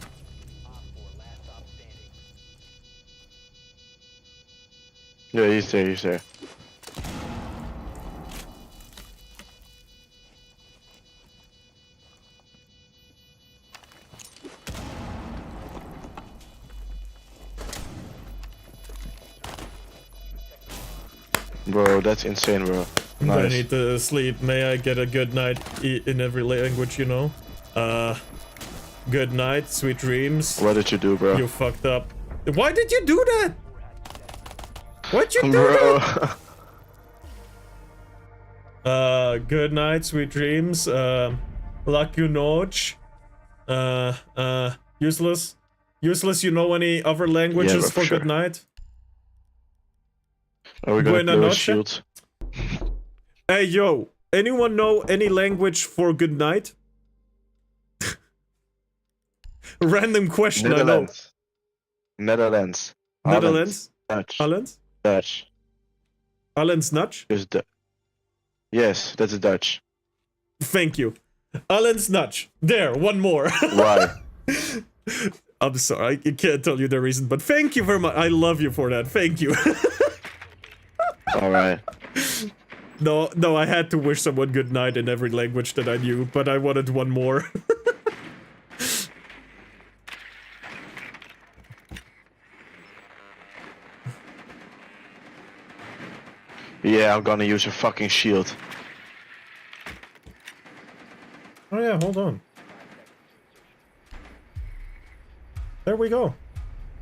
Yeah, he's there, he's there. Bro, that's insane, bro. Nice. I need to sleep. May I get a good night in every language, you know? Good night, sweet dreams. What did you do, bro? You fucked up. Why did you do that? Why'd you do that? Good night, sweet dreams. Laku noc. Useless. Useless, you know any other languages Yeah, for sure. good night? Are we gonna Buena play with noche? shields? Hey, yo. Anyone know any language for good night? Random question, I know. Netherlands. Netherlands. Netherlands? Dutch. Holland? Dutch. Holland's Dutch? Is the Yes, that's a Dutch. Thank you. Holland's Dutch. There, one more. Why? I'm sorry, I can't tell you the reason, but thank you very much. I love you for that. Thank you. Alright. No, I had to wish someone good night in every language that I knew, but I wanted one more. Yeah, I'm gonna use a fucking shield. Oh yeah, hold on. There we go.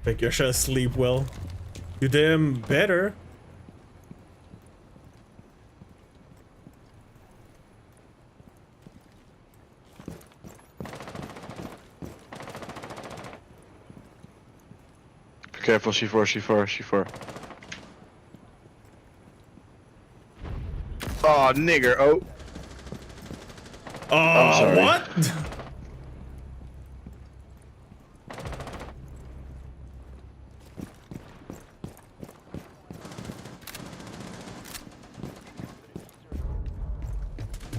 Think you should sleep well. You damn better. Be careful, C4, C4, C4. Oh, nigger, oh. I'm sorry. What?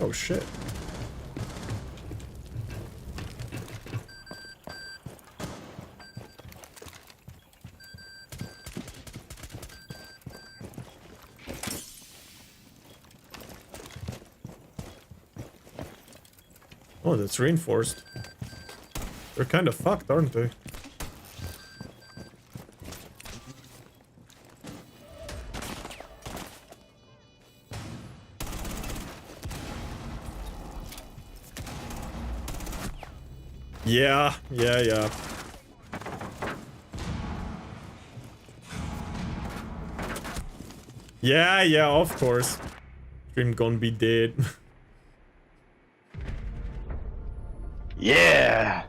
Oh shit. Oh, that's reinforced. They're kind of fucked, aren't they? Yeah. Yeah, of course. Stream gonna be dead. Yeah!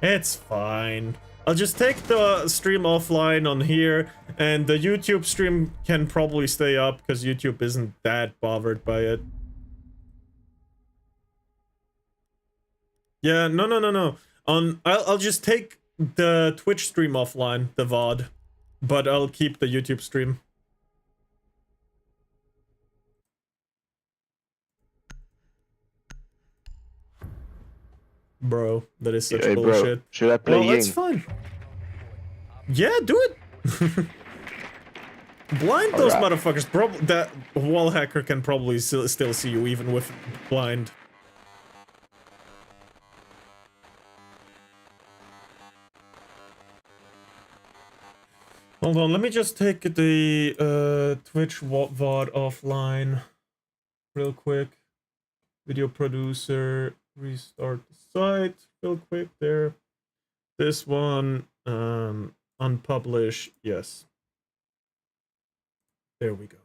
It's fine. I'll just take the stream offline on here, and the YouTube stream can probably stay up, because YouTube isn't that bothered by it. Yeah, no. I'll just take the Twitch stream offline, the VOD, but I'll keep the YouTube stream. Bro, that is such Hey, bullshit. bro, should I play Well, that's Ying? fine. Yeah, do it. Blind those Alright. motherfuckers. That wall hacker can probably still see you even with blind. Hold on, let me just take the Twitch VOD offline real quick. Video producer, restart the site real quick there. This one, unpublish, yes. There we go.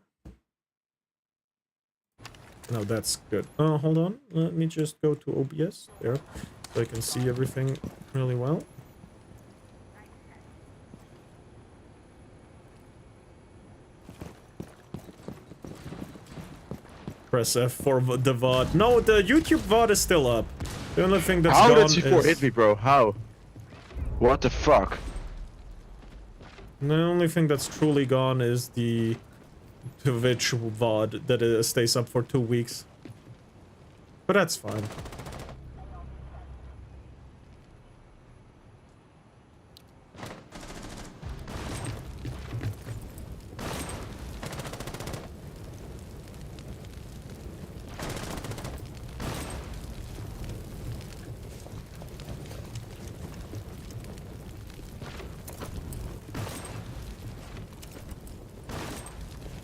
Now that's good. Oh, hold on. Let me just go to OBS there, so I can see everything really well. Press F for the VOD. No, the YouTube VOD is still up. The only thing that's How gone did C4 is... hit me, bro? How? What the fuck? The only thing that's truly gone is the Twitch VOD that stays up for 2 weeks. But that's fine.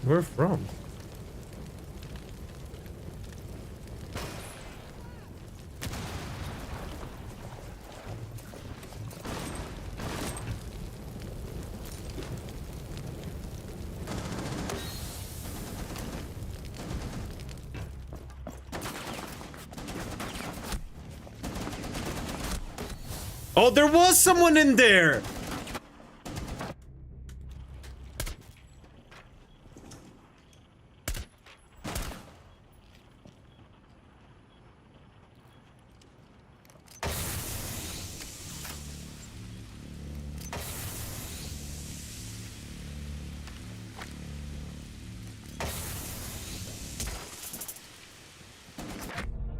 Where from? Oh, there was someone in there!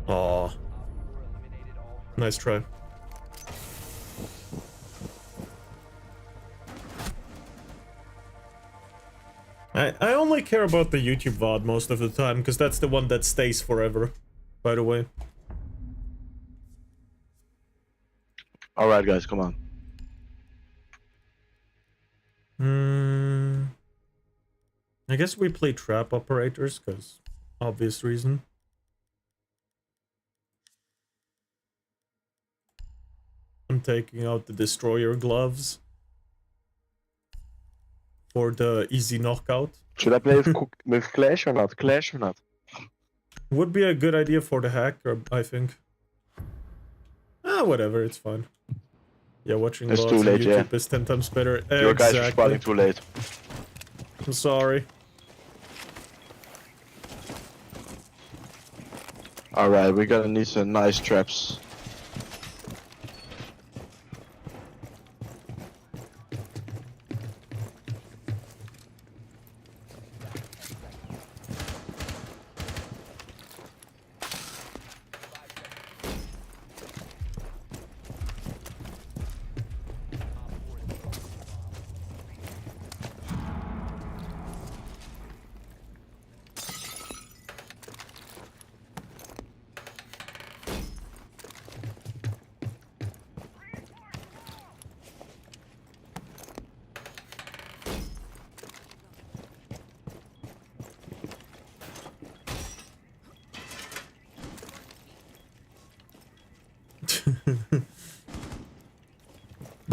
Aw. Nice try. I only care about the YouTube VOD most of the time, because that's the one that stays forever, by the way. Alright, guys, come on. I guess we play trap operators, because obvious reason. I'm taking out the destroyer gloves for the easy knockout. Should I play with Clash or not? Clash or not? Would be a good idea for the hacker, I think. Whatever, it's fine. Yeah, watching It's VODs too on late, YouTube yeah. is 10 times better. Your guys are Exactly. spawning too late. I'm sorry. Alright, we're gonna need some nice traps.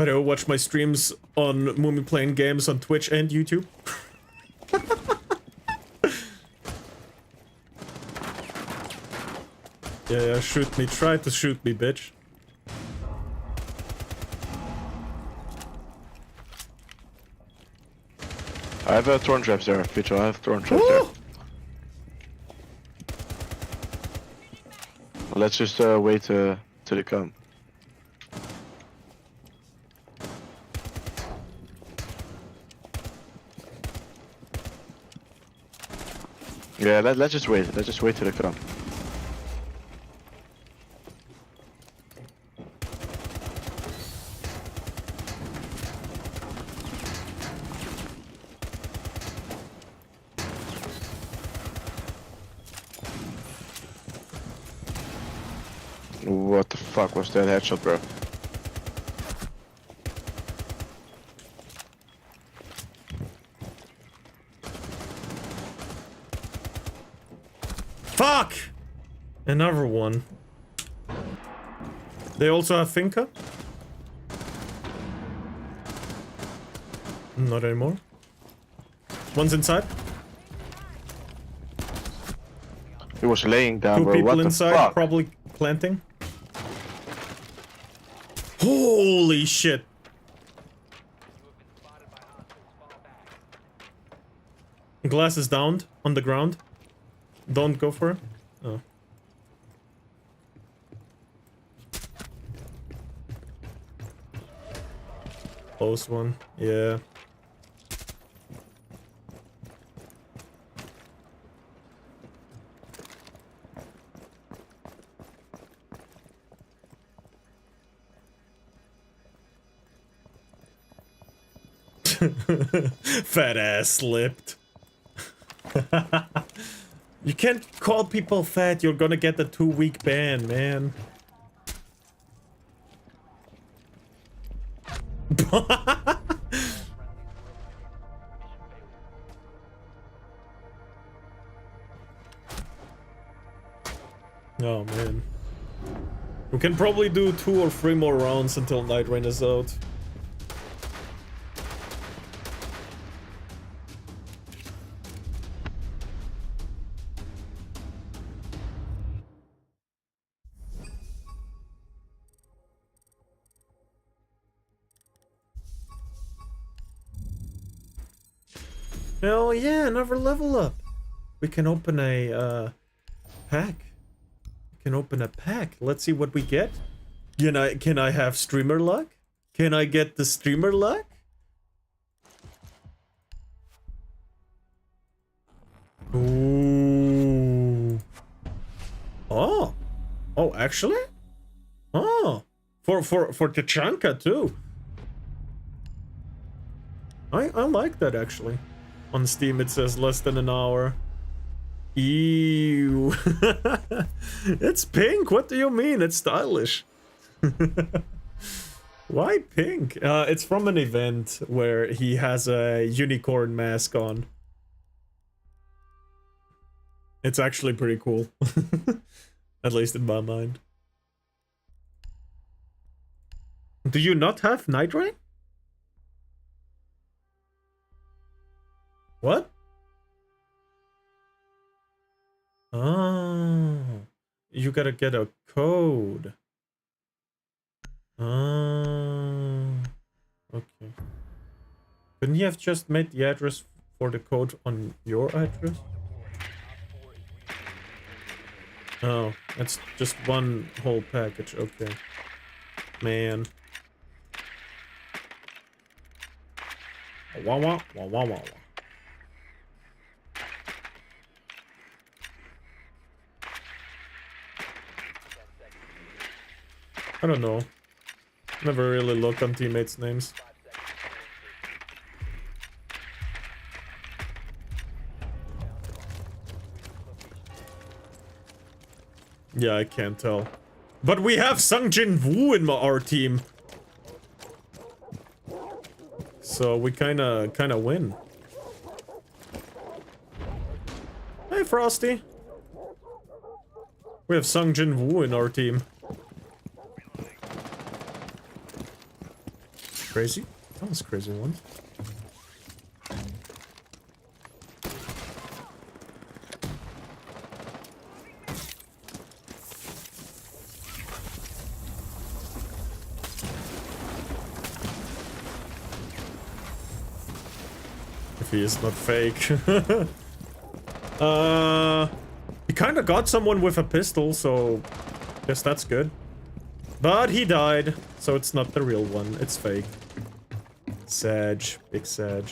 But I watch my streams on Moomy playing games on Twitch and YouTube. Yeah, shoot me. Try to shoot me, bitch. I have thorn traps there, Picho. I have thorn traps there. Let's just wait till they come. Yeah, let's just wait. Let's just wait till they come. What the fuck was that headshot, bro? Fuck! Another one. They also have Finka? Not anymore. One's inside. He was laying down, Two bro. people What the inside, fuck? probably planting. Holy shit! Glass is downed on the ground. Don't go for it. Oh. Close one. Yeah. Fat ass slipped. You can't call people fat, you're gonna get a 2-week ban, man. Oh man. We can probably do 2 or 3 more rounds until Night Rain is out. Hell yeah, another level up. We can open a pack. We can open a pack. Let's see what we get. Can I have streamer luck? Can I get the streamer luck? Ooh. Oh. Oh, actually? Oh. For Tachanka too. I like that actually. On Steam it says less than an hour. Ew. It's pink. What do you mean? It's stylish. Why pink? It's from an event where he has a unicorn mask on. It's actually pretty cool. At least in my mind. Do you not have Night Rain? What? Oh, you gotta get a code. Oh, okay. Couldn't you have just made the address for the code on your address? Oh, that's just one whole package. Okay, man. Wah wah wah wah wah wah. I don't know. Never really looked on teammates' names. Yeah, I can't tell. But we have Sungjin Woo in our team. So we kinda win. Hey Frosty. We have Sungjin Woo in our team. Crazy. That was crazy one. If he is not fake. He kind of got someone with a pistol, so guess that's good. But he died, so it's not the real one. It's fake. Sag. Big Sag.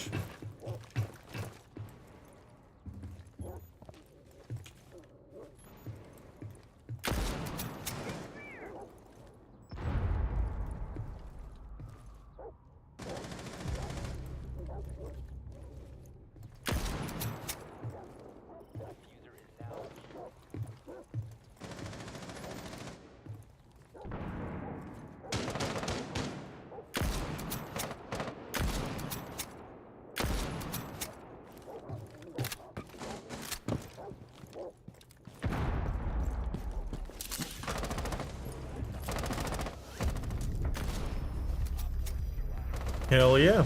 Hell yeah.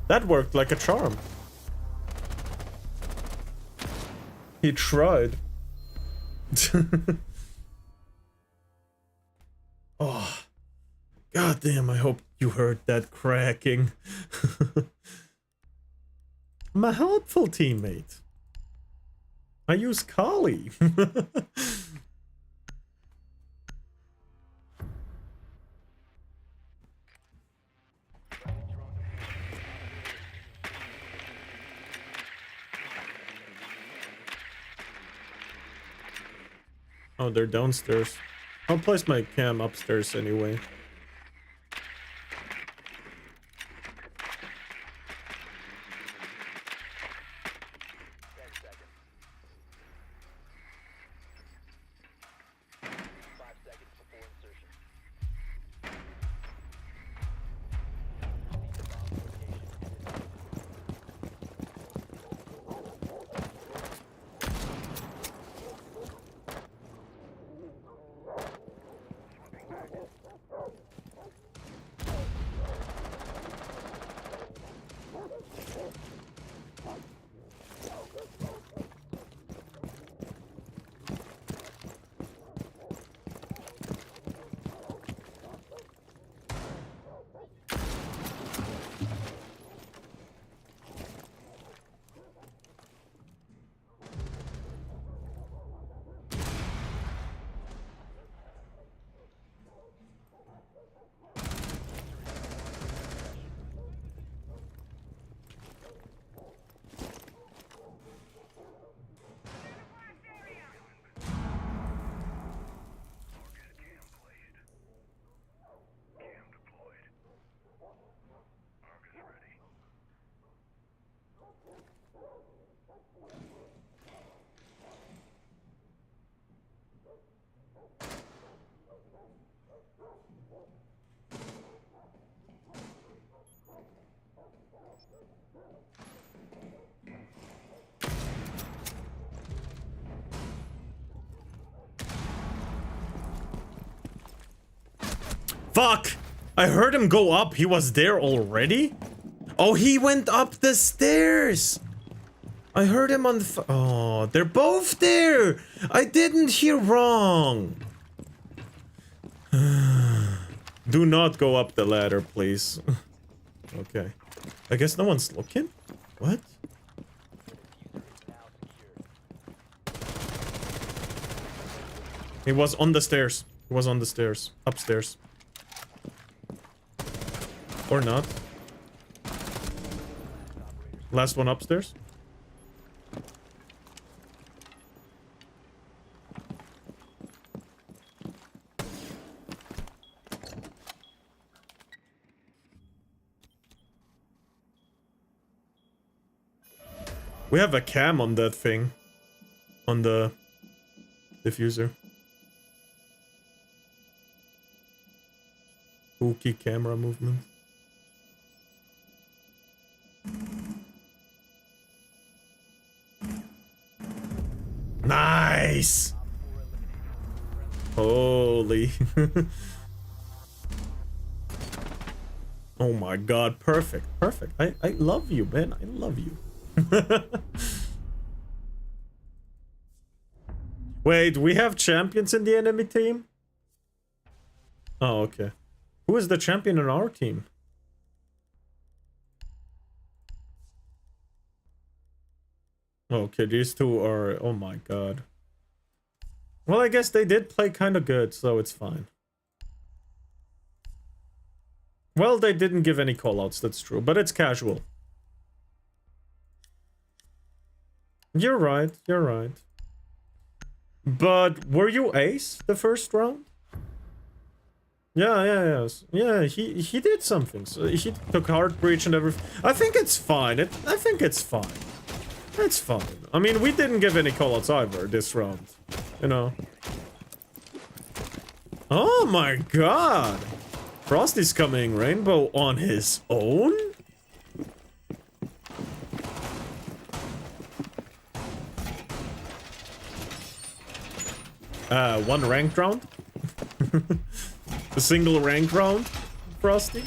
That worked like a charm. He tried. Oh. God damn, I hope you heard that cracking. I'm a helpful teammate. I use Kali. Oh, they're downstairs. I'll place my cam upstairs anyway. Fuck! I heard him go up. He was there already? Oh, he went up the stairs! I heard him on the oh, they're both there! I didn't hear wrong! Do not go up the ladder, please. Okay. I guess no one's looking? What? He was on the stairs. He was on the stairs. Upstairs. Or not. Last one upstairs. We have a cam on that thing. On the diffuser. Spooky camera movement. Nice! Holy. Oh my god, perfect, perfect. I love you, man. I love you. Wait, we have champions in the enemy team? Oh, okay. Who is the champion in our team? Okay, these two are... Oh my god. Well, I guess they did play kind of good, so it's fine. Well, they didn't give any callouts, that's true, but it's casual. You're right, you're right. But were you ace the first round? Yeah, he did something. So he took Heart Breach and everything. I think it's fine. I think it's fine. It's fine. I mean, we didn't give any callouts either this round. You know. Oh my god! Frosty's coming Rainbow on his own? One ranked round? A single ranked round, Frosty?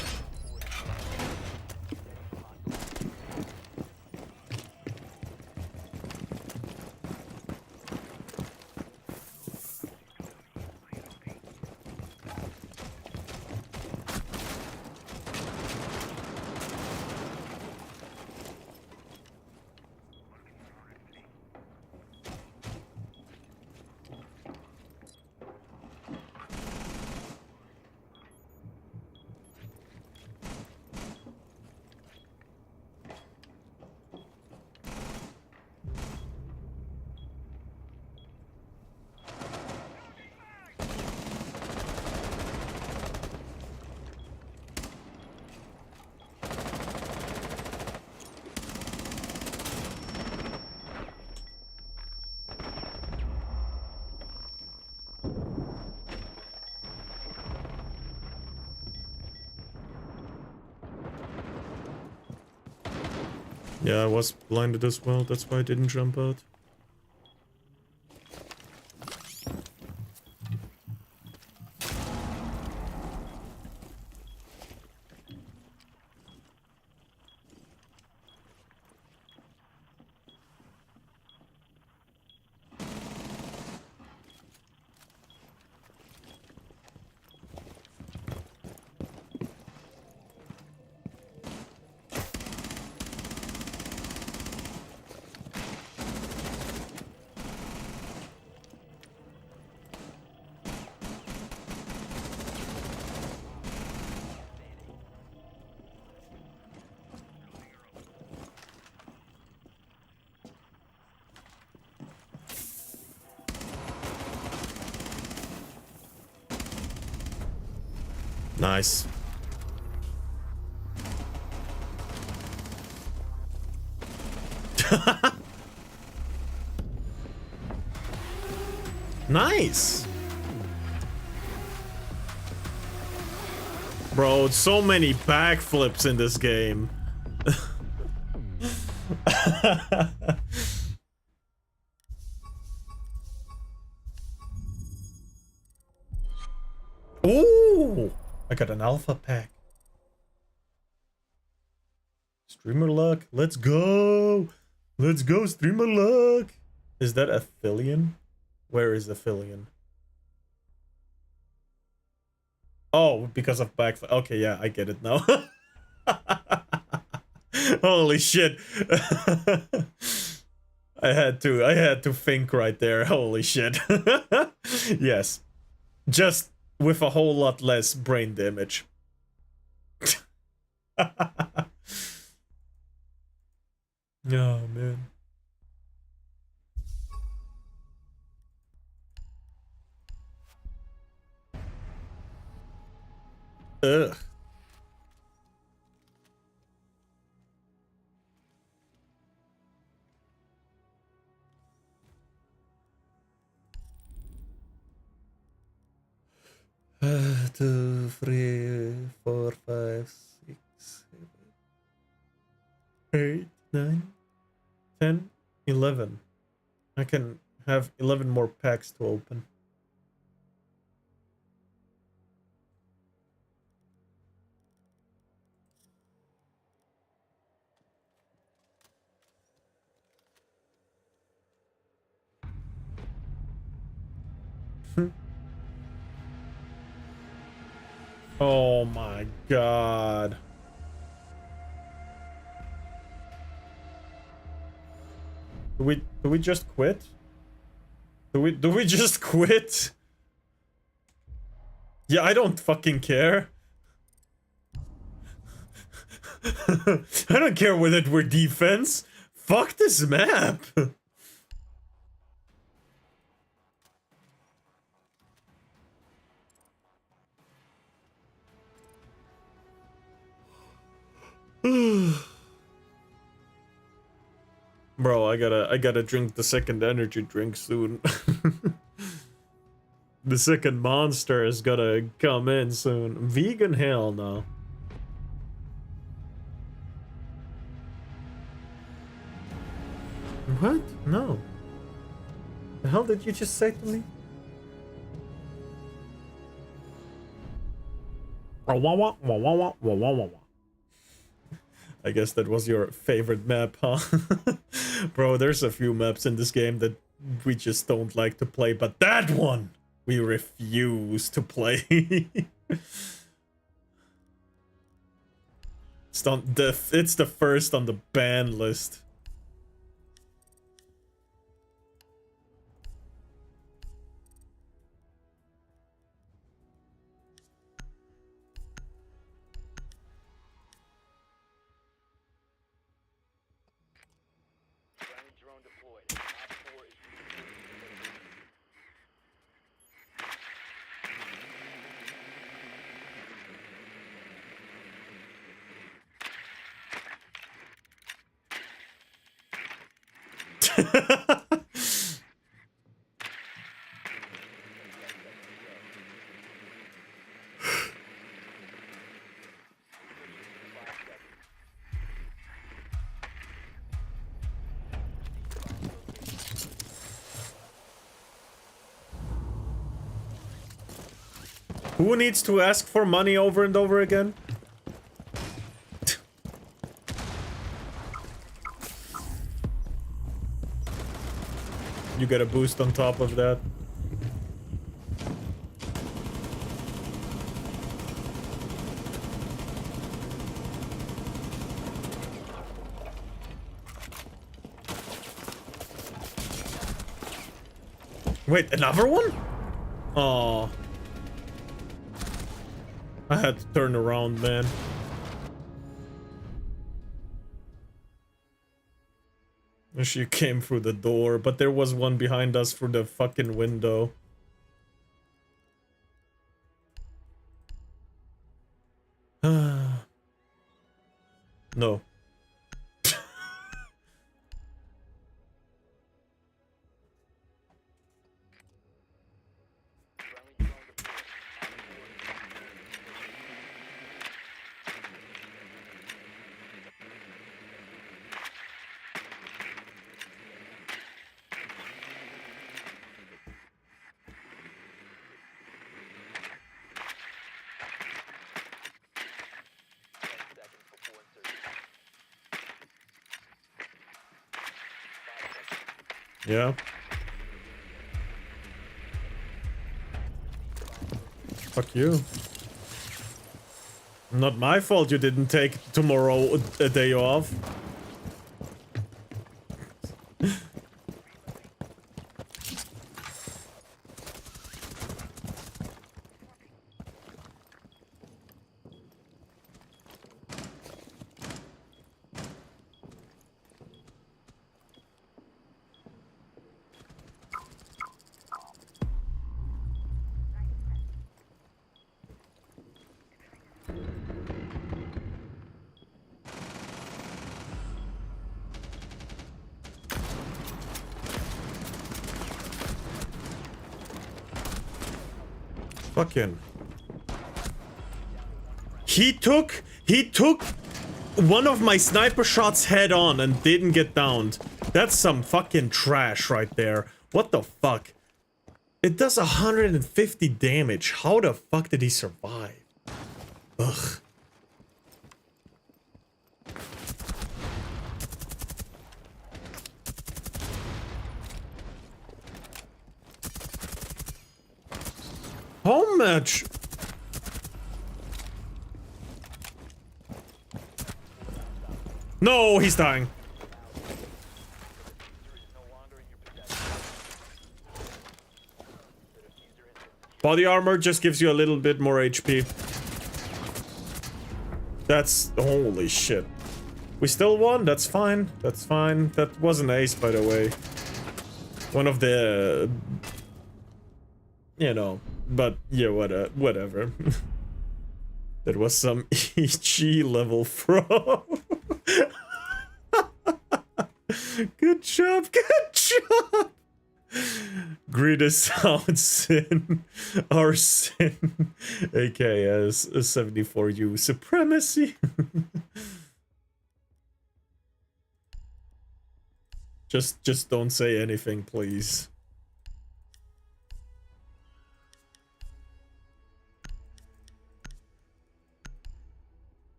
Yeah, I was blinded as well, that's why I didn't jump out. Nice. Nice. Bro, so many backflips in this game. Ooh! I got an alpha pack. Streamer luck. Let's go. Let's go, streamer luck. Is that Aphelion? Where is Aphelion? Oh, because of backflip. Okay, yeah, I get it now. Holy shit. I had to think right there. Holy shit. Yes. Just with a whole lot less brain damage. Oh, man. Ugh. Two, 3, 4, 5, 6, 7, 8, 9, 10, 11. I can have 11 more packs to open. Oh my god. Do we just quit? Do we just quit? Yeah, I don't fucking care. I don't care whether we're defense. Fuck this map. Bro, I gotta drink the second energy drink soon. The second monster is gonna come in soon. Vegan, hell no. What? No. The hell did you just say to me? I guess that was your favorite map, huh? Bro, there's a few maps in this game that we just don't like to play, but that one we refuse to play. It's the first on the ban list. Who needs to ask for money over and over again? You get a boost on top of that. Wait, another one? Oh. I had to turn around, man. She came through the door, but there was one behind us through the fucking window. No. Yeah. Fuck you. Not my fault you didn't take tomorrow a day off. Fucking. He took one of my sniper shots head on and didn't get downed. That's some fucking trash right there. What the fuck? It does 150 damage. How the fuck did he survive? Ugh. How much? No, he's dying. Body armor just gives you a little bit more HP. That's... holy shit. We still won? That's fine. That's fine. That was an ace, by the way. One of the... you know, but yeah, whatever. That was some EG level throw. Good job, good job. Greed is our sin, AKS 74U supremacy. Just don't say anything, please.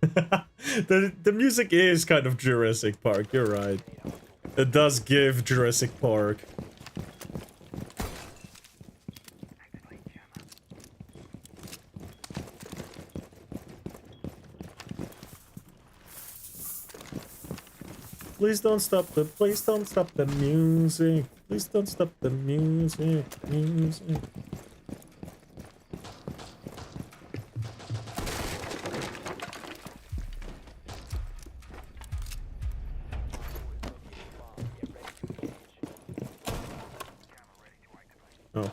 The music is kind of Jurassic Park, you're right. It does give Jurassic Park. Please don't stop the music. Please don't stop the music. Oh.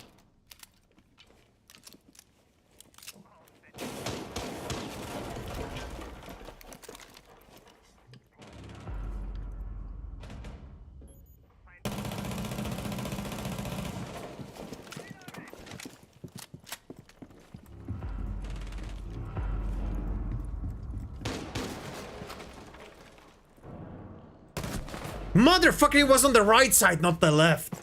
Motherfucker, he was on the right side, not the left.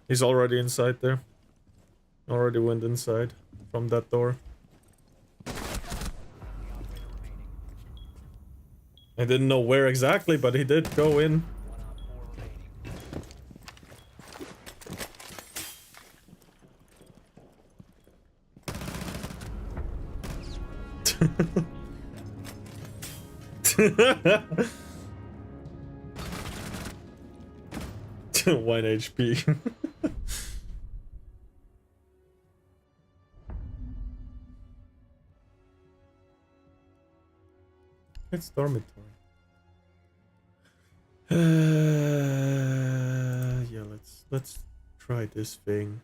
He's already inside there. Already went inside from that door. I didn't know where exactly, but he did go in. One HP. It's dormitory. Yeah, let's try this thing.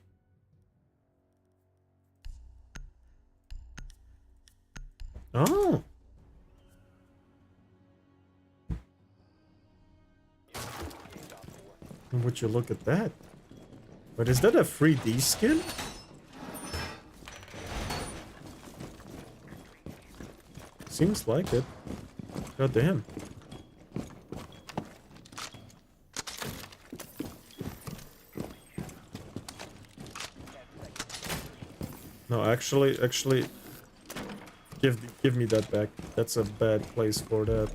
Oh. Would you look at that? But is that a 3D skin? Seems like it. God damn. No, actually, give me that back. That's a bad place for that.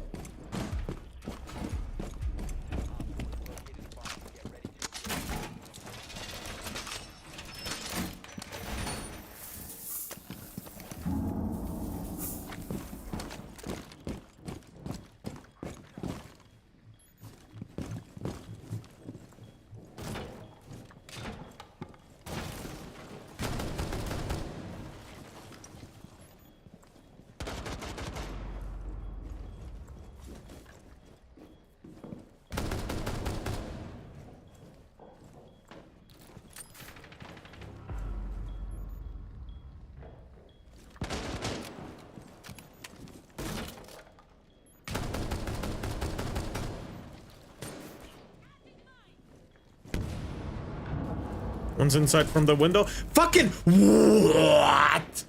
One's inside from the window. Fucking what?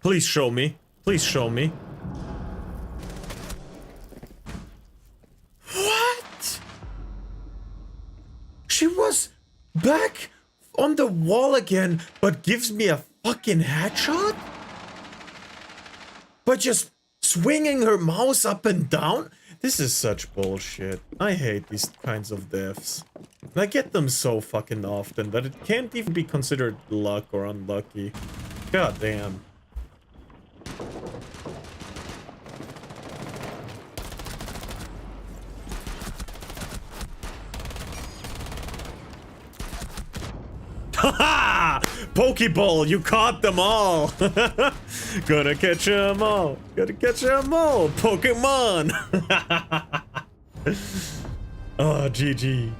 Please show me. Please show me. What? She was back on the wall again, but gives me a fucking headshot? But just swinging her mouse up and down? This is such bullshit. I hate these kinds of deaths. I get them so fucking often that it can't even be considered luck or unlucky. God damn. Haha! Pokeball, you caught them all! Gonna catch them all! Gonna catch them all! Pokemon! Oh, GG.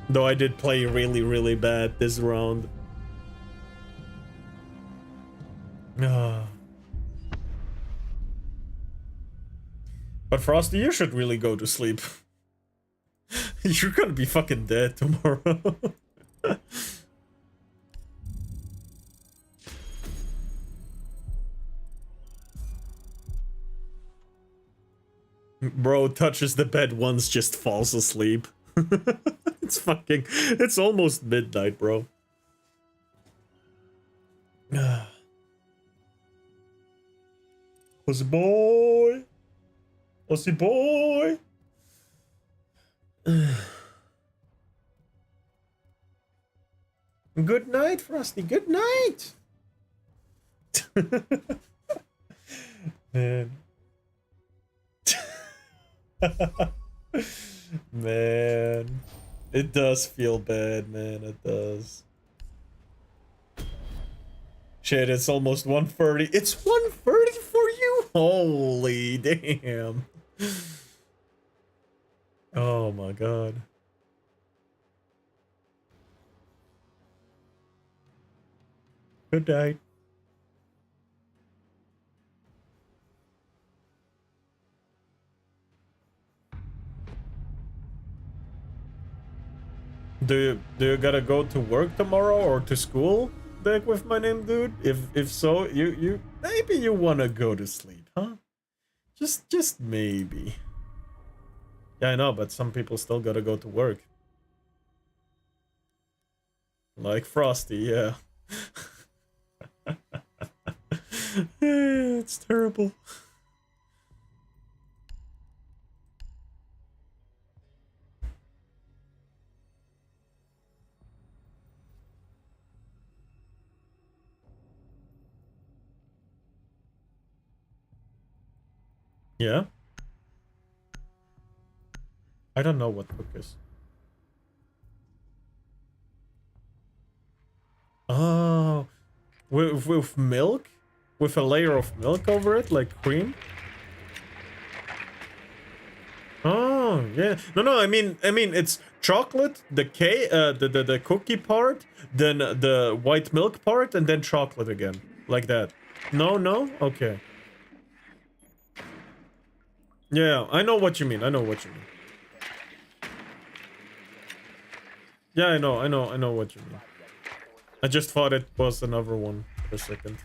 Though I did play really, really bad this round. Ah. But Frosty, you should really go to sleep. You're gonna be fucking dead tomorrow. Bro touches the bed once, just falls asleep. It's almost midnight, bro. Pussy boy. Pussy boy. Good night, Frosty. Good night. Man. Man, it does feel bad, man. It does. Shit, it's almost 1:30. It's 1:30 for you? Holy damn. Oh my god. Good night. Do you gotta go to work tomorrow or to school, Deck with my name, dude? If so, you maybe you wanna go to sleep, huh? Just maybe. Yeah, I know, but some people still gotta go to work. Like Frosty, yeah. It's terrible. Yeah? I don't know what hook is. Oh, with milk? With a layer of milk over it, like cream? Oh, yeah. No, I mean it's chocolate, the the cookie part, then the white milk part, and then chocolate again. Like that. No? Okay. Yeah, I know what you mean. I know what you mean. Yeah, I know what you mean. I just thought it was another one for a second.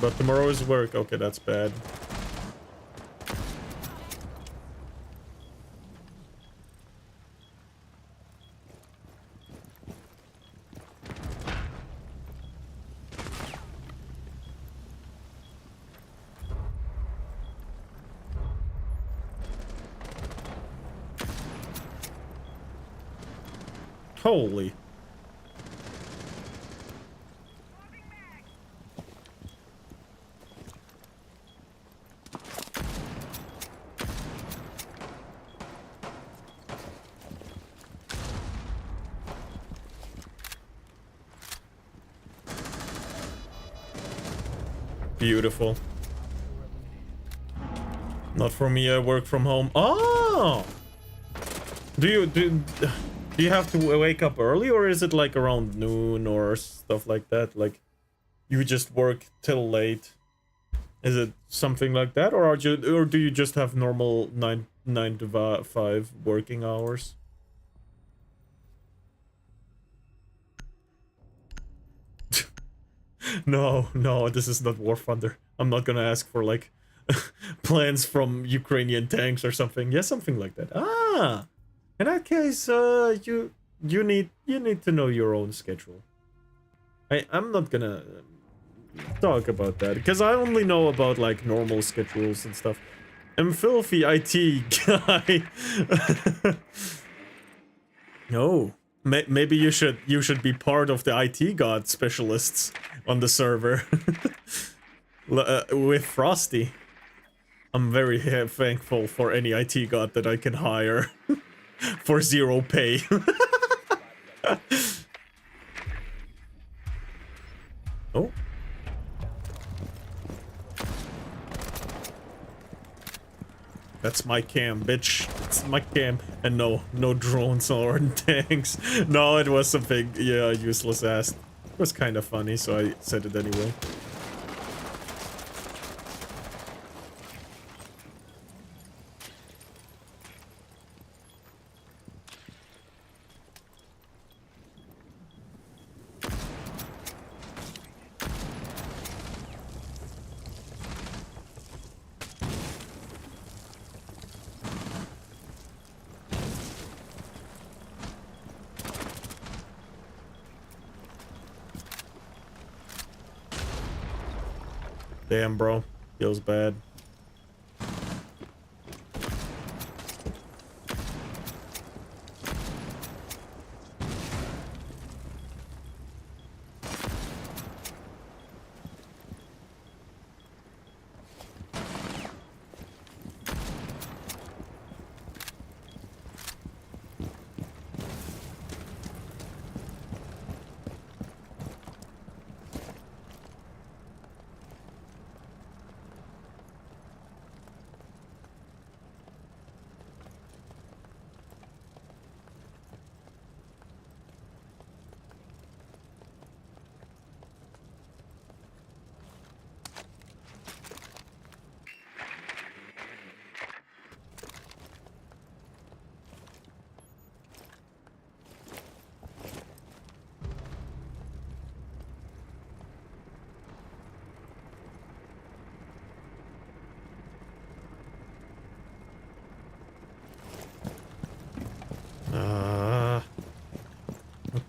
But tomorrow is work. Okay, that's bad. Holy. Beautiful. Not for me, I work from home. Oh! Do you have to wake up early, or is it like around noon or stuff like that? Like you just work till late? Is it something like that, or do you just have normal 9 9 to 5 working hours. No, this is not War Thunder. I'm not gonna ask for like plans from Ukrainian tanks or something. Yeah, something like that. Ah, in that case, you need to know your own schedule. I'm not gonna talk about that because I only know about like normal schedules and stuff. I'm filthy IT guy. No. Maybe you should be part of the IT god specialists on the server with Frosty. I'm very thankful for any IT god that I can hire for 0 pay. Oh. That's my cam, bitch. It's my cam. And no drones or tanks. No, it was something, yeah, useless ass. It was kind of funny, so I said it anyway. Damn, bro. Feels bad.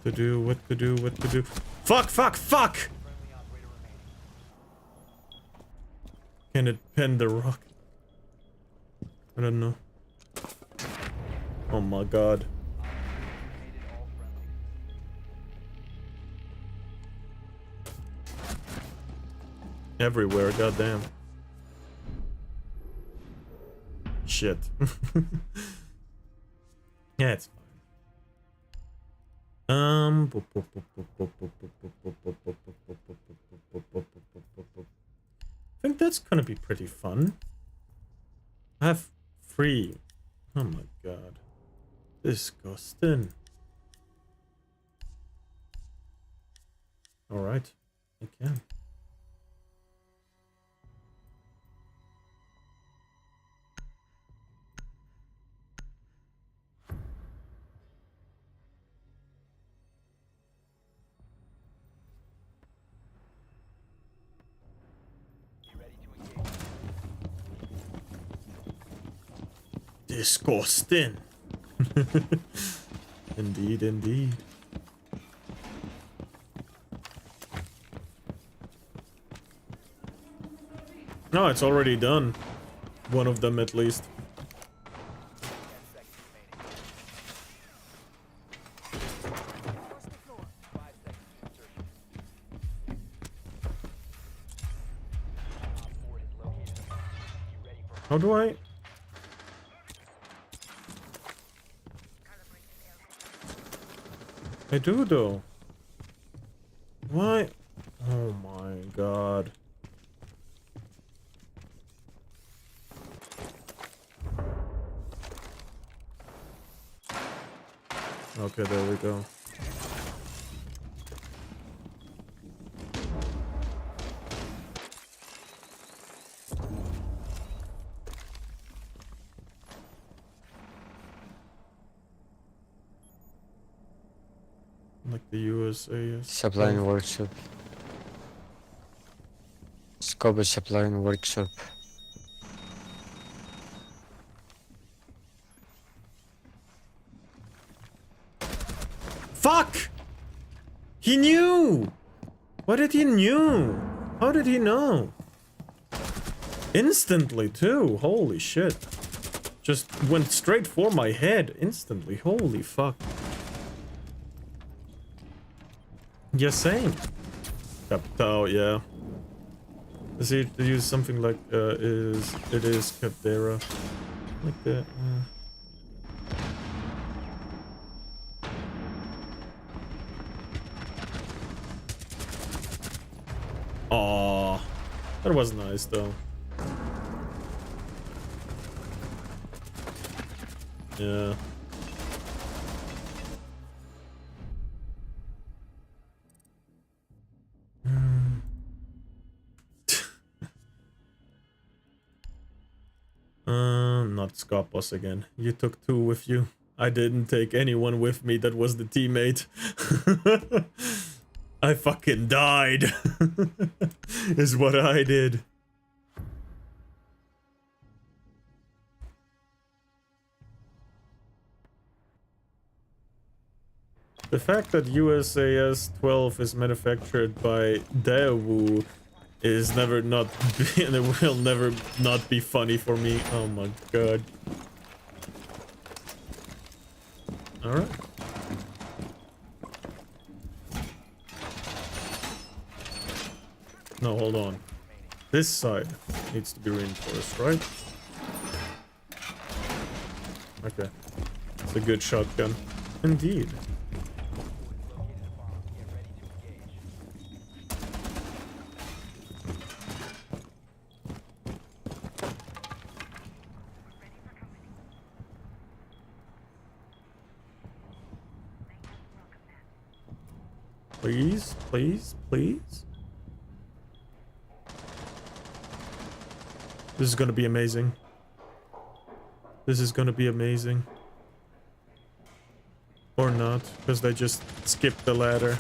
What to do? Fuck! Can it pen the rock? I don't know. Oh my god. Everywhere, goddamn. Shit. Yeah, it's fine. I think that's gonna be pretty fun. I have 3. Oh my god. Disgusting. Alright, I can. Disgusting. Indeed. No, it's already done. One of them at least. How do I? I do though. Why? Oh my god. Okay, there we go. Like the USA. Supply and workshop. Scope is supply and workshop. Fuck! He knew! What did he knew? How did he know? Instantly too, holy shit. Just went straight for my head instantly, holy fuck. Yeah, same. Captao, yeah. Does he use something like, it is Capdera. Like that, Aww. That was nice though. Yeah. Not Scopus again. You took 2 with you. I didn't take anyone with me that was the teammate. I fucking died. Is what I did. The fact that USAS 12 is manufactured by Daewoo is never not be, and it will never not be funny for me. Oh my god. Alright. No, hold on. This side needs to be reinforced, right? Okay. It's a good shotgun. Indeed. Please, please, please. This is gonna be amazing. This is gonna be amazing. Or not, because they just skipped the ladder.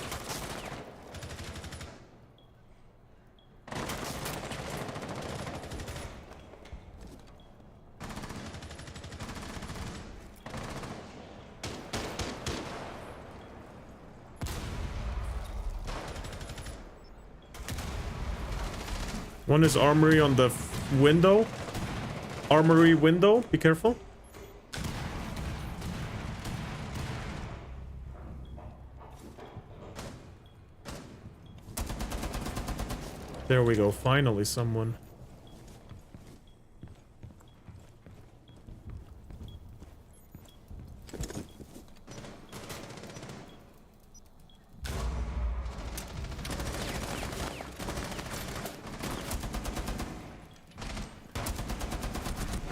One is armory on the window. Armory window, be careful. There we go, finally someone.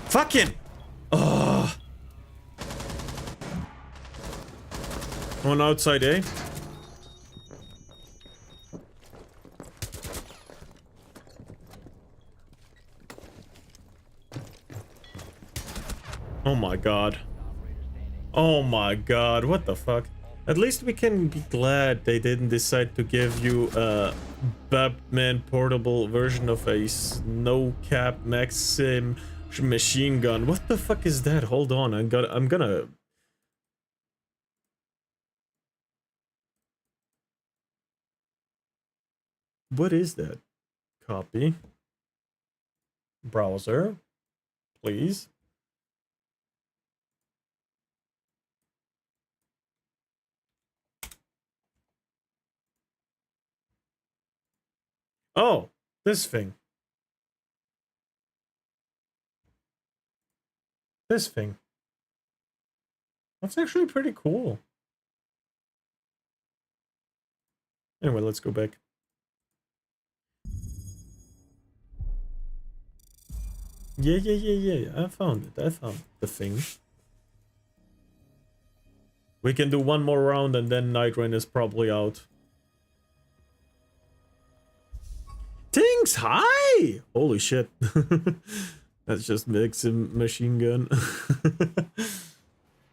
Fucking! Ugh. One outside, eh? Oh my god. Oh my god, what the fuck? At least we can be glad they didn't decide to give you a Batman portable version of a snow cap Maxim machine gun. What the fuck is that? Hold on, I'm gonna What is that? Copy. Browser, please. Oh, this thing. This thing. That's actually pretty cool. Anyway, let's go back. Yeah. I found it. I found the thing. We can do one more round and then Night Rain is probably out. Tings, hi! Holy shit. That's just Maxim machine gun.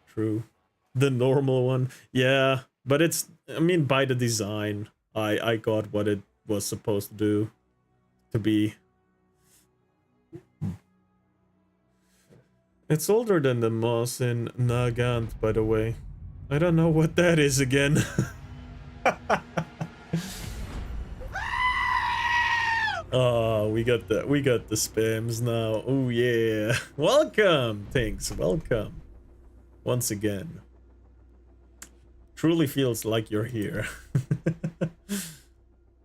True. The normal one. Yeah, But it's, I mean, by the design, I got what it was supposed to do, to be. It's older than the moss in Nagant, by the way. I don't know what that is again. Oh, we got the spams now. Oh yeah. Welcome, thanks. Welcome. Once again. Truly feels like you're here.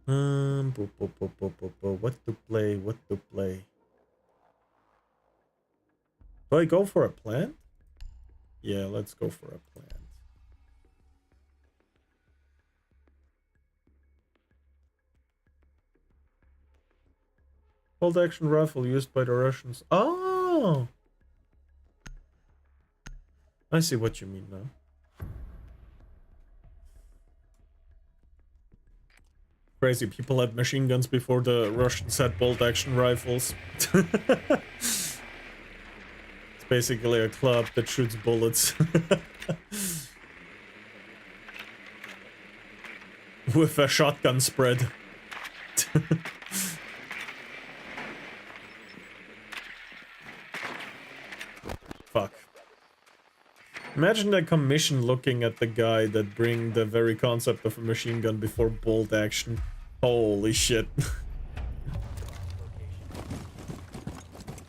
What to play? What to play? Do I go for a plant? Yeah, let's go for a plant. Bolt action rifle used by the Russians. Oh! I see what you mean now. Crazy, people had machine guns before the Russians had bolt action rifles. It's basically a club that shoots bullets. With a shotgun spread. Fuck. Imagine the commission looking at the guy that bring the very concept of a machine gun before bolt action. Holy shit.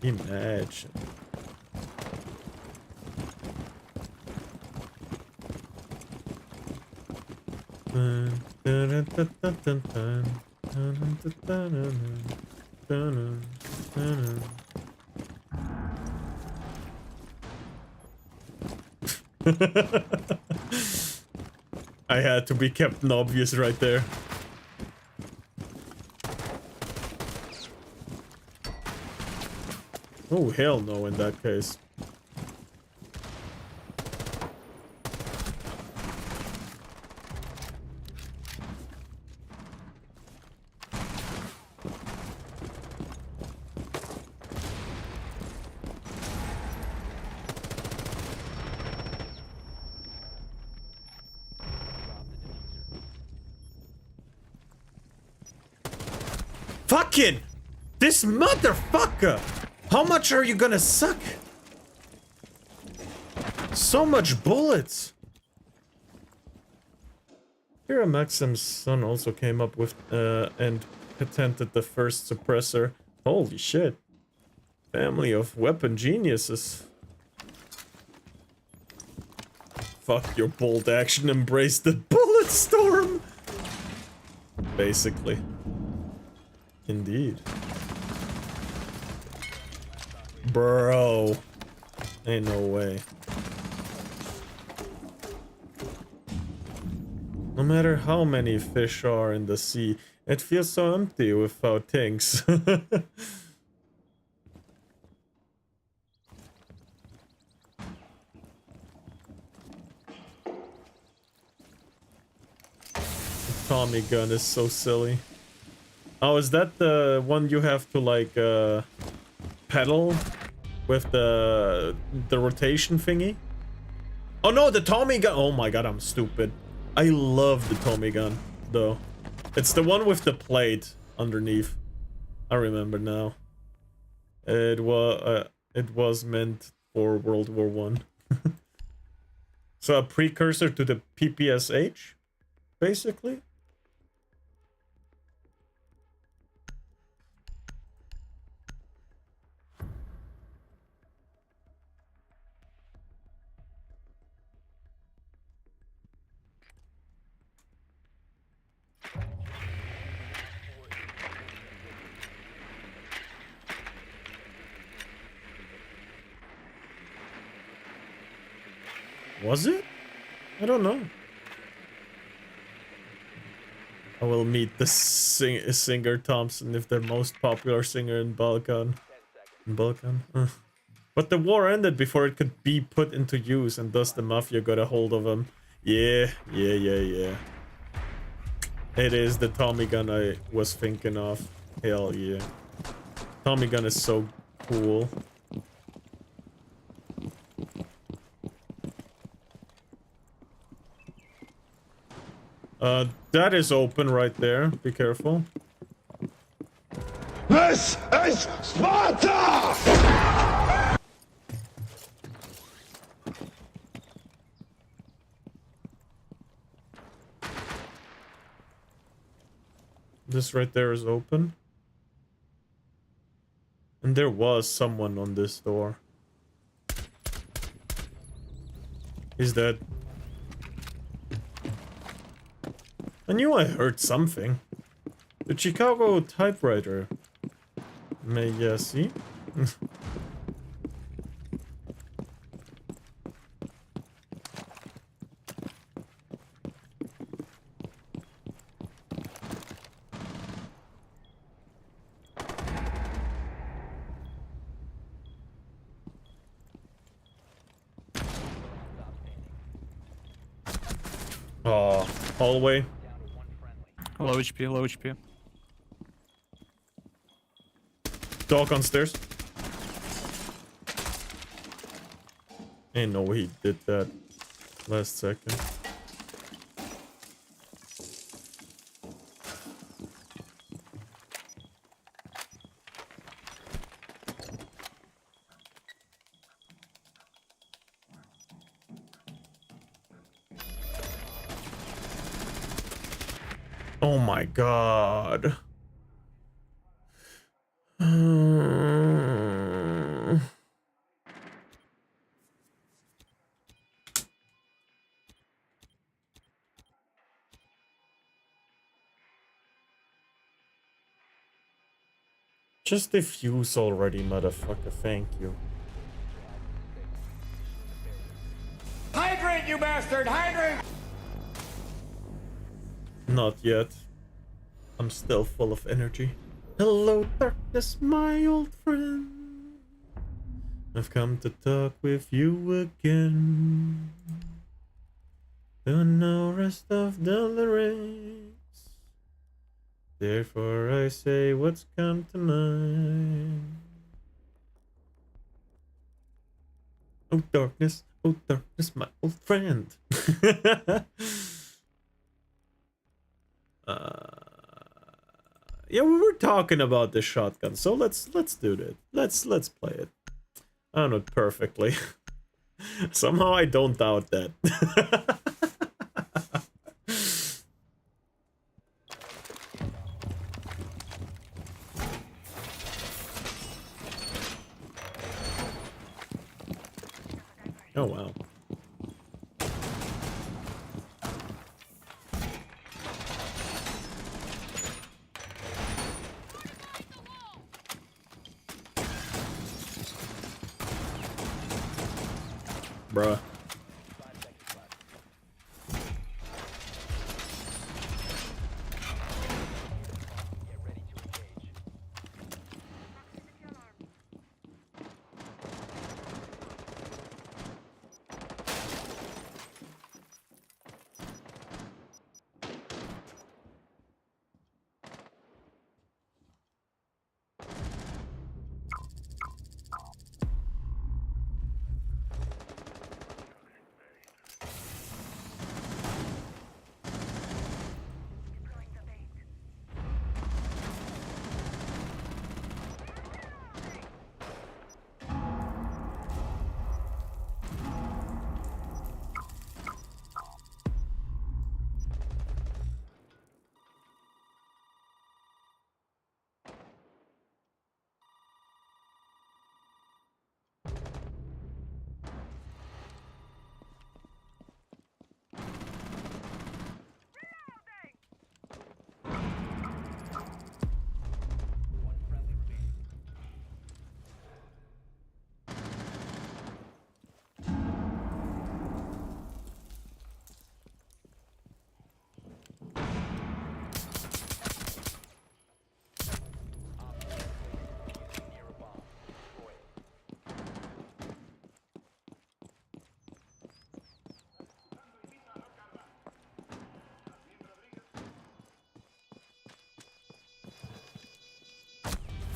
Imagine. I had to be Captain Obvious right there. Oh, hell no in that case. Fucking! This motherfucker! How much are you gonna suck? So much bullets! Here Maxim's son also came up with and patented the first suppressor. Holy shit. Family of weapon geniuses. Fuck your bolt action, embrace the bullet storm! Basically. Indeed. Bro. Ain't no way. No matter how many fish are in the sea, it feels so empty without things. Tommy gun is so silly. Oh, is that the one you have to like pedal with the rotation thingy? Oh no, the Tommy gun. Oh my god, I'm stupid. I love the Tommy gun though. It's the one with the plate underneath. I remember now. It was meant for World War One. So a precursor to the PPSH, basically. Was it? I don't know. I will meet the singer Thompson if the most popular singer in Balkan. But the war ended before it could be put into use, and thus the mafia got a hold of him. Yeah. It is the Tommy gun I was thinking of. Hell yeah. Tommy gun is so cool. That is open right there. Be careful. This is Sparta! This right there is open. And there was someone on this door. He's dead. I knew I heard something. The Chicago typewriter. May you see? Oh, hallway. Low HP, low HP. Dog on stairs. Ain't no way he did that last second. Oh my god. Just defuse already, motherfucker. Thank you. Hydrate, you bastard! Hydrate! Not yet. I'm still full of energy. Hello, darkness, my old friend. I've come to talk with you again. Don't know rest of the lyrics. Therefore I say what's come to mind. Oh darkness, my old friend. Yeah, we were talking about the shotgun, so let's do that. Let's play it. I don't know it perfectly. Somehow I don't doubt that. Oh wow. Bruh.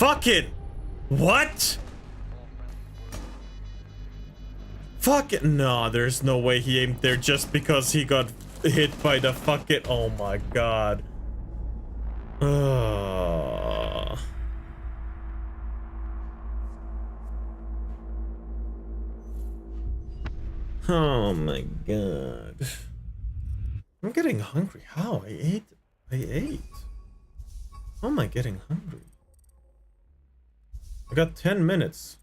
Fuck it! What? Fuck it! No, there's no way he aimed there just because he got hit by the fucking... Oh my god. Oh my god. I'm getting hungry. How? I ate. How am I getting hungry? I got 10 minutes.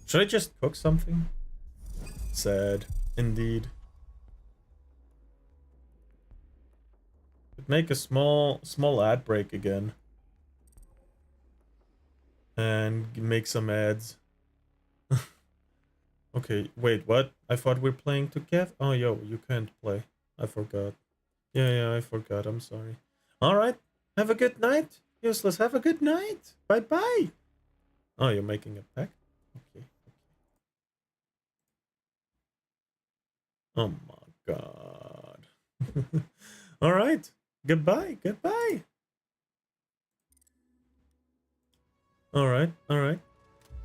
Should I just cook something? Sad, indeed. Could make a small ad break again. And make some ads. Okay, wait, what? I thought we were playing together. Oh, yo, you can't play. I forgot. Yeah, I forgot. I'm sorry. Alright, have a good night. Useless, have a good night. Bye-bye. Oh, you're making a pack? Okay. Oh my god. Alright. Goodbye. Alright.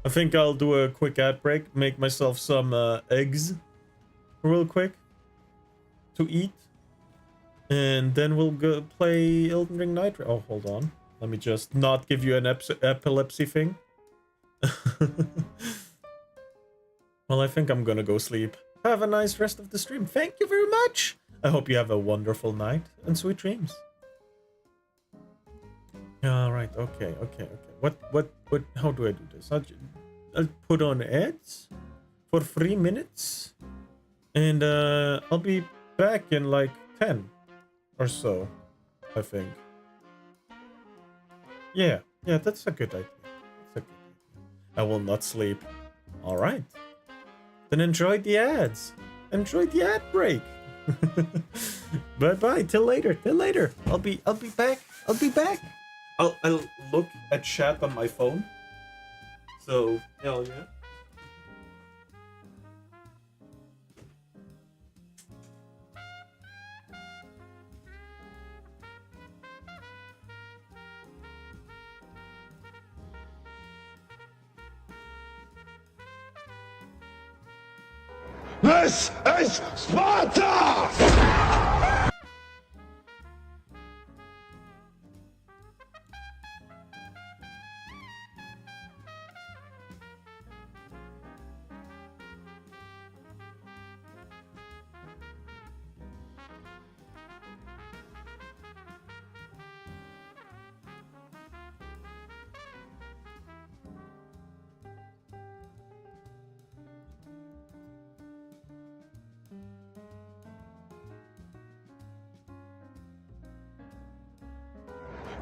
I think I'll do a quick ad break, make myself some eggs real quick to eat. And then we'll go play Elden Ring Night. Oh, hold on. Let me just not give you an epilepsy thing. Well, I think I'm gonna go sleep. Have a nice rest of the stream. Thank you very much. I hope you have a wonderful night and sweet dreams. All right. Okay. What? How do I do this? I'll put on ads for 3 minutes, and I'll be back in like 10 or so, I think. Yeah, that's a good idea. I will not sleep. All right. Then enjoy the ads. Enjoy the ad break. Bye. Till later. I'll be back. I'll look at chat on my phone. So, hell yeah. This is Sparta!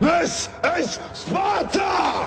This is Sparta!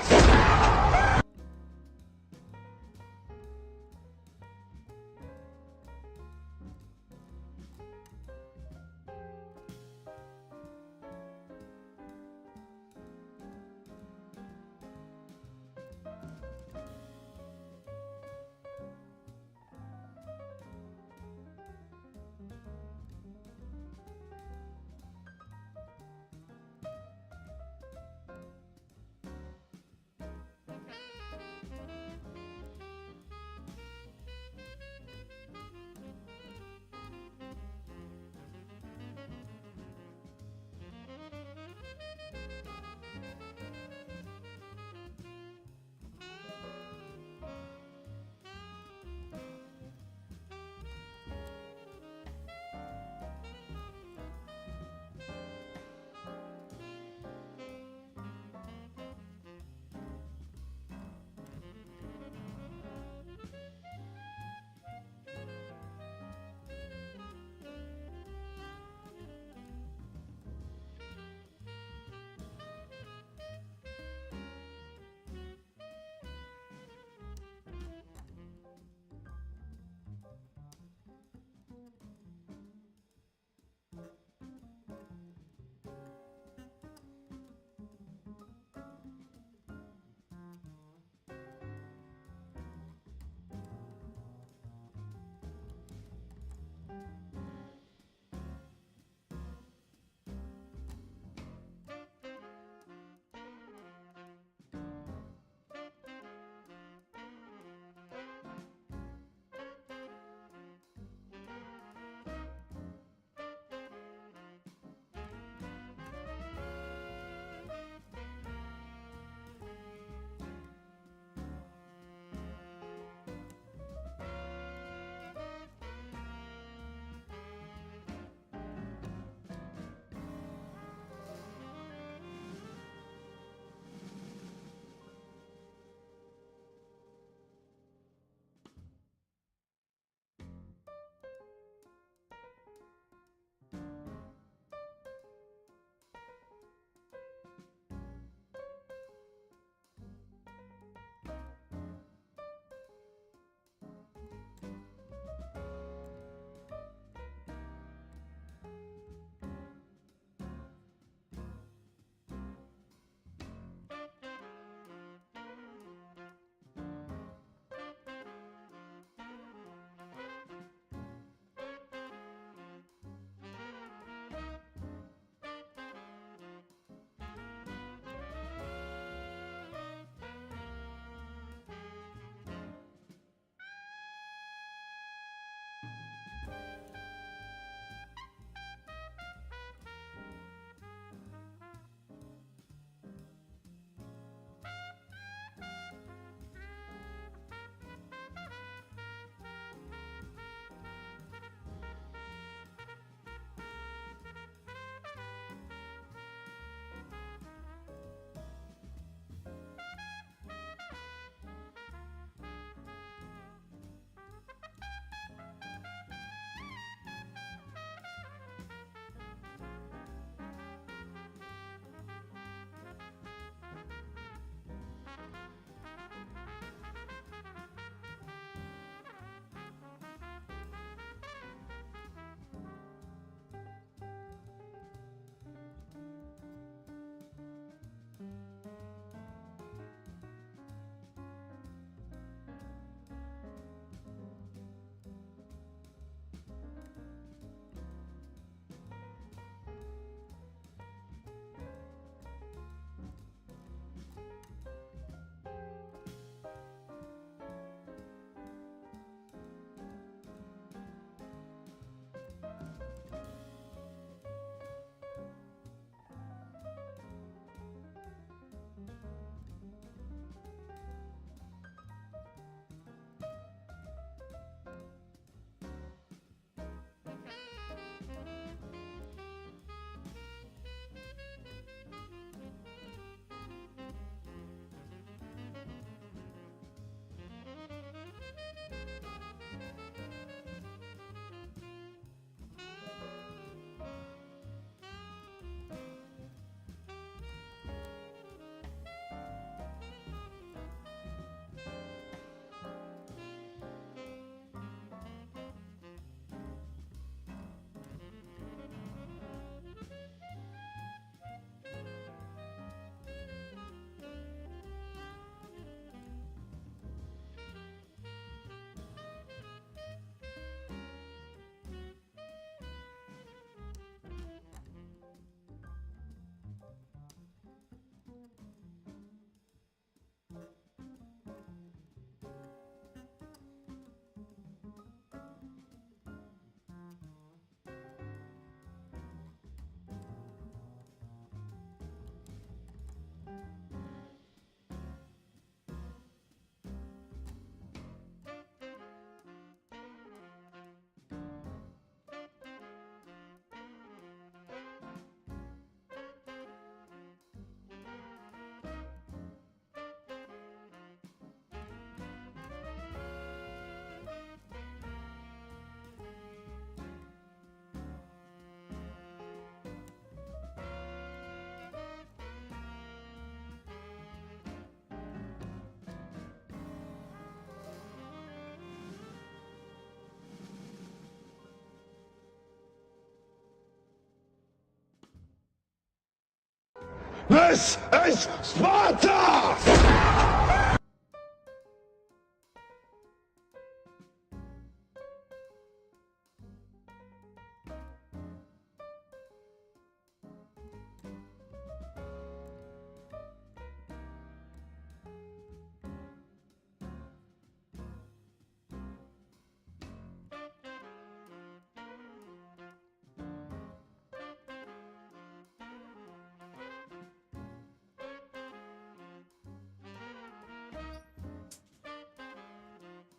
This is Sparta!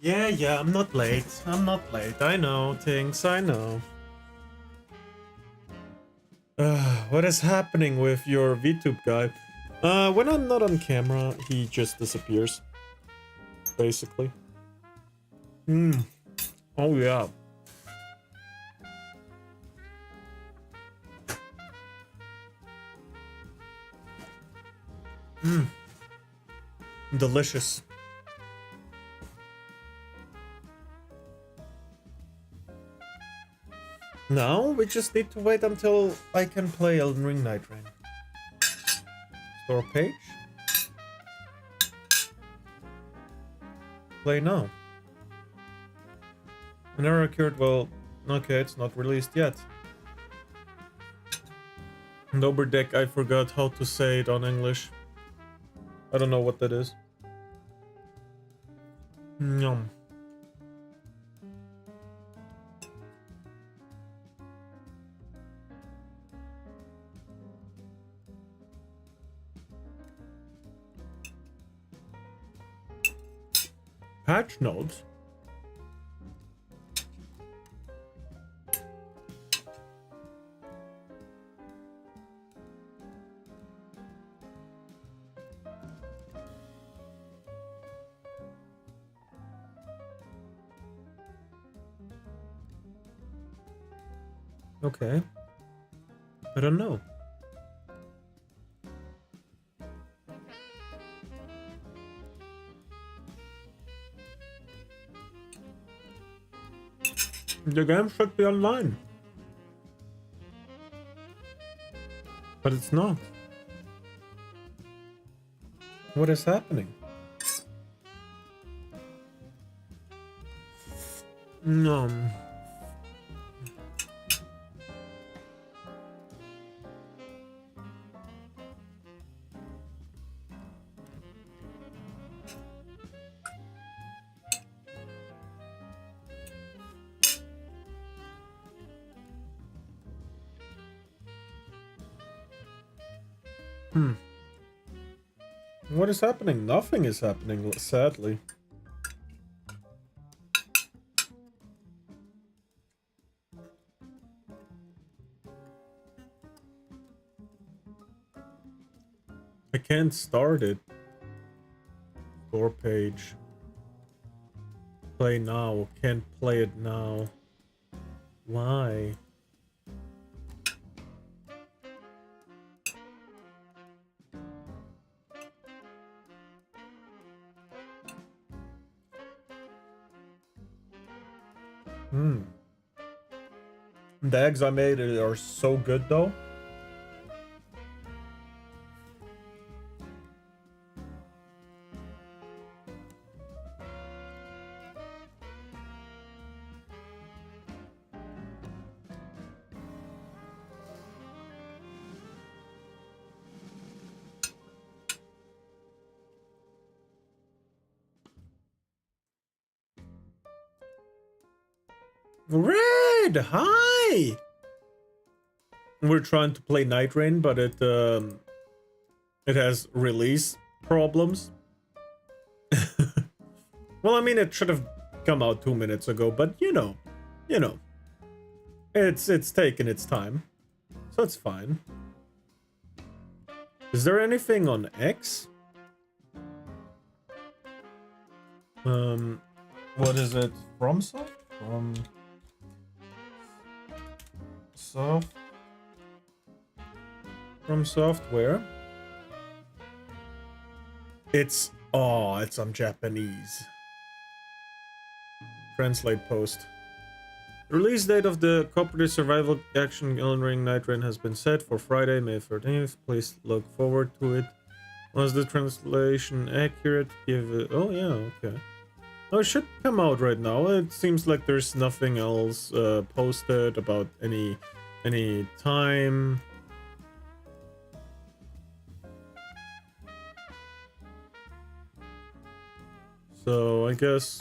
Yeah, I'm not late. I'm not late. I know things, I know. What is happening with your VTube guy? When I'm not on camera, he just disappears. Basically. Oh yeah. Delicious. Now we just need to wait until I can play Elden Ring Night Rain. Store page. Play now. An error occurred. Well, okay, it's not released yet. Doberdeck, I forgot how to say it on English. I don't know what that is. Yum. Patch notes. Okay. I don't know. The game should be online. But it's not. What is happening? No. What is happening? Nothing is happening, sadly. I can't start it. Door page. Play now. Can't play it now. Why? The eggs I made are so good though. Red, hi! We're trying to play Night Rain, but it has release problems. Well, I mean, it should have come out 2 minutes ago, but you know, it's taken its time, so it's fine. Is there anything on X? What is it? FromSoft? From software. It's on Japanese. Translate post. The release date of the cooperative survival action Elden Ring Night Rain has been set for Friday, May 13th. Please look forward to it. Was the translation accurate? Give it... Oh, yeah, okay. Oh, it should come out right now. It seems like there's nothing else posted about any time. So I guess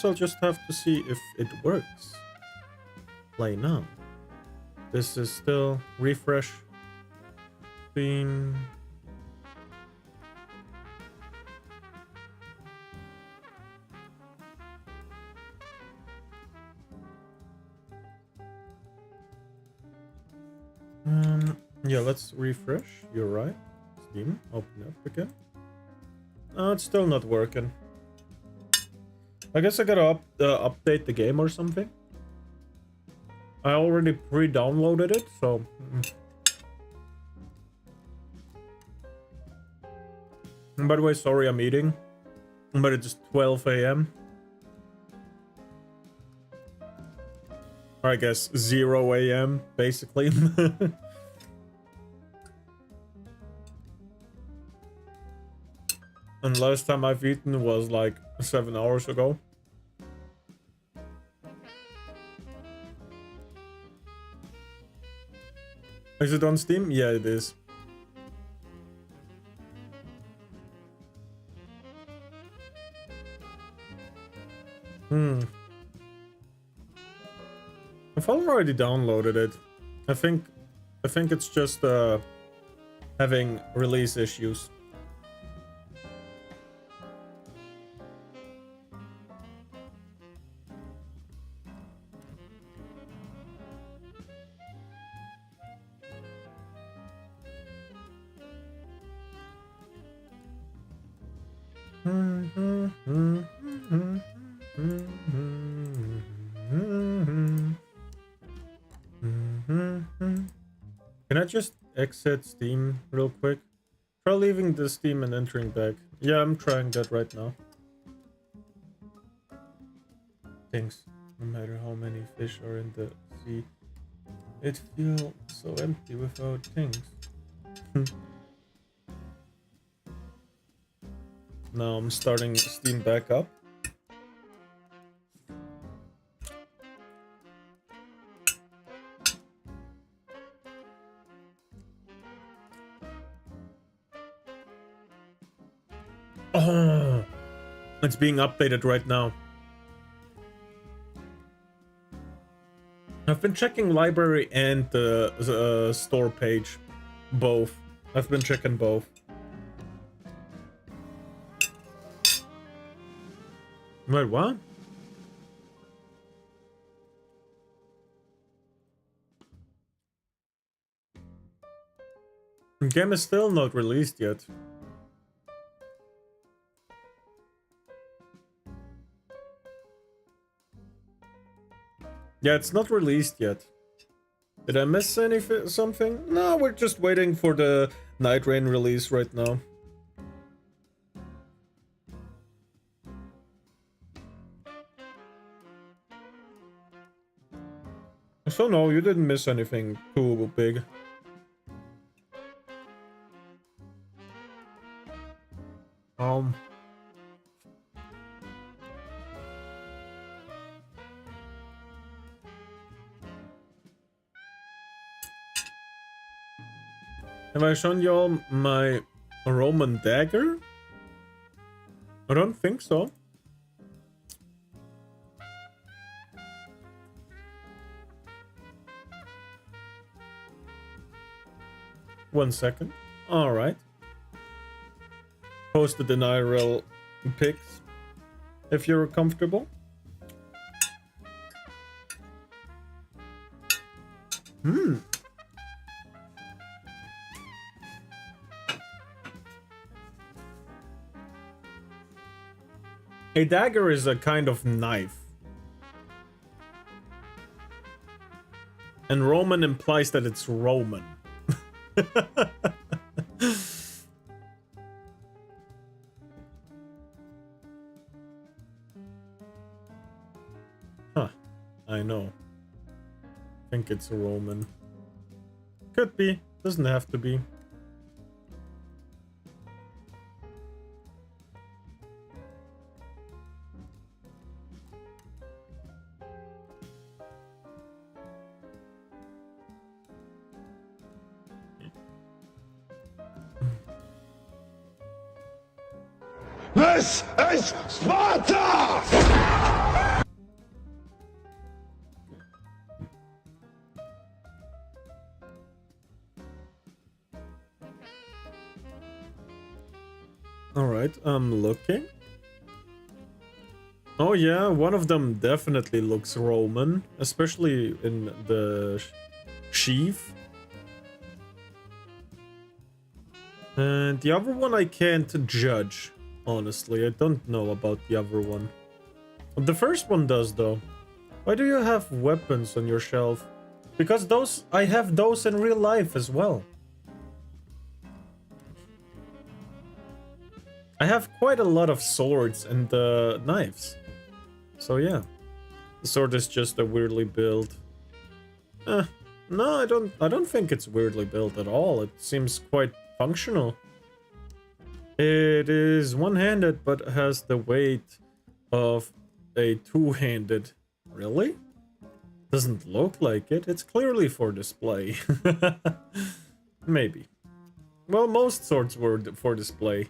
I'll just have to see if it works. Play now. This is still refresh screen. Yeah, let's refresh. You're right. Steam, open up again. Oh, it's still not working. I guess I gotta update the game or something. I already pre-downloaded it, so... And by the way, sorry I'm eating. But it's 12 a.m. Or I guess 0 a.m. basically. And last time I've eaten was like 7 hours ago. Is it on Steam? Yeah, it is. I've already downloaded it. I think it's just having release issues. Can I just exit Steam real quick? Try leaving the Steam and entering back. Yeah, I'm trying that right now. Things. No matter how many fish are in the sea, it feels so empty without things. Now I'm starting Steam back up. Oh, it's being updated right now. I've been checking library and the store page. Both. I've been checking both. Wait, what? The game is still not released yet. Yeah, it's not released yet. Did I miss something? No, we're just waiting for the Night Rain release right now. So no, you didn't miss anything too big. Have I shown you all my Roman dagger? I don't think so. One second. All right. Posted the IRL pics if you're comfortable. A dagger is a kind of knife. And Roman implies that it's Roman. Huh. I know. think it's a Roman. Could be. Doesn't have to be. This is Sparta! Alright, I'm looking. Oh yeah, one of them definitely looks Roman, especially in the sheath. And the other one I can't judge, honestly. I don't know about the other one. The first one does, though. Why do you have weapons on your shelf? Because those, I have those in real life as well. I have quite a lot of swords and knives. So yeah. The sword is just a weirdly built. No, I don't think it's weirdly built at all. It seems quite functional. It is one-handed but has the weight of a two-handed. Really? Doesn't look like it. It's clearly for display. Maybe. Well, most swords were for display.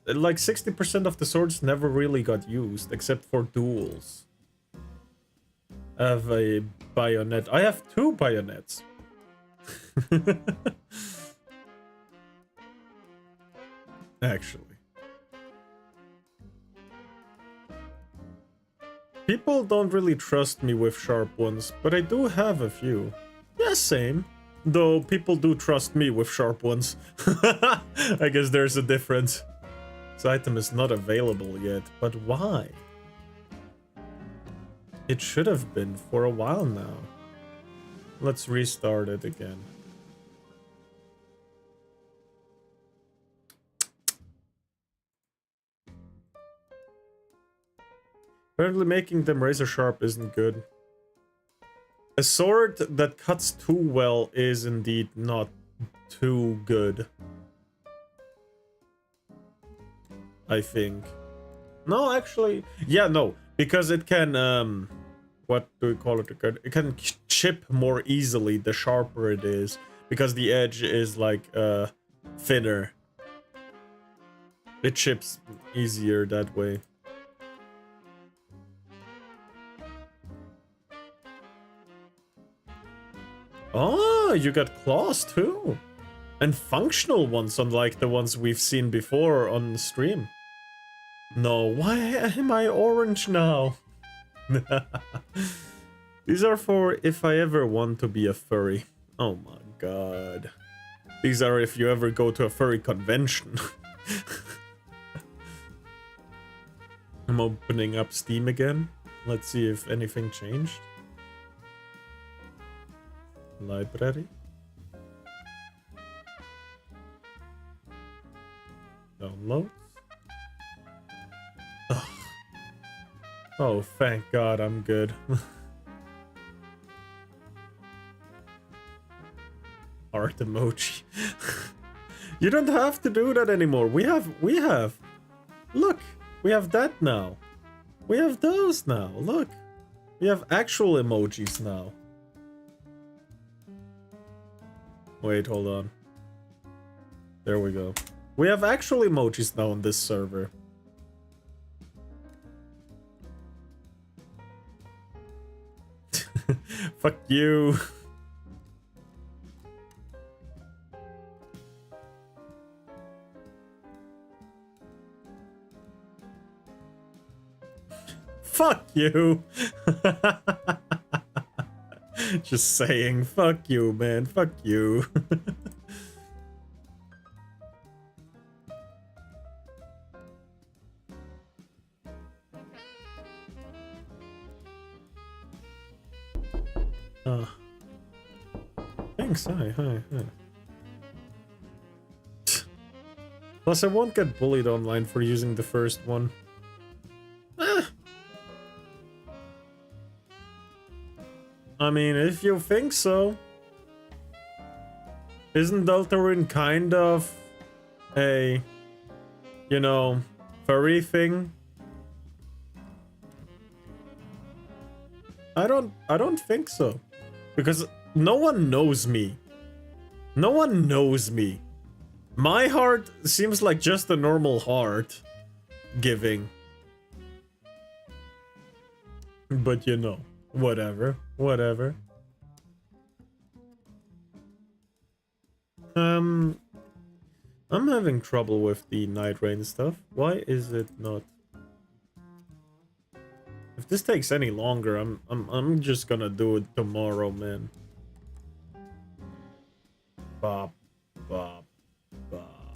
Like 60% of the swords never really got used, except for duels. I have a bayonet. I have 2 bayonets. Actually. People don't really trust me with sharp ones, but I do have a few. Yeah, same. Though people do trust me with sharp ones. I guess there's a difference. This item is not available yet, but why? It should have been for a while now. Let's restart it again. Apparently making them razor sharp isn't good. A sword that cuts too well is indeed not too good. I think. No, actually, yeah, no, because it can, what do we call it? It can chip more easily the sharper it is, because the edge is like, thinner. It chips easier that way. Oh, you got claws too. And functional ones, unlike the ones we've seen before on the stream. No, why am I orange now? These are for if I ever want to be a furry. Oh my god. These are if you ever go to a furry convention. I'm opening up Steam again. Let's see if anything changed. Library. Downloads. Ugh. Oh, thank God, I'm good. Art emoji. You don't have to do that anymore. We have. Look, we have that now. We have those now. Look, we have actual emojis now. Wait, hold on. There we go. We have actual emojis now on this server. Fuck you. Fuck you. Just saying, fuck you, man. Fuck you. Thanks, hi. Plus, I won't get bullied online for using the first one. I mean, if you think so. Isn't Deltarune kind of a, you know, furry thing? I don't think so. Because no one knows me. No one knows me. My heart seems like just a normal heart giving. But you know, whatever. I'm having trouble with the Night Rain stuff. Why is it not? If this takes any longer, I'm just gonna do it tomorrow, man. Bop, bop, bop.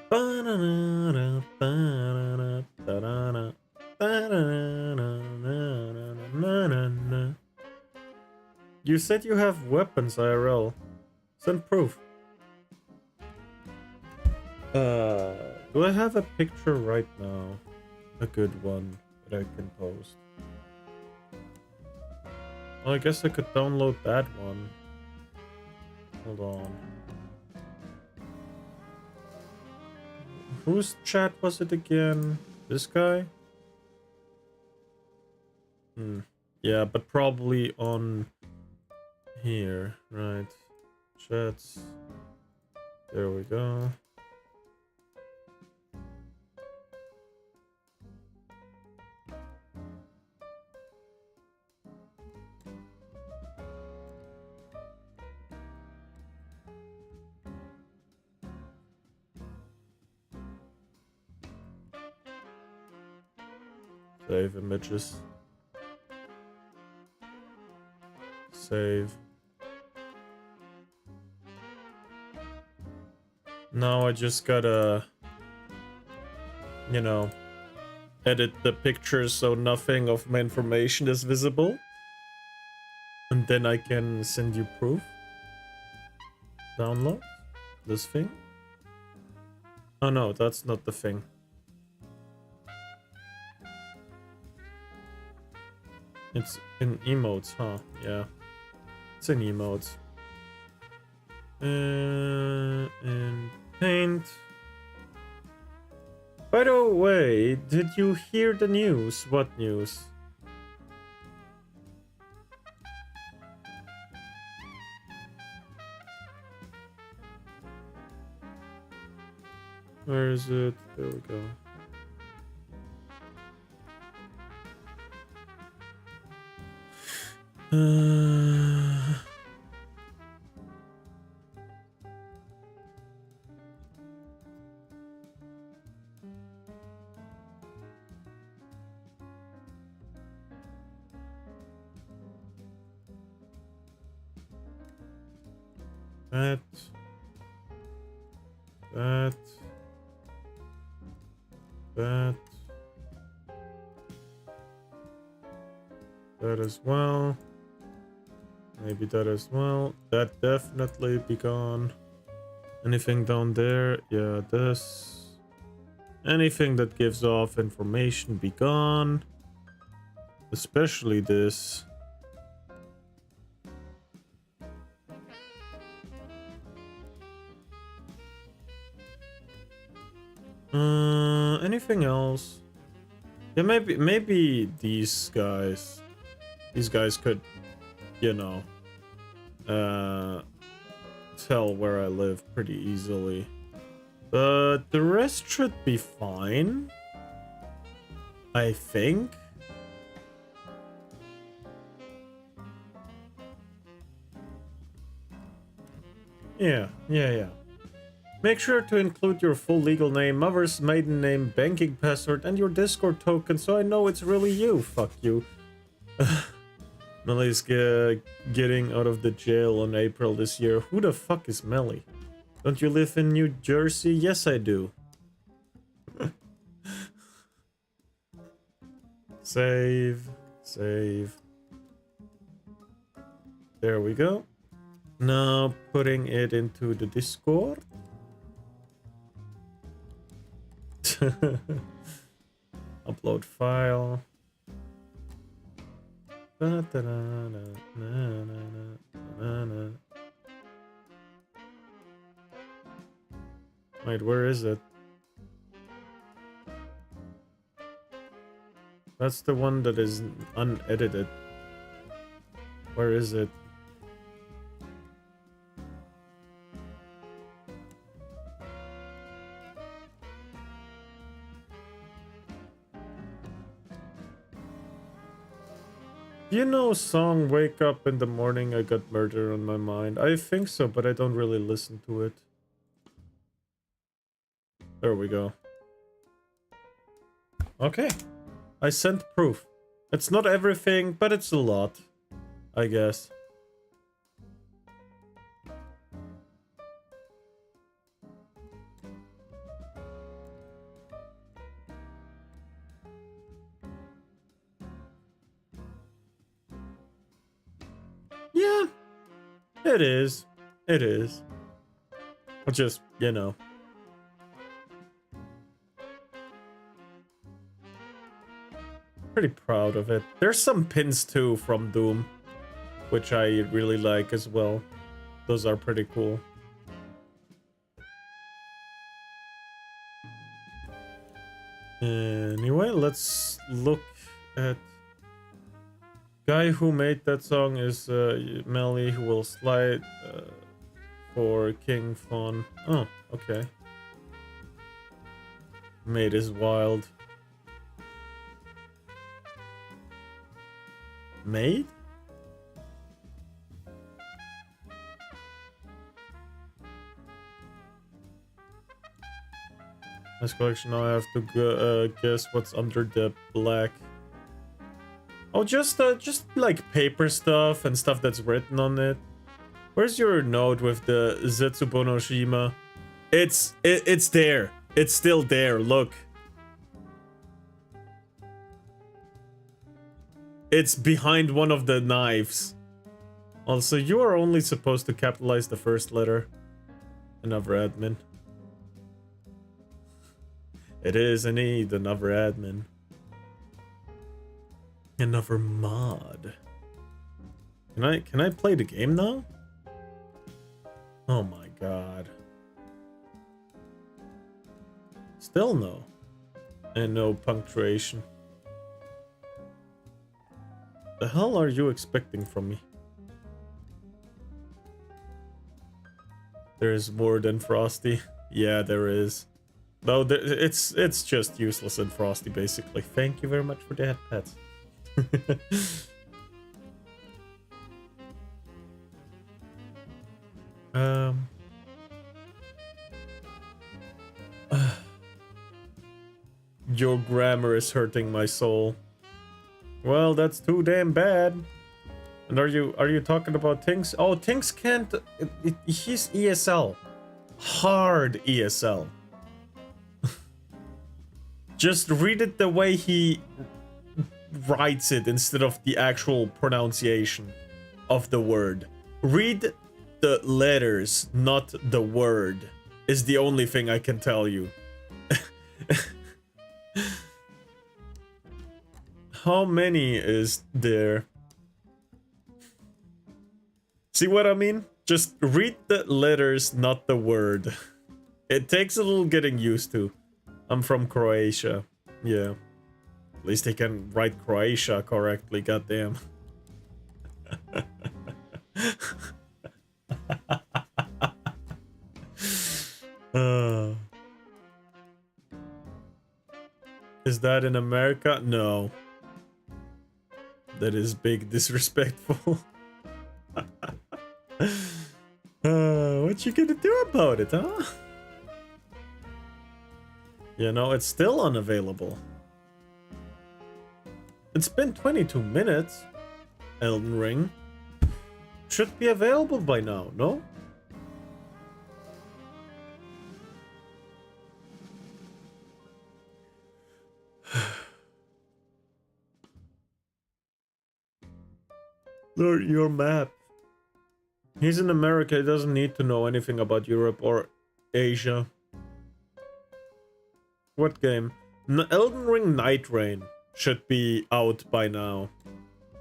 Ba-na-na-na, ba-na-na, da-da-na, ba-na-na-na-na-na-na-na. You said you have weapons, IRL. Send proof. Do I have a picture right now? A good one that I can post. Well, I guess I could download that one. Hold on. Whose chat was it again? This guy? Yeah, but probably on here, right? Chats. There we go. Save images. Save. Now I just gotta, you know, edit the pictures so nothing of my information is visible. And then I can send you proof. Download this thing. Oh no, that's not the thing. It's in emotes, huh? Yeah. It's in emotes. And paint. By the way, did you hear the news? What news? Where is it? There we go. That as well. Maybe that as well. That definitely be gone. Anything down there? Yeah, this. Anything that gives off information be gone. Especially this. Anything else? Yeah, maybe these guys. These guys could, you know, tell where I live pretty easily. But the rest should be fine. I think. Yeah. Make sure to include your full legal name, mother's maiden name, banking password, and your Discord token so I know it's really you. Fuck you. Melly's getting out of the jail in April this year. Who the fuck is Melly? Don't you live in New Jersey? Yes, I do. Save. There we go. Now putting it into the Discord. Upload file. Wait, where is it? That's the one that is unedited. Where is it? You know song Wake Up in the Morning I Got Murder on My Mind? I think so, but I don't really listen to it. There we go. Okay. I sent proof. It's not everything, but it's a lot, I guess. Yeah, it is. It is. Just, you know. Pretty proud of it. There's some pins too from Doom, which I really like as well. Those are pretty cool. Anyway, let's look at... Guy who made that song is Melly, who will slide for King Fawn. Oh, okay. Made is wild. Made? This collection, now I have to guess what's under the black. Oh, just like paper stuff and stuff that's written on it. Where's your note with the Zetsubo no Shima? It's there. It's still there. Look. It's behind one of the knives. Also, you are only supposed to capitalize the first letter. Another admin. It is indeed another admin. Another mod. Can I play the game now? Oh my god. Still no. And no punctuation. The hell are you expecting from me? There is more than Frosty. Yeah, there is. Though it's just useless and Frosty basically. Thank you very much for that, pets. Your grammar is hurting my soul. Well, that's too damn bad. And are you talking about Tinks? Oh, Tinks can't. He's ESL, hard ESL. Just read it the way he writes it instead of the actual pronunciation of the word. Read the letters, not the word, is the only thing I can tell you. How many is there? See what I mean? Just read the letters, not the word. It takes a little getting used to. I'm from Croatia. Yeah. At least they can write Croatia correctly, goddamn. Is that in America? No. That is big disrespectful. What you gonna do about it, huh? You know, it's still unavailable. It's been 22 minutes. Elden Ring should be available by now, no? Your map. He's in America, he doesn't need to know anything about Europe or Asia. What game? Elden Ring Night Rain should be out by now.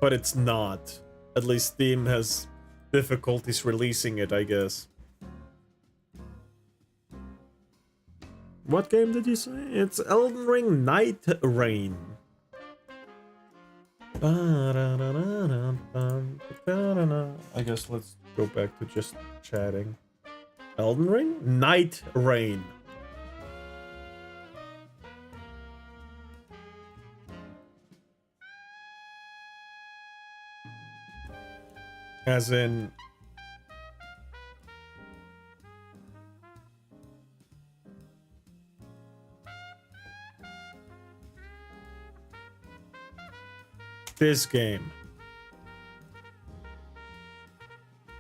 but it's not. At least Steam has difficulties releasing it, I guess. What game did you say? It's Elden Ring Night Rain. I guess let's go back to just chatting. Elden Ring? Night Rain. As in... this game.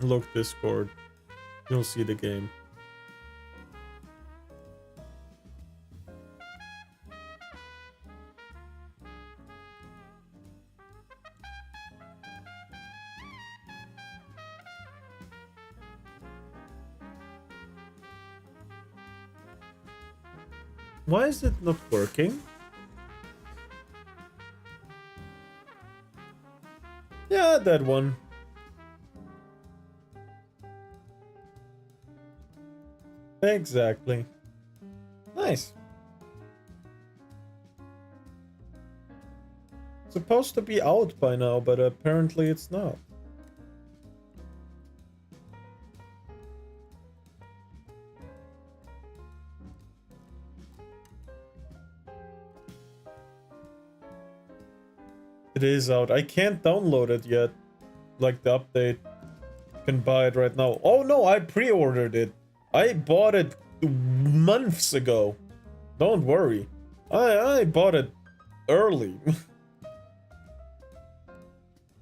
Look, Discord. You'll see the game. Why is it not working? Yeah, that one. Exactly. Nice. Supposed to be out by now, but apparently it's not. It is out. I can't download it yet. Like the update. Can buy it right now. Oh no, I pre-ordered it. I bought it months ago. Don't worry. I bought it early.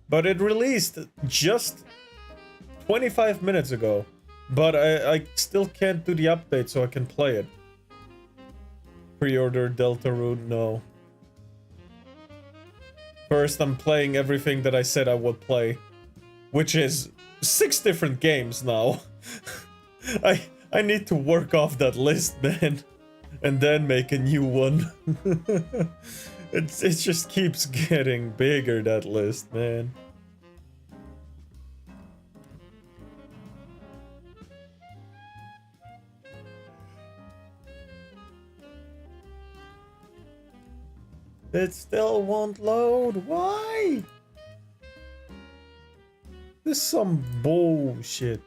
But it released just 25 minutes ago. But I still can't do the update so I can play it. Pre-order Deltarune, no. First, I'm playing everything that I said I would play. Which is 6 different games now. I need to work off that list, man. And then make a new one. It just keeps getting bigger, that list, man. It still won't load. Why? This is some bullshit.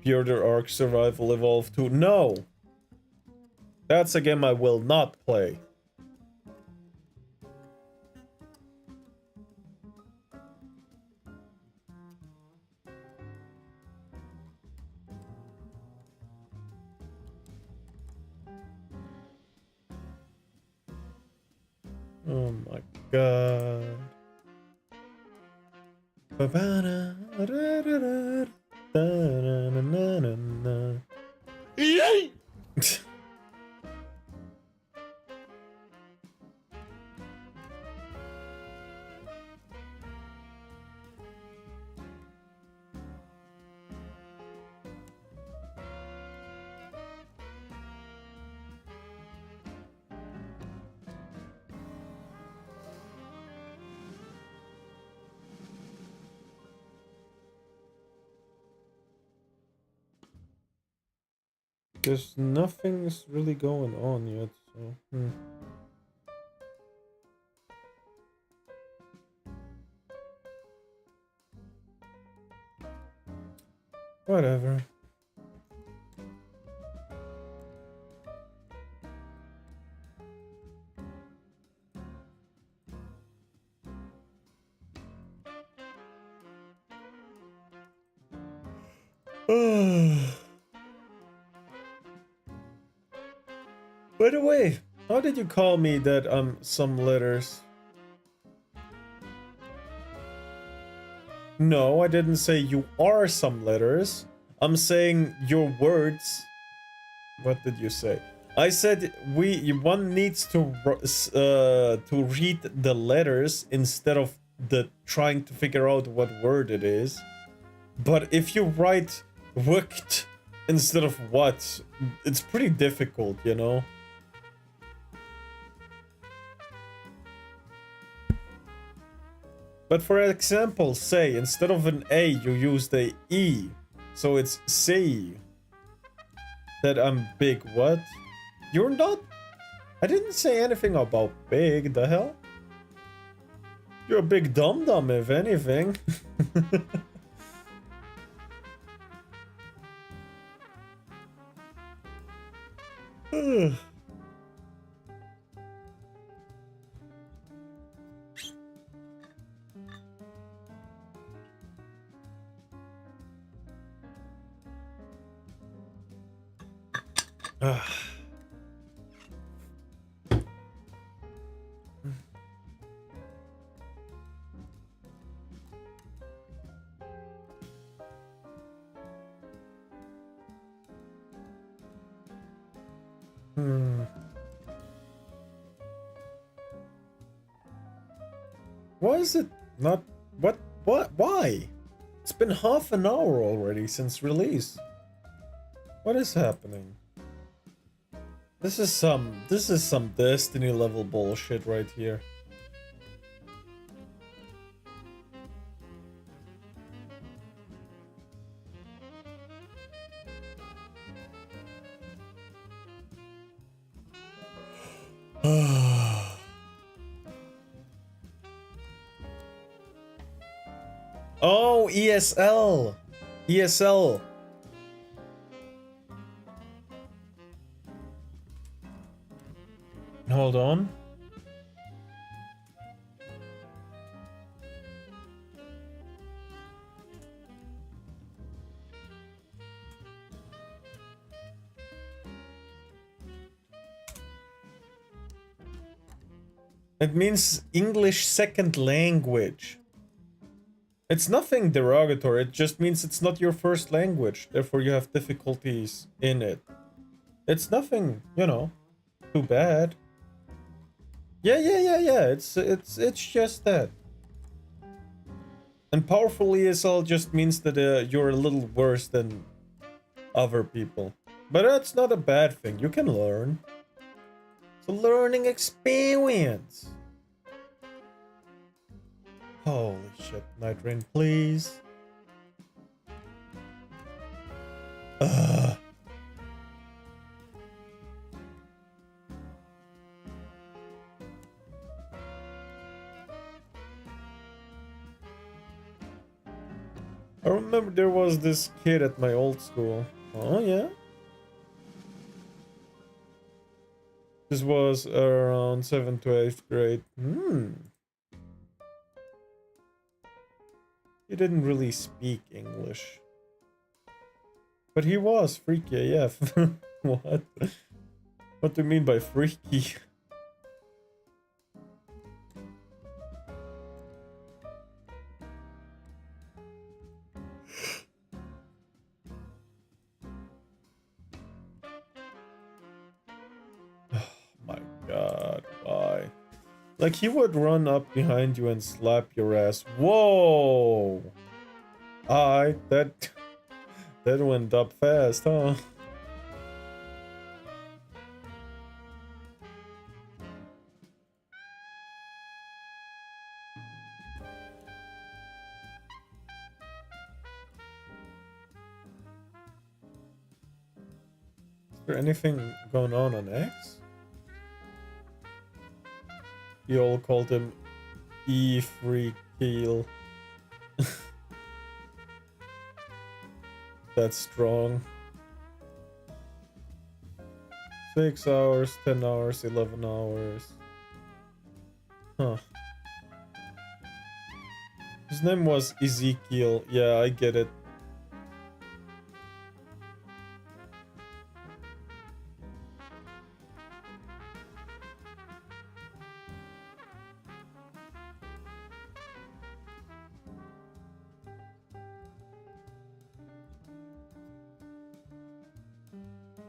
Pure Ark Survival Evolved 2. No! That's a game I will not play. Oh my god. Yay! Because nothing's really going on yet, so... Whatever. By the way, how did you call me that some letters? No, I didn't say you are some letters. I'm saying your words. What did you say? I said one needs to read the letters instead of trying to figure out what word it is. But if you write "wukt" instead of "what," it's pretty difficult, you know. But for example, say, instead of an A, you use the E. So it's say that I'm big. What? You're not? I didn't say anything about big, the hell? You're a big dum-dum, if anything. Why is it not? What? Why? It's been half an hour already since release. What is happening? This is some Destiny level bullshit right here. Oh, ESL. ESL. Hold on. It means English second language. It's nothing derogatory, it just means it's not your first language, therefore you have difficulties in it. It's nothing, you know, too bad. Yeah, it's just that. And powerful ESL just means that you're a little worse than other people. But that's not a bad thing, you can learn. It's a learning experience. Holy shit, Night Rain, please. I remember there was this kid at my old school. Oh yeah? This was around 7th to 8th grade. He didn't really speak English. But he was freaky AF. What? What do you mean by freaky? My god, why? Like, he would run up behind you and slap your ass. Whoa! That went up fast, huh? Is there anything going on X? You all called him E-Free-Keel. That's strong. 6 hours, 10 hours, 11 hours. Huh. His name was Ezekiel. Yeah, I get it.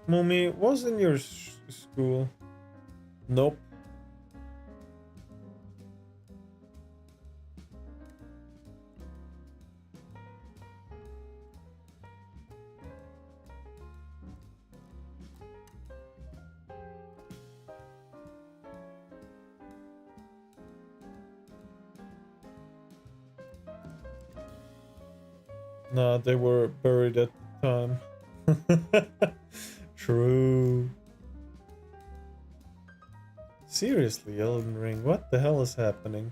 Mummy, was in your school? Nope. Nah, they were buried at the time. True. Seriously, Elden Ring, what the hell is happening?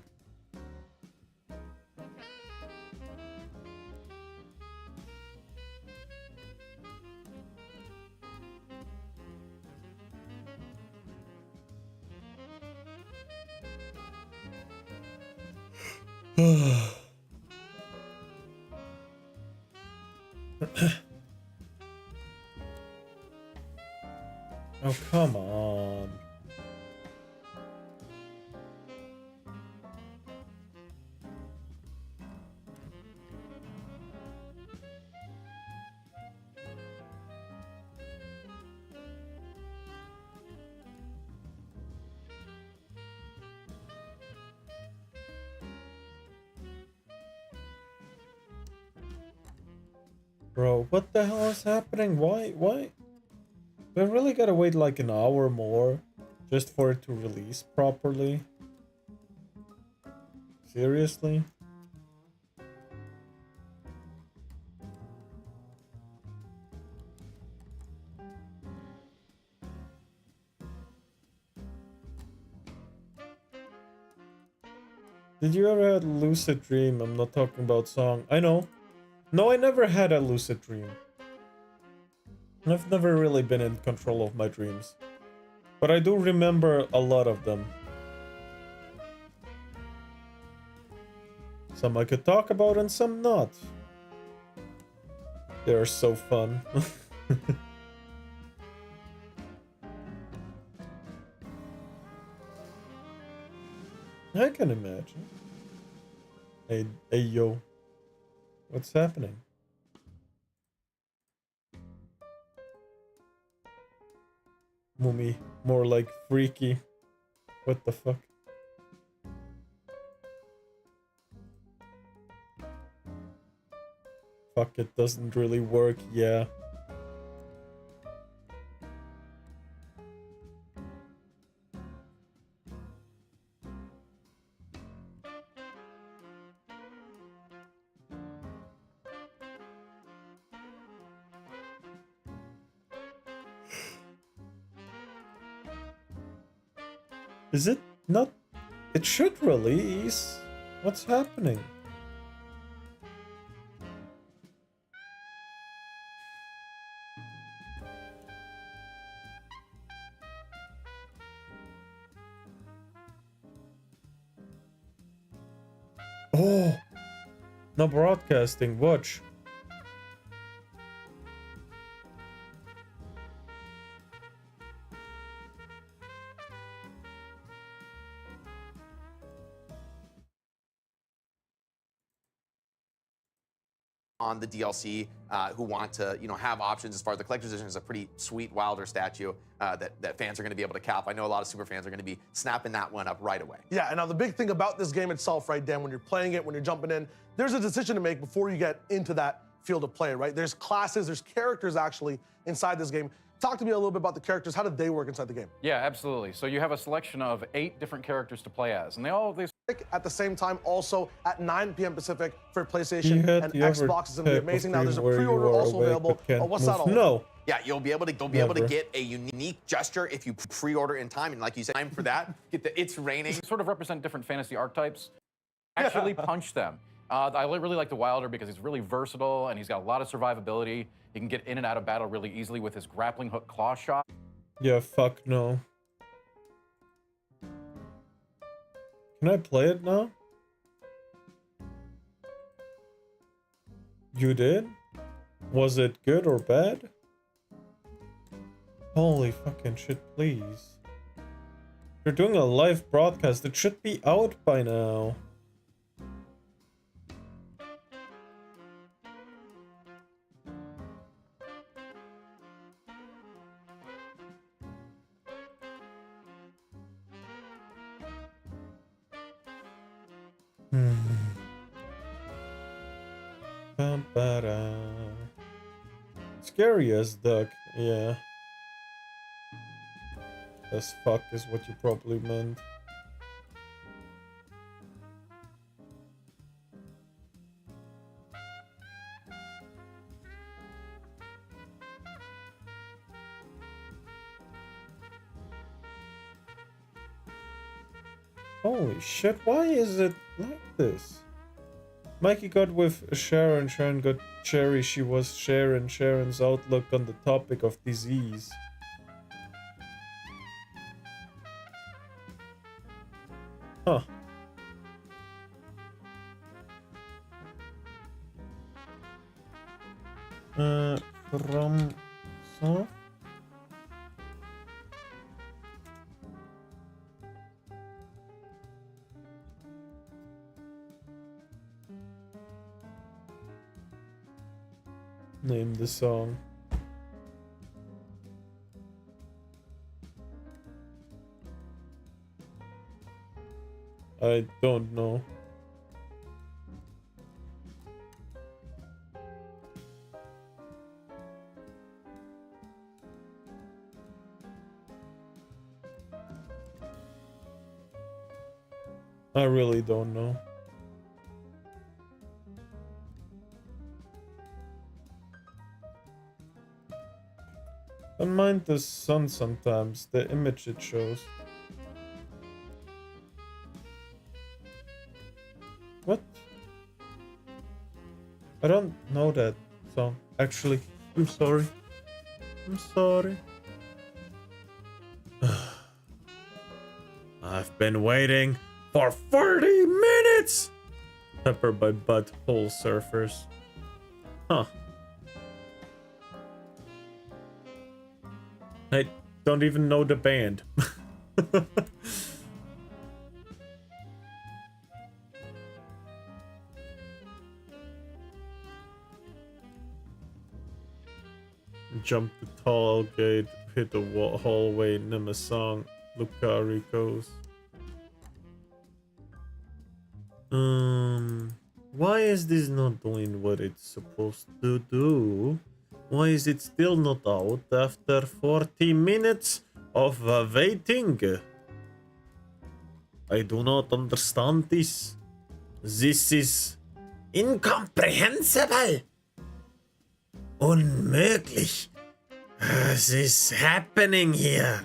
Oh, come on. Bro, what the hell is happening? Why? Do I really gotta wait like an hour more just for it to release properly? Seriously? Did you ever have a lucid dream? I'm not talking about song. I know. No, I never had a lucid dream. I've never really been in control of my dreams. But I do remember a lot of them. Some I could talk about and some not. They're so fun. I can imagine. Hey yo. What's happening? Mummy, more like freaky. What the fuck? Fuck, it doesn't really work, yeah. Is it not? It should release. What's happening? Oh, no broadcasting. Watch. On the DLC who want to, have options as far as the collector's edition is a pretty sweet Wilder statue that fans are going to be able to cap. I know a lot of super fans are going to be snapping that one up right away. Yeah, and now the big thing about this game itself, right, Dan, when you're playing it, when you're jumping in, there's a decision to make before you get into that field of play, right? There's classes, there's characters actually inside this game. Talk to me a little bit about the characters. How did they work inside the game? Yeah, absolutely. So you have a selection of 8 different characters to play as, and they at the same time also at 9 p.m. Pacific for PlayStation and Xbox. Is going to be amazing. Now there's a pre-order also available. What's that all? No. Yeah, you'll be able to get a unique gesture if you pre-order in time, and like you said, time for that. Get the "It's Raining." sort of represent different fantasy archetypes. Actually punch them. I really like the Wilder because he's really versatile and he's got a lot of survivability. He can get in and out of battle really easily with his grappling hook claw shot. Yeah, fuck no. Can I play it now? You did? Was it good or bad? Holy fucking shit, please. You're doing a live broadcast. It should be out by now. Scary as duck, yeah. As fuck is what you probably meant. Holy shit, why is it like this? Mikey got with Sharon, Sharon got Cherry, she was Sharon, Sharon's outlook on the topic of disease. Huh. From so name the song. I don't know. I really don't know. Don't mind the sun sometimes, the image it shows. What? I don't know that song, actually. I'm sorry. I'm sorry. I've been waiting for 40 minutes! Pepper by Butthole Surfers. Huh. I don't even know the band. Jump the tall gate, hit the hallway, name a song, Lucari goes. Why is this not doing what it's supposed to do? Why is it still not out after 40 minutes of waiting? I do not understand this. This is incomprehensible. Unmöglich. What is happening here?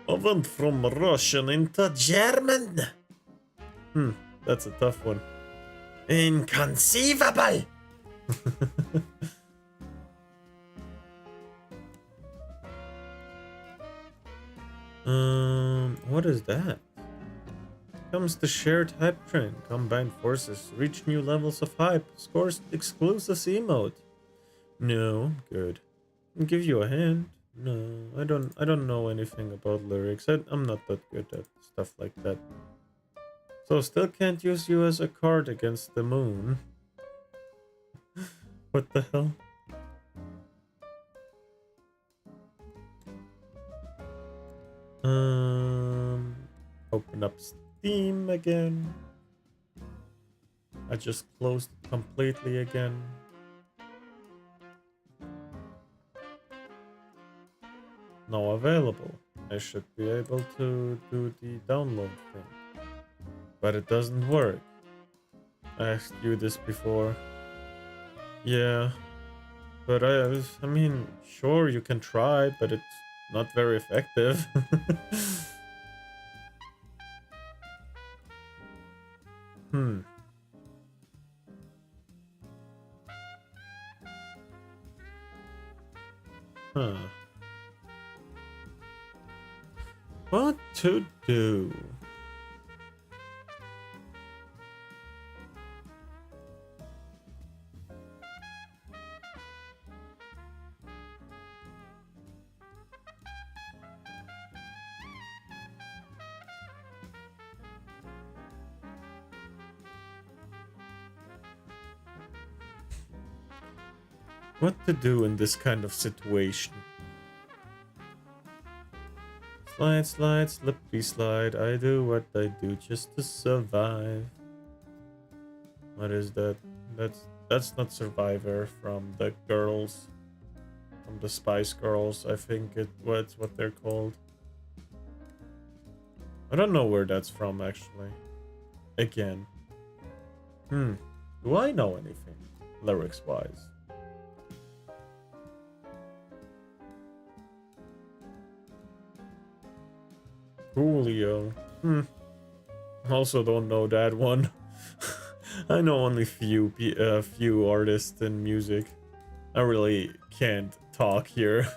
I went from Russian into German. That's a tough one. Inconceivable. What is that? Comes the shared hype train. Combined forces reach new levels of hype. Scores exclusive emote. No, good. I'll give you a hint. No, I don't know anything about lyrics. I'm not that good at stuff like that. So still can't use you as a card against the moon. What the hell? Open up Steam again. I just closed it completely again. Now available. I should be able to do the download thing. But it doesn't work. I asked you this before. Yeah. But I mean, sure you can try, but it's not very effective. Huh. What to do? What to do in this kind of situation? Slide, slide, slippy slide. I do what I do just to survive. What is that? That's not Survivor from the girls. From the Spice Girls, I think it's what they're called. I don't know where that's from actually. Again. Do I know anything lyrics wise? Coolio. Also don't know that one. I know only few artists in music. I really can't talk here.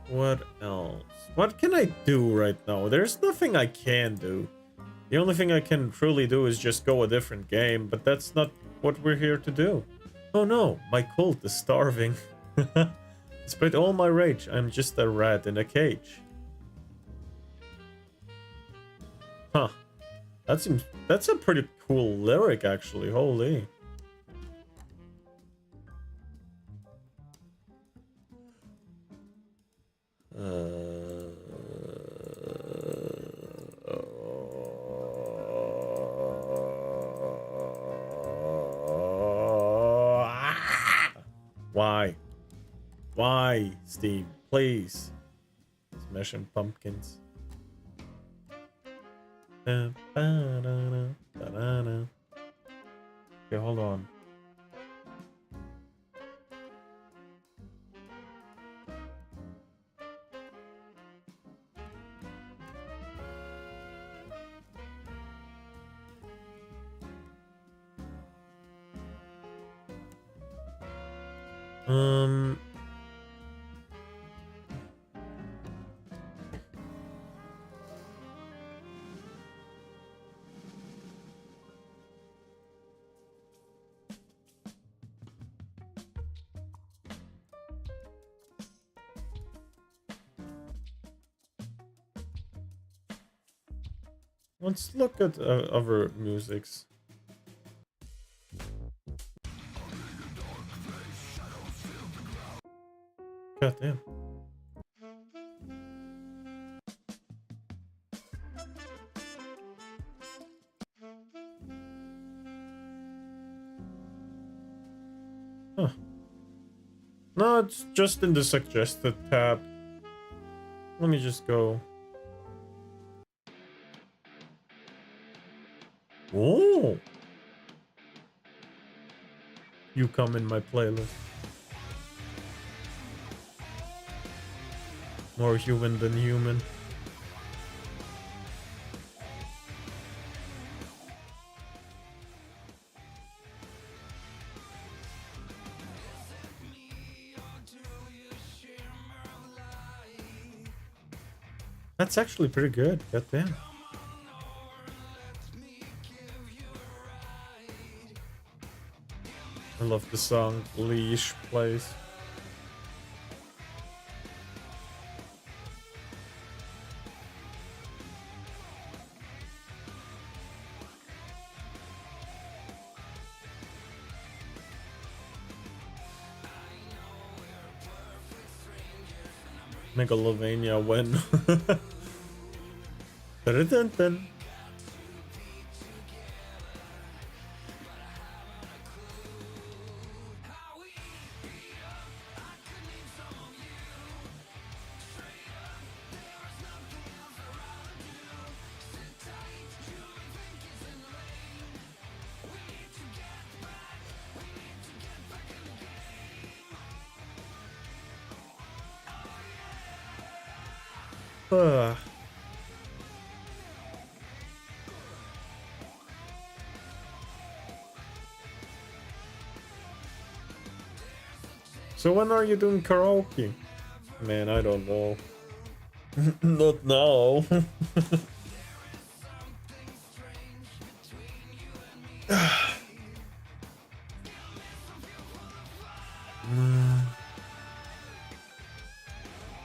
What else? What can I do right now? There's nothing I can do. The only thing I can truly do is just go a different game, but that's not what we're here to do. Oh no, my cult is starving. Despite all my rage, I'm just a rat in a cage. Huh. That's a pretty cool lyric actually, holy. Why? Why, Steam? Please. Smashing pumpkins. Okay, hold on. Let's look at other musics. God damn. Huh. No, it's just in the suggested tab. Let me just go. Oh! You come in my playlist. More human than human. That's actually pretty good. God damn. I love the song Leash plays. Megalovania when Dun-dun-dun. So when are you doing karaoke? Man, I don't know. Not now.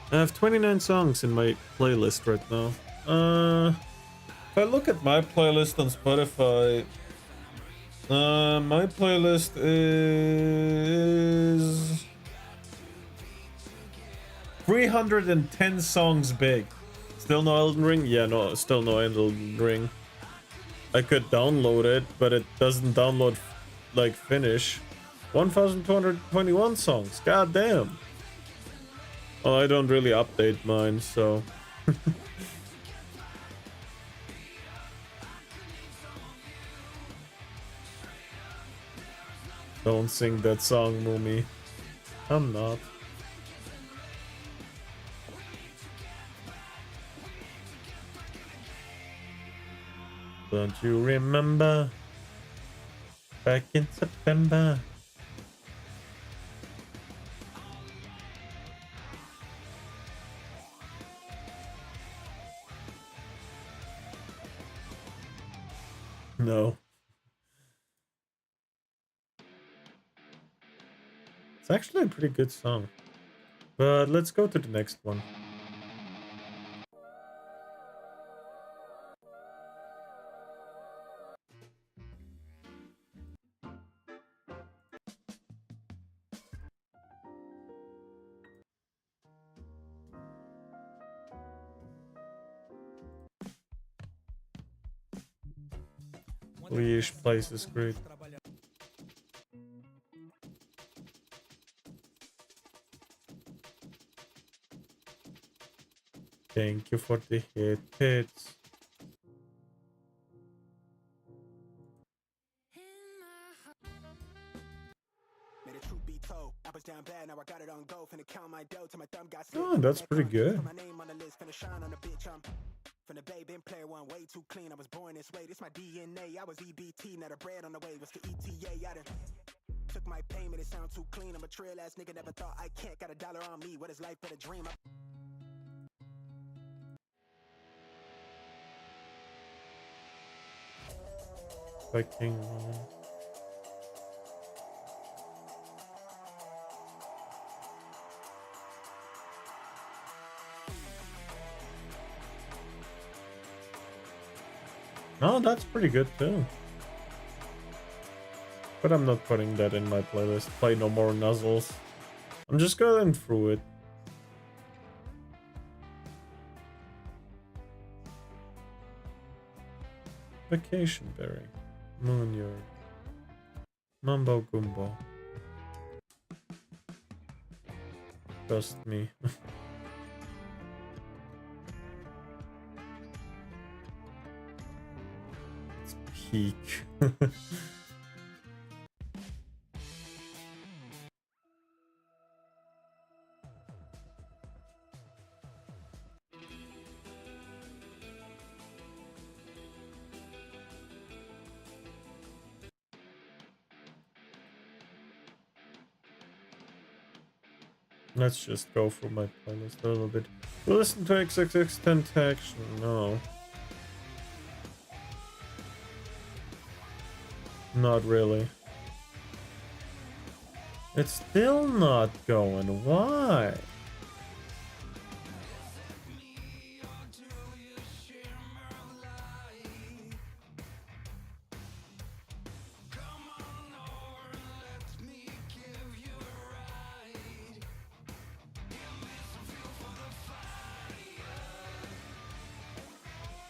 I have 29 songs in my playlist right now. If I look at my playlist on Spotify, my playlist is 310 songs big. Still no Elden Ring? Yeah, no, still no Elden Ring. I could download it, but it doesn't download like finish. 1,221 songs. God damn. Well, I don't really update mine, so. Don't sing that song, Moomy. I'm not. Don't you remember back in September? No. It's actually a pretty good song. But let's go to the next one. Leash place is great. Thank you for the hits. Oh, that's pretty good. From the bay, been player one, way too clean. I was born this way. This my DNA. I was EBT, now the bread on the way was the ETA. I done took my payment, it sound too clean. I'm a trail ass nigga, never thought I can't. Got $1 on me. What is life but a dream? Fucking. No, that's pretty good too. But I'm not putting that in my playlist. Play No More Nuzzles. I'm just going through it. Vacation Berry. Moon Yard. Mumbo Gumbo. Just me. Peak. Let's just go through my playlist a little bit. We'll listen to XXXTentacion. No. Not really. It's still not going. Why?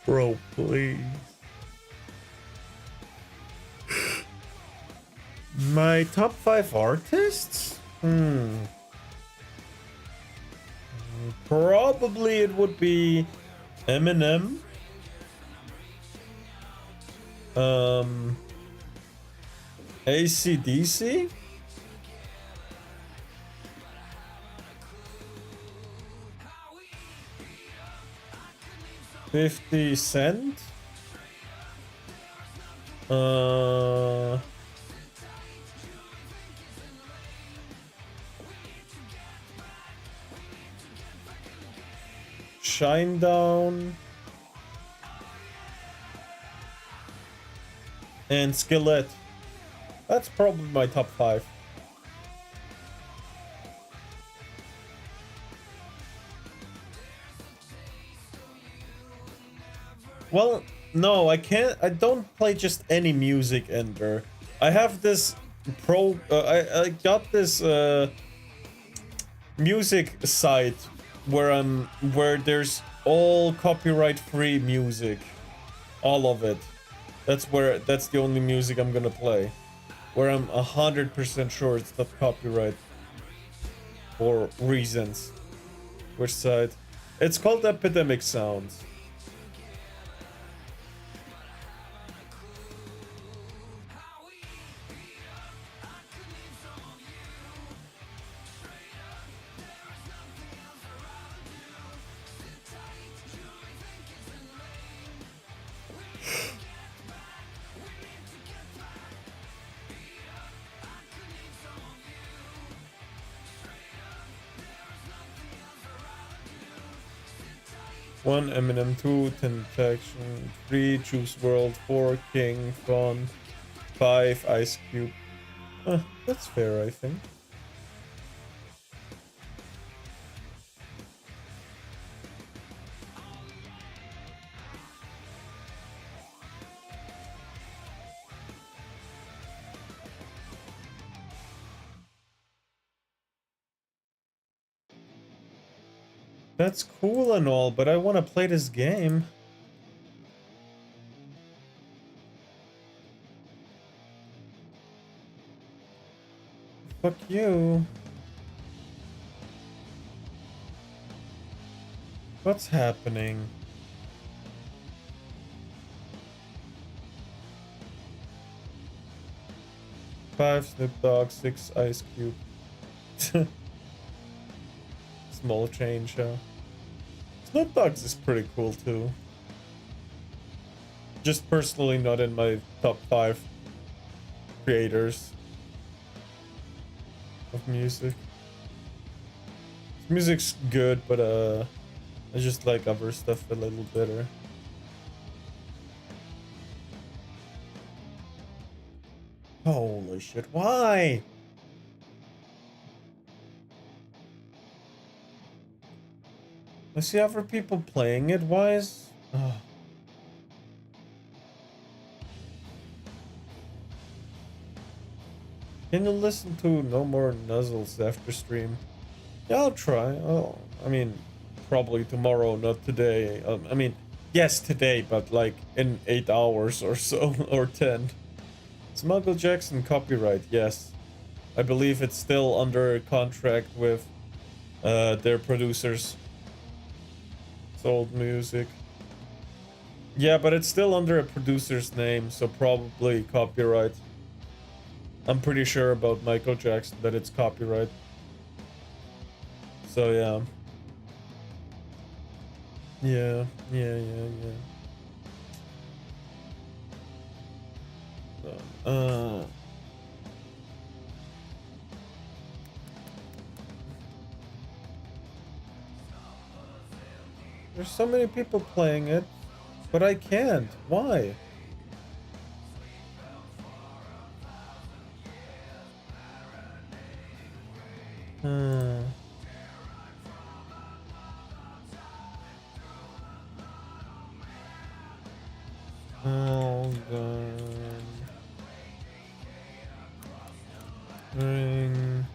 Bro, please. My top 5 artists? Probably it would be Eminem. AC/DC. $50 Cent. Shinedown and Skillet. That's probably my top 5. Well, no, I can't. I don't play just any music, Ender. I have this I got this music site where there's all copyright free music, all of it. That's the only music I'm gonna play. Where I'm 100% sure it's not copyright. For reasons. Which side? It's called Epidemic Sounds. One Eminem, 2 Tentation, 3 Juice WRLD, 4 King, Von, 5 Ice Cube. That's fair, I think. That's cool and all, but I want to play this game. Fuck you. What's happening? Five Snoop Dogg, 6 Ice Cube. Small change, huh? Snoop Dogg's is pretty cool too. Just personally not in my top 5 creators of music. His music's good, but I just like other stuff a little better. Holy shit, why? I see other people playing it. Why is... Oh. Can you listen to No More Nuzzles after stream? Yeah, I'll try. Oh, I mean, probably tomorrow, not today. I mean, yes, today, but like in 8 hours or so, or 10. It's Michael Jackson copyright, yes. I believe it's still under contract with their producers. Sold music. Yeah, but it's still under a producer's name, so probably copyright. I'm pretty sure about Michael Jackson that it's copyright. So yeah. Yeah. There's so many people playing it, but I can't. Why? Oh god. Rain.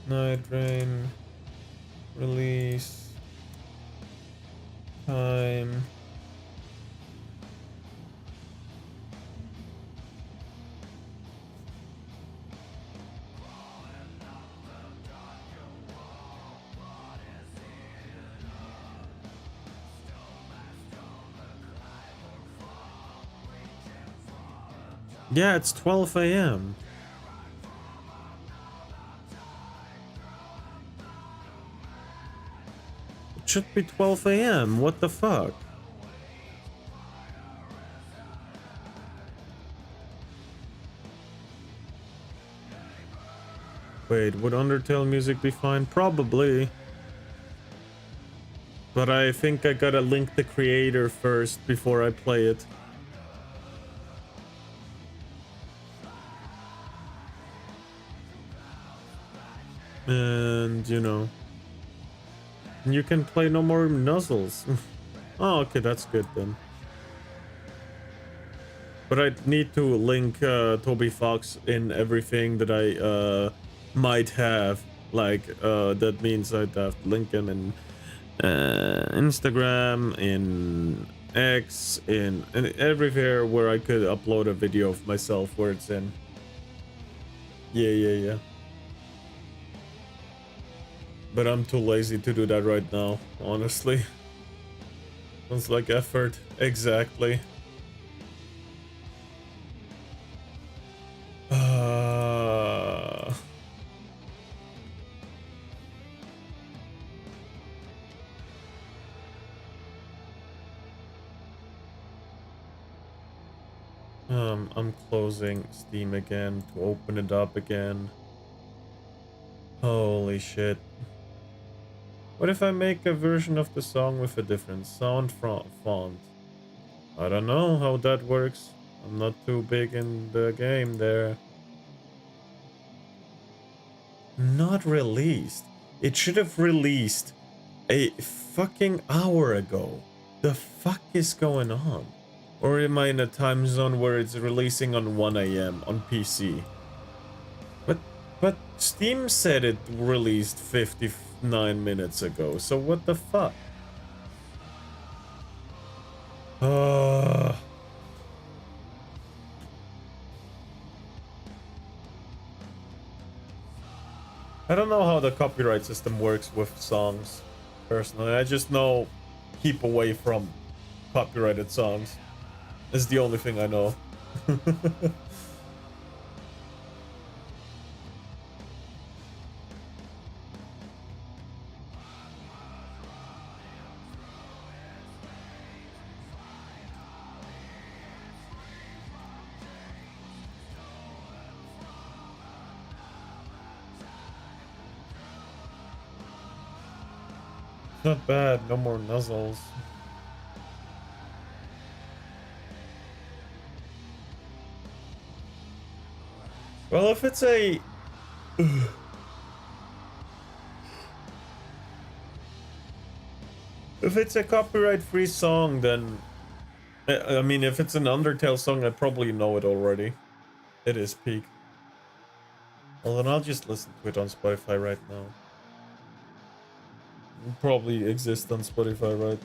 Night Rain. Release. Time. Yeah, it's 12 a.m. It should be 12 a.m. What the fuck? Wait, would Undertale music be fine? Probably. But I think I gotta link the creator first before I play it. And, you know, you can play No More Nuzzles. Oh, okay, that's good then. But I need to link Toby Fox in everything that I might have. Like, that means I'd have to link him in Instagram, in X, in everywhere where I could upload a video of myself where it's in. Yeah. But I'm too lazy to do that right now, honestly. Sounds like effort. Exactly. I'm closing Steam again to open it up again. Holy shit. What if I make a version of the song with a different sound font? I don't know how that works. I'm not too big in the game there. Not released. It should have released a fucking hour ago. The fuck is going on? Or am I in a time zone where it's releasing on 1 AM on PC? But Steam said it released 59 minutes ago, so what the fuck? I don't know how the copyright system works with songs, personally. I just know keep away from copyrighted songs. Is the only thing I know. Not bad, no more nuzzles. Well, if it's a... if it's a copyright-free song, then... I mean, if it's an Undertale song, I probably know it already. It is peak. Well, then I'll just listen to it on Spotify right now. It probably exists on Spotify, right?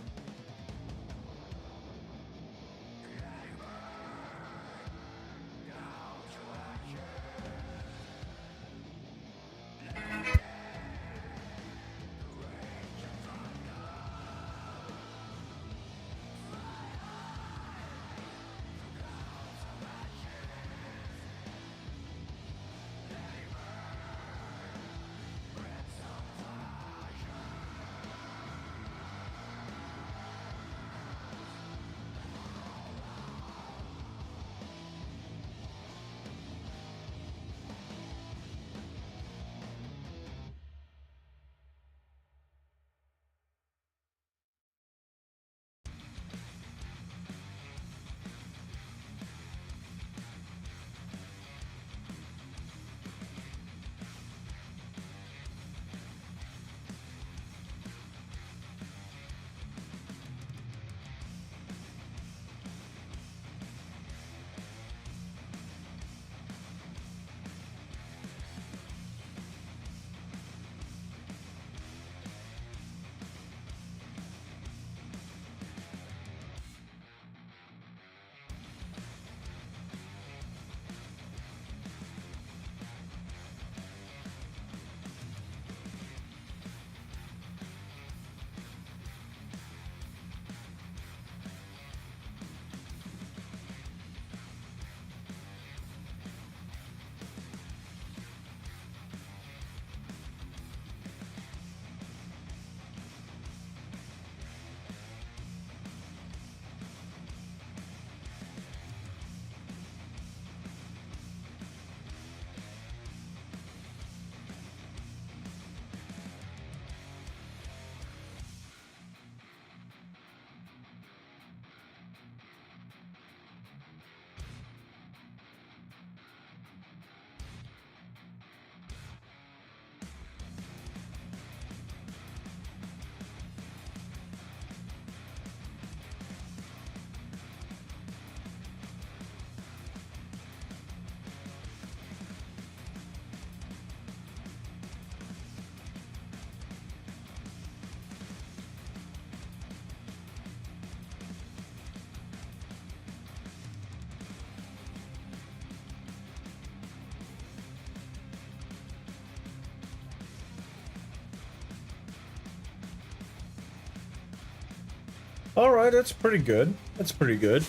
Alright, that's pretty good. That's pretty good.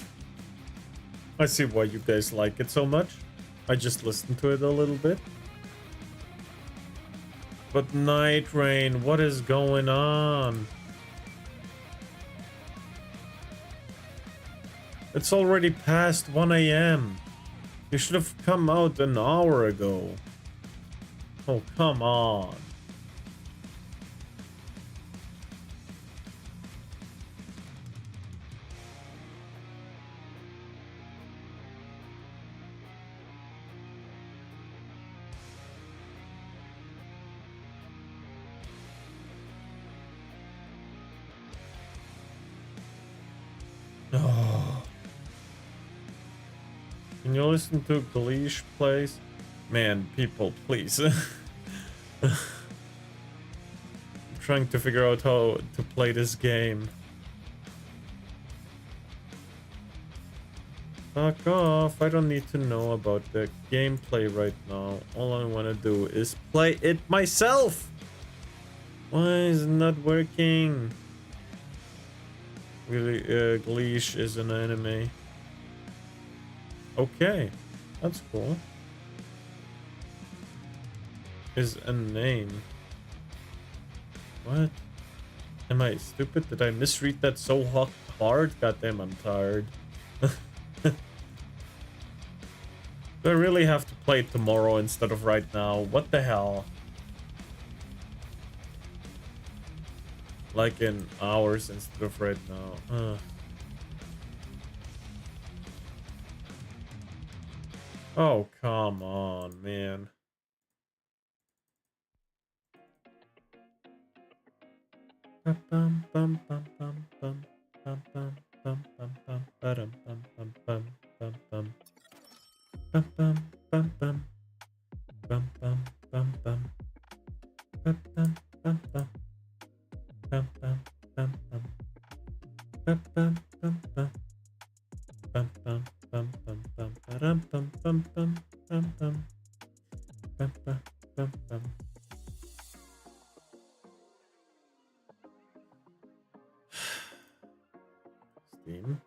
I see why you guys like it so much. I just listened to it a little bit. But Night Rain, what is going on? It's already past 1 AM. You should have come out an hour ago. Oh, come on. Oh. Can you listen to Gleesh plays? Man, people, please. I'm trying to figure out how to play this game. Fuck off, I don't need to know about the gameplay right now. All I want to do is play it myself! Why is it not working? Really, Gleesh is an anime. Okay, that's cool. Is a name. What? Am I stupid? Did I misread that so hard? Goddamn, I'm tired. Do I really have to play it tomorrow instead of right now? What the hell? Like in hours instead of right now. Oh, come on, man. Steam.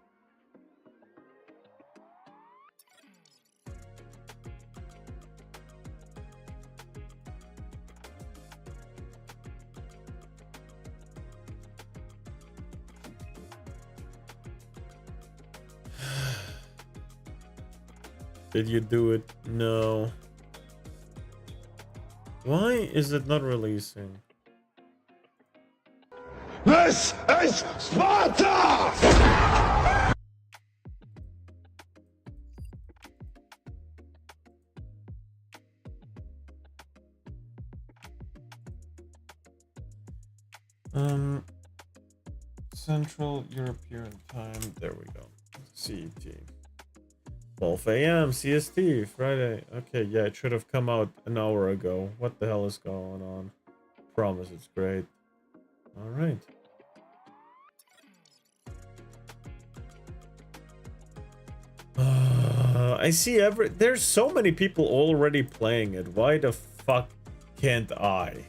Did you do it? No. Why is it not releasing? This is Sparta! Central European time. There we go. CET. 12 a.m. CST. Friday. Okay, yeah, it should have come out an hour ago. What the hell is going on? Promise it's great. Alright. I see there's so many people already playing it. Why the fuck can't I?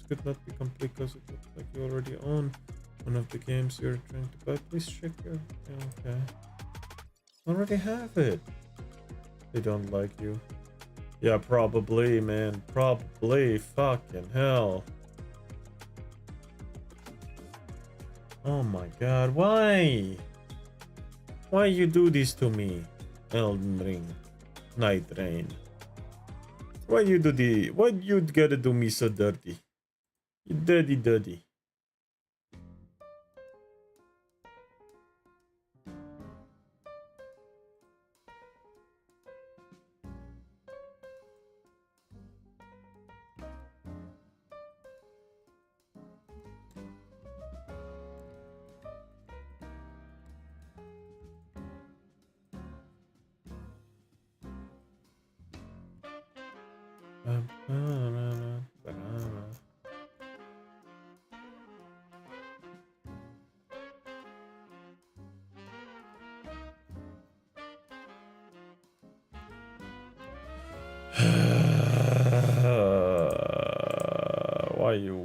Could not be complete because it looks like you already own one of the games you're trying to buy. Please check your... Yeah, okay. Already have it. They don't like you. Yeah, probably, man. Probably. Fucking hell. Oh my god, why? Why you do this to me? Elden Ring. Night Rain. Why you do the... Why you gotta do me so dirty? You dirty.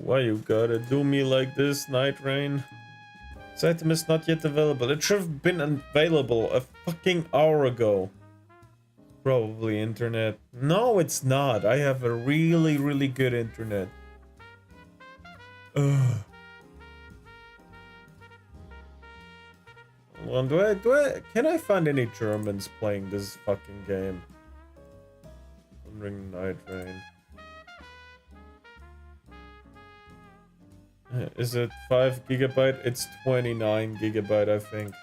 Why you gotta do me like this, Night Rain? This item is not yet available. It should have been available a fucking hour ago. Probably internet. No, it's not. I have a really, really good internet. Ugh. Well, can I find any Germans playing this fucking game? Ring Night Rain. Is it 5 GB? It's 29 GB, I think.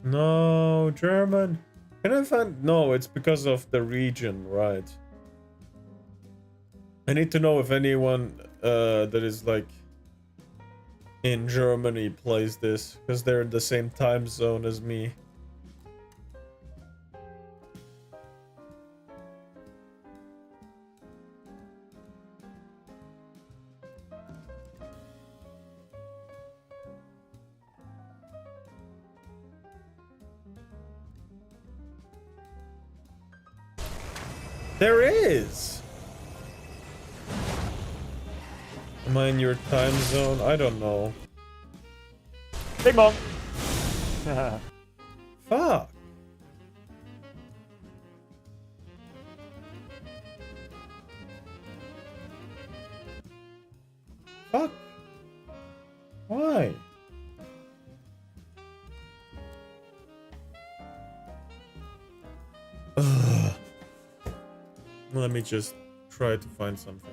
No, German. Can I find? No, it's because of the region, right? I need to know if anyone that is like in Germany plays this, because they're in the same time zone as me. There is! Am I in your time zone? I don't know. Big Bong! Fuck! Fuck! Why? Ugh. Let me just try to find something.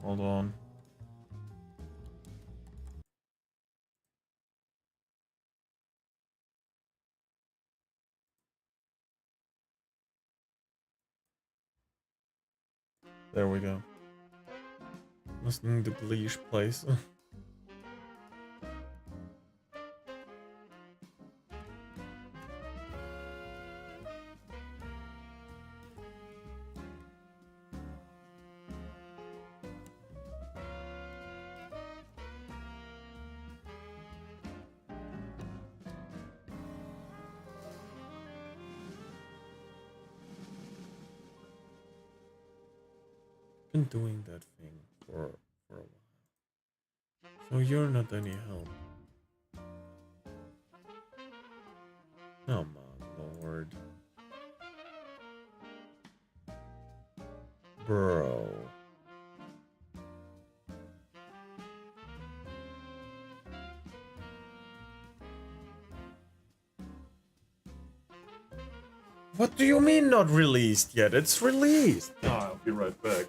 Hold on. There we go. Listening to Bleach place. Been doing that thing for a while. So you're not any help. Come on, Lord. Bro. What do you mean not released yet? It's released. Oh, I'll be right back.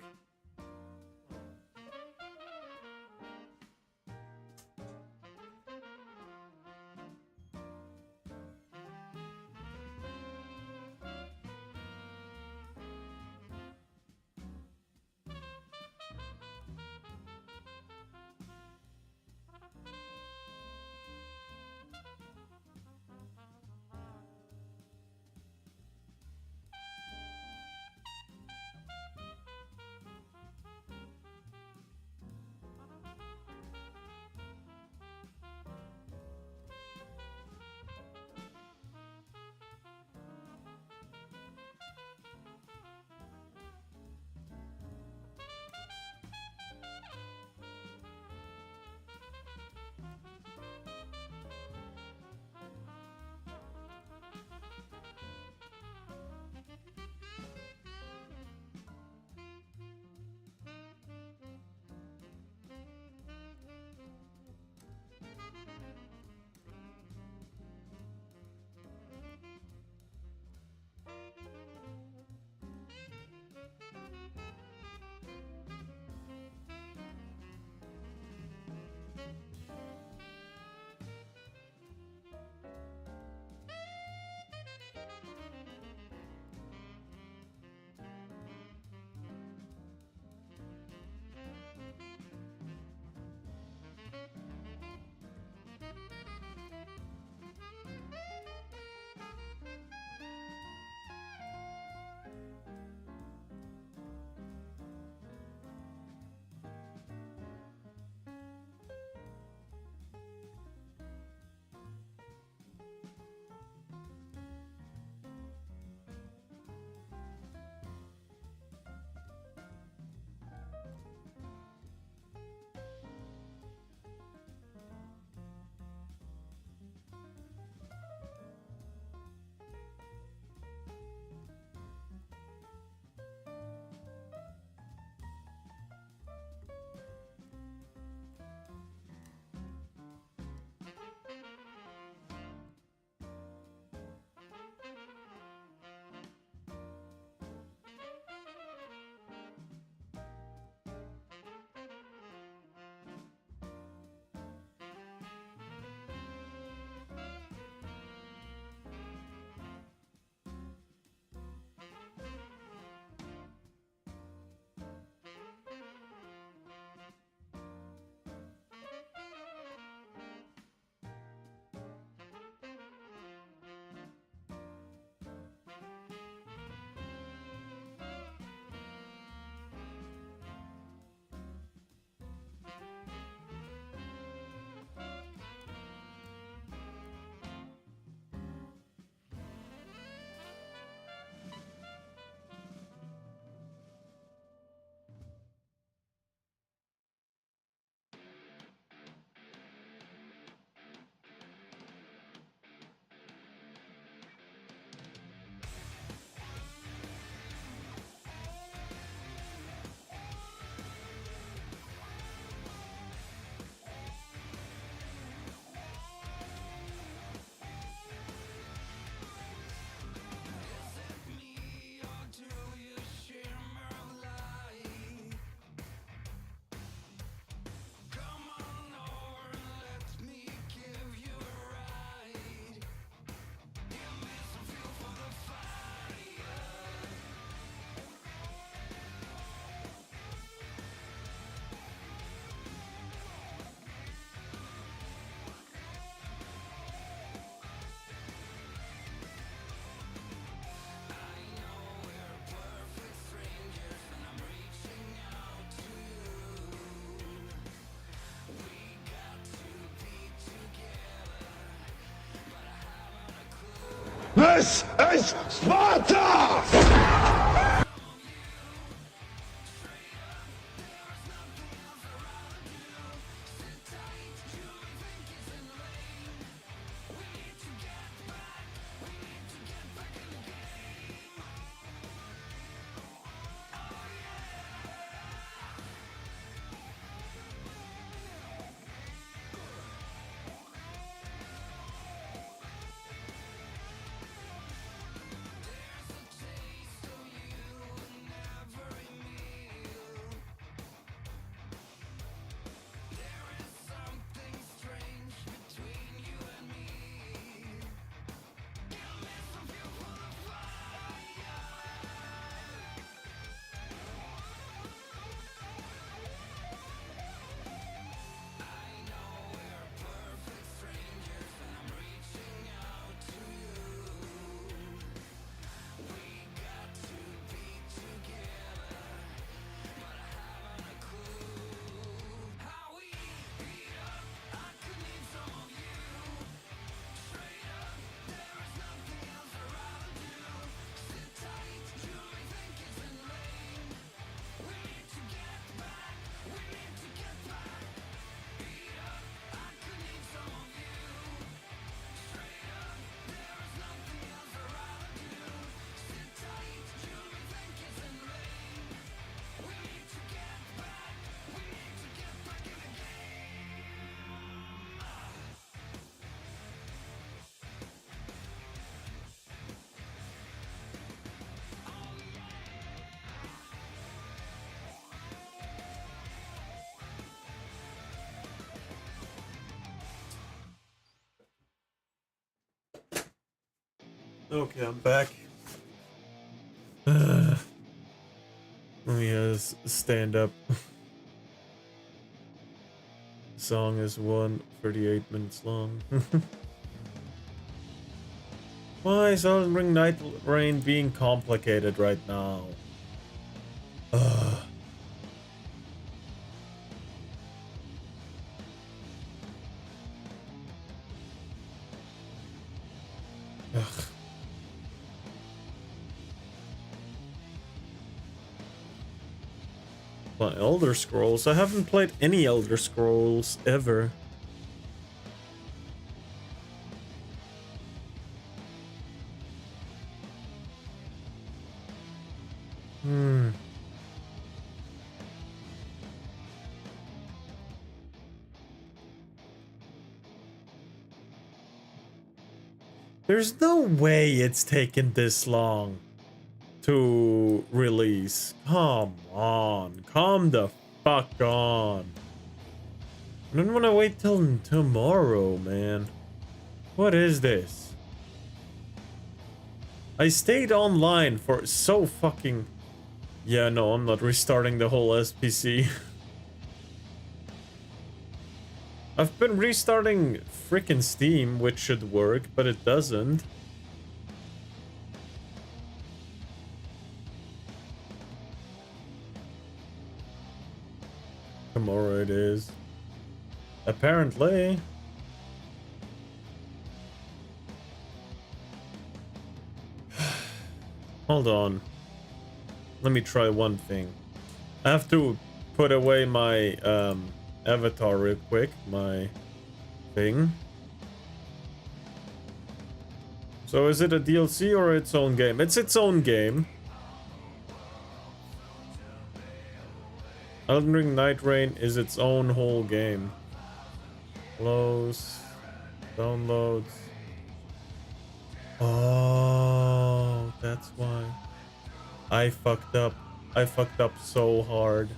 This is Sparta! Okay, I'm back. Let me stand up. The song is 1:38 minutes long. Why is Elden Ring Night Rain being complicated right now? Ugh. Well, Elder Scrolls? I haven't played any Elder Scrolls ever. There's no way it's taken this long to release. Come on. Come the fuck on. I don't want to wait till tomorrow, man. What is this? I stayed online for so fucking... Yeah, no, I'm not restarting the whole SPC. I've been restarting frickin' Steam, which should work, but it doesn't. Tomorrow it is. Apparently. Hold on. Let me try one thing. I have to put away my avatar real quick, my thing. So is it a DLC or its own game? It's its own game. Elden Ring Night Rain is its own whole game. Close. Downloads. Oh, that's why. I fucked up. I fucked up so hard.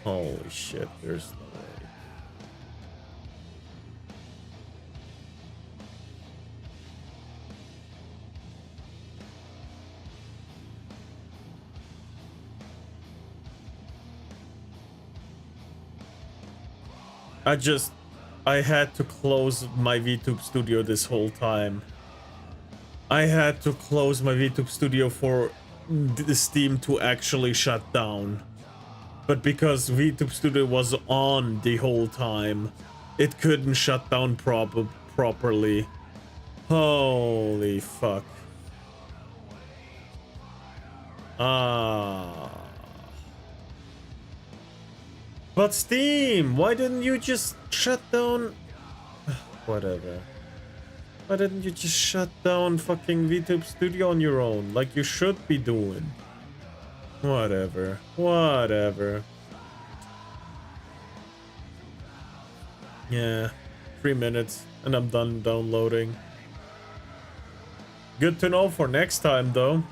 Holy shit, there's no way. I had to close my VTube Studio this whole time. I had to close my VTube Studio for the Steam to actually shut down. But because VTube Studio was on the whole time, it couldn't shut down properly. Holy fuck. But Steam, why didn't you just shut down... Whatever. Why didn't you just shut down fucking VTube Studio on your own, like you should be doing? Whatever. Whatever. Yeah. 3 minutes, and I'm done downloading. Good to know for next time, though.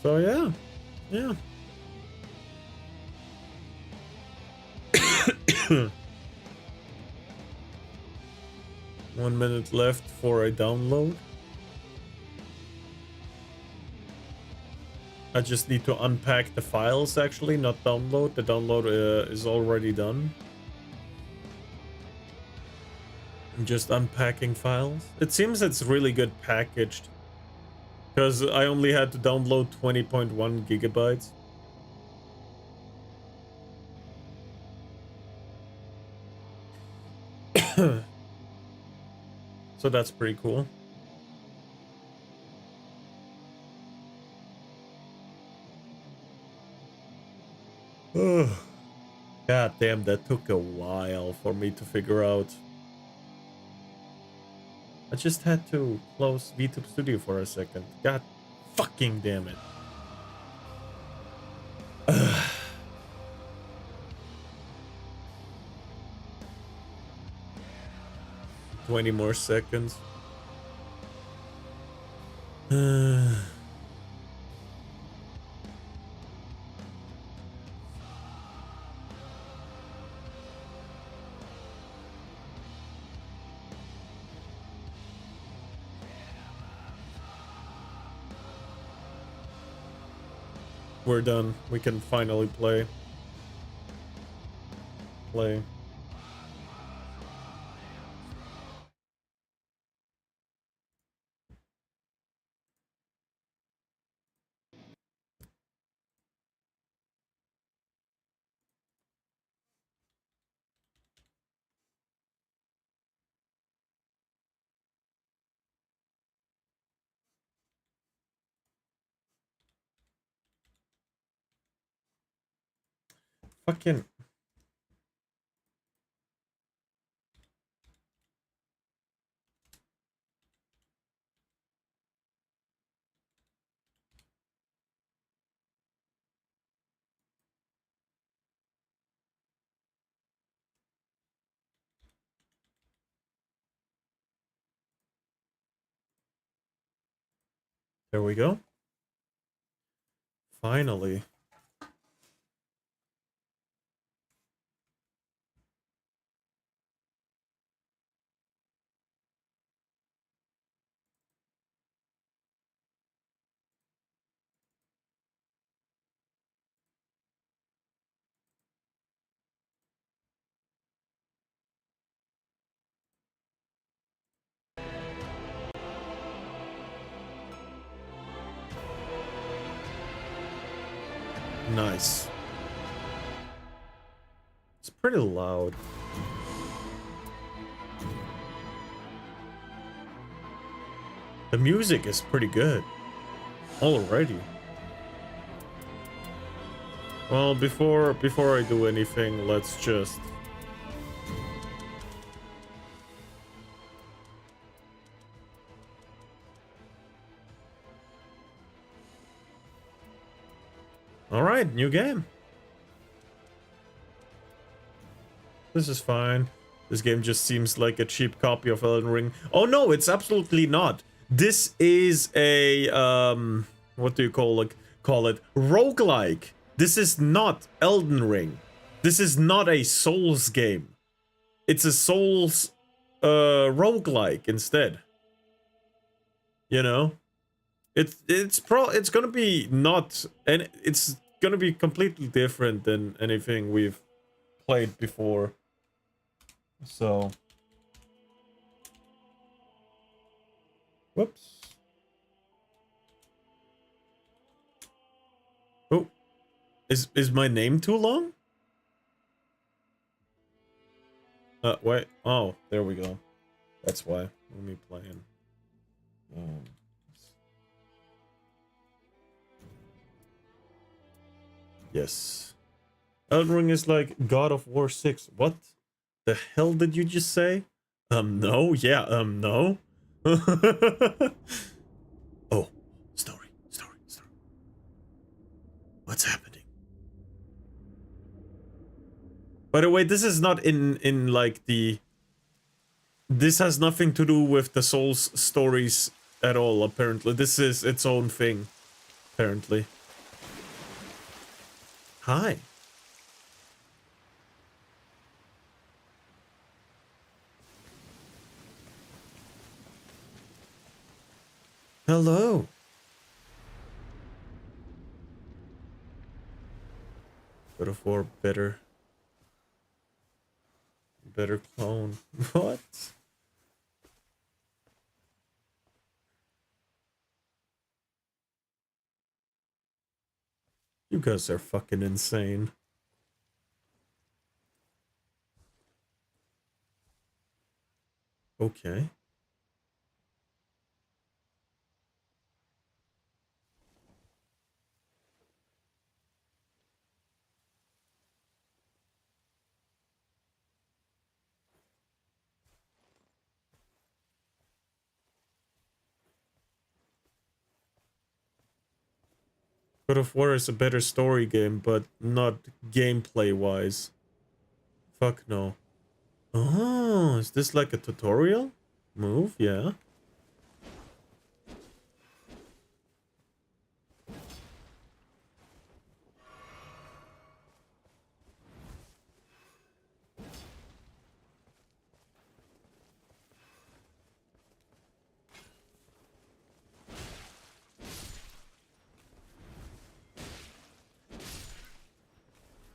So yeah, yeah. One minute left for a download. I just need to unpack the files actually, not download. The download is already done. I'm just unpacking files. It seems it's really good packaged. Because I only had to download 20.1 gigabytes. So that's pretty cool. God damn, that took a while for me to figure out. I just had to close VTube Studio for a second. God fucking damn it. 20 more seconds. We're done. We can finally play. Fucking... There we go. Finally. Nice. It's pretty loud. The music is pretty good already. Well, before I do anything, let's just... Alright, new game. This is fine. This game just seems like a cheap copy of Elden Ring. Oh no, it's absolutely not. This is a, what do you call it? Roguelike. This is not Elden Ring. This is not a Souls game. It's a Souls, roguelike instead. You know? It's gonna be not, and it's gonna be completely different than anything we've played before. So. Whoops. Oh. Is my name too long? Wait. Oh, there we go. That's why. Let me playing. Yes. Elden Ring is like God of War 6. What the hell did you just say? No. Yeah, no. Oh, story. What's happening? By the way, this is not in like the... This has nothing to do with the Souls stories at all, apparently. This is its own thing, apparently. Hi. Hello. God of War better clone. What? You guys are fucking insane. Okay. God of War is a better story game, but not gameplay-wise. Fuck no. Oh, is this like a tutorial move? Yeah.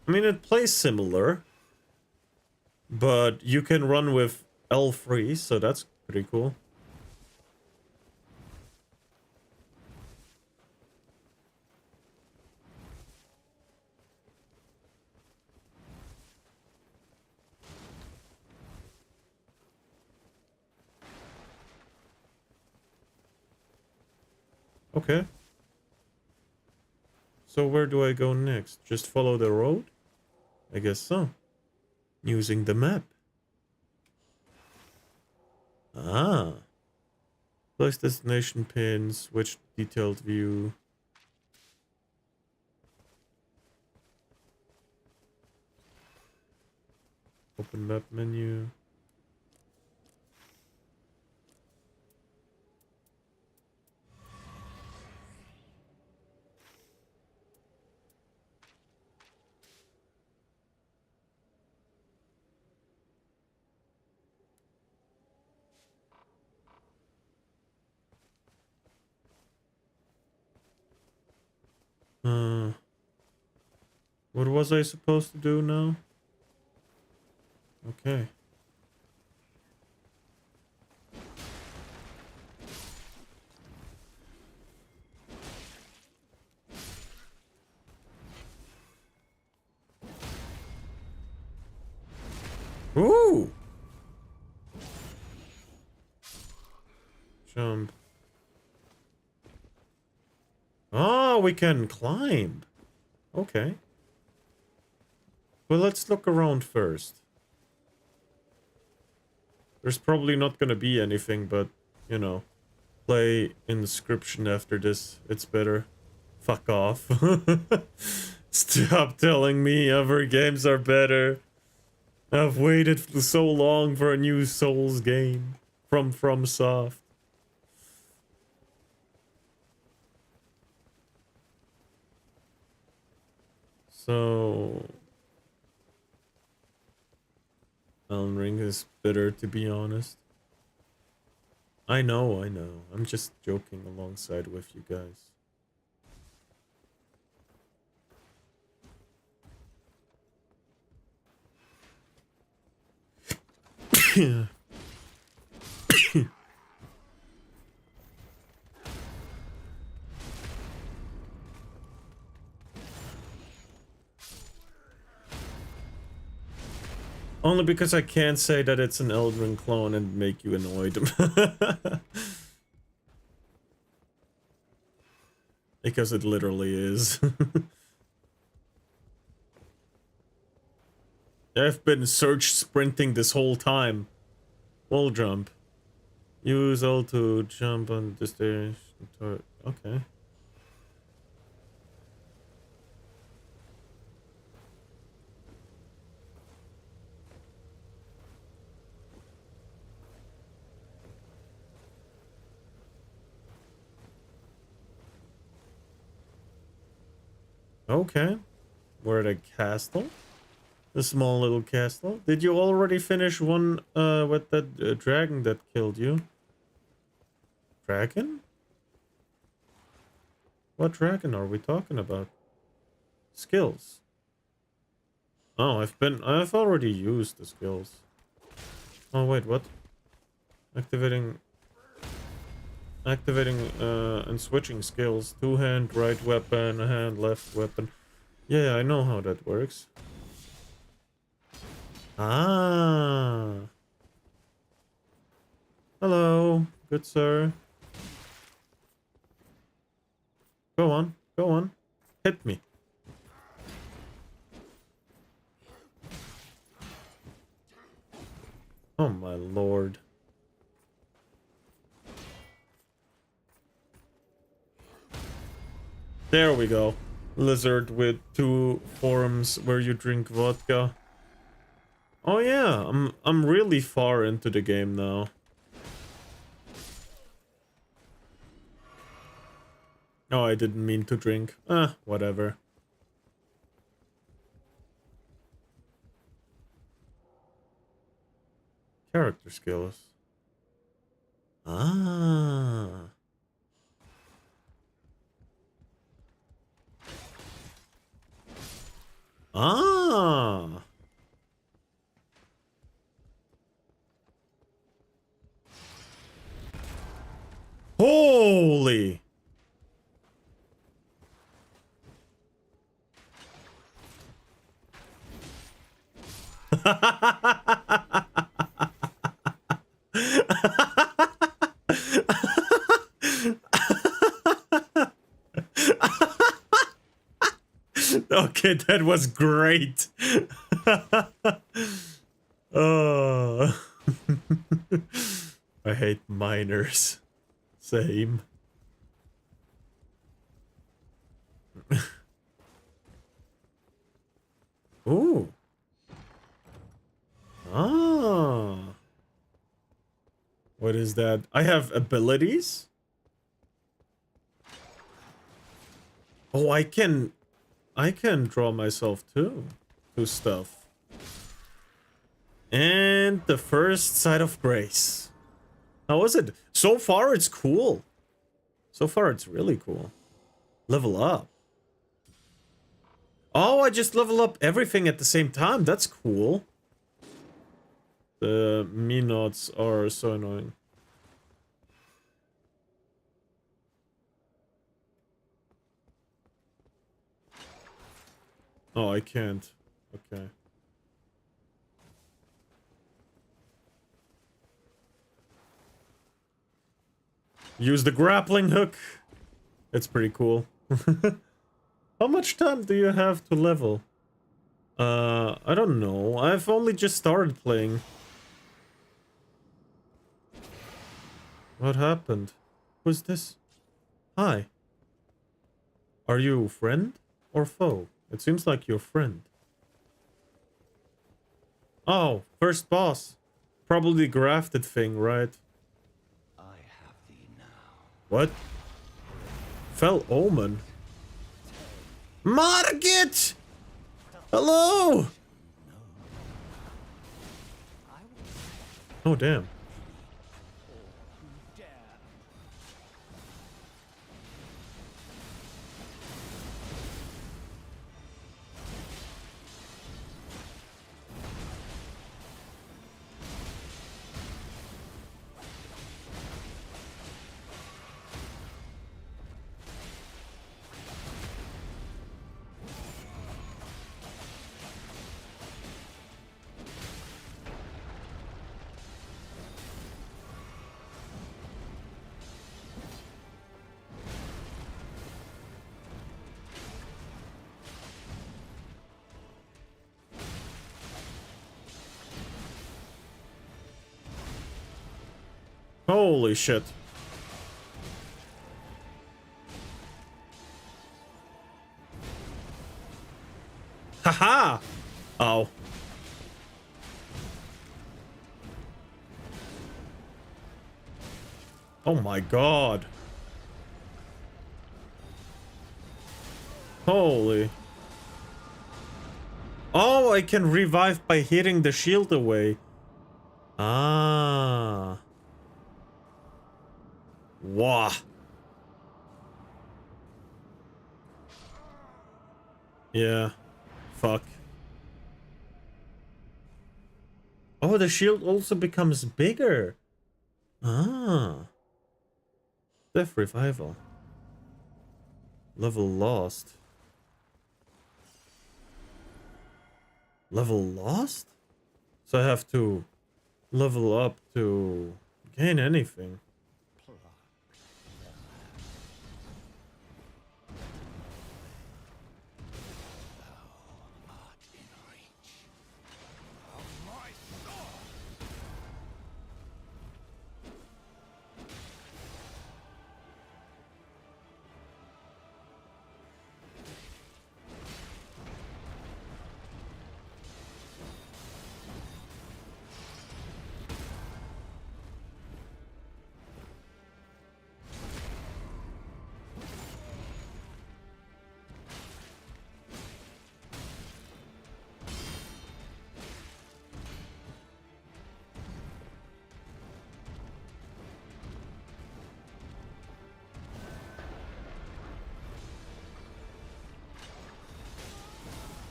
I mean, it plays similar, but you can run with L3, so that's pretty cool. Okay. So where do I go next? Just follow the road? I guess so. Using the map. Ah. Place destination pin, switch detailed view. Open map menu. What was I supposed to do now? Okay. Ooh! Jump. Oh, we can climb. Okay. Well, let's look around first. There's probably not gonna be anything, but, you know, play inscription after this. It's better. Fuck off. Stop telling me other games are better. I've waited for so long for a new Souls game from FromSoft. So... Elden Ring is better, to be honest. I know. I'm just joking alongside with you guys. Only because I can't say that it's an Elden clone and make you annoyed. Because it literally is. I've been search sprinting this whole time. Wall jump. Use L to jump on the stairs. Okay. Okay. We're at a castle. A small little castle. Did you already finish one with that dragon that killed you? Dragon? What dragon are we talking about? Skills. Oh, I've already used the skills. Oh wait, what? Activating and switching skills. 2-hand right weapon, a hand left weapon. Yeah, I know how that works. Ah. Hello, good sir. Go on, go on. Hit me. Oh my lord. There we go. Lizard with 2 forms where you drink vodka. Oh yeah, I'm really far into the game now. Oh, I didn't mean to drink. Whatever. Character skills. Ah. Ah. Holy. Okay, that was great. Oh. I hate miners. Same. Ooh. Ah. What is that? I have abilities? Oh, I can draw myself too to stuff. And the first sight of grace. How is it? So far it's cool. So far it's really cool. Level up. Oh, I just level up everything at the same time. That's cool. The Minots are so annoying. Oh, I can't. Okay. Use the grappling hook. It's pretty cool. How much time do you have to level? I don't know. I've only just started playing. What happened? Who's this? Hi. Are you friend or foe? It seems like your friend. Oh, first boss. Probably grafted thing, right? I have thee now. What? Fell Omen? Margit! Hello! Oh, damn. Holy shit. Haha! Oh. Oh my god. Holy. Oh, I can revive by hitting the shield away. Ah. Wow. Yeah. Fuck. Oh, the shield also becomes bigger. Ah. Death revival. Level lost. Level lost? So I have to level up to gain anything.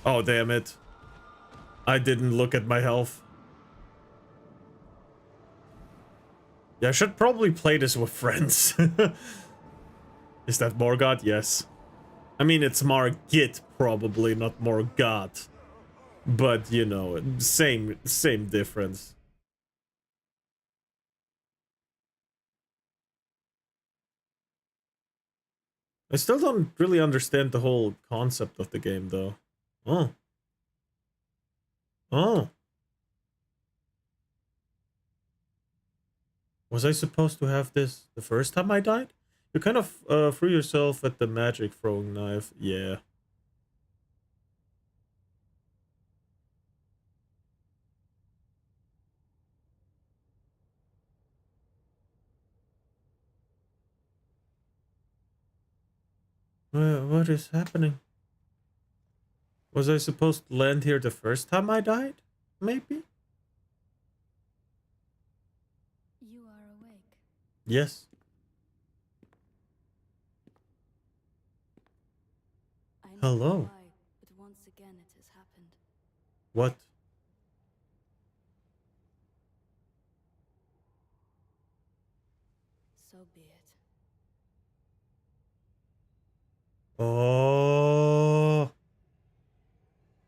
Oh, damn it. I didn't look at my health. Yeah, I should probably play this with friends. Is that Morgoth? Yes. I mean, it's Margit, probably, not Morgoth. But, you know, same difference. I still don't really understand the whole concept of the game, though. Oh. Oh. Was I supposed to have this the first time I died? You kind of threw yourself at the magic throwing knife. Yeah. What is happening? Was I supposed to land here the first time I died? Maybe? You are awake. Yes. I know Hello. why, but once again it has happened. What? So be it. Oh.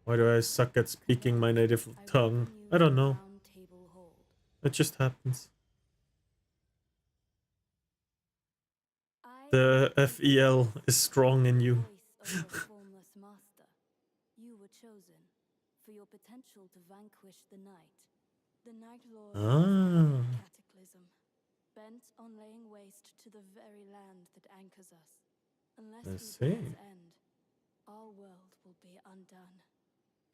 Why do I suck at speaking my native tongue? I don't know. It just happens. The FEL is strong in you. Formless master, you were chosen for your potential to vanquish the night. The Night Lord is a cataclysm, bent on laying waste to the very land that anchors us. Unless we put its end, our world will be undone.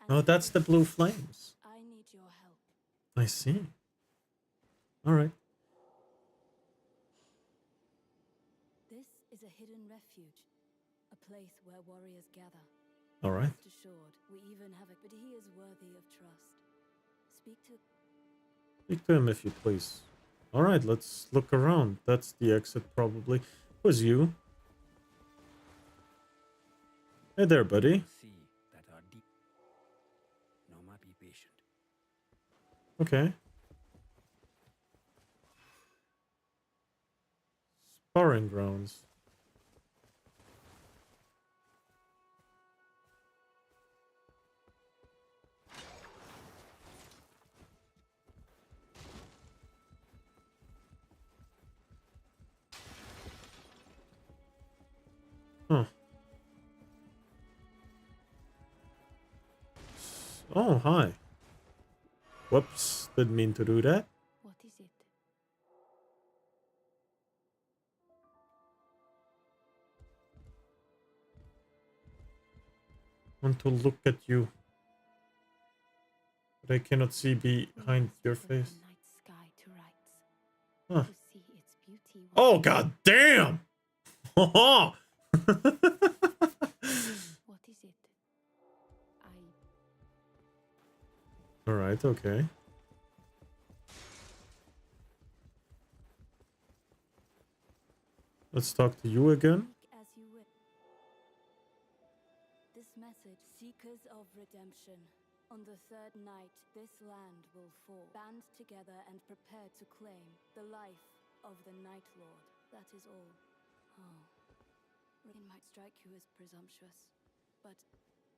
Oh, that's the blue flames. I need your help. I see. All right. This is a hidden refuge, a place where warriors gather. All right. Rest assured, we even have it, but he is worthy of trust. Speak to him if you please. All right, let's look around. That's the exit, probably. Who's you? Hey there, buddy. Okay. Sparring grounds. Huh. Oh, hi. Whoops, didn't mean to do that. What is it? want to look at you. But I cannot see behind your face. Huh. Oh, god damn! What is it? Alright, okay. Let's talk to you again. As you will. This message, seekers of redemption. On the third night, this land will fall. Band together and prepare to claim the life of the Night Lord. That is all. Oh. It might strike you as presumptuous, but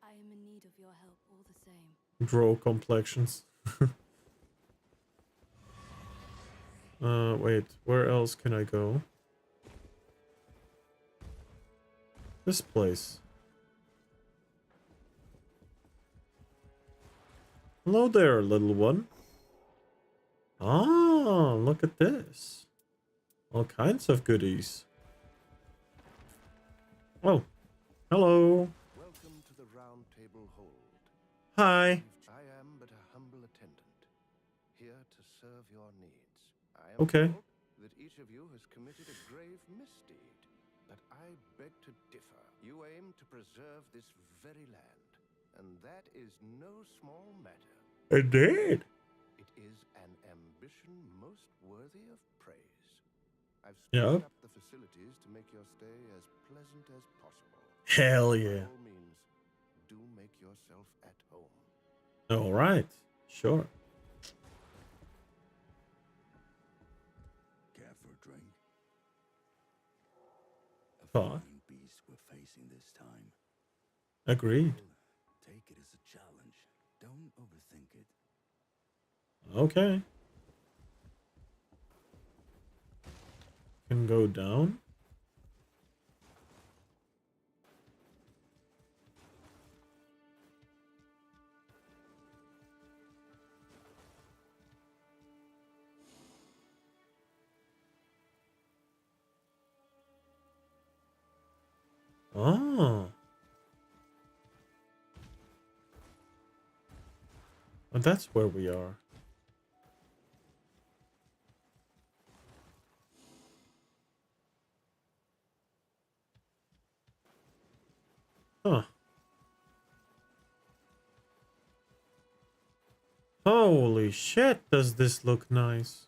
I am in need of your help all the same. Draw complexions. Wait, where else can I go? This place. Hello there, little one. Ah, look at this. All kinds of goodies. Oh, hello. Welcome to the Round Table Hold. Hi. I am but a humble attendant, here to serve your needs. I am Okay. told that each of you has committed a grave misdeed, but I beg to differ. You aim to preserve this very land, and that is no small matter. Indeed. It is an ambition most worthy of praise. I've Yeah. spruced up the facilities to make your stay as pleasant as possible. Hell yeah. By all means, do make yourself at home. All right. Sure. Care for a drink? A Fuck. fine beast we're facing this time. Agreed. Take it as a challenge. Don't overthink it. Okay. Can go down. Oh. And that's where we are. Huh. Holy shit, does this look nice.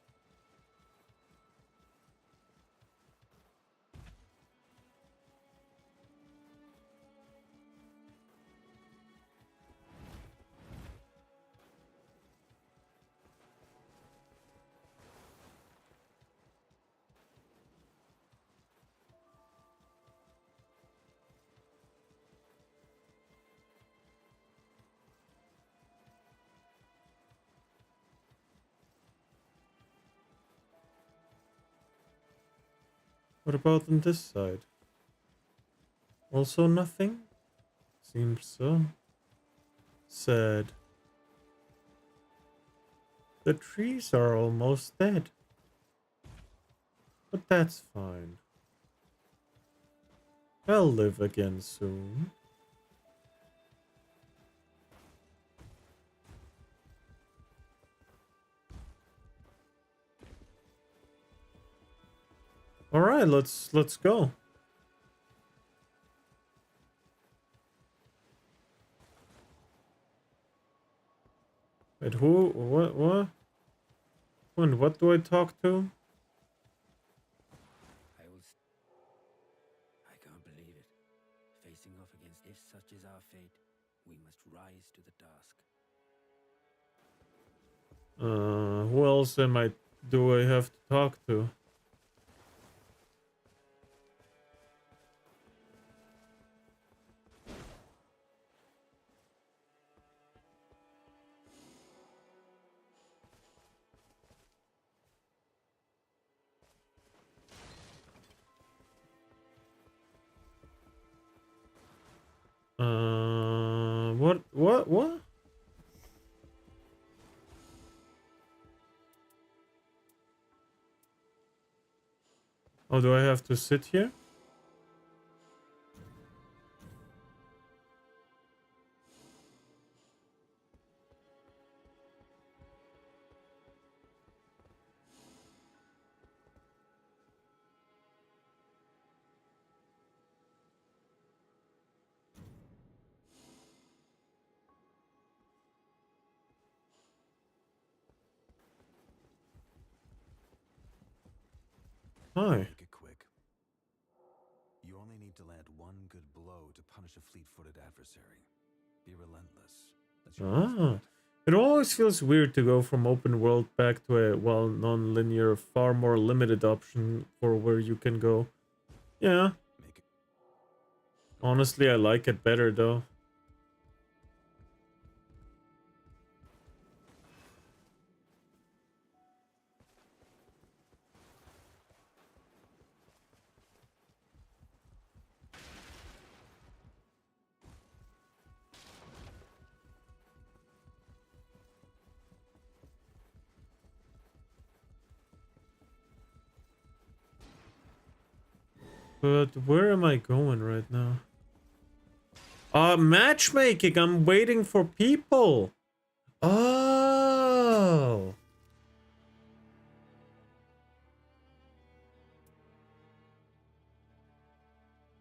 What about on this side? Also nothing? Seems so. Sad. The trees are almost dead. But that's fine. I'll live again soon. All right, let's go. Wait, who? What? And what do I talk to? I can't believe it. Facing off against if such is our fate, we must rise to the task. Who else do I have to talk to? What? Oh, do I have to sit here? Hi. Make it quick. You only need to land one good blow to punish a fleet-footed adversary. Be relentless. That's your best Ah. bet. It always feels weird to go from open world back to a, well, non-linear, far more limited option for where you can go. Yeah. Honestly, I like it better though. But where am I going right now? Matchmaking. I'm waiting for people. Oh.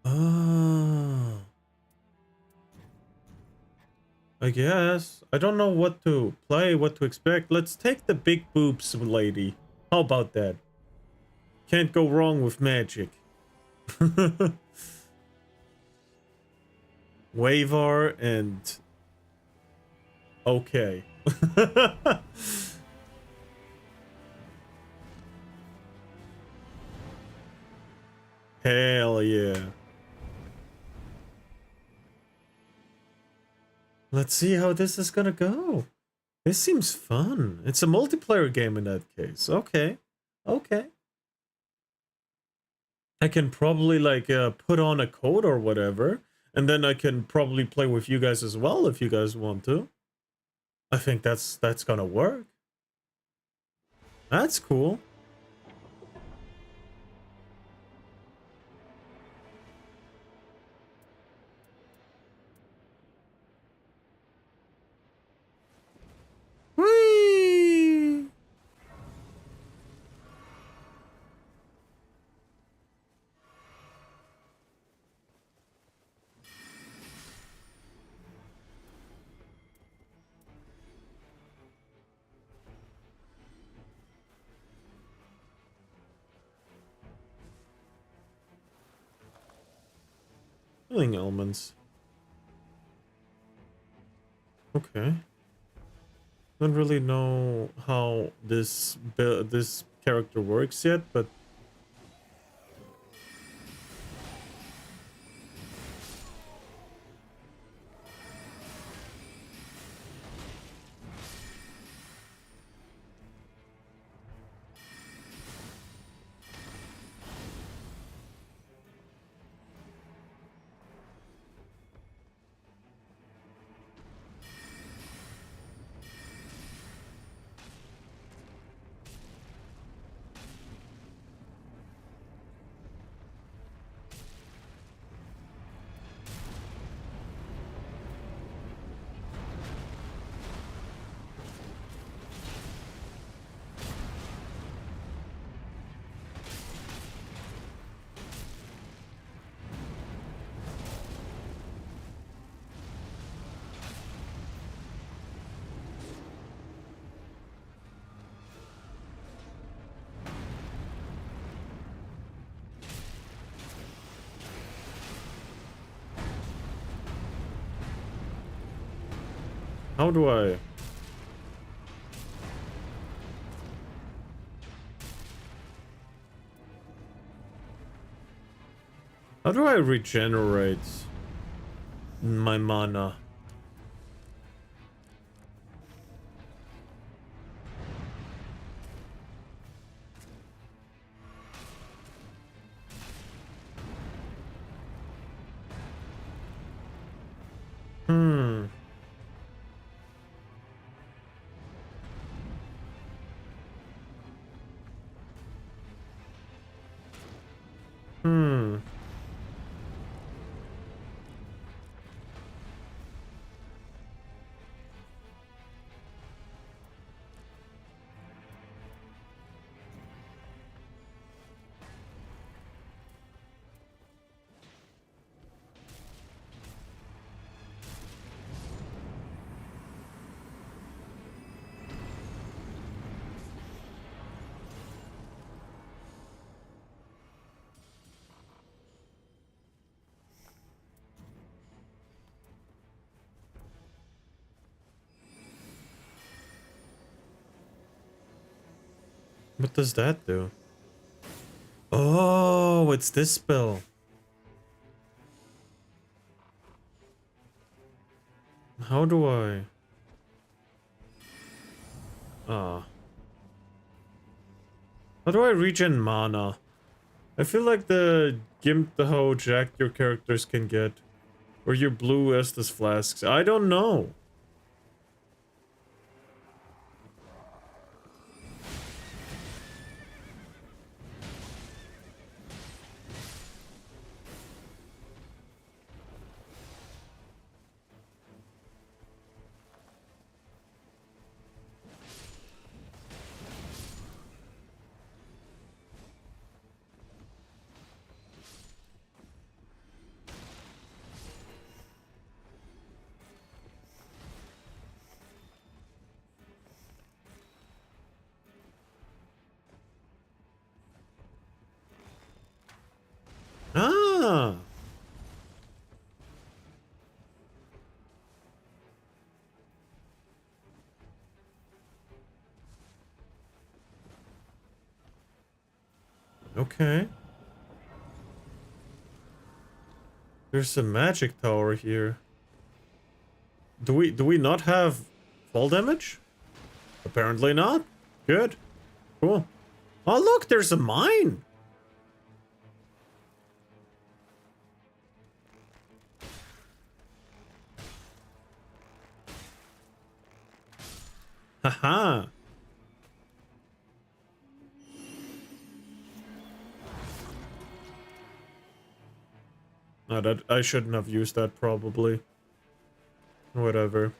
Oh. I guess. I don't know what to play, what to expect. Let's take the big boobs lady. How about that? Can't go wrong with magic. Wavar and... Okay. Hell yeah. Let's see how this is gonna go. This seems fun. It's a multiplayer game in that case. Okay. Okay. I can probably like put on a code or whatever, and then I can probably play with you guys as well if you guys want to. I think that's gonna work. That's cool. Whee! Healing elements. Okay. Don't really know how this character works yet, but how do I? How do I regenerate my mana? Hmm. Hmm. What does that do? Oh, it's this spell. How do I? Ah. How do I regen mana? I feel like the Gimp the Hoe Jack your characters can get. Or your blue Estus flasks. I don't know. Ah. Okay. There's a magic tower here. Do we not have fall damage? Apparently not. Good. Cool. Oh look, there's a mine. Haha. No, that I shouldn't have used that probably. Whatever.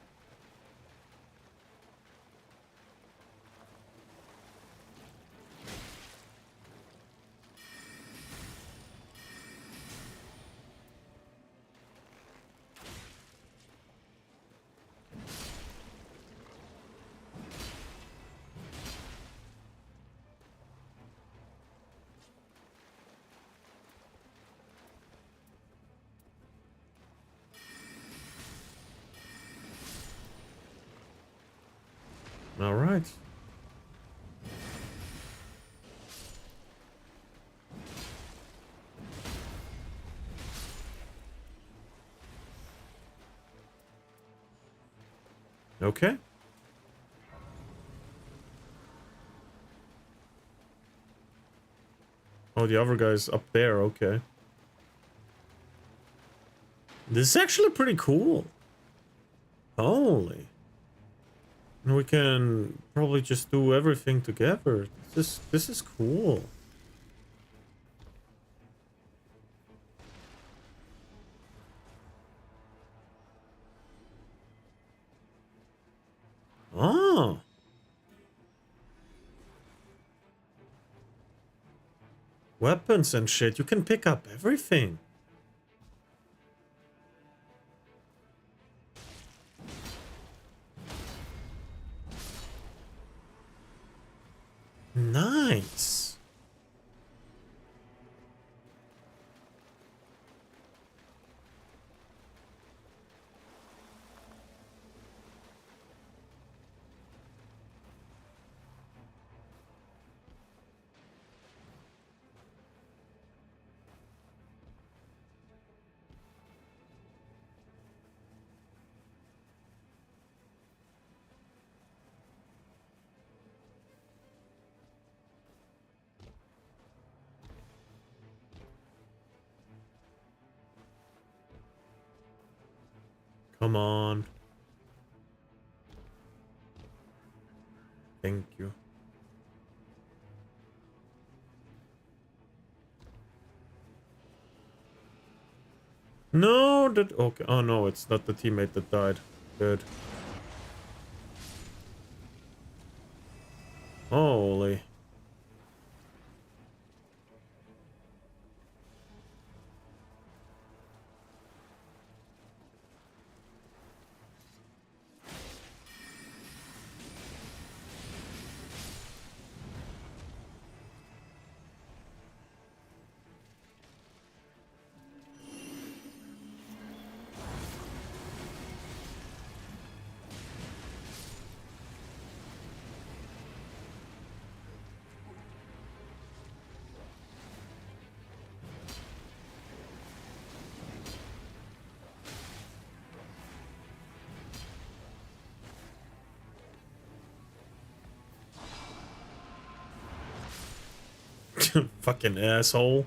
All right. Okay. Oh, the other guy's up there. Okay. This is actually pretty cool. Holy. We can probably just do everything together. This is cool. Oh. Weapons and shit. You can pick up everything. Nice. Come on. Thank you. No, that okay. Oh no, it's not the teammate that died. Good. Holy. Fucking asshole.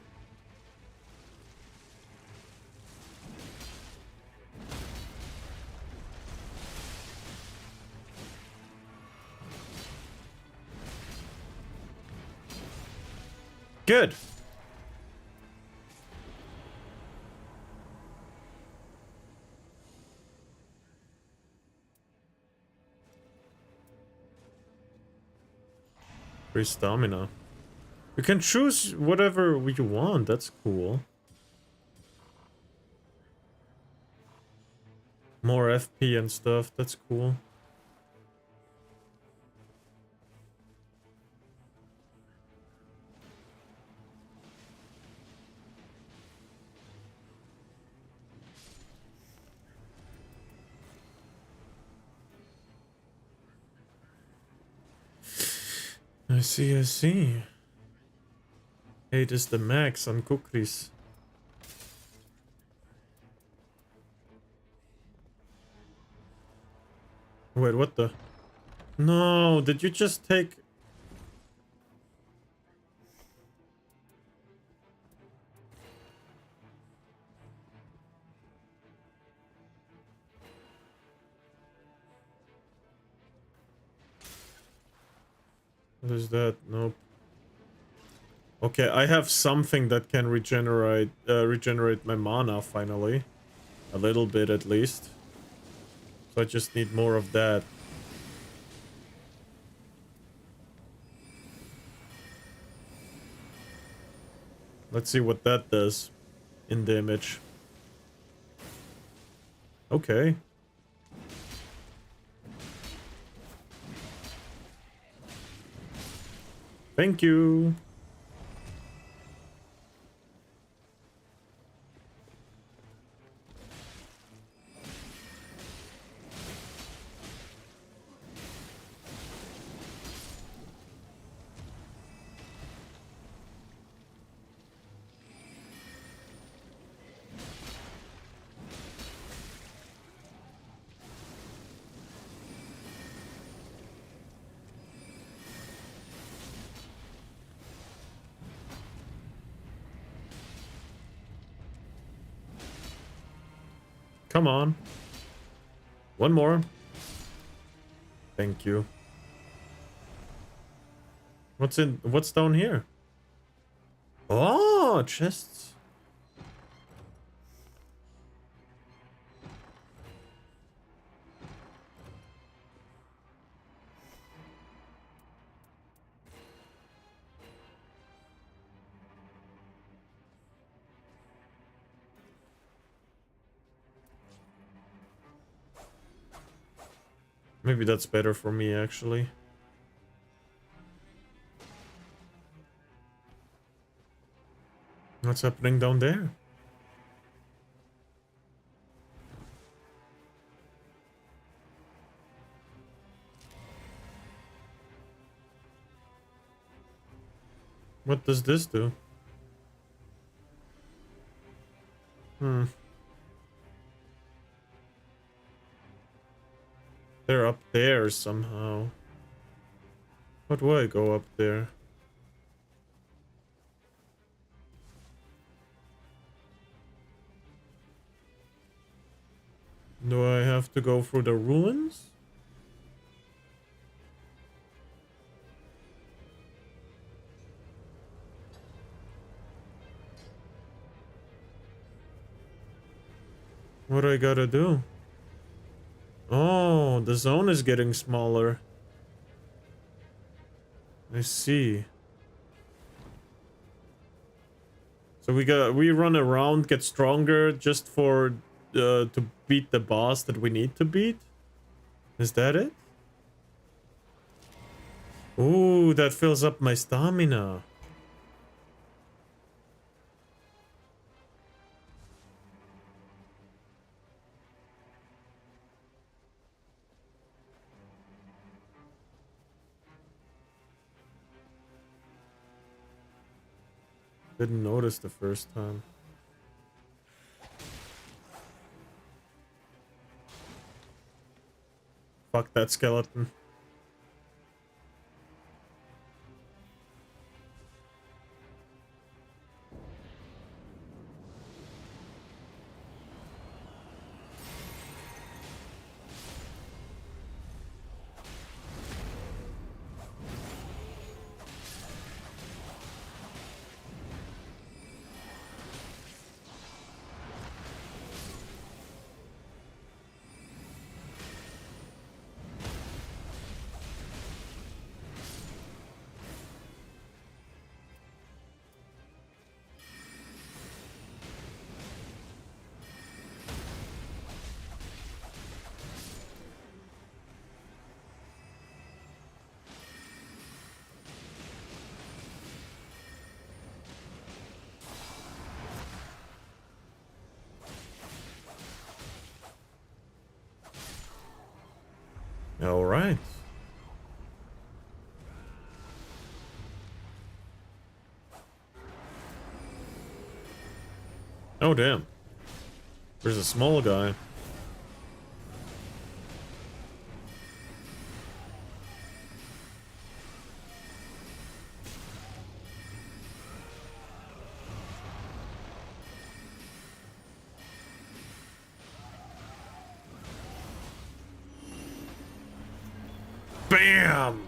Good. Free stamina. You can choose whatever you want. That's cool. More FP and stuff. That's cool. I see, I see. 8 is the max on cookies. Wait, what the? No, did you just take... What is that? Nope. Okay, I have something that can regenerate my mana finally. A little bit at least. So I just need more of that. Let's see what that does in the image. Okay. Thank you. Come on. One more. Thank you. What's down here? Oh, chests. Maybe that's better for me, actually. What's happening down there? What does this do? They're up there somehow. How do I go up there? Do I have to go through the ruins? What do I gotta do? Oh, the zone is getting smaller. I see. So we run around, get stronger just for to beat the boss that we need to beat? Is that it? Ooh, that fills up my stamina. Didn't notice the first time. Fuck that skeleton. All right. Oh, damn. There's a small guy. Bam!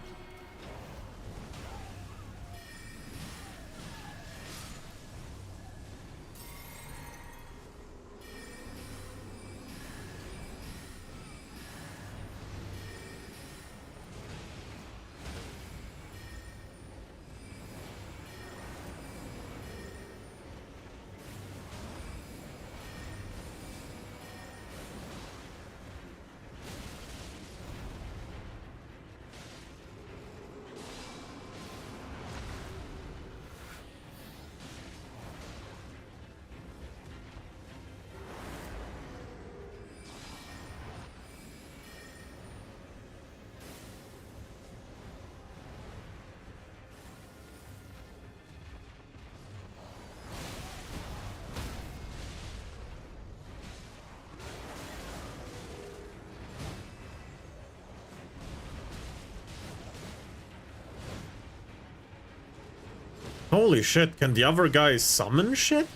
Holy shit, can the other guy summon shit?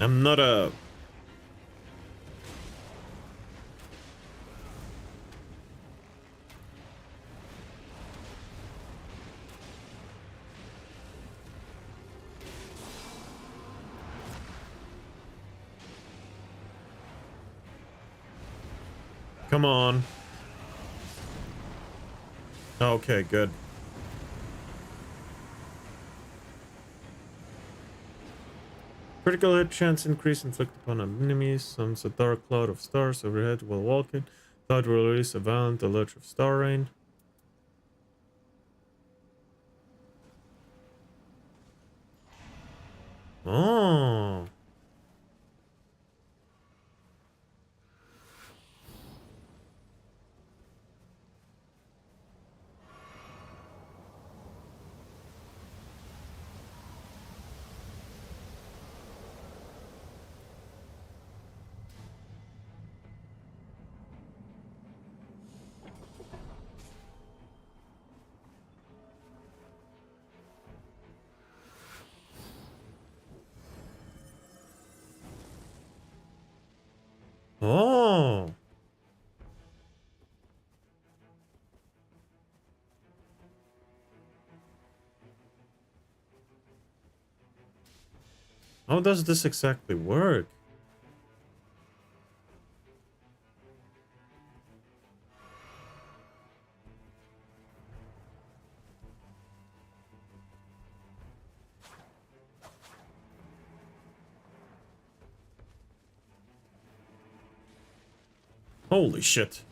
I'm not a... Come on. Okay, good. Critical hit chance increase inflicted upon enemies. Summons a dark cloud of stars overhead while walking. Cloud will release a violent alert of star rain. Oh. Oh. How does this exactly work? Holy shit.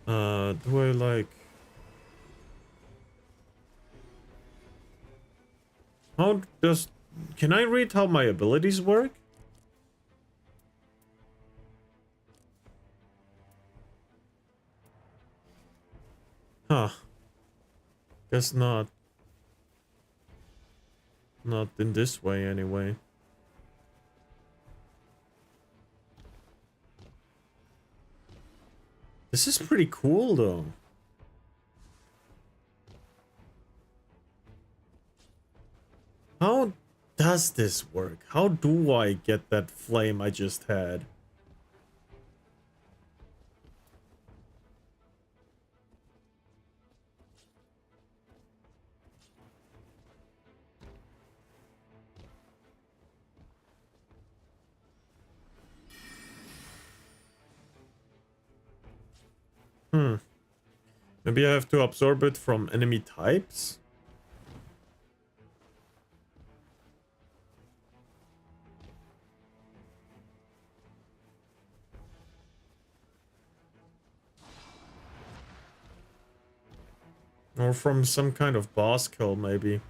Do I like... How does... Can I read how my abilities work? Huh. Guess not. Not in this way, anyway. This is pretty cool, though. How does this work? How do I get that flame I just had? Maybe I have to absorb it from enemy types? Or from some kind of boss kill, maybe.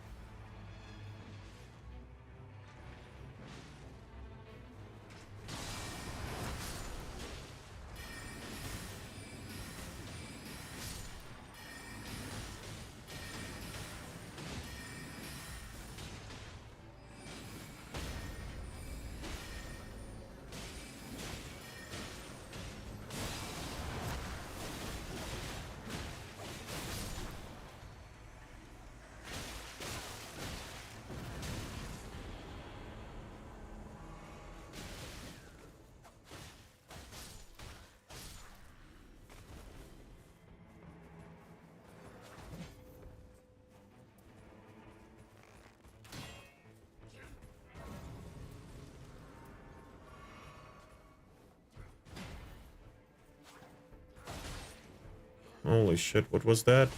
Holy shit, what was that?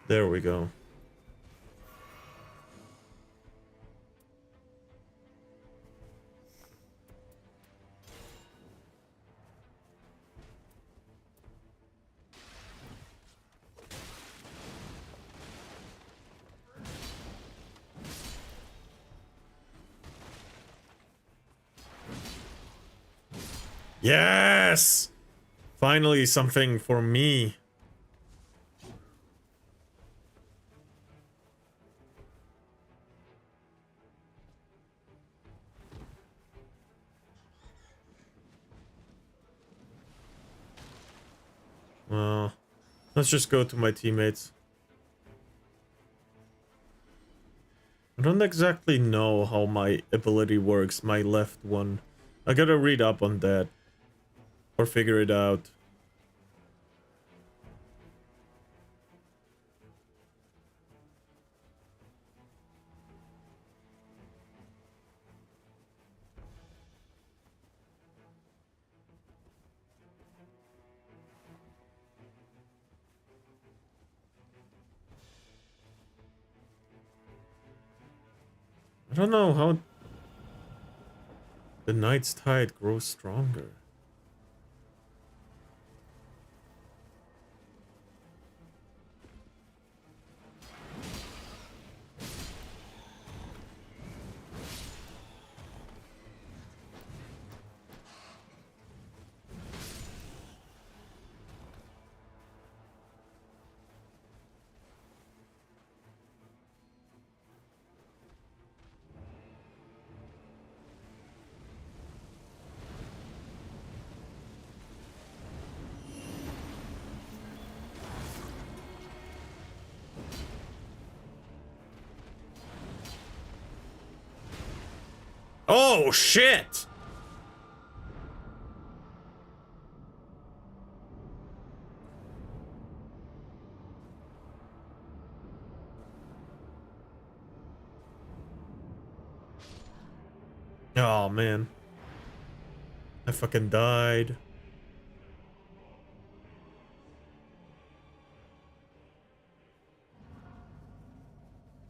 There we go. Yes! Finally something for me. Well, let's just go to my teammates. I don't exactly know how my ability works, my left one. I gotta read up on that. Or figure it out. I don't know how the Knight's Tide grows stronger. Oh, shit! Oh, man. I fucking died.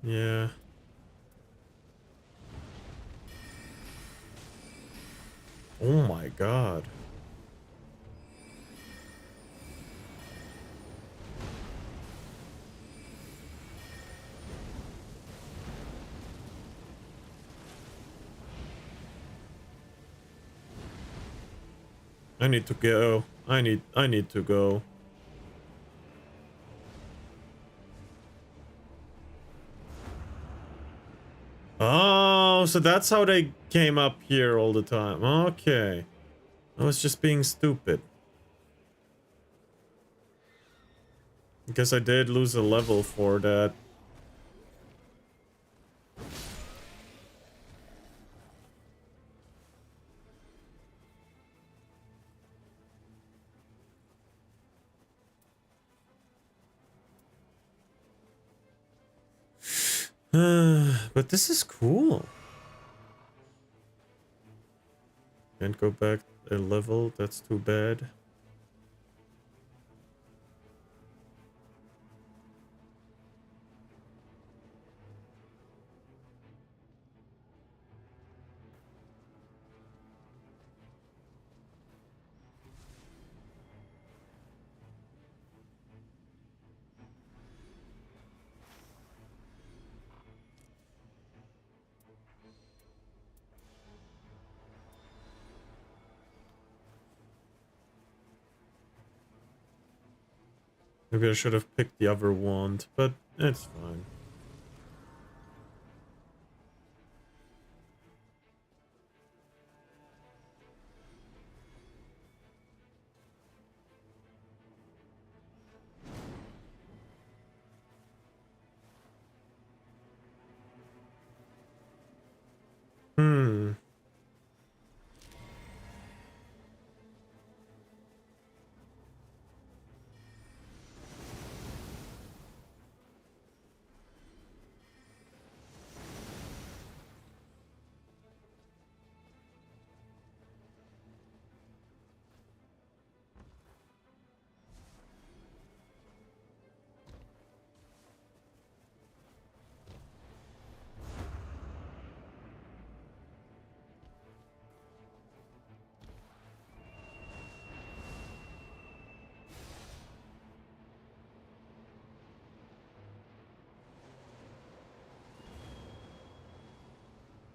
Yeah. Oh my god. I need to go. I need to go. Oh, so that's how they came up here all the time. Okay. I was just being stupid. Because I did lose a level for that. But this is cool. Can't go back a level, that's too bad. Maybe I should have picked the other wand, but it's fine. Hmm.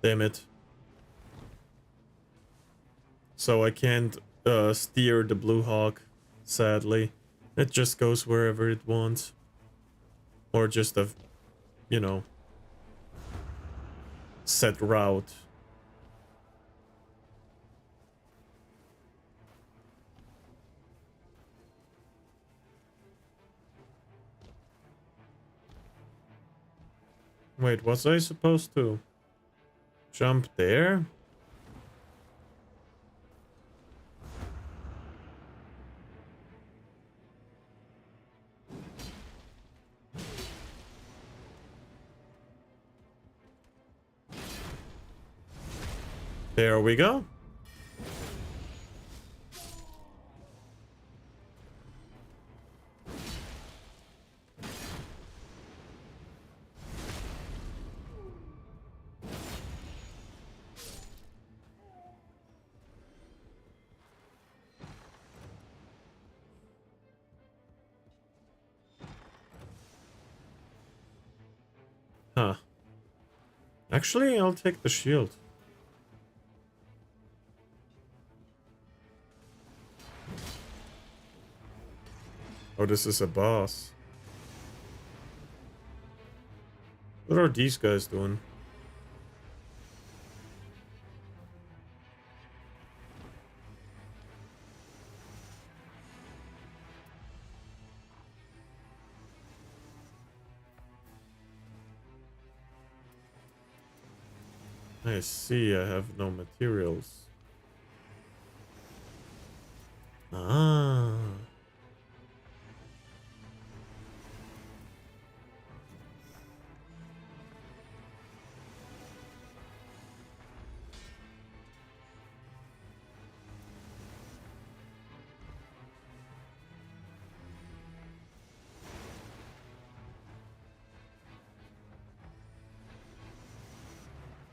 Damn it. So I can't steer the Blue Hawk, sadly. It just goes wherever it wants. Or just a, you know, set route. Wait, was I supposed to jump there? There we go. Huh. Actually, I'll take the shield. Oh, this is a boss. What are these guys doing? I see, I have no materials. Ah.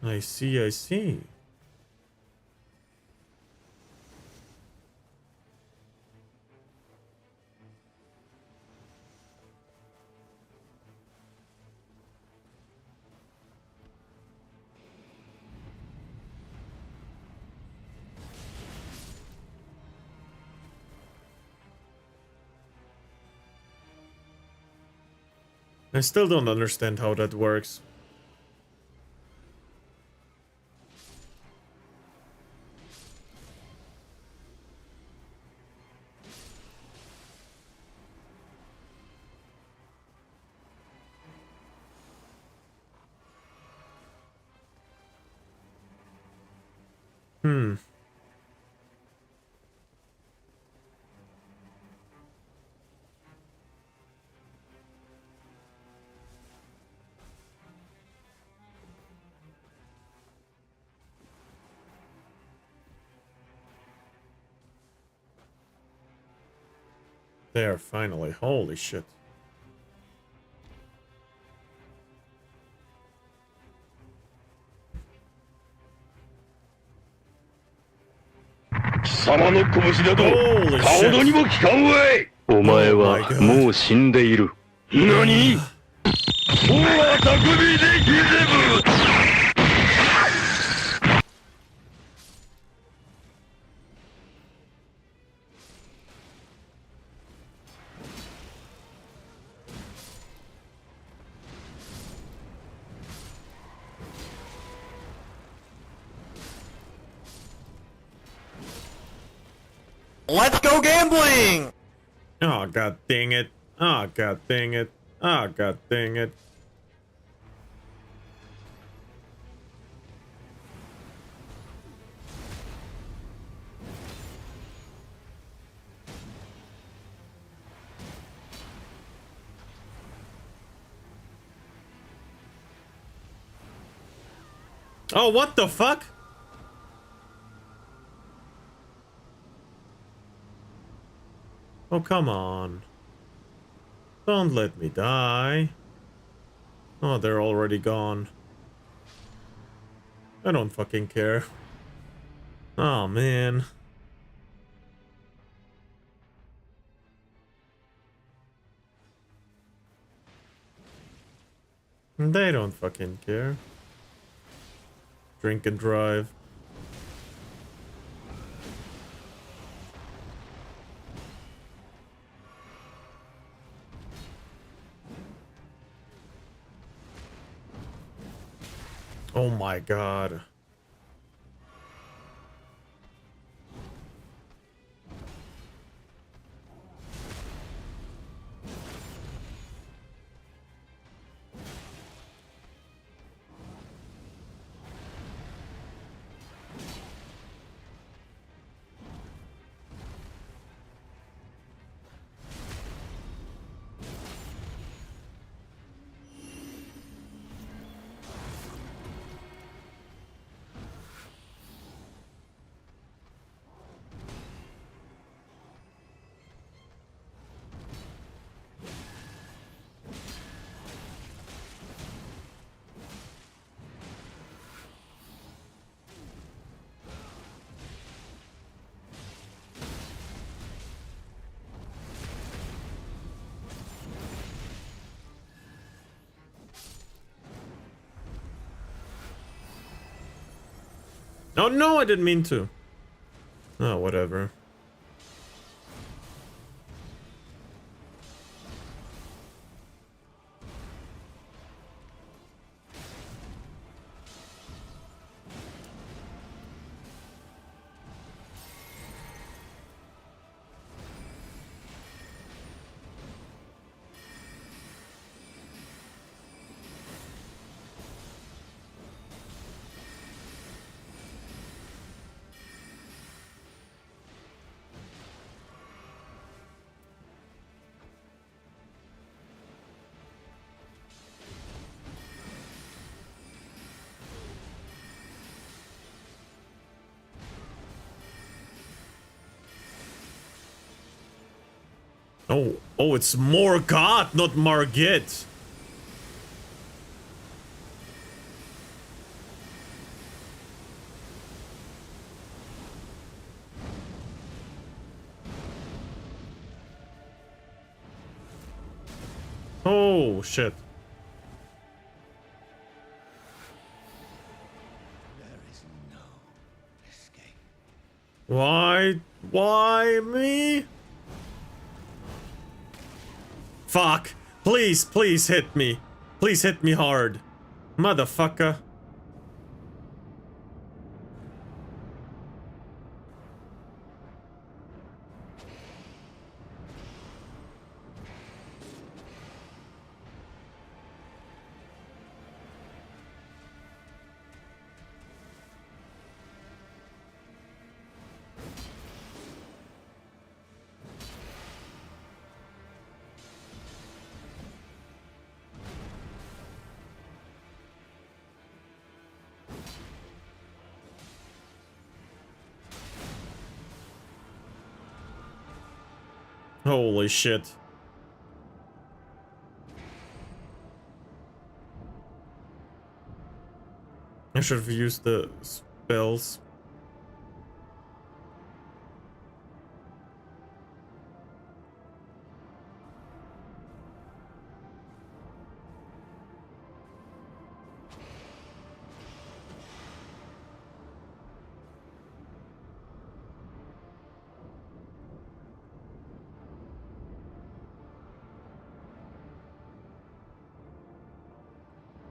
I see, I see. I still don't understand how that works. Hmm. There, finally. Holy shit. Holy shit. お前はもう死んでいる。何？おは匠でギゼブ。Let's go gambling! Oh, god dang it. Oh, god dang it. Oh, god dang it. Oh, what the fuck? Oh, come on. Don't let me die. Oh, they're already gone. I don't fucking care. Oh, man. They don't fucking care. Drink and drive. Oh my god. Oh no, I didn't mean to. Oh, whatever. Oh, it's Morgott, not Margit. Oh, shit. Why? Why me? Fuck. Please, please hit me. Please hit me hard. Motherfucker. Holy shit. I should have used the spells.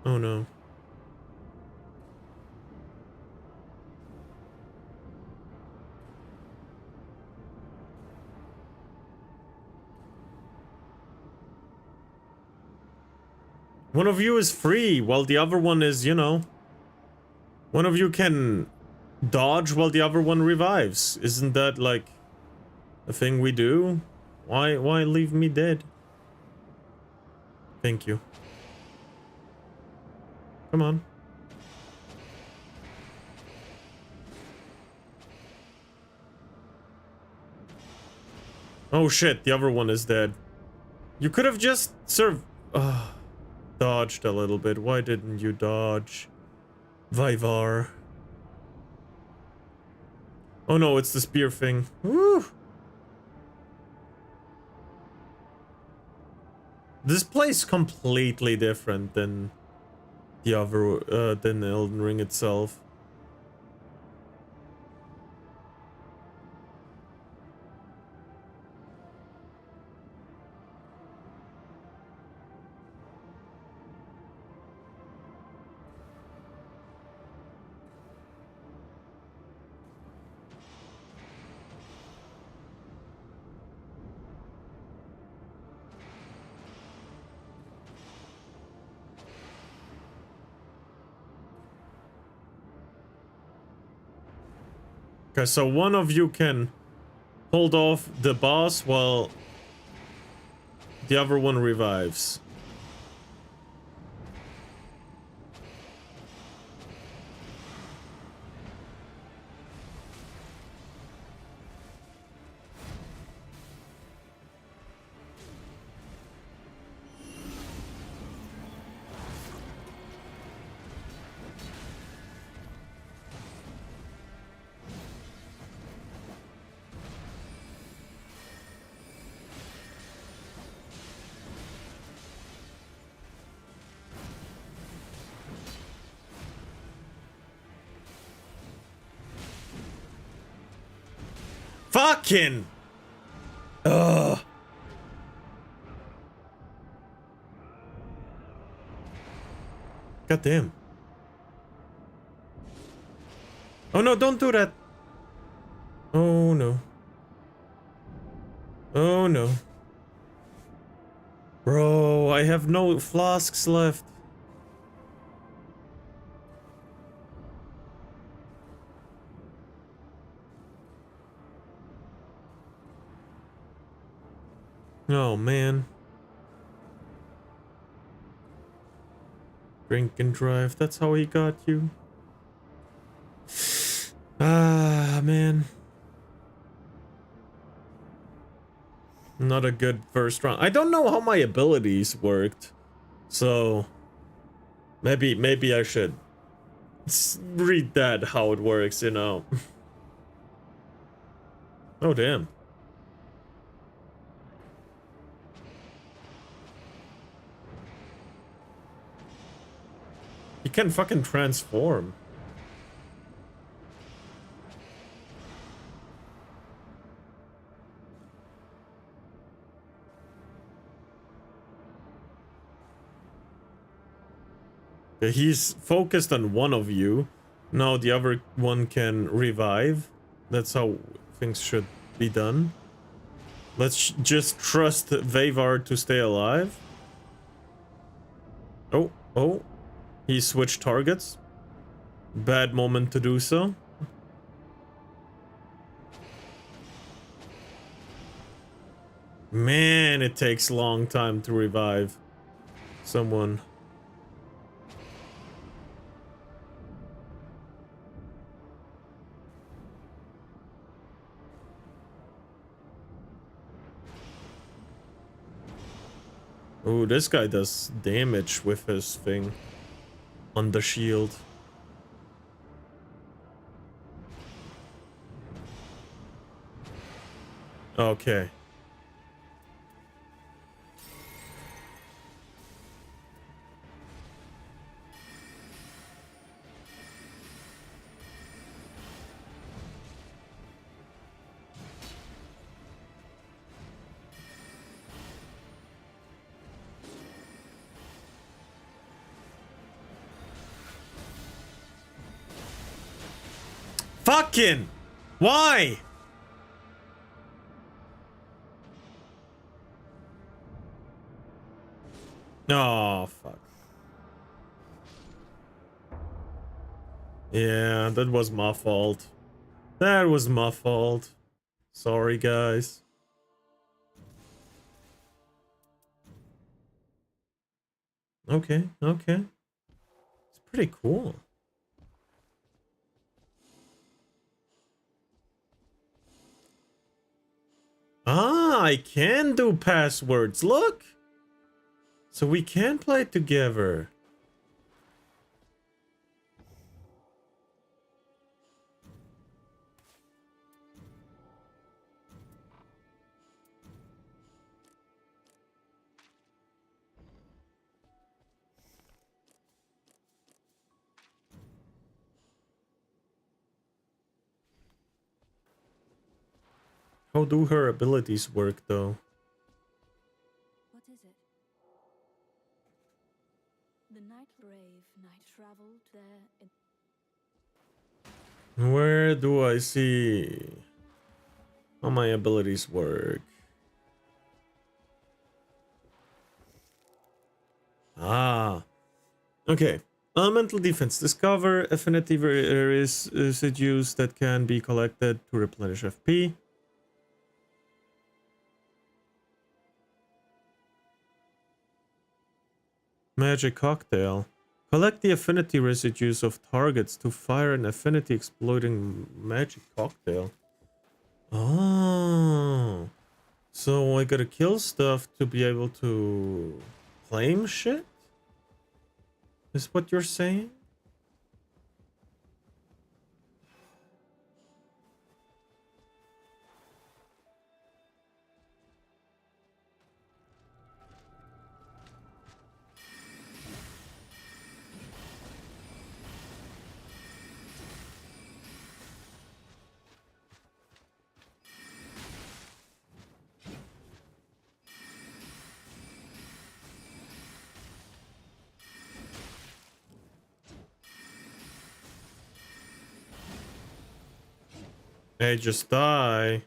Oh no. One of you is free while the other one is, you know... One of you can dodge while the other one revives. Isn't that like a thing we do? Why leave me dead? Thank you. Come on. Oh shit, the other one is dead. You could have just dodged a little bit. Why didn't you dodge? Vivar. Oh no, it's the spear thing. Woo! This plays completely different than the other, than Elden Ring itself. Okay, so one of you can hold off the boss while the other one revives. Fucking! Ugh. God damn. Oh no, don't do that. Oh no. Oh no. Bro, I have no flasks left. Oh man. Drink and drive, that's how he got you. Ah, man. Not a good first round. I don't know how my abilities worked. So maybe I should read that how it works, you know. Oh damn. You can fucking transform. He's focused on one of you. Now the other one can revive. That's how things should be done. Let's just trust Vavar to stay alive. Oh. He switched targets. Bad moment to do so. Man, it takes a long time to revive someone. Oh, this guy does damage with his thing on the shield. Okay. Fucking! Why? Oh, fuck. Yeah, that was my fault. That was my fault. Sorry, guys. Okay, okay. It's pretty cool. Ah, I can do passwords. Look. So we can play together. How do her abilities work, though? What is it? The night brave night traveled there in Where do I see how my abilities work? Ah, okay. Elemental defense. Discover affinity residues that can be collected to replenish FP. Magic cocktail. Collect the affinity residues of targets to fire an affinity exploding magic cocktail. Oh. So I gotta kill stuff to be able to claim shit? Is what you're saying? Hey, just die.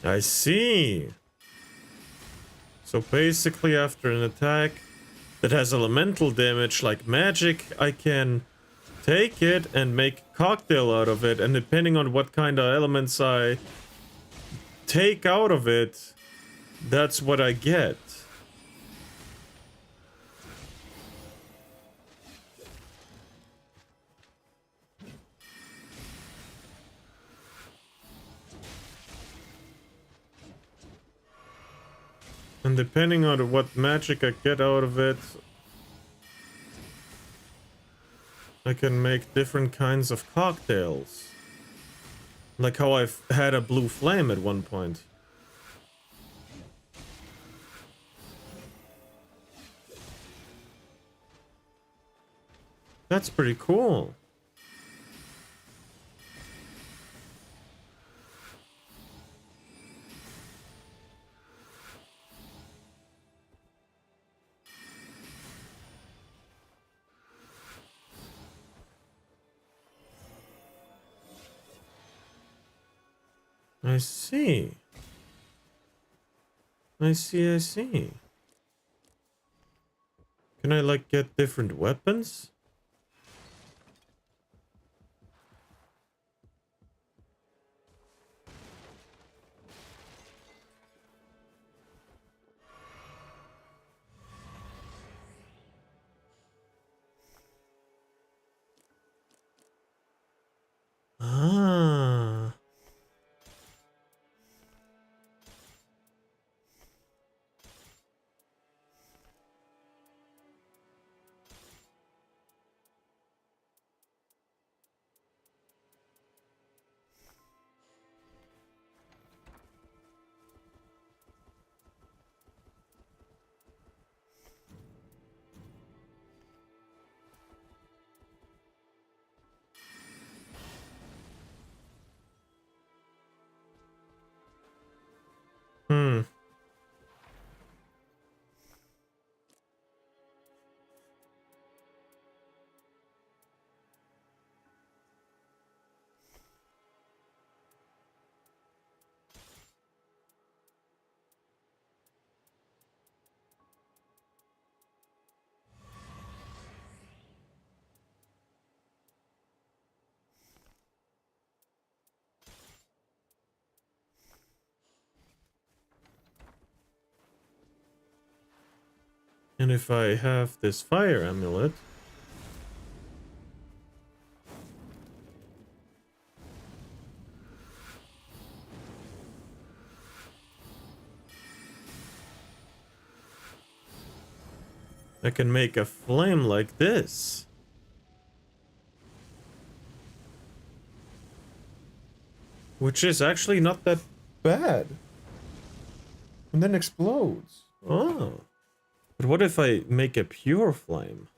I see. So basically after an attack that has elemental damage like magic, I can take it and make cocktail out of it, and depending on what kind of elements I take out of it, that's what I get. And depending on what magic I get out of it, I can make different kinds of cocktails. Like how I've had a blue flame at one point. That's pretty cool. I see. I see. Can I, like, get different weapons? Ah. Hmm. And if I have this fire amulet, I can make a flame like this. Which is actually not that bad. And then explodes. Oh. But what if I make a pure flame?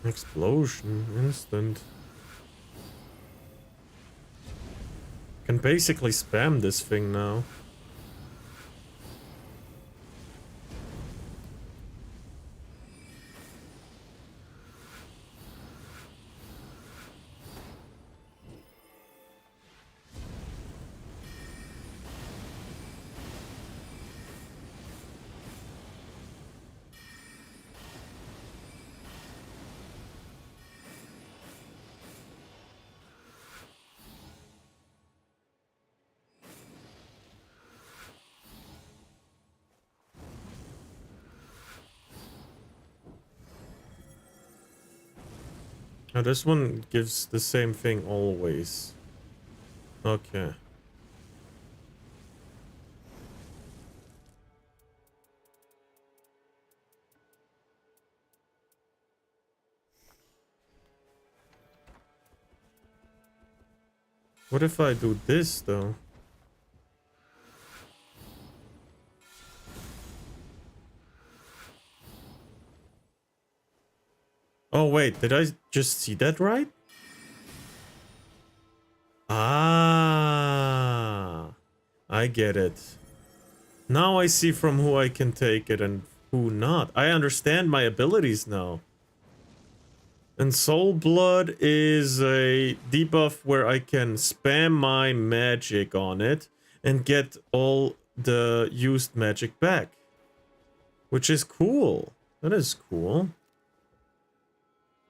Explosion, instant. Can basically spam this thing now. Now this one gives the same thing always. Okay. What if I do this though? Oh wait, did I just see that right? Ah, I get it. Now I see from who I can take it and who not. I understand my abilities now. And Soul Blood is a debuff where I can spam my magic on it and get all the used magic back. Which is cool. That is cool.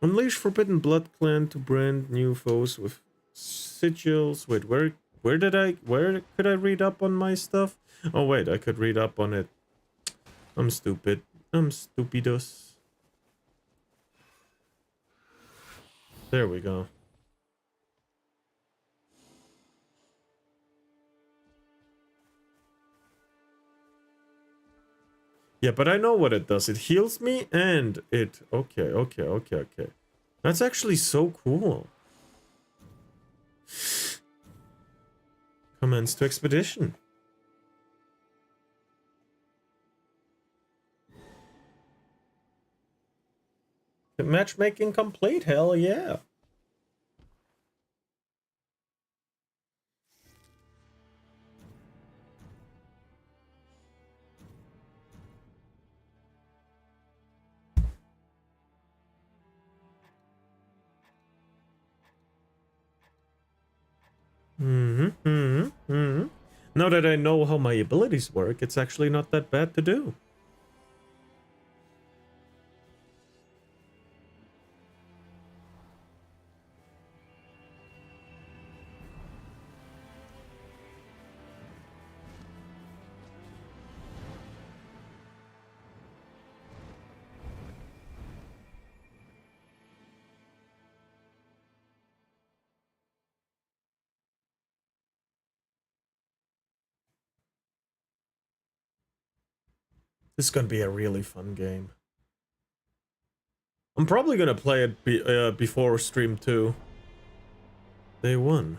Unleash Forbidden Blood Clan to brand new foes with sigils. Wait, where could I read up on my stuff? Oh wait, I could read up on it. I'm stupid. I'm stupidus. There we go. Yeah, but I know what it does. It heals me and it... Okay. That's actually so cool. Commence to expedition. Matchmaking complete, hell yeah. Now that I know how my abilities work, it's actually not that bad to do. This is gonna be a really fun game. I'm probably gonna play it before stream 2. Day 1.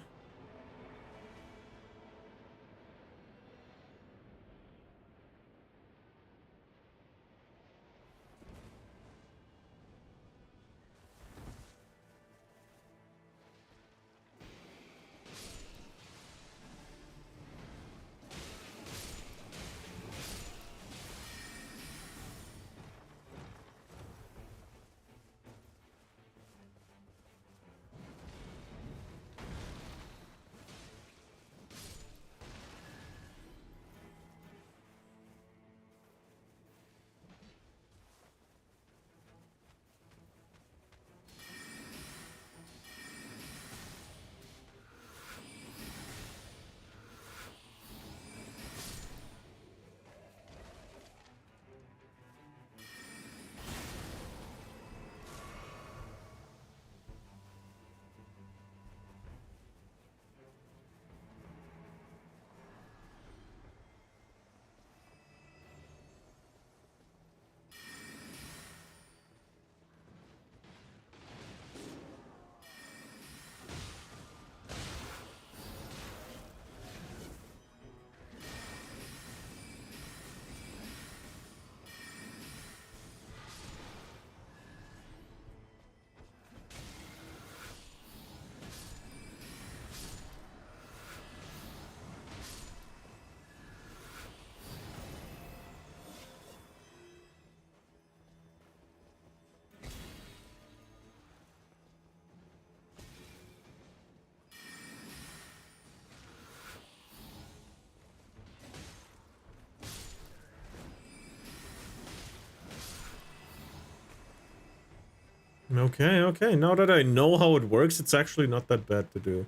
Okay. Now that I know how it works, it's actually not that bad to do.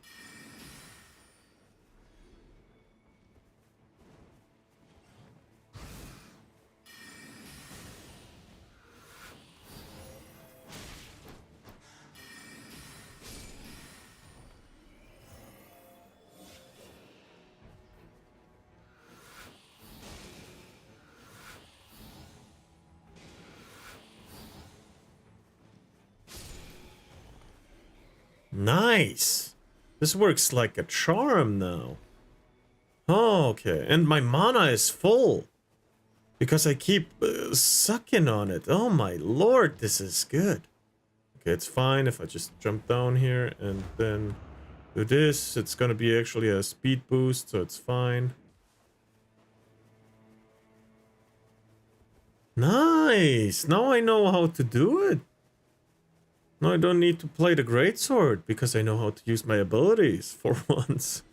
Nice. This works like a charm now. Oh, okay. And my mana is full. Because I keep sucking on it. Oh my lord, this is good. Okay, it's fine if I just jump down here and then do this. It's gonna be actually a speed boost, so it's fine. Nice! Now I know how to do it. Now I don't need to play the greatsword because I know how to use my abilities for once.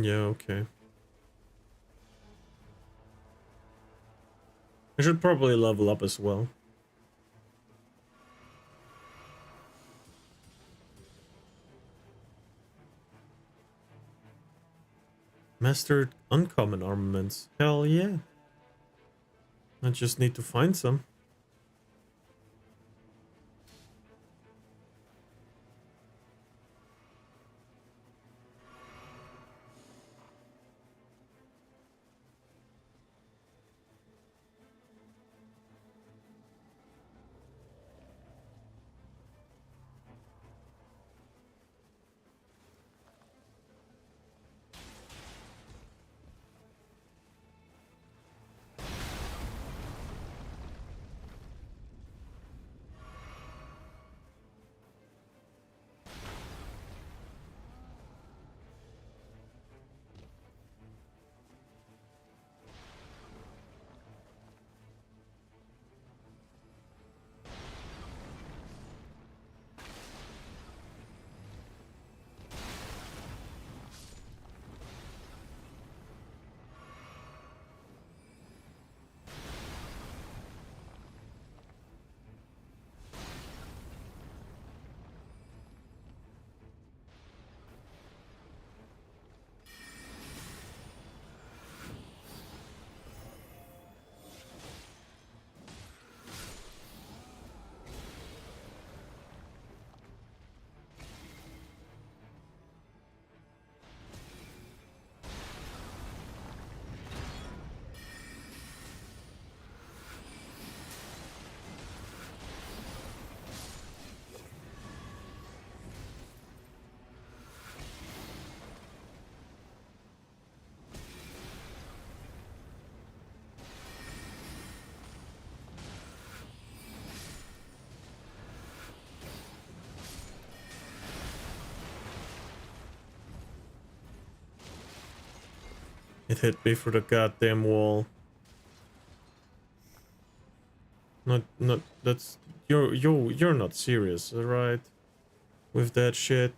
Yeah, okay. I should probably level up as well. Mastered uncommon armaments. Hell yeah. I just need to find some. It hit me through the goddamn wall. Not that's you're not serious, right? With that shit.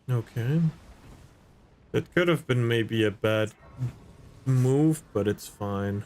Okay. That could have been maybe a bad move, but it's fine.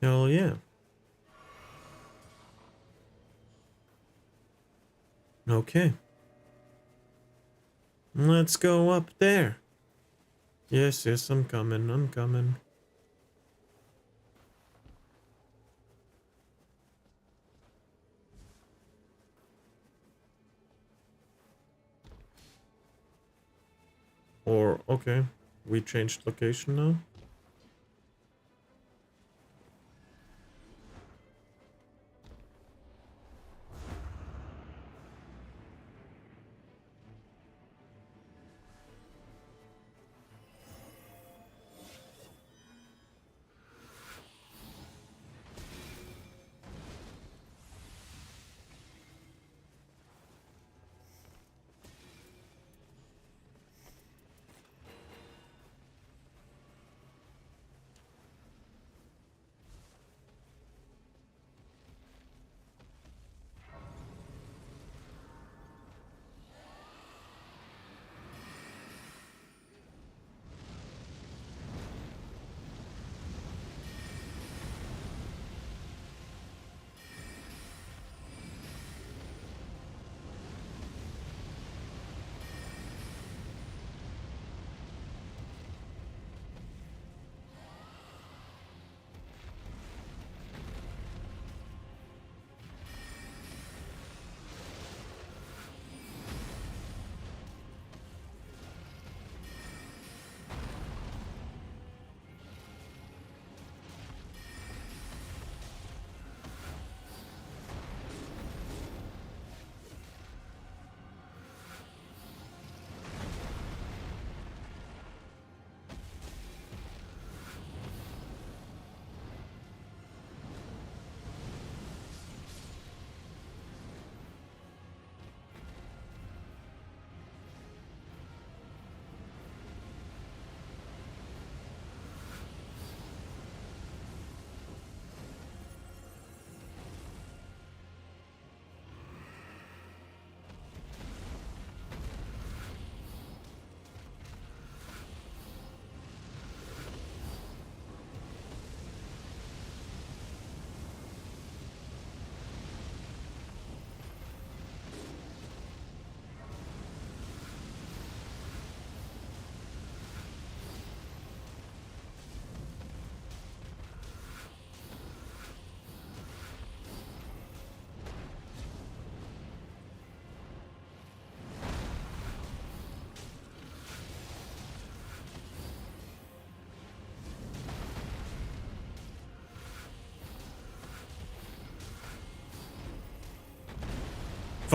Hell yeah. Okay. Let's go up there. Yes, yes, I'm coming, I'm coming. Or, okay, we changed location now.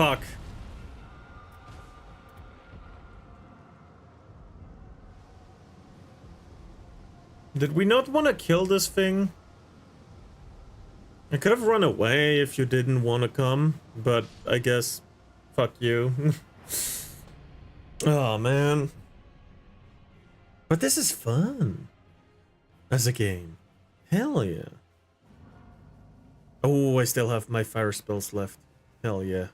Fuck. Did we not want to kill this thing? I could have run away if you didn't want to come, but I guess fuck you. Oh man. But this is fun. As a game. Hell yeah. Oh, I still have my fire spells left. Hell yeah.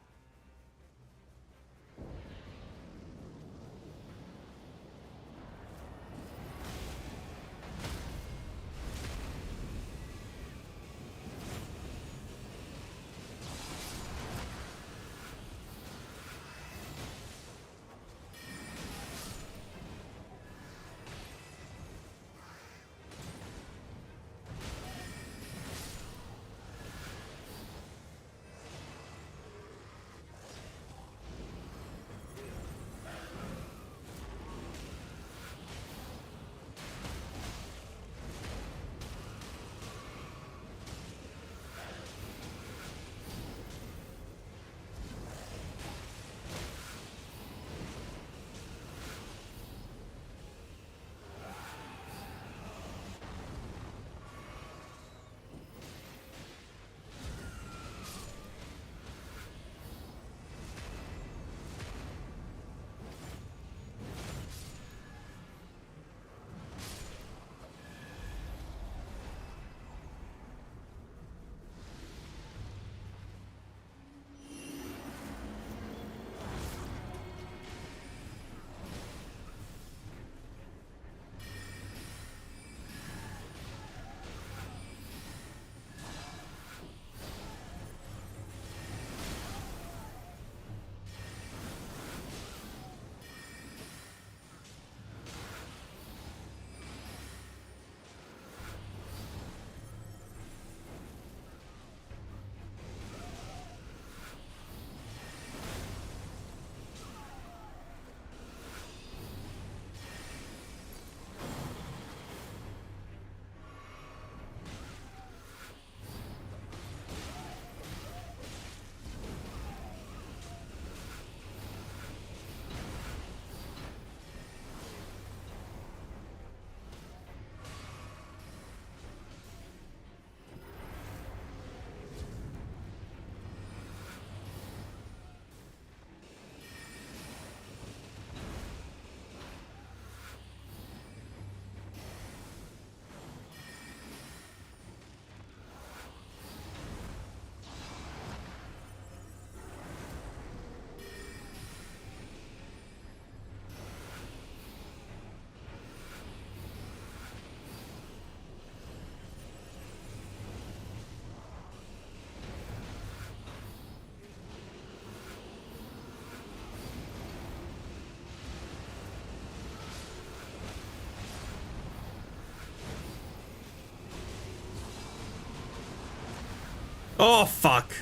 Oh, fuck.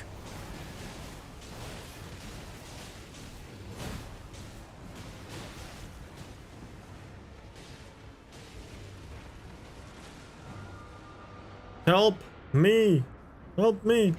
Help me. Help me.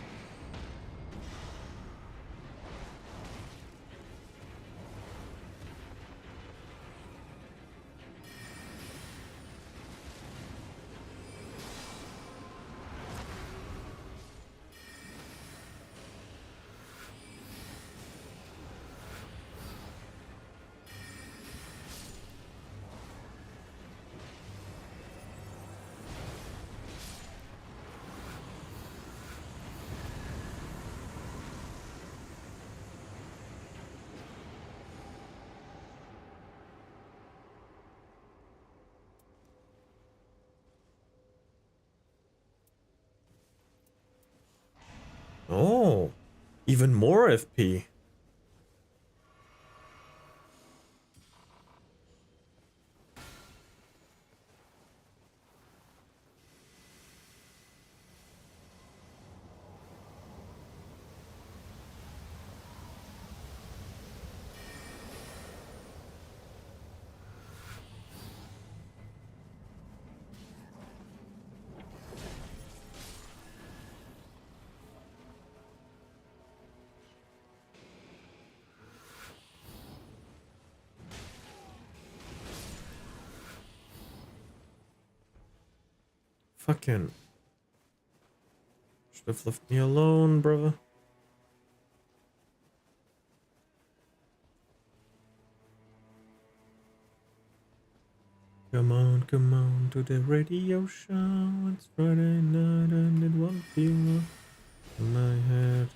Oh, even more FP. Fucking. Should have left me alone, brother. Come on to the radio show. It's Friday night and it won't be long. My head.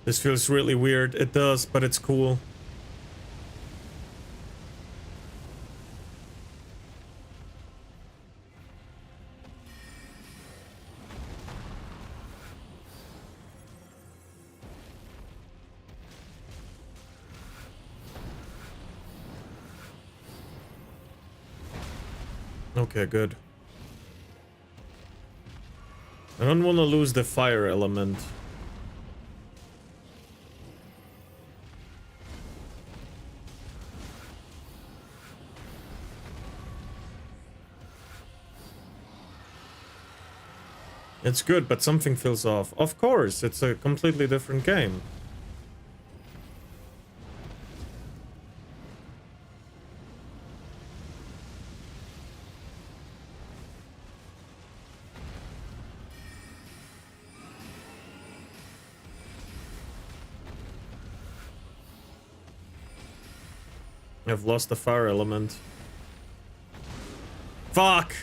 This feels really weird. It does, but it's cool. Okay, good. I don't want to lose the fire element. It's good, but something feels off. Of course, it's a completely different game. I've lost the fire element. Fuck!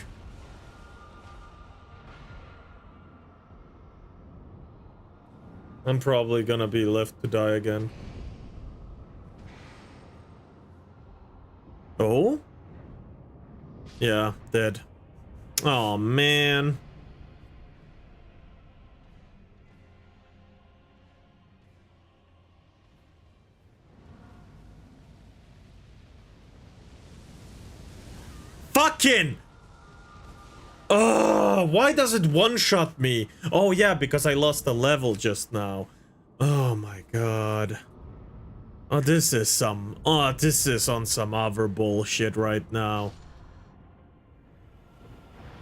I'm probably gonna be left to die again. Oh? Yeah, dead. Oh man. Fucking! Why does it one-shot me? Oh yeah, because I lost the level just now. Oh my god. Oh, this is on some other bullshit right now.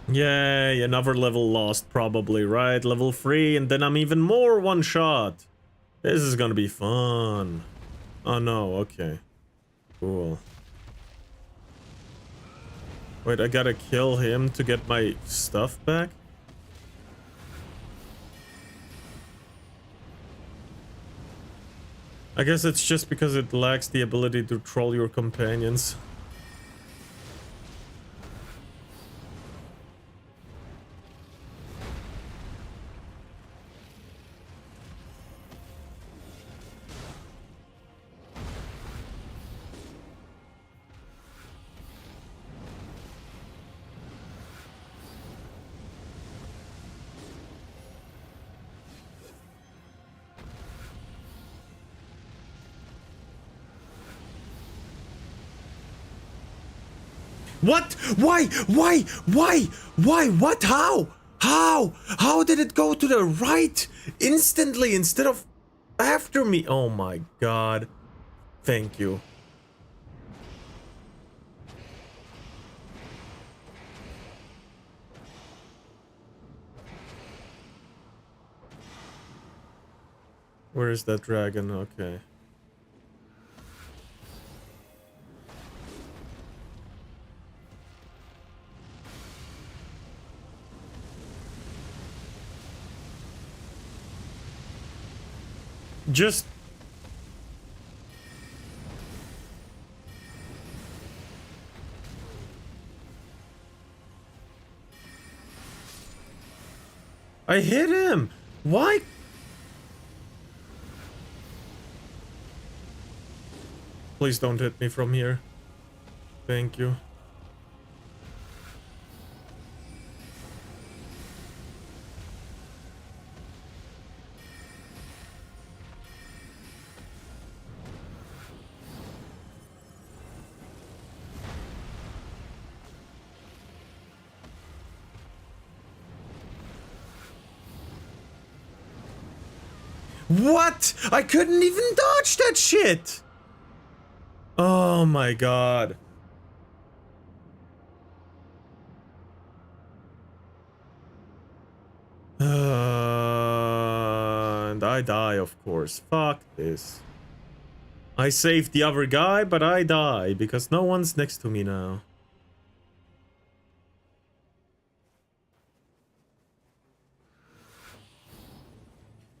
Yay, another level lost probably, right? Level 3, and then I'm even more one-shot. This is gonna be fun. Oh no, okay. Cool. Wait, I gotta kill him to get my stuff back? I guess it's just because it lacks the ability to troll your companions. What? Why? Why? Why? Why? What? How? How? How did it go to the right instantly instead of after me? Oh my god. Thank you. Where is that dragon? Okay. Just I hit him. Why? Please don't hit me from here. Thank you. What? I couldn't even dodge that shit! Oh my god. And I die, of course. Fuck this. I saved the other guy, but I die because no one's next to me now.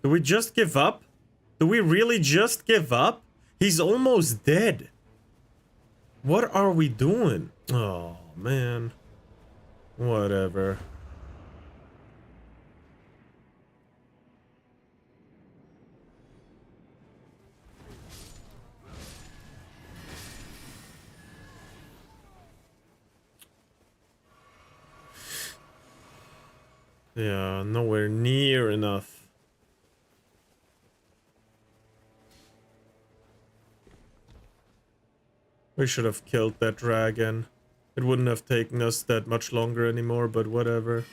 Do we just give up? Do we really just give up? He's almost dead. What are we doing? Oh, man. Whatever. Yeah, nowhere near enough. We should have killed that dragon. It wouldn't have taken us that much longer anymore, but whatever.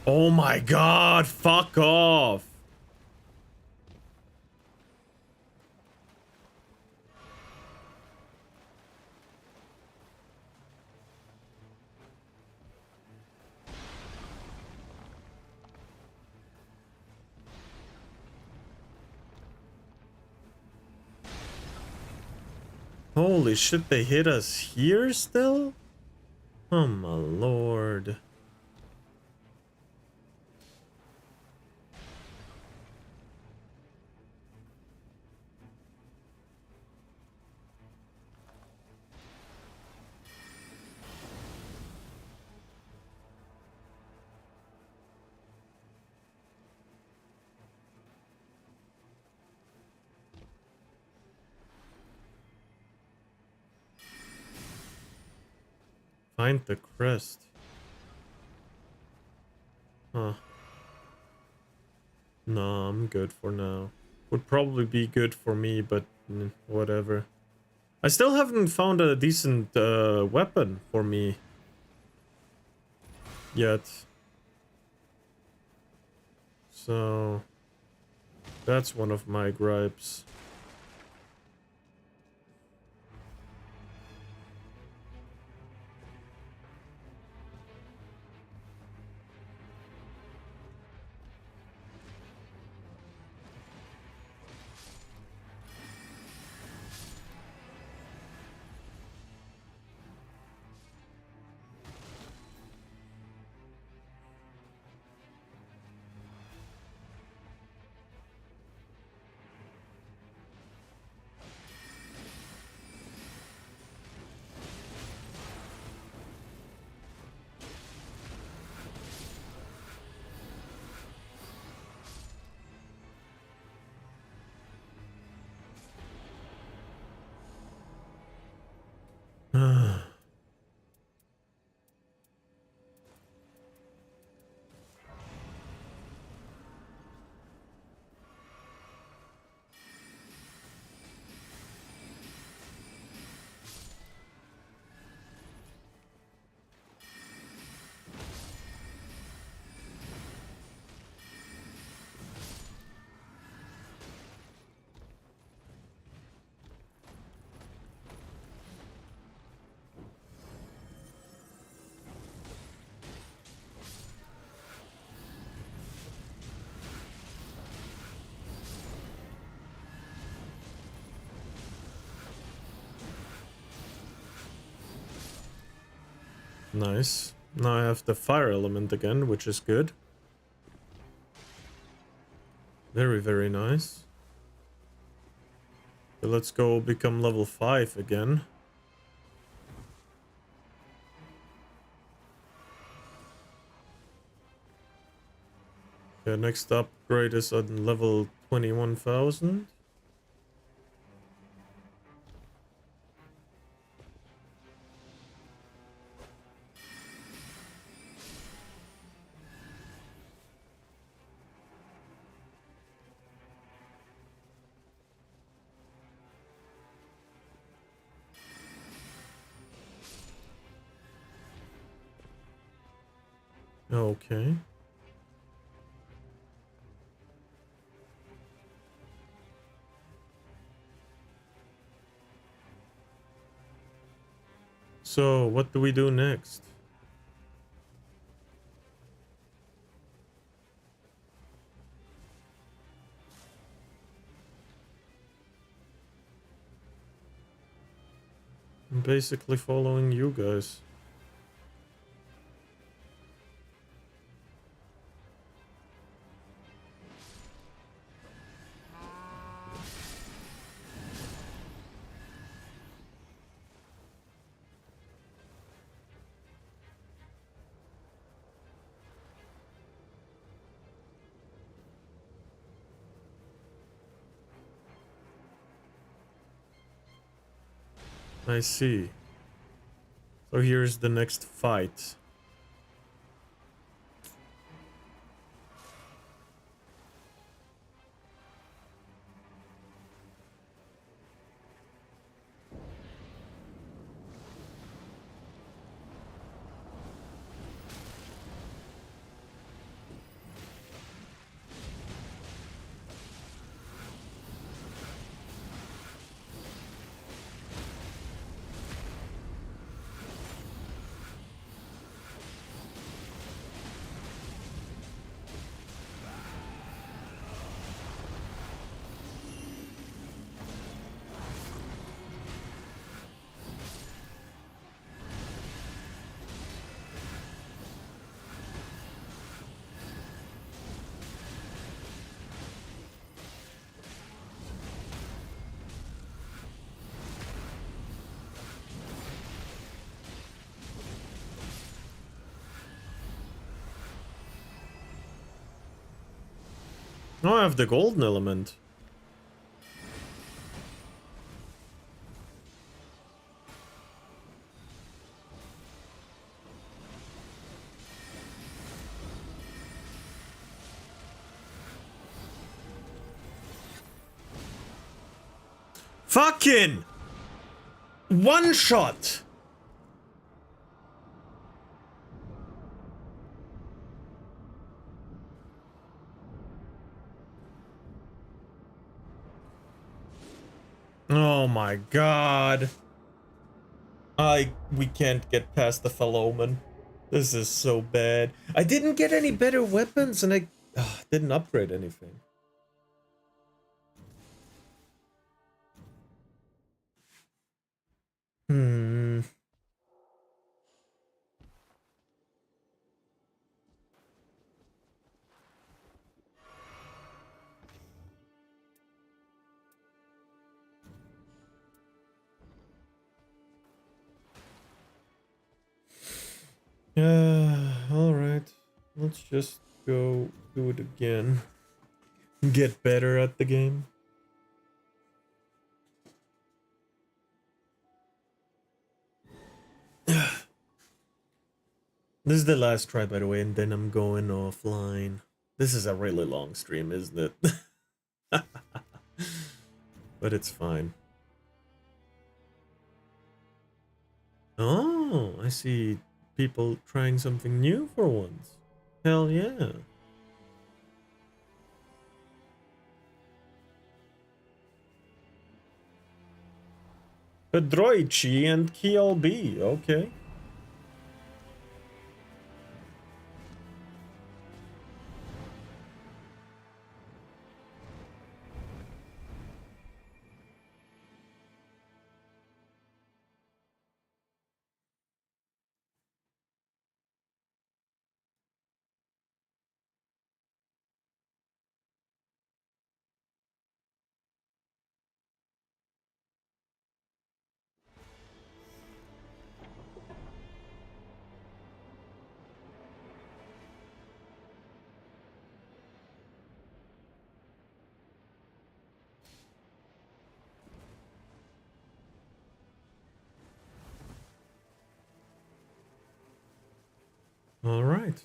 Oh my god, fuck off! Holy shit, they hit us here still? Oh my lord. Find the crest. Huh. No, I'm good for now. Would probably be good for me, but whatever. I still haven't found a decent weapon for me yet. So that's one of my gripes. Nice. Now I have the fire element again, which is good. Very, very nice. So let's go become level 5 again. Okay, next upgrade is on level 21,000. Okay. So, what do we do next? I'm basically following you guys. I see. So here's the next fight. Oh, I have the golden element. Fucking one shot. Oh my god. We can't get past the Fellowman. This is so bad. I didn't get any better weapons and I didn't upgrade anything. Hmm. Alright. Let's just go do it again. Get better at the game. This is the last try, by the way, and then I'm going offline. This is a really long stream, isn't it? But it's fine. Oh, I see people trying something new for once. Hell yeah. Pedroichi and KLB, okay. All right.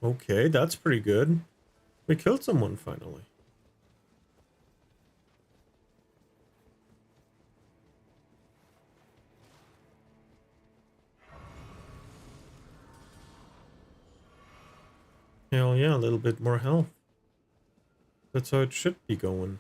Okay, that's pretty good. We killed someone finally. Hell yeah, a little bit more health. That's how it should be going.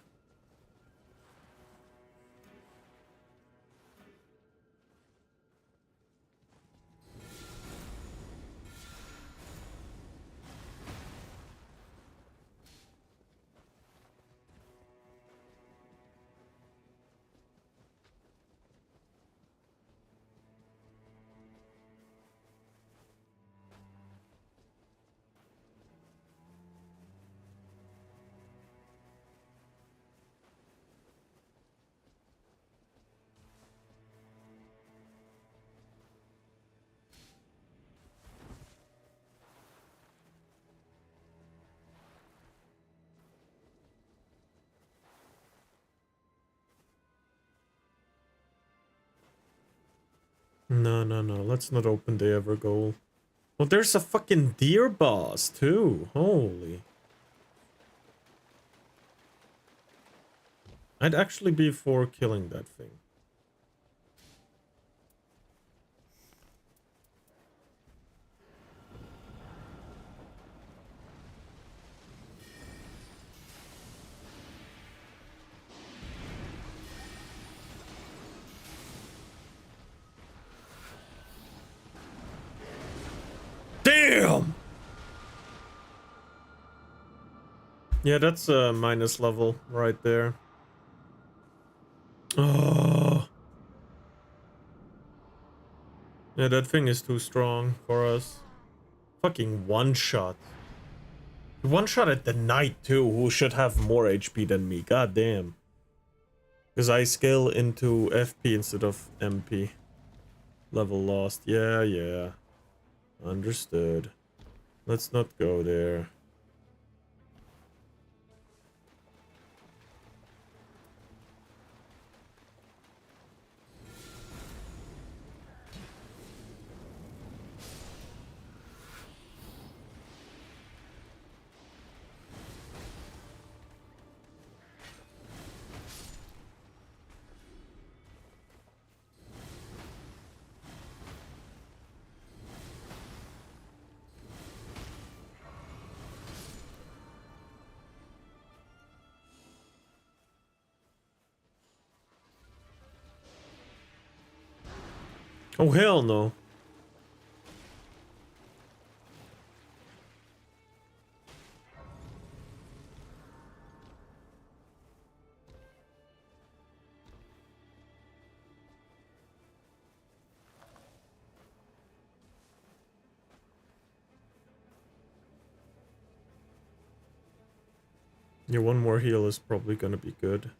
No, no, no. Let's not open the ever goal. Well, there's a fucking deer boss, too. Holy. I'd actually be for killing that thing. Damn! Yeah, that's a minus level right there. Oh. Yeah, that thing is too strong for us. Fucking one shot. One shot at the knight too, who should have more HP than me. God damn. Because I scale into FP instead of MP. Level lost. Yeah, yeah. Understood. Let's not go there. Oh, hell no. Yeah, one more heal is probably gonna be good.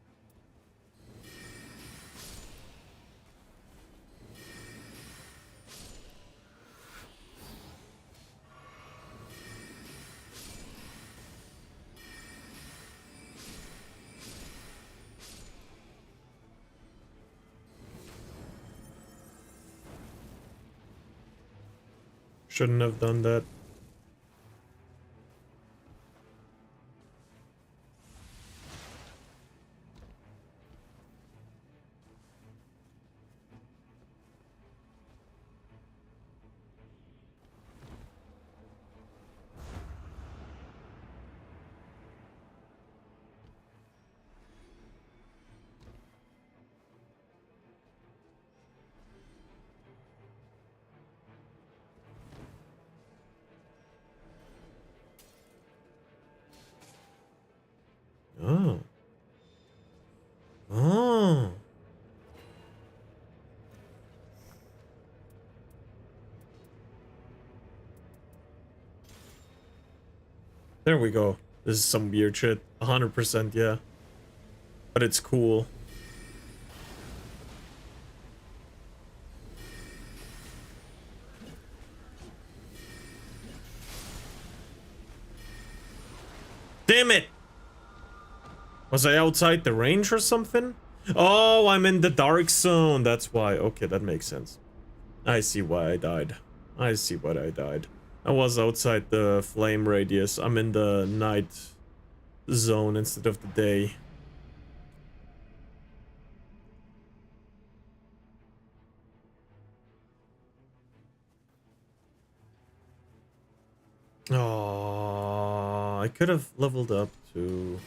Shouldn't have done that. Oh. Oh. There we go. This is some weird shit. 100%, yeah. But it's cool. Damn it! Was I outside the range or something? Oh, I'm in the dark zone. That's why. Okay, that makes sense. I see why I died. I see why I died. I was outside the flame radius. I'm in the night zone instead of the day. Oh, I could have leveled up to...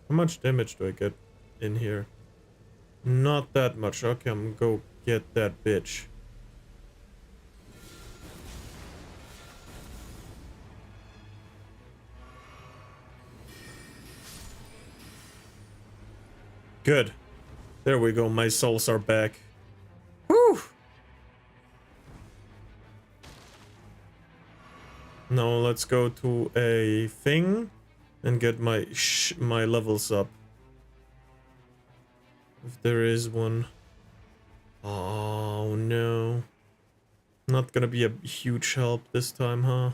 How much damage do I get in here? Not that much. Okay, I'm gonna go get that bitch. Good. There we go. My souls are back. Woo! Now let's go to a thing and get my my levels up. If there is one. Oh no. Not gonna be a huge help this time, huh?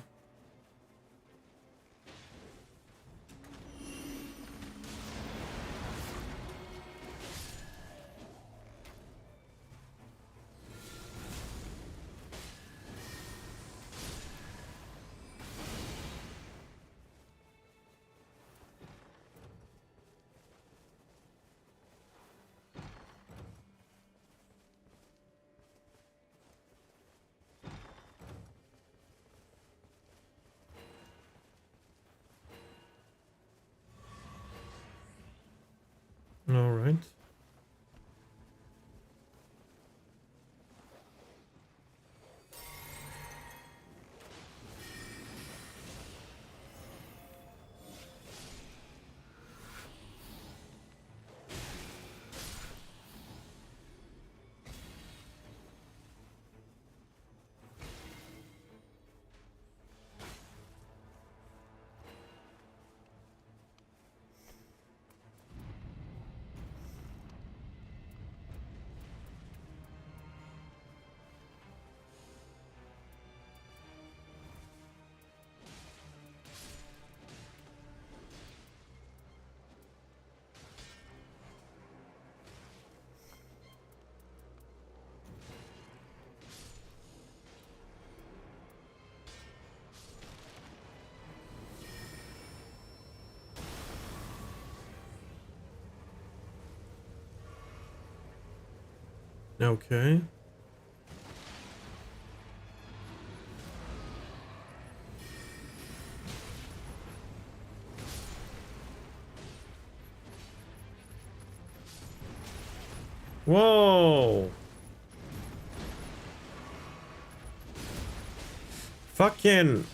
All right. Okay. Whoa. Fucking.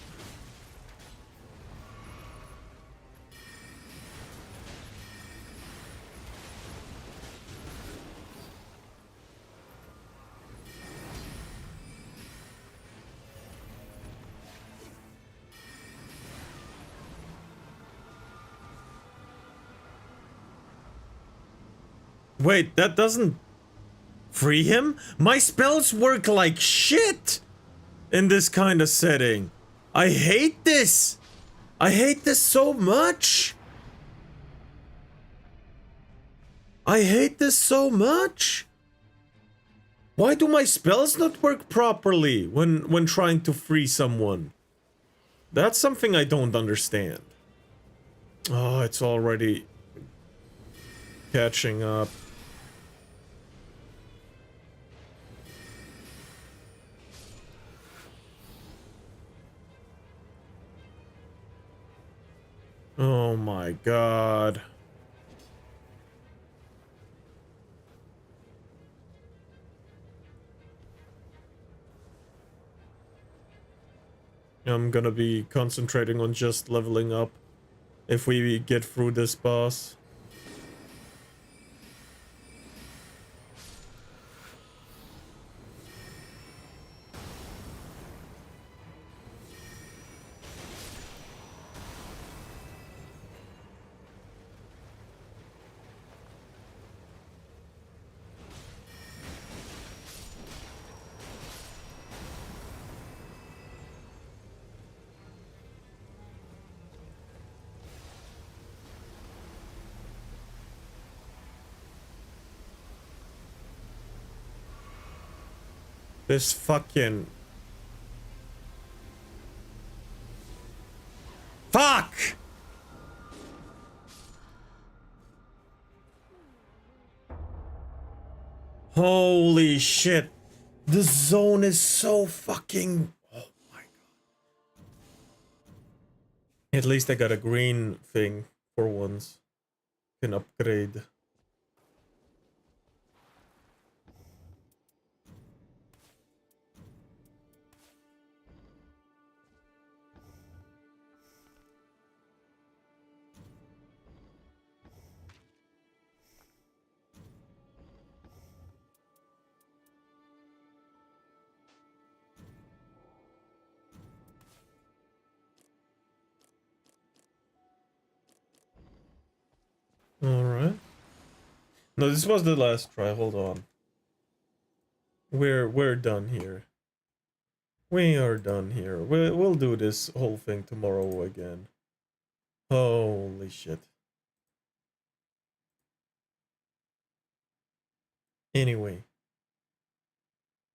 Wait, that doesn't free him? My spells work like shit in this kind of setting. I hate this. I hate this so much. I hate this so much. Why do my spells not work properly when trying to free someone? That's something I don't understand. Oh, it's already catching up. Oh my god. I'm gonna be concentrating on just leveling up if we get through this boss. This fucking... Fuck! Holy shit. The zone is so fucking... Oh my god. At least I got a green thing for once. Can upgrade. Alright. No, this was the last try. Hold on. We're done here. We are done here. We'll do this whole thing tomorrow again. Holy shit. Anyway.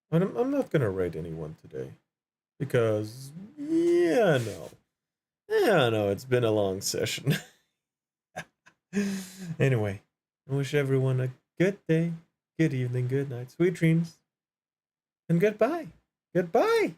I'm not gonna rate anyone today. Because, yeah, no, it's been a long session. Anyway, I wish everyone a good day, good evening, good night, sweet dreams, and goodbye. Goodbye.